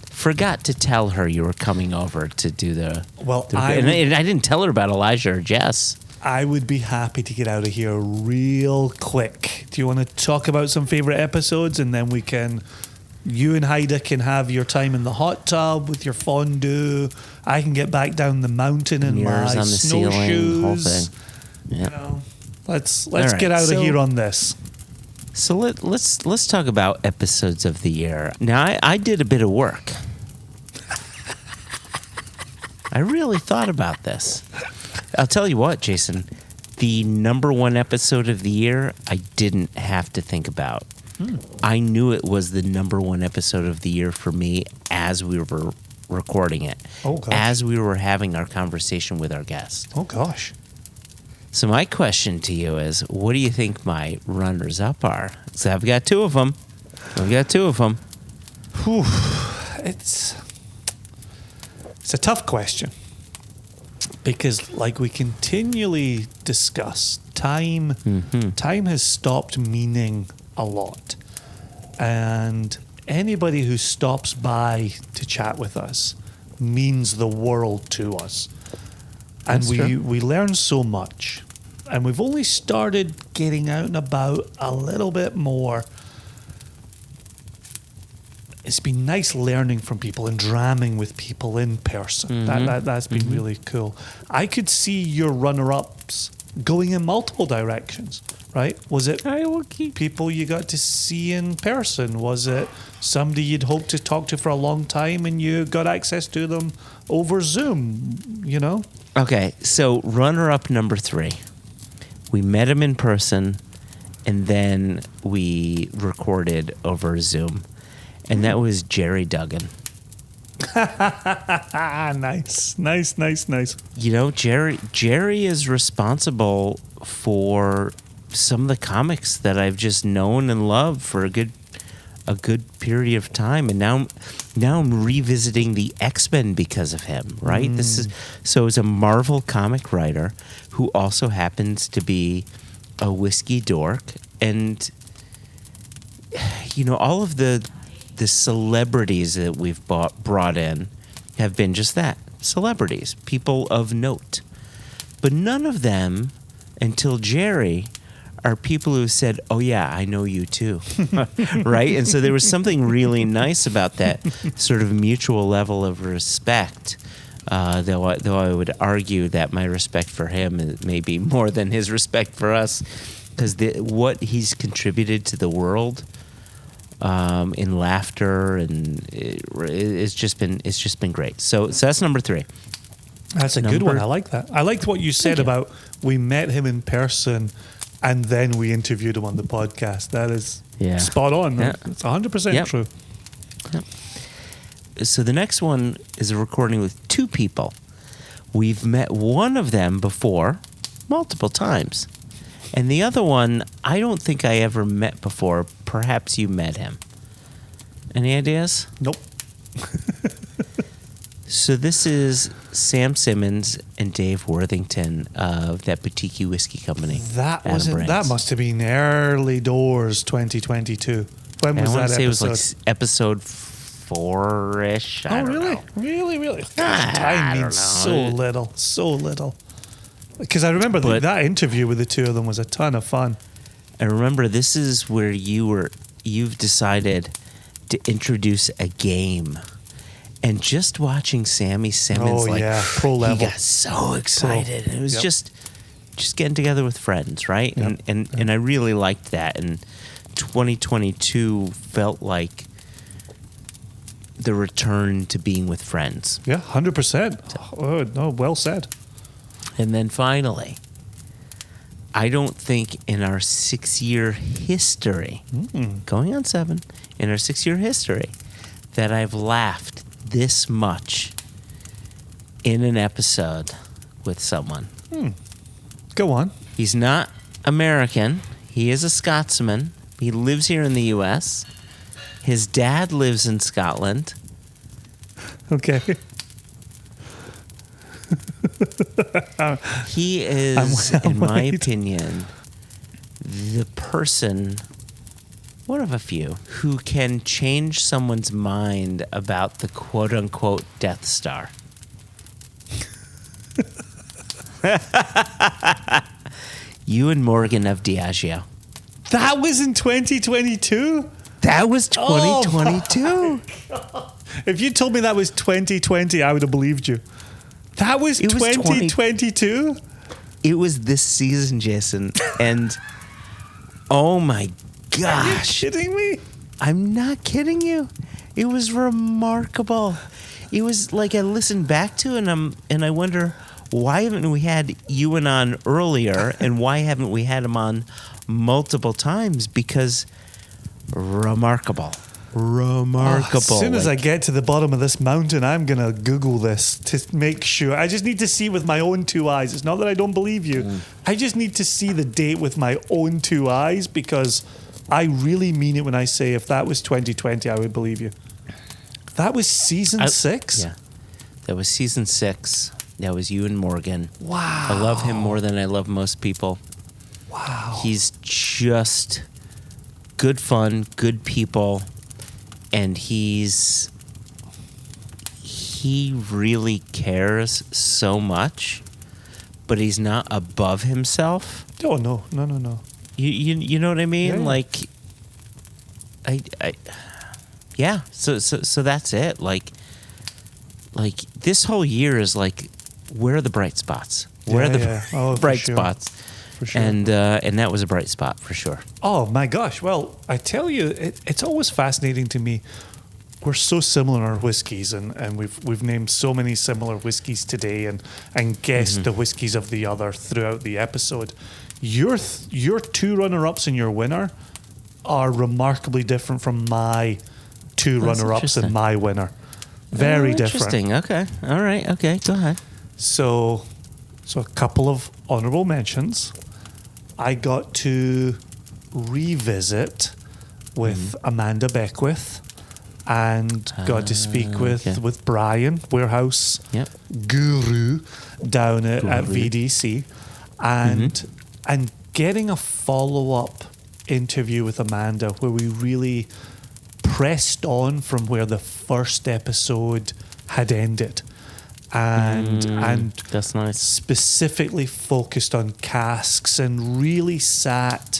[SPEAKER 2] forgot to tell her you were coming over to do the.
[SPEAKER 3] Well,
[SPEAKER 2] and I didn't tell her about Elijah or Jess.
[SPEAKER 3] I would be happy to get out of here real quick. Do you want to talk about some favorite episodes, and then you and Heide can have your time in the hot tub with your fondue. I can get back down the mountain in
[SPEAKER 2] Mirrors
[SPEAKER 3] my
[SPEAKER 2] on the ceiling, whole
[SPEAKER 3] snowshoes.
[SPEAKER 2] thing. Yeah.
[SPEAKER 3] You know, Let's
[SPEAKER 2] right,
[SPEAKER 3] get out
[SPEAKER 2] so-
[SPEAKER 3] of here on this.
[SPEAKER 2] So let's talk about episodes of the year. Now I did a bit of work. I really thought about this. I'll tell you what, Jason. The number one episode of the year, I didn't have to think about. I knew it was the number one episode of the year for me as we were recording it.
[SPEAKER 3] Oh, gosh.
[SPEAKER 2] As we were having our conversation with our guest.
[SPEAKER 3] Oh, gosh.
[SPEAKER 2] So my question to you is, what do you think my runners-up are? So I've got two of them.
[SPEAKER 3] Whew. It's a tough question because, like we continually discuss, time has stopped meaning a lot, and anybody who stops by to chat with us means the world to us, and
[SPEAKER 2] That's true.
[SPEAKER 3] we learn so much, and we've only started getting out and about a little bit more. It's been nice learning from people and dramming with people in person. That's been really cool. I could see your runner-ups going in multiple directions, right? Was it people you got to see in person? Was it somebody you'd hoped to talk to for a long time and you got access to them over Zoom, you know?
[SPEAKER 2] Okay, so runner-up number 3. We met him in person, and then we recorded over Zoom. And that was Jerry Duggan.
[SPEAKER 3] Nice.
[SPEAKER 2] You know, Jerry is responsible for some of the comics that I've just known and loved for a good period of time, and now I'm revisiting the X-Men because of him. Right? This is a Marvel comic writer who also happens to be a whiskey dork, and you know, all of the celebrities that we've brought in have been just that, celebrities, people of note. But none of them, until Jerry, are people who said, "Oh yeah, I know you too," right? And so there was something really nice about that sort of mutual level of respect. Though I would argue that my respect for him may be more than his respect for us, because what he's contributed to the world in laughter, and it's just been great. So that's number 3.
[SPEAKER 3] That's a good one. I like that. I liked what you said about we met him in person and then we interviewed him on the podcast. That is spot on.
[SPEAKER 2] Yeah.
[SPEAKER 3] It's 100% true.
[SPEAKER 2] Yep. So the next one is a recording with 2 people. We've met one of them before, multiple times. And the other one, I don't think I ever met before. Perhaps you met him. Any ideas?
[SPEAKER 3] Nope.
[SPEAKER 2] So this is Sam Simmons and Dave Worthington of that Boutique Whiskey Company.
[SPEAKER 3] That must have been early doors 2022. When was that episode?
[SPEAKER 2] I want to say it was like episode 4-ish. I don't know.
[SPEAKER 3] Really?
[SPEAKER 2] I
[SPEAKER 3] Time
[SPEAKER 2] don't
[SPEAKER 3] means
[SPEAKER 2] know.
[SPEAKER 3] so little. Because I remember that interview with the 2 of them was a ton of fun.
[SPEAKER 2] I remember this is where you've decided to introduce a game. And just watching Sammy Simmons,
[SPEAKER 3] pro level.
[SPEAKER 2] He got so excited.
[SPEAKER 3] Pro.
[SPEAKER 2] And it was just getting together with friends, right?
[SPEAKER 3] Yep.
[SPEAKER 2] And I really liked that. And 2022 felt like the return to being with friends.
[SPEAKER 3] Yeah, 100%. Oh, no, well said.
[SPEAKER 2] And then finally, I don't think in our 6-year history, going on 7, in our 6-year history, that I've laughed this much in an episode with someone.
[SPEAKER 3] Go on.
[SPEAKER 2] He's not American. He is a Scotsman. He lives here in the U.S. His dad lives in Scotland.
[SPEAKER 3] Okay.
[SPEAKER 2] He is, in my opinion, the person, one of a few, who can change someone's mind about the quote-unquote Death Star. Ewan Morgan of Diageo.
[SPEAKER 3] That was in 2022?
[SPEAKER 2] That was 2022.
[SPEAKER 3] If you told me that was 2020, I would have believed you. That was 2022?
[SPEAKER 2] It was this season, Jason, and oh my gosh.
[SPEAKER 5] Are you kidding me?
[SPEAKER 2] I'm not kidding you. It was remarkable. It was like I listened back to it and I wonder, why haven't we had Ewan on earlier, and why haven't we had him on multiple times? Because remarkable.
[SPEAKER 3] As soon as I get to the bottom of this mountain, I'm going to Google this to make sure. I just need to see with my own two eyes. It's not that I don't believe you. I just need to see the date with my own two eyes, because I really mean it when I say if that was 2020, I would believe you. That was season 6?
[SPEAKER 2] Yeah. That was season 6. That was Ewan Morgan.
[SPEAKER 3] Wow.
[SPEAKER 2] I love him more than I love most people.
[SPEAKER 3] Wow.
[SPEAKER 2] He's just good fun, good people. And he really cares so much, but he's not above himself.
[SPEAKER 3] Oh, no.
[SPEAKER 2] You know what I mean?
[SPEAKER 3] Yeah.
[SPEAKER 2] Like, yeah. So that's it. Like this whole year is like, where are the bright spots? Where are the bright spots?
[SPEAKER 3] For sure.
[SPEAKER 2] And that was a bright spot for sure.
[SPEAKER 3] Oh my gosh! Well, I tell you, it's always fascinating to me. We're so similar in our whiskeys, and we've named so many similar whiskeys today, and guessed the whiskeys of the other throughout the episode. Your two runner-ups and your winner are remarkably different from my two
[SPEAKER 2] That's
[SPEAKER 3] runner-ups and
[SPEAKER 2] interesting.
[SPEAKER 3] my winner. Very different.
[SPEAKER 2] Interesting. Okay. All right. Okay. Go ahead.
[SPEAKER 3] So a couple of honorable mentions. I got to revisit with Amanda Beckwith, and got to speak with Brian, warehouse guru down at VDC, and getting a follow-up interview with Amanda where we really pressed on from where the first episode had ended. And
[SPEAKER 2] that's nice.
[SPEAKER 3] Specifically focused on casks and really sat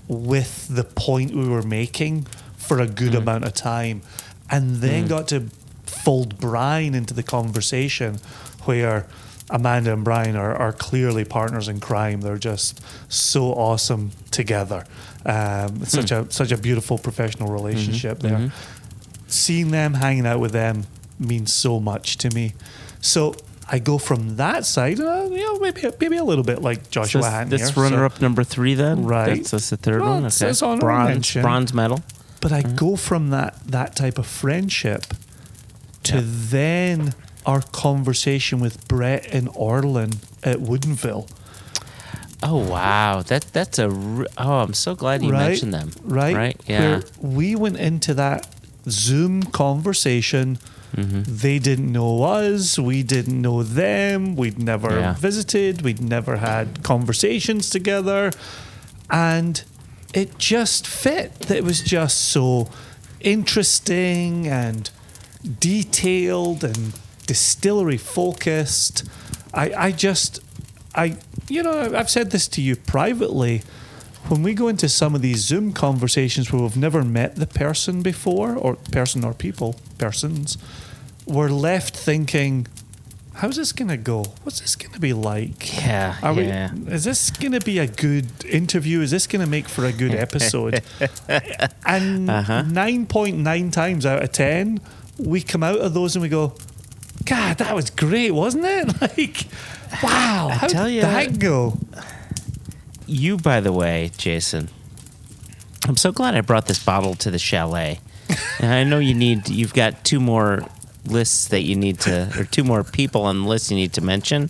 [SPEAKER 3] with the point we were making for a good amount of time, and then got to fold Brian into the conversation, where Amanda and Brian are clearly partners in crime. They're just so awesome together. Such a beautiful professional relationship there. Seeing them, hanging out with them, means so much to me. So I go from that side, maybe a little bit like Joshua Hatton here.
[SPEAKER 2] That's runner-up number 3 then?
[SPEAKER 3] Right.
[SPEAKER 2] That's the third one? Okay.
[SPEAKER 3] It's honorable mention.
[SPEAKER 2] Bronze medal.
[SPEAKER 3] But I go from that type of friendship to then our conversation with Brett and Orlin at Woodinville.
[SPEAKER 2] Oh, wow. I'm so glad you mentioned them.
[SPEAKER 3] Right?
[SPEAKER 2] Yeah.
[SPEAKER 3] Where we went into that Zoom conversation. They didn't know us. We didn't know them. We'd never visited. We'd never had conversations together. And it just fit. It was just so interesting and detailed and distillery focused. I've said this to you privately. When we go into some of these Zoom conversations where we've never met the person before, or persons, we're left thinking, how's this going to go? What's this going to be like? Is this going to be a good interview? Is this going to make for a good episode? And 9.9 times out of 10, we come out of those and we go, God, that was great, wasn't it? Like, wow, how did that go?
[SPEAKER 2] You, by the way, Jason, I'm so glad I brought this bottle to the chalet. And I know you've got 2 more lists that you need to, or 2 more people on the list you need to mention.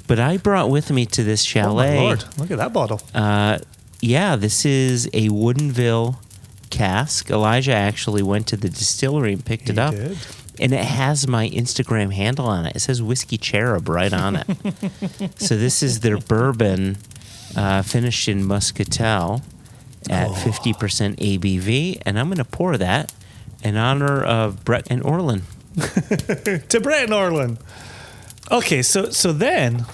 [SPEAKER 2] But I brought with me to this chalet.
[SPEAKER 3] Oh my Lord, look at that bottle.
[SPEAKER 2] This is a Woodinville cask. Elijah actually went to the distillery and picked it up.
[SPEAKER 3] He did.
[SPEAKER 2] And it has my Instagram handle on it. It says Whiskey Cherub right on it. So this is their bourbon finished in Muscatel at 50% ABV. And I'm going to pour that in honor of Brett and Orlin.
[SPEAKER 3] To Brett and Orlin. Okay, so then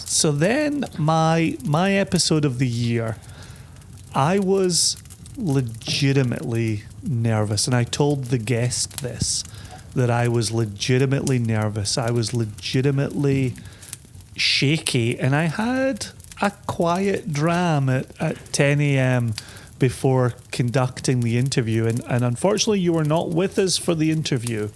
[SPEAKER 3] my episode of the year, I was legitimately nervous, and I told the guest this, that I was legitimately nervous. I was legitimately shaky, and I had quiet dram at 10 a.m. before conducting the interview. And unfortunately, you were not with us for the interview.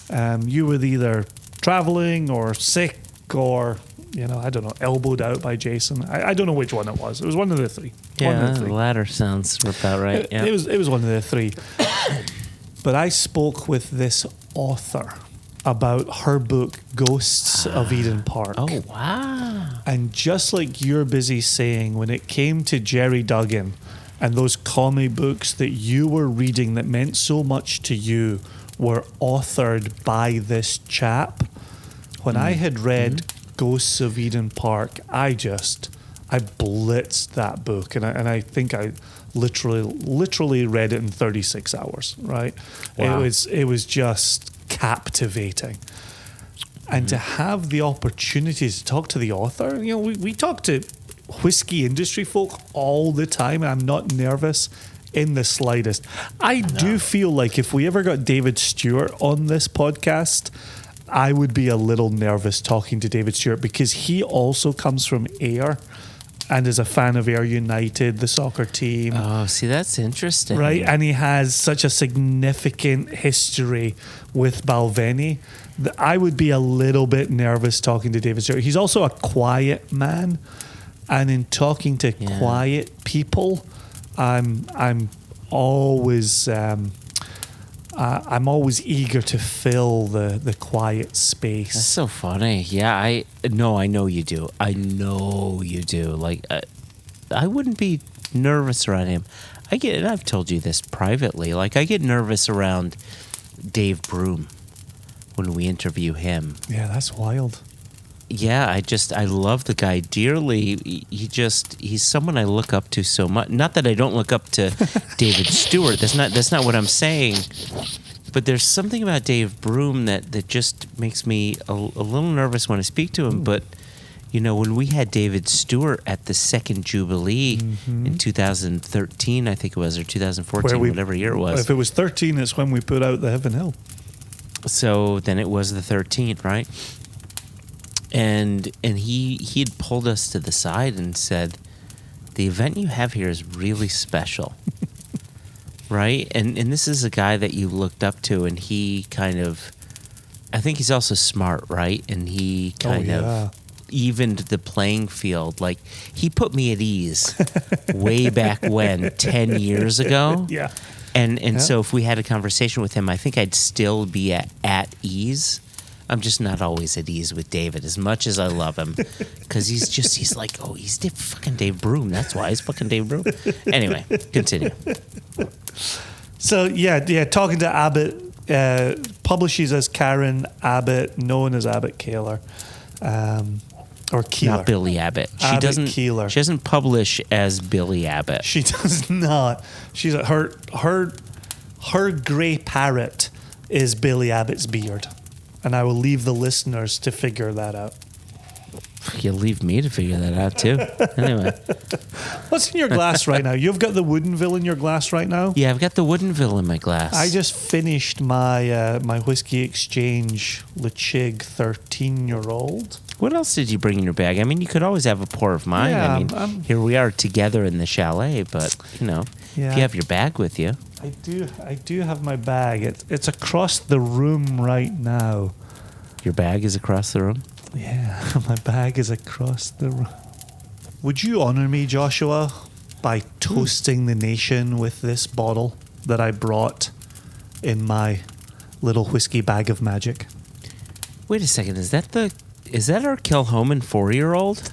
[SPEAKER 3] You were either traveling or sick or, I don't know, elbowed out by Jason. I don't know which one it was. It was one of the three. One
[SPEAKER 2] Yeah,
[SPEAKER 3] of the three.
[SPEAKER 2] the latter sounds about right. Yeah.
[SPEAKER 3] It was one of the three. But I spoke with this author about her book, Ghosts of Eden Park.
[SPEAKER 2] Oh, wow.
[SPEAKER 3] And just like you're busy saying, when it came to Jerry Duggan and those comic books that you were reading that meant so much to you were authored by this chap, when I had read Ghosts of Eden Park, I blitzed that book. And I think I literally read it in 36 hours, right?
[SPEAKER 2] Wow.
[SPEAKER 3] It was just captivating. And to have the opportunity to talk to the author, we talk to whiskey industry folk all the time. I'm not nervous in the slightest. I do feel like if we ever got David Stewart on this podcast, I would be a little nervous talking to David Stewart because he also comes from Ayr and is a fan of Ayr United, the soccer team.
[SPEAKER 2] Oh, see, that's interesting.
[SPEAKER 3] Right, and he has such a significant history with Balvenie that I would be a little bit nervous talking to David Stewart. He's also a quiet man, and in talking to quiet people, I'm always eager to fill the quiet space.
[SPEAKER 2] That's so funny. Yeah, I know you do. I know you do. Like, I wouldn't be nervous around him. And I've told you this privately. Like, I get nervous around Dave Broom when we interview him.
[SPEAKER 3] Yeah, that's wild.
[SPEAKER 2] Yeah, I love the guy dearly. He's someone I look up to so much. Not that I don't look up to David Stewart. That's not what I'm saying. But there's something about Dave Broom that just makes me a little nervous when I speak to him. But, when we had David Stewart at the second Jubilee in 2013, I think it was, or 2014, whatever year it was.
[SPEAKER 3] If it was 13, it's when we put out the Heaven Hill.
[SPEAKER 2] So then it was the 13th, right? And he had pulled us to the side and said, the event you have here is really special. Right? And this is a guy that you looked up to, and he kind of, I think he's also smart, right? And he kind of evened the playing field. Like, he put me at ease way back when, 10 years ago.
[SPEAKER 3] Yeah.
[SPEAKER 2] And so if we had a conversation with him, I think I'd still be at ease. I'm just not always at ease with David, as much as I love him, because he's like, oh, he's fucking Dave Broom. That's why he's fucking Dave Broom. Anyway, continue.
[SPEAKER 3] So talking to Abbott, publishes as Karen Abbott, known as Abbott Kaler, or Keeler.
[SPEAKER 2] Not Billy Abbott.
[SPEAKER 3] Abbott Keeler.
[SPEAKER 2] She doesn't publish as Billy Abbott.
[SPEAKER 3] She does not. She's her gray parrot is Billy Abbott's beard. And I will leave the listeners to figure that out.
[SPEAKER 2] You'll leave me to figure that out, too. Anyway.
[SPEAKER 3] What's in your glass right now? You've got the Woodenville in your glass right now?
[SPEAKER 2] Yeah, I've got the Woodenville in my glass.
[SPEAKER 3] I just finished my my Whiskey Exchange Lechig 13-year-old.
[SPEAKER 2] What else did you bring in your bag? I mean, you could always have a pour of mine.
[SPEAKER 3] Yeah,
[SPEAKER 2] I mean, here we are together in the chalet, but, if you have your bag with you.
[SPEAKER 3] I do have my bag. It's across the room right now.
[SPEAKER 2] Your bag is across the room?
[SPEAKER 3] Yeah, my bag is across the room. Would you honor me, Joshua, by toasting the nation with this bottle that I brought in my little whiskey bag of magic?
[SPEAKER 2] Wait a second. Is that our Kilhoman 4-year-old?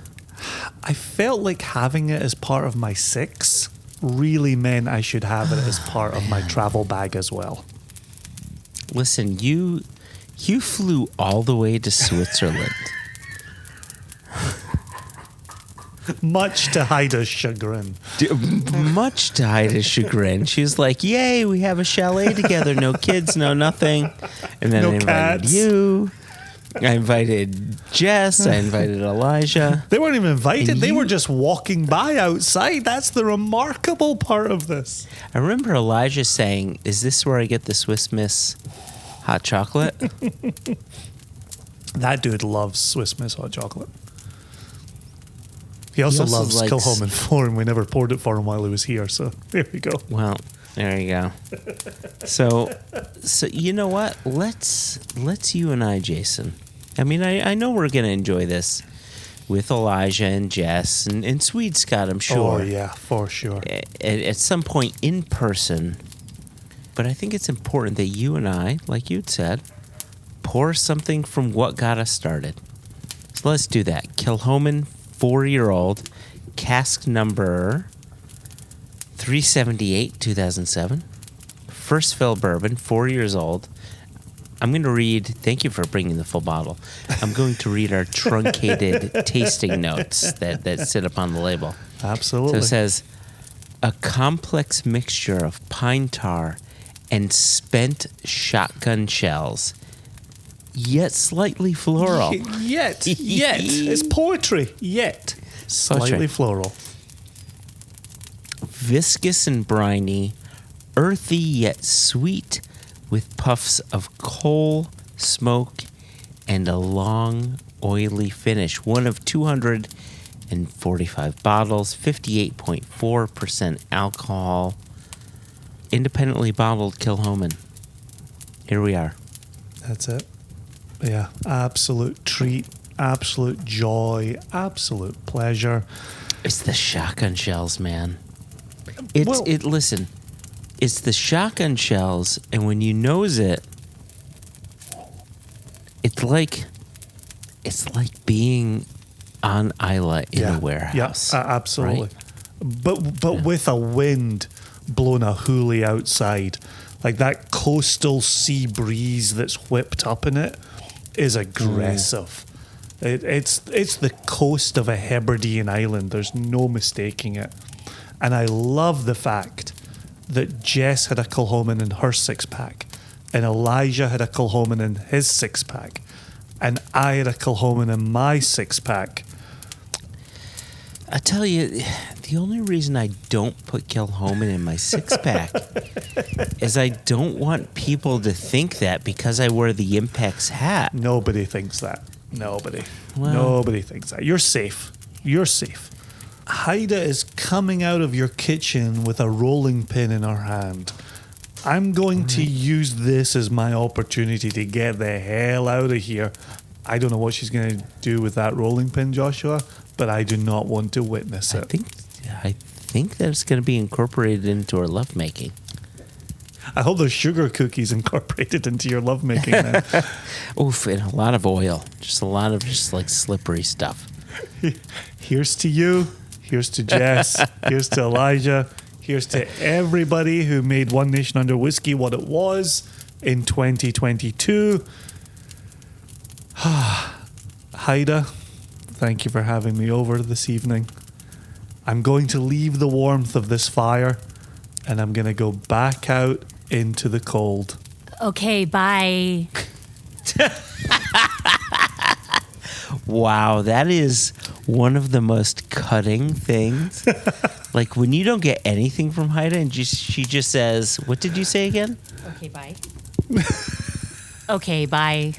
[SPEAKER 3] I felt like having it as part of my 6 really meant I should have it as part of my travel bag as well.
[SPEAKER 2] Listen, you flew all the way to Switzerland.
[SPEAKER 3] Much to Heide's chagrin.
[SPEAKER 2] Much to Heide's chagrin. She's like, yay, we have a chalet together. No kids, no nothing. And then
[SPEAKER 3] No
[SPEAKER 2] I invited
[SPEAKER 3] cats.
[SPEAKER 2] you. I invited Jess. I invited Elijah.
[SPEAKER 3] They weren't even invited.
[SPEAKER 2] And
[SPEAKER 3] They
[SPEAKER 2] you-
[SPEAKER 3] were just walking by outside. That's the remarkable part of this.
[SPEAKER 2] I remember Elijah saying, is this where I get the Swiss Miss hot chocolate?
[SPEAKER 3] That dude loves Swiss Miss hot chocolate. He also
[SPEAKER 2] also
[SPEAKER 3] loves
[SPEAKER 2] likes-
[SPEAKER 3] Kilchoman 4, and we never poured it for him while he was here. So there we go.
[SPEAKER 2] Well, there you go. So you know what? Let's you and I, Jason. I mean, I know we're gonna enjoy this with Elijah and Jess and Swede Scott, I'm sure.
[SPEAKER 3] Oh yeah, for sure.
[SPEAKER 2] At some point in person. But I think it's important that you and I, like you'd said, pour something from what got us started. So let's do that. Kilchoman 4-year-old, cask number 378, 2007. First fill bourbon, 4 years old. I'm going to read, thank you for bringing the full bottle. I'm going to read our truncated tasting notes that sit upon the label.
[SPEAKER 3] Absolutely.
[SPEAKER 2] So it says, a complex mixture of pine tar and spent shotgun shells, yet slightly floral.
[SPEAKER 3] Yet. It's poetry. Yet. Slightly
[SPEAKER 2] Poetry.
[SPEAKER 3] floral.
[SPEAKER 2] Viscous and briny, earthy yet sweet, with puffs of coal, smoke, and a long, oily finish. One of 245 bottles, 58.4% alcohol. Independently bottled Kilchoman. Here we are.
[SPEAKER 3] That's it. Yeah. Absolute treat. Absolute joy. Absolute pleasure.
[SPEAKER 2] It's the shotgun shells, man.
[SPEAKER 3] Well-
[SPEAKER 2] Listen, it's the shotgun shells, and when you nose it, it's like being on Isla in a warehouse.
[SPEAKER 3] Yeah, absolutely.
[SPEAKER 2] right?
[SPEAKER 3] But with a wind blowing a hoolie outside, like that coastal sea breeze that's whipped up in it is aggressive. It's the coast of a Hebridean island. There's no mistaking it. And I love the fact that Jess had a Kilchoman in her 6-pack, and Elijah had a Kilchoman in his 6-pack, and I had a Kilchoman in my 6-pack.
[SPEAKER 2] I tell you, the only reason I don't put Kilchoman in my 6-pack is I don't want people to think that because I wear the Impex hat.
[SPEAKER 3] Nobody thinks that. Nobody.
[SPEAKER 2] Well-
[SPEAKER 3] Nobody thinks that. You're safe. You're safe. Heide is coming out of your kitchen with a rolling pin in her hand. I'm going to use this as my opportunity to get the hell out of here. I don't know what she's going to do with that rolling pin, Joshua, but I do not want to witness
[SPEAKER 2] I
[SPEAKER 3] it.
[SPEAKER 2] think that it's going to be incorporated into our lovemaking.
[SPEAKER 3] I hope there's sugar cookies incorporated into your lovemaking then.
[SPEAKER 2] Oof, and a lot of oil. Just a lot of like slippery stuff.
[SPEAKER 3] Here's to you. Here's to Jess. Here's to Elijah. Here's to everybody who made One Nation Under Whiskey what it was in 2022. Heide, thank you for having me over this evening. I'm going to leave the warmth of this fire and I'm going to go back out into the cold.
[SPEAKER 1] Okay, bye.
[SPEAKER 2] Wow, that is one of the most cutting things. Like when you don't get anything from Heide and she just says, what did you say again?
[SPEAKER 1] Okay, bye. Okay, bye.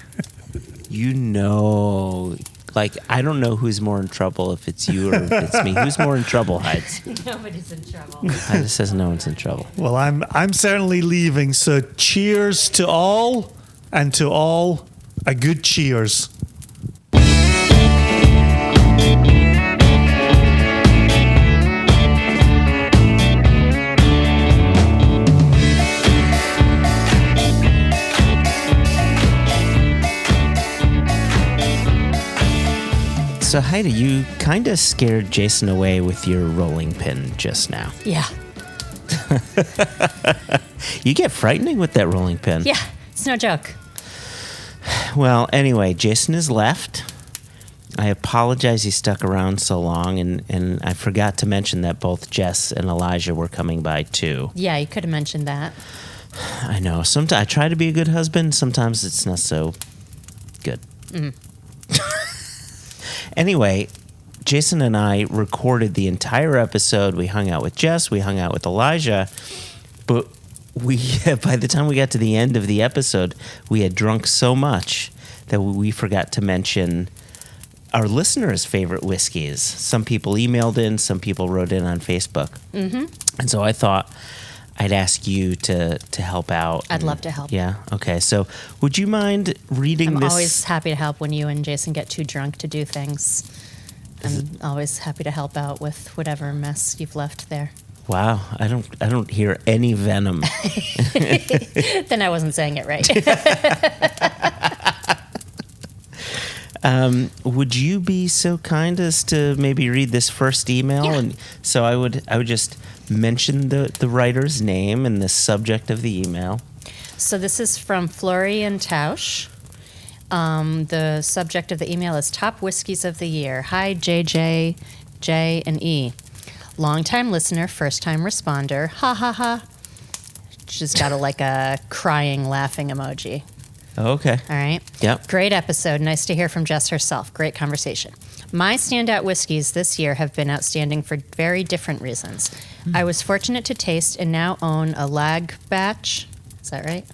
[SPEAKER 2] You know, like I don't know who's more in trouble, if it's you or if it's me. Who's more in trouble, Heide?
[SPEAKER 1] Nobody's in trouble.
[SPEAKER 2] Heide says no one's in trouble.
[SPEAKER 3] Well, I'm certainly leaving, so cheers to all, and to all, a good cheers.
[SPEAKER 2] So Heide, you kind of scared Jason away with your rolling pin just now.
[SPEAKER 1] Yeah.
[SPEAKER 2] You get frightening with that rolling pin.
[SPEAKER 1] Yeah. It's no joke.
[SPEAKER 2] Well, anyway, Jason has left. I apologize he stuck around so long, and I forgot to mention that both Jess and Elijah were coming by too.
[SPEAKER 1] Yeah, you could have mentioned that.
[SPEAKER 2] I know. Sometimes I try to be a good husband. Sometimes it's not so good. Anyway, Jason and I recorded the entire episode. We hung out with Jess. We hung out with Elijah. But by the time we got to the end of the episode, we had drunk so much that we forgot to mention our listeners' favorite whiskeys. Some people emailed in, some people wrote in on Facebook. Mm-hmm. And so I thought I'd ask you to help out.
[SPEAKER 1] I'd love to help.
[SPEAKER 2] Yeah. Okay. So would you mind reading
[SPEAKER 1] I'm
[SPEAKER 2] this?
[SPEAKER 1] always happy to help when you and Jason get too drunk to do things. I'm always happy to help out with whatever mess you've left there.
[SPEAKER 2] Wow. I don't hear any venom.
[SPEAKER 1] Then I wasn't saying it right.
[SPEAKER 2] Would you be so kind as to maybe read this first email?
[SPEAKER 1] Yeah.
[SPEAKER 2] And so I would just mention the writer's name and the subject of the email.
[SPEAKER 1] So this is from Florian Tausch. The subject of the email is Top Whiskies of the Year. Hi, JJ, J, and E. Long-time listener, first-time responder. Ha, ha, ha. She's got a crying, laughing emoji.
[SPEAKER 2] Okay.
[SPEAKER 1] All right.
[SPEAKER 2] Yep.
[SPEAKER 1] Great episode. Nice to hear from Jess herself. Great conversation. My standout whiskeys this year have been outstanding for very different reasons. I was fortunate to taste and now own a lag batch. Is that right?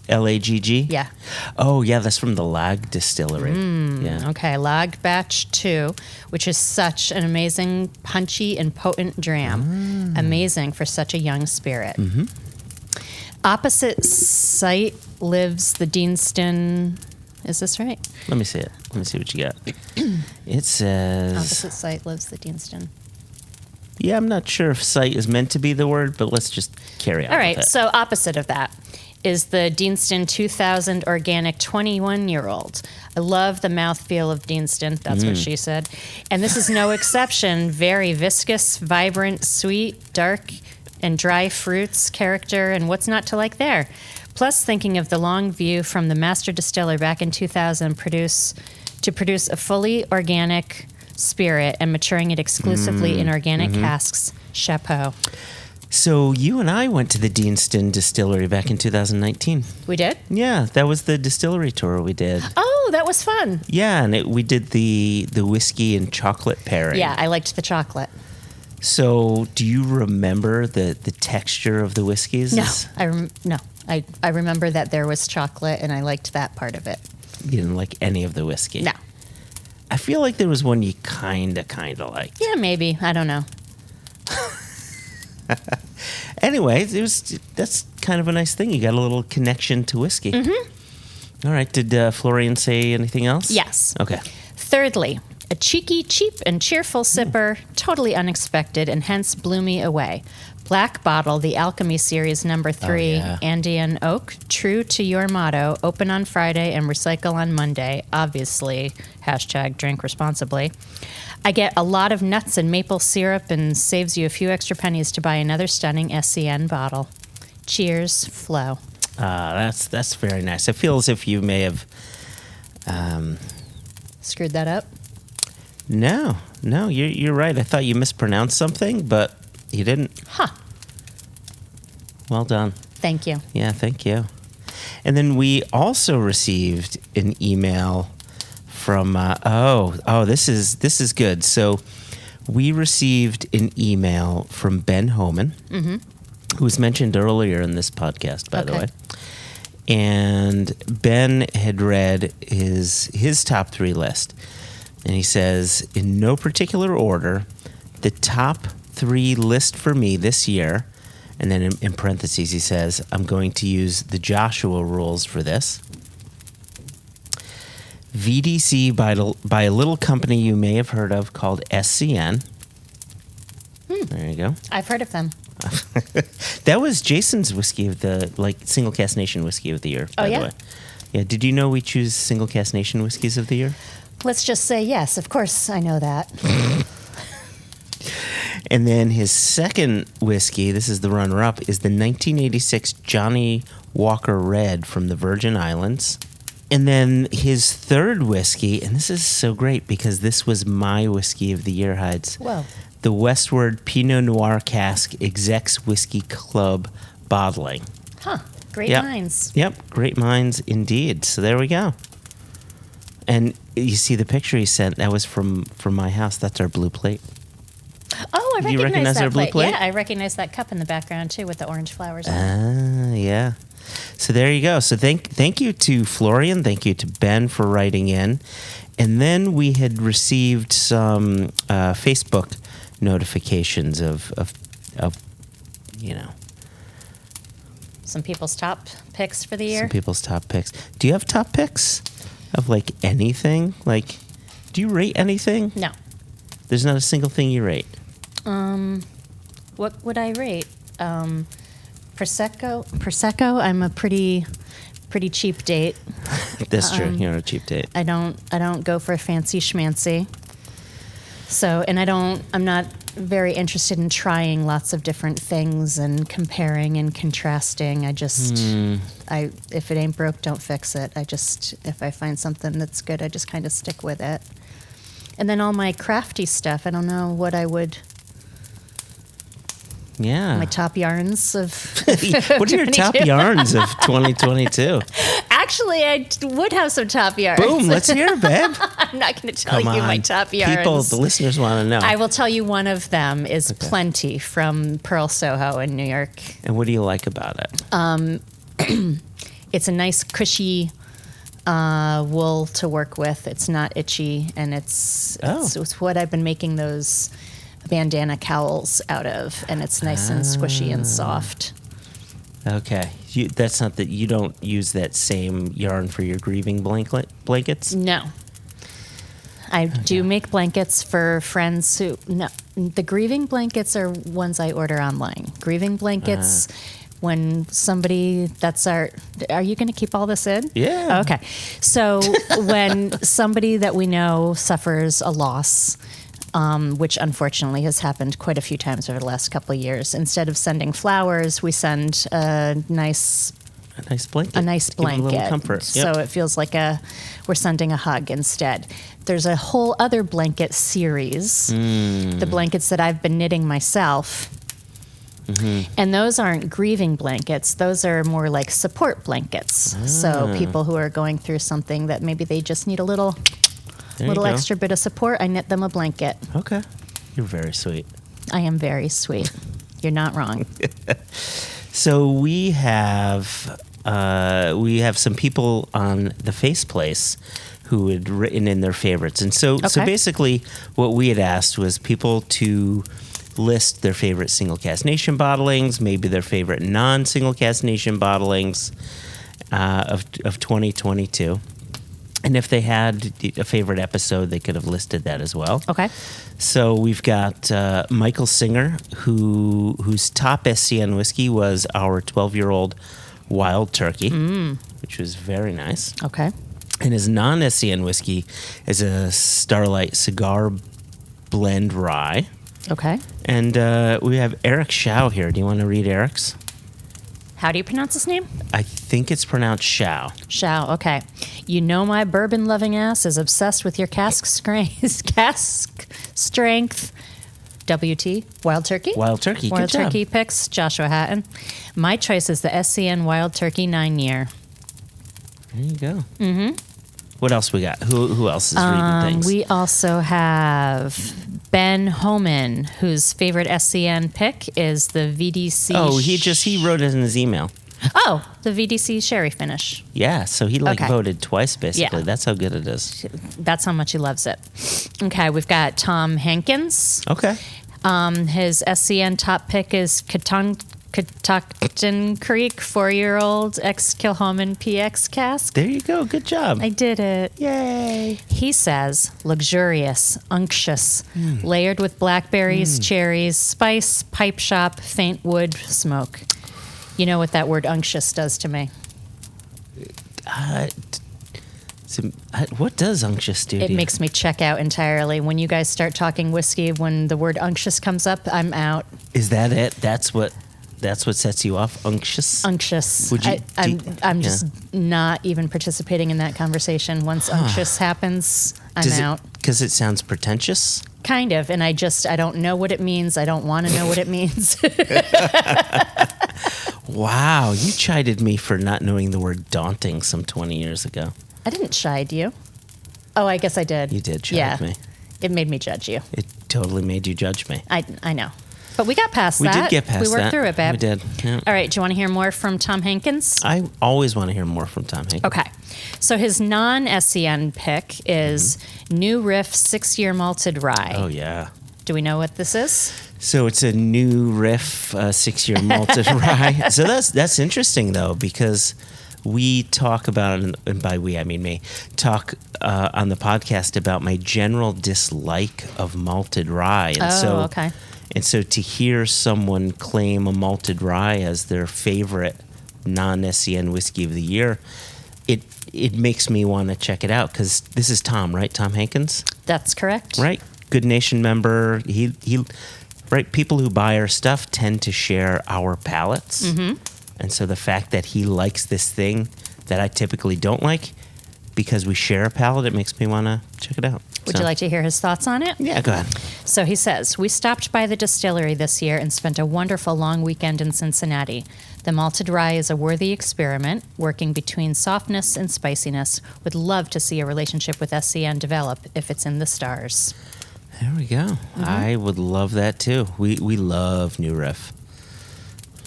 [SPEAKER 2] LAGG?
[SPEAKER 1] Yeah.
[SPEAKER 2] Oh, yeah, that's from the Lag Distillery. Yeah.
[SPEAKER 1] Okay, Lag Batch 2, which is such an amazing, punchy, and potent dram. Amazing for such a young spirit. Mm-hmm. Opposite site lives the Deanston. Is this right?
[SPEAKER 2] Let me see it. Let me see what you got. It says...
[SPEAKER 1] Opposite site lives the Deanston.
[SPEAKER 2] Yeah, I'm not sure if site is meant to be the word, but let's just carry on.
[SPEAKER 1] All right,
[SPEAKER 2] with it.
[SPEAKER 1] so opposite of that is the Deanston 2000 Organic 21-year-old. I love the mouthfeel of Deanston. That's what she said. And this is no exception. Very viscous, vibrant, sweet, dark, and dry fruits, character, and what's not to like there. Plus, thinking of the long view from the master distiller back in 2000 to produce a fully organic spirit and maturing it exclusively in organic casks. Chapeau.
[SPEAKER 2] So you and I went to the Deanston Distillery back in 2019.
[SPEAKER 1] We did?
[SPEAKER 2] Yeah, that was the distillery tour we did.
[SPEAKER 1] Oh, that was fun.
[SPEAKER 2] Yeah, and we did the whiskey and chocolate pairing.
[SPEAKER 1] Yeah, I liked the chocolate.
[SPEAKER 2] So do you remember the texture of the whiskeys?
[SPEAKER 1] No, I remember that there was chocolate, and I liked that part of it.
[SPEAKER 2] You didn't like any of the whiskey?
[SPEAKER 1] No.
[SPEAKER 2] I feel like there was one you kind of liked.
[SPEAKER 1] Yeah, maybe. I don't know.
[SPEAKER 2] Anyway, that's kind of a nice thing. You got a little connection to whiskey. Mm-hmm. All right. Did Florian say anything else?
[SPEAKER 1] Yes.
[SPEAKER 2] Okay.
[SPEAKER 1] Thirdly, a cheeky, cheap, and cheerful sipper, totally unexpected, and hence blew me away. Black Bottle, the Alchemy Series number 3,
[SPEAKER 2] yeah.
[SPEAKER 1] Andean Oak, true to your motto, open on Friday and recycle on Monday. Obviously, # drink responsibly. I get a lot of nuts and maple syrup and saves you a few extra pennies to buy another stunning SCN bottle. Cheers, Flo.
[SPEAKER 2] That's very nice. I feel as if you may have...
[SPEAKER 1] Screwed that up?
[SPEAKER 2] No, you're right. I thought you mispronounced something, but you didn't.
[SPEAKER 1] Huh.
[SPEAKER 2] Well done.
[SPEAKER 1] Thank you.
[SPEAKER 2] Yeah, thank you. And then we also received an email from this is good. So we received an email from Ben Homan, who was mentioned earlier in this podcast, by the way. And Ben had read his top 3 list. And he says, in no particular order, the top 3 list for me this year, and then in parentheses he says, I'm going to use the Joshua rules for this. VDC by a little company you may have heard of called SCN. There you go.
[SPEAKER 1] I've heard of them.
[SPEAKER 2] That was Jason's whiskey of the, Single Cask Nation whiskey of the year, by the way. Yeah, did you know we choose Single Cask Nation whiskeys of the year?
[SPEAKER 1] Let's just say yes. Of course, I know that.
[SPEAKER 2] And then his second whiskey, this is the runner-up, is the 1986 Johnny Walker Red from the Virgin Islands. And then his third whiskey, and this is so great because this was my whiskey of the year, Heides.
[SPEAKER 1] Whoa.
[SPEAKER 2] The Westward Pinot Noir Cask Execs Whiskey Club Bottling.
[SPEAKER 1] Huh. Great minds.
[SPEAKER 2] Yep, great minds indeed. So there we go. And you see the picture he sent, that was from my house. That's our blue plate.
[SPEAKER 1] Oh,
[SPEAKER 2] Do you recognize
[SPEAKER 1] that
[SPEAKER 2] our blue plate?
[SPEAKER 1] Yeah, I recognize that cup in the background too with the orange flowers on it.
[SPEAKER 2] Yeah. So there you go. So thank you to Florian. Thank you to Ben for writing in. And then we had received some Facebook notifications of
[SPEAKER 1] Some people's top picks for the year.
[SPEAKER 2] some people's top picks. Do you have top picks of like anything? Like, do you rate anything?
[SPEAKER 1] No.
[SPEAKER 2] There's not a single thing you rate.
[SPEAKER 1] What would I rate? Prosecco. I'm a pretty cheap date.
[SPEAKER 2] That's true. You're a cheap date.
[SPEAKER 1] I don't go for fancy schmancy. So, and I'm not very interested in trying lots of different things and comparing and contrasting. I just, if it ain't broke, don't fix it. If I find something that's good, I just kind of stick with it. And then all my crafty stuff, I don't know what I would,
[SPEAKER 2] Yeah.
[SPEAKER 1] my top yarns of
[SPEAKER 2] What are your top
[SPEAKER 1] 22.
[SPEAKER 2] yarns of 2022?
[SPEAKER 1] Actually, I would have some top yarns.
[SPEAKER 2] Boom, let's hear it, babe.
[SPEAKER 1] I'm not going to tell
[SPEAKER 2] Come
[SPEAKER 1] you
[SPEAKER 2] on.
[SPEAKER 1] my top yarns.
[SPEAKER 2] People, the listeners want to know.
[SPEAKER 1] I will tell you one of them is Plenty from Pearl Soho in New York.
[SPEAKER 2] And what do you like about it?
[SPEAKER 1] It's a nice cushy wool to work with. It's not itchy, and it's what I've been making those bandana cowls out of, and it's nice and squishy and soft.
[SPEAKER 2] Okay. That's not that you don't use that same yarn for your grieving blankets?
[SPEAKER 1] No. I do make blankets for friends who... No, the grieving blankets are ones I order online. Grieving blankets, when somebody... Are you going to keep all this in?
[SPEAKER 2] Yeah.
[SPEAKER 1] Okay. So when somebody that we know suffers a loss... which unfortunately has happened quite a few times over the last couple of years. Instead of sending flowers, we send a nice
[SPEAKER 2] blanket.
[SPEAKER 1] a nice
[SPEAKER 2] Give 'em
[SPEAKER 1] blanket.
[SPEAKER 2] a little comfort.
[SPEAKER 1] So it feels like we're sending a hug instead. There's a whole other blanket series, the blankets that I've been knitting myself. And those aren't grieving blankets. Those are more like support blankets. So people who are going through something that maybe they just need a little extra bit of support, I knit them a blanket.
[SPEAKER 2] Okay. You're very sweet.
[SPEAKER 1] I am very sweet. You're not wrong.
[SPEAKER 2] So we have some people on the Face Place who had written in their favorites. And so basically what we had asked was people to list their favorite Single Cask Nation bottlings, maybe their favorite non-Single Cask Nation bottlings of 2022. And if they had a favorite episode, they could have listed that as well.
[SPEAKER 1] Okay.
[SPEAKER 2] So we've got Michael Singer, whose top SCN whiskey was our 12-year-old Wild Turkey, which was very nice.
[SPEAKER 1] Okay.
[SPEAKER 2] And his non-SCN whiskey is a Starlight Cigar Blend Rye.
[SPEAKER 1] Okay.
[SPEAKER 2] And we have Eric Shao here. Do you want to read Eric's?
[SPEAKER 1] How do you pronounce his name?
[SPEAKER 2] I think it's pronounced Shao.
[SPEAKER 1] Shao. Okay. You know my bourbon-loving ass is obsessed with your cask strength. WT. Wild Turkey?
[SPEAKER 2] Wild Turkey.
[SPEAKER 1] Wild
[SPEAKER 2] Good job.
[SPEAKER 1] Turkey picks. Joshua Hatton. My choice is the SCN Wild Turkey 9-year.
[SPEAKER 2] There you go. Mm-hmm. What else we got? Who else is reading things?
[SPEAKER 1] We also have Ben Homan, whose favorite SCN pick is the VDC.
[SPEAKER 2] Oh, he wrote it in his email.
[SPEAKER 1] Oh, the VDC sherry finish.
[SPEAKER 2] Yeah, so he
[SPEAKER 1] Okay.
[SPEAKER 2] voted twice basically.
[SPEAKER 1] Yeah.
[SPEAKER 2] That's how good it is.
[SPEAKER 1] That's how much he loves it. Okay, we've got Tom Hankins.
[SPEAKER 2] Okay.
[SPEAKER 1] His SCN top pick is Catoctin Creek 4-year-old ex-Kilhoman PX cask.
[SPEAKER 2] There you go. Good job.
[SPEAKER 1] I did it.
[SPEAKER 2] Yay.
[SPEAKER 1] He says luxurious, unctuous, layered with blackberries, cherries, spice, pipe shop, faint wood, smoke. You know what that word unctuous does to me?
[SPEAKER 2] What does unctuous do?
[SPEAKER 1] It makes me check out entirely. When you guys start talking whiskey, when the word unctuous comes up, I'm out.
[SPEAKER 2] Is that it? That's what sets you off? Unctuous?
[SPEAKER 1] Unctuous.
[SPEAKER 2] Would you-
[SPEAKER 1] I'm just not even participating in that conversation. Once unctuous happens, I'm out.
[SPEAKER 2] Because it sounds pretentious?
[SPEAKER 1] Kind of. And I don't know what it means. I don't want to know what it means.
[SPEAKER 2] Wow, you chided me for not knowing the word daunting some 20 years ago.
[SPEAKER 1] I didn't chide you. Oh, I guess I did.
[SPEAKER 2] You did chide me.
[SPEAKER 1] It made me judge you.
[SPEAKER 2] It totally made you judge me.
[SPEAKER 1] I know. But we got past
[SPEAKER 2] We
[SPEAKER 1] that.
[SPEAKER 2] did get past that.
[SPEAKER 1] We worked through it, babe.
[SPEAKER 2] We did. Yeah.
[SPEAKER 1] All right. Do you want to hear more from Tom Hankins?
[SPEAKER 2] I always want to hear more from Tom Hankins.
[SPEAKER 1] Okay. So his non-SCN pick is New Riff 6-year malted rye.
[SPEAKER 2] Oh, yeah.
[SPEAKER 1] Do we know what this is?
[SPEAKER 2] So it's a New Riff 6-year malted rye. So that's interesting, though, because we talk about, and by we I mean me, talk on the podcast about my general dislike of malted rye. And
[SPEAKER 1] okay.
[SPEAKER 2] And so to hear someone claim a malted rye as their favorite non-SCN whiskey of the year, it makes me want to check it out, because this is Tom, right? Tom Hankins?
[SPEAKER 1] That's correct.
[SPEAKER 2] Right. Good Nation member. He right. People who buy our stuff tend to share our palates. Mm-hmm. And so the fact that he likes this thing that I typically don't like, because we share a palate, it makes me want to check it out.
[SPEAKER 1] Would you like to hear his thoughts on it?
[SPEAKER 2] Yeah, go ahead.
[SPEAKER 1] So he says, we stopped by the distillery this year and spent a wonderful long weekend in Cincinnati. The malted rye is a worthy experiment, working between softness and spiciness. Would love to see a relationship with SCN develop if it's in the stars.
[SPEAKER 2] There we go. Mm-hmm. I would love that too. We love New Riff.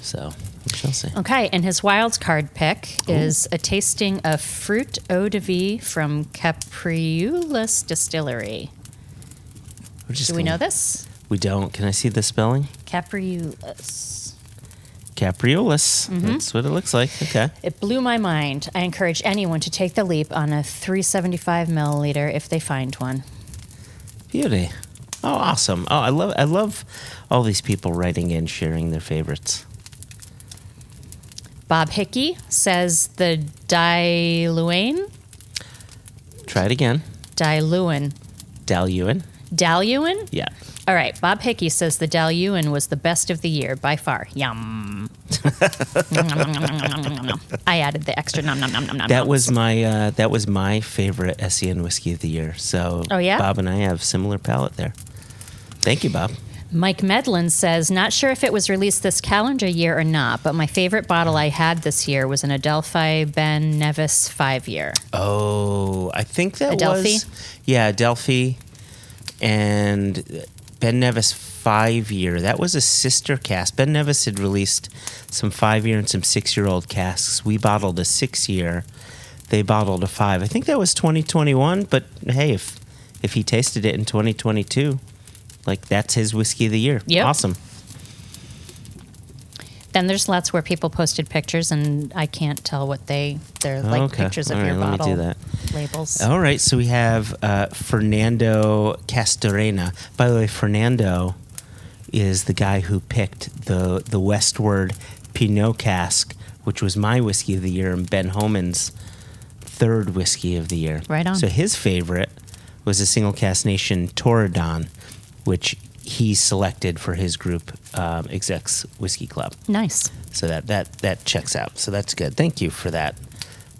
[SPEAKER 2] So we shall see.
[SPEAKER 1] Okay, and his wild card pick is a tasting of Fruit Eau de Vie from Capriolas Distillery. Do we know this?
[SPEAKER 2] We don't. Can I see the spelling?
[SPEAKER 1] Capriolas.
[SPEAKER 2] Capriolas. Mm-hmm. That's what it looks like. Okay.
[SPEAKER 1] It blew my mind. I encourage anyone to take the leap on a 375 milliliter if they find one.
[SPEAKER 2] Beauty. Oh, awesome. Oh, I love all these people writing in, sharing their favorites.
[SPEAKER 1] Bob Hickey says the Diluane.
[SPEAKER 2] Try it again.
[SPEAKER 1] Diluane.
[SPEAKER 2] Daluin.
[SPEAKER 1] Daluin?
[SPEAKER 2] Yeah.
[SPEAKER 1] All right. Bob Hickey says the Daluin was the best of the year by far. Yum. I added the extra nom nom nom nom nom.
[SPEAKER 2] That was my favorite SCN whiskey of the year. So
[SPEAKER 1] oh, yeah?
[SPEAKER 2] Bob and I have similar palate there. Thank you, Bob.
[SPEAKER 1] Mike Medlin says, not sure if it was released this calendar year or not, but my favorite bottle I had this year was an Adelphi Ben Nevis 5-year.
[SPEAKER 2] Oh, I think that
[SPEAKER 1] Adelphi?
[SPEAKER 2] was... Yeah, Adelphi and Ben Nevis 5-year. That was a sister cask. Ben Nevis had released some 5-year and some 6-year-old casks. We bottled a 6-year. They bottled a 5. I think that was 2021, but hey, if he tasted it in 2022... like, that's his whiskey of the year.
[SPEAKER 1] Yep.
[SPEAKER 2] Awesome.
[SPEAKER 1] Then there's lots where people posted pictures, and I can't tell what they're like
[SPEAKER 2] okay.
[SPEAKER 1] pictures of
[SPEAKER 2] All
[SPEAKER 1] your
[SPEAKER 2] right,
[SPEAKER 1] bottle
[SPEAKER 2] let me do that.
[SPEAKER 1] labels.
[SPEAKER 2] All right, so we have Fernando Castorena. By the way, Fernando is the guy who picked the Westward Pinot cask, which was my whiskey of the year, and Ben Homan's third whiskey of the year.
[SPEAKER 1] Right on.
[SPEAKER 2] So his favorite was a single cask nation Torridon, which he selected for his group execs whiskey club.
[SPEAKER 1] Nice.
[SPEAKER 2] So that checks out. So that's good. Thank you for that,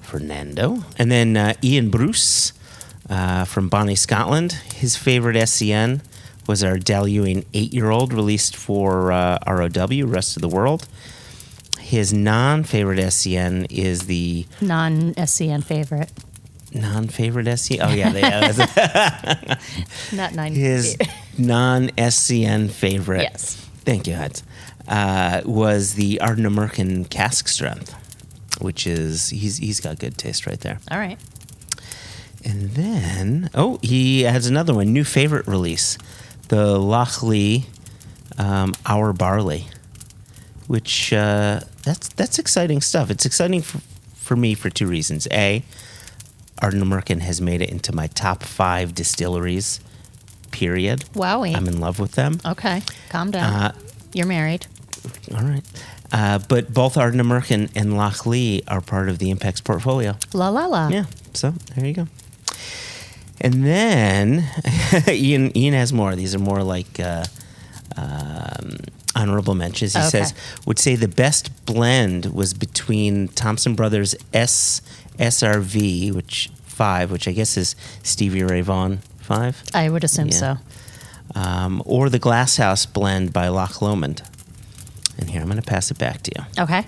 [SPEAKER 2] Fernando. And then Ian Bruce from Bonnie, Scotland. His favorite SCN was our Daluin 8-year-old released for ROW, Rest of the World. His non-favorite SCN is the...
[SPEAKER 1] Non-SCN favorite.
[SPEAKER 2] Non-favorite SCN? Oh, yeah. They have
[SPEAKER 1] Not nine.
[SPEAKER 2] His non-SCN favorite.
[SPEAKER 1] Yes.
[SPEAKER 2] Thank you, Heide. Was the Ardnamurchan Cask Strength, which is... He's got good taste right there.
[SPEAKER 1] All right.
[SPEAKER 2] And then... Oh, he has another one. New favorite release. The Lochley Our Barley, which... That's exciting stuff. It's exciting for me for two reasons. A... Ardnamurchan has made it into my top 5 distilleries, period.
[SPEAKER 1] Wowie.
[SPEAKER 2] I'm in love with them.
[SPEAKER 1] Okay. Calm down. You're married.
[SPEAKER 2] All right. But both Ardnamurchan and Lochley are part of the Impex portfolio.
[SPEAKER 1] La la la.
[SPEAKER 2] Yeah. So there you go. And then Ian has more. These are more like honorable mentions. He says, would say the best blend was between Thompson Brothers SRV, which I guess is Stevie Ray Vaughan 5.
[SPEAKER 1] I would assume so.
[SPEAKER 2] Or the Glasshouse blend by Loch Lomond. And here, I'm going to pass it back to you.
[SPEAKER 1] Okay.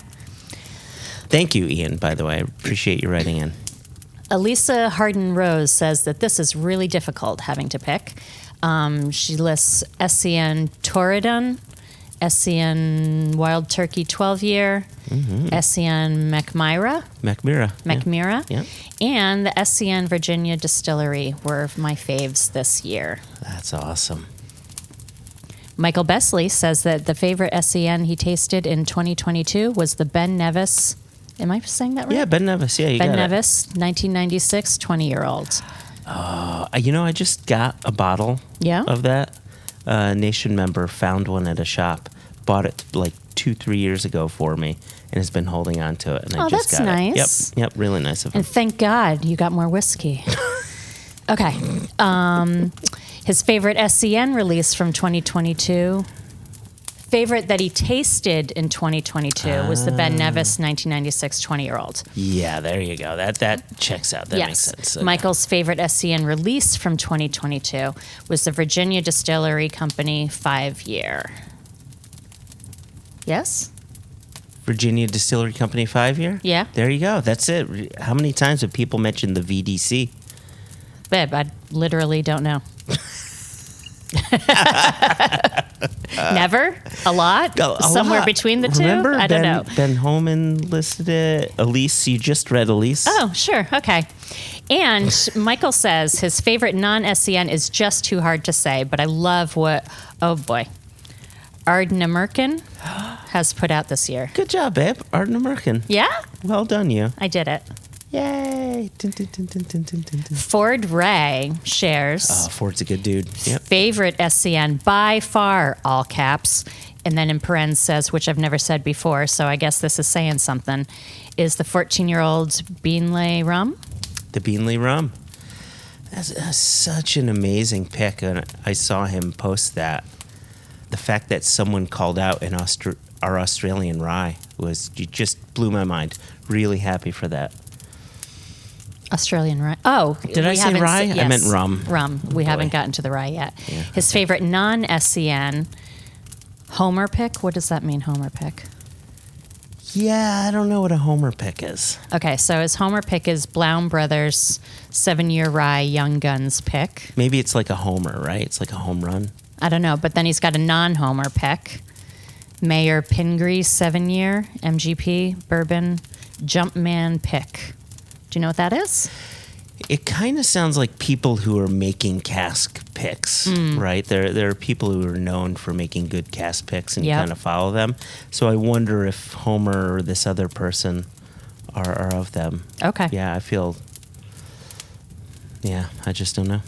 [SPEAKER 2] Thank you, Ian, by the way. I appreciate you writing in.
[SPEAKER 1] Elisa Harden-Rose says that this is really difficult having to pick. She lists SCN Torridon SCN Wild Turkey 12-year, SCN McMyra,
[SPEAKER 2] Yeah.
[SPEAKER 1] and the SCN Virginia Distillery were my faves this year.
[SPEAKER 2] That's awesome.
[SPEAKER 1] Michael Besley says that the favorite SCN he tasted in 2022 was the Ben Nevis. Am I saying that right?
[SPEAKER 2] Yeah, Ben Nevis. Yeah, you
[SPEAKER 1] Ben
[SPEAKER 2] got
[SPEAKER 1] Nevis, 1996, 20-year-old.
[SPEAKER 2] I just got a bottle of that. A Nation member found one at a shop, bought it like 2-3 years ago for me, and has been holding on to it. And I just
[SPEAKER 1] that's
[SPEAKER 2] got
[SPEAKER 1] nice.
[SPEAKER 2] it. Yep, really nice of him.
[SPEAKER 1] And thank God you got more whiskey. Okay. His favorite SCN release from 2022, favorite that he tasted in 2022 was the Ben Nevis 1996 20-year-old.
[SPEAKER 2] Yeah, there you go. That checks out. That makes sense. Okay.
[SPEAKER 1] Michael's favorite SCN release from 2022 was the Virginia Distillery Company 5-year. Yes?
[SPEAKER 2] Virginia Distillery Company 5-year?
[SPEAKER 1] Yeah.
[SPEAKER 2] There you go. That's it. How many times have people mentioned the VDC?
[SPEAKER 1] Babe, I literally don't know. Never? A lot? Somewhere
[SPEAKER 2] lot.
[SPEAKER 1] between the two?
[SPEAKER 2] Remember
[SPEAKER 1] I don't know.
[SPEAKER 2] Ben Homan listed it. Elise, you just read Elise.
[SPEAKER 1] Oh, sure. Okay. And Michael says his favorite non-SCN is just too hard to say, but I love what, oh boy, RØDE has put out this year.
[SPEAKER 2] Good job, babe. Arden American.
[SPEAKER 1] Yeah?
[SPEAKER 2] Well done, you.
[SPEAKER 1] I did it.
[SPEAKER 2] Yay. Dun, dun, dun, dun, dun, dun, dun, dun.
[SPEAKER 1] Ford Ray shares
[SPEAKER 2] Oh, Ford's a good dude. Yep.
[SPEAKER 1] favorite SCN by far, all caps, and then in parens says, which I've never said before, so I guess this is saying something, is the 14-year-old Beanley rum.
[SPEAKER 2] The Beanley rum. That's such an amazing pick, and I saw him post that. The fact that someone called out our Australian rye just blew my mind. Really happy for that.
[SPEAKER 1] Australian rye. Oh,
[SPEAKER 2] Did I say rye? I meant rum.
[SPEAKER 1] Rum. We haven't gotten to the rye yet. Yeah. His favorite non-SCN, Homer pick. What does that mean, Homer pick?
[SPEAKER 2] Yeah, I don't know what a Homer pick is.
[SPEAKER 1] Okay, so his Homer pick is Blaum Brothers 7-year rye Young Guns pick.
[SPEAKER 2] Maybe it's like a homer, right? It's like a home run.
[SPEAKER 1] I don't know, but then he's got a non-Homer pick. Mayor Pingree 7-year MGP Bourbon Jumpman pick. Do you know what that is?
[SPEAKER 2] It kind of sounds like people who are making cask picks, right? There are people who are known for making good cask picks, and you kind of follow them. So I wonder if Homer or this other person are of them.
[SPEAKER 1] Okay.
[SPEAKER 2] Yeah, I just don't know.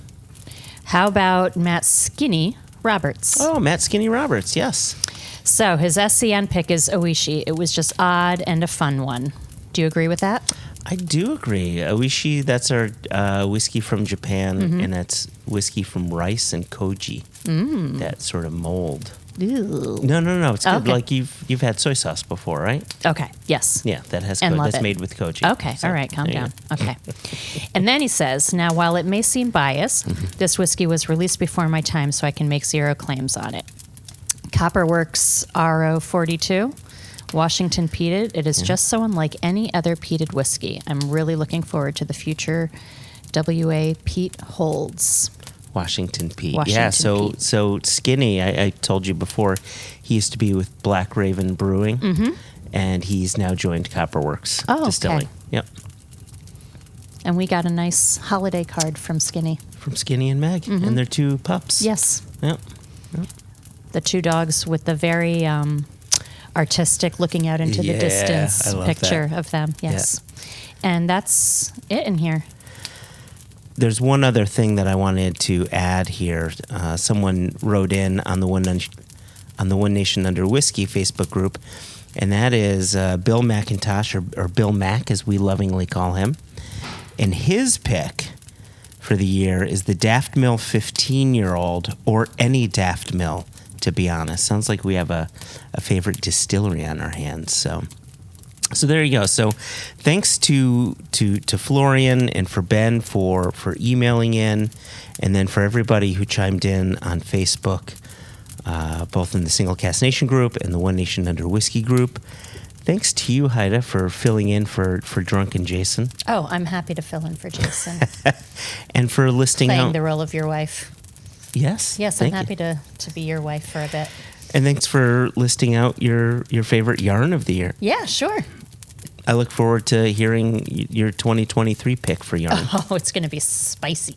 [SPEAKER 1] How about Matt Skinny Roberts?
[SPEAKER 2] Oh, Matt Skinny Roberts, yes.
[SPEAKER 1] So his SCN pick is Oishi. It was just odd and a fun one. Do you agree with that?
[SPEAKER 2] I do agree. Oishi, that's our whiskey from Japan, and that's whiskey from rice and koji. That sort of mold.
[SPEAKER 1] Ew.
[SPEAKER 2] No. It's good.
[SPEAKER 1] Okay.
[SPEAKER 2] Like you've had soy sauce before, right?
[SPEAKER 1] Okay. Yes.
[SPEAKER 2] Yeah, that has
[SPEAKER 1] And love
[SPEAKER 2] that's
[SPEAKER 1] it.
[SPEAKER 2] made with koji.
[SPEAKER 1] Okay.
[SPEAKER 2] So,
[SPEAKER 1] All right. Calm
[SPEAKER 2] there you
[SPEAKER 1] down.
[SPEAKER 2] go.
[SPEAKER 1] Okay. And then he says, now, while it may seem biased, this whiskey was released before my time, so I can make zero claims on it. Copperworks RO 42. Washington peated. It is just so unlike any other peated whiskey. I'm really looking forward to the future WA peat holds.
[SPEAKER 2] Washington Pete.
[SPEAKER 1] Washington Pete.
[SPEAKER 2] So Skinny, I told you before, he used to be with Black Raven Brewing, and he's now joined Copperworks Distilling.
[SPEAKER 1] Okay.
[SPEAKER 2] Yep.
[SPEAKER 1] And we got a nice holiday card from Skinny.
[SPEAKER 2] From Skinny and Meg, and their 2 pups.
[SPEAKER 1] Yes.
[SPEAKER 2] Yep.
[SPEAKER 1] The 2 dogs with the very artistic looking out into the
[SPEAKER 2] I
[SPEAKER 1] distance
[SPEAKER 2] love
[SPEAKER 1] picture
[SPEAKER 2] that.
[SPEAKER 1] of them. Yes. And that's it in here.
[SPEAKER 2] There's one other thing that I wanted to add here. Someone wrote in on the One Nation Under Whiskey Facebook group, and that is Bill McIntosh, or Bill Mac, as we lovingly call him. And his pick for the year is the Daft Mill 15-year-old, or any Daft Mill, to be honest. Sounds like we have a favorite distillery on our hands. So there you go. So thanks to Florian and for Ben for emailing in, and then for everybody who chimed in on Facebook, both in the Single Cask Nation group and the One Nation Under Whiskey group. Thanks to you, Heide, for filling in for Drunken Jason.
[SPEAKER 1] Oh, I'm happy to fill in for Jason.
[SPEAKER 2] And for listing
[SPEAKER 1] Playing
[SPEAKER 2] out
[SPEAKER 1] the role of your wife.
[SPEAKER 2] Yes.
[SPEAKER 1] Yes, I'm
[SPEAKER 2] thank you.
[SPEAKER 1] happy to be your wife for a bit.
[SPEAKER 2] And thanks for listing out your favorite yarn of the year.
[SPEAKER 1] Yeah, sure.
[SPEAKER 2] I look forward to hearing your 2023 pick for yarn.
[SPEAKER 1] Oh, it's going to be spicy.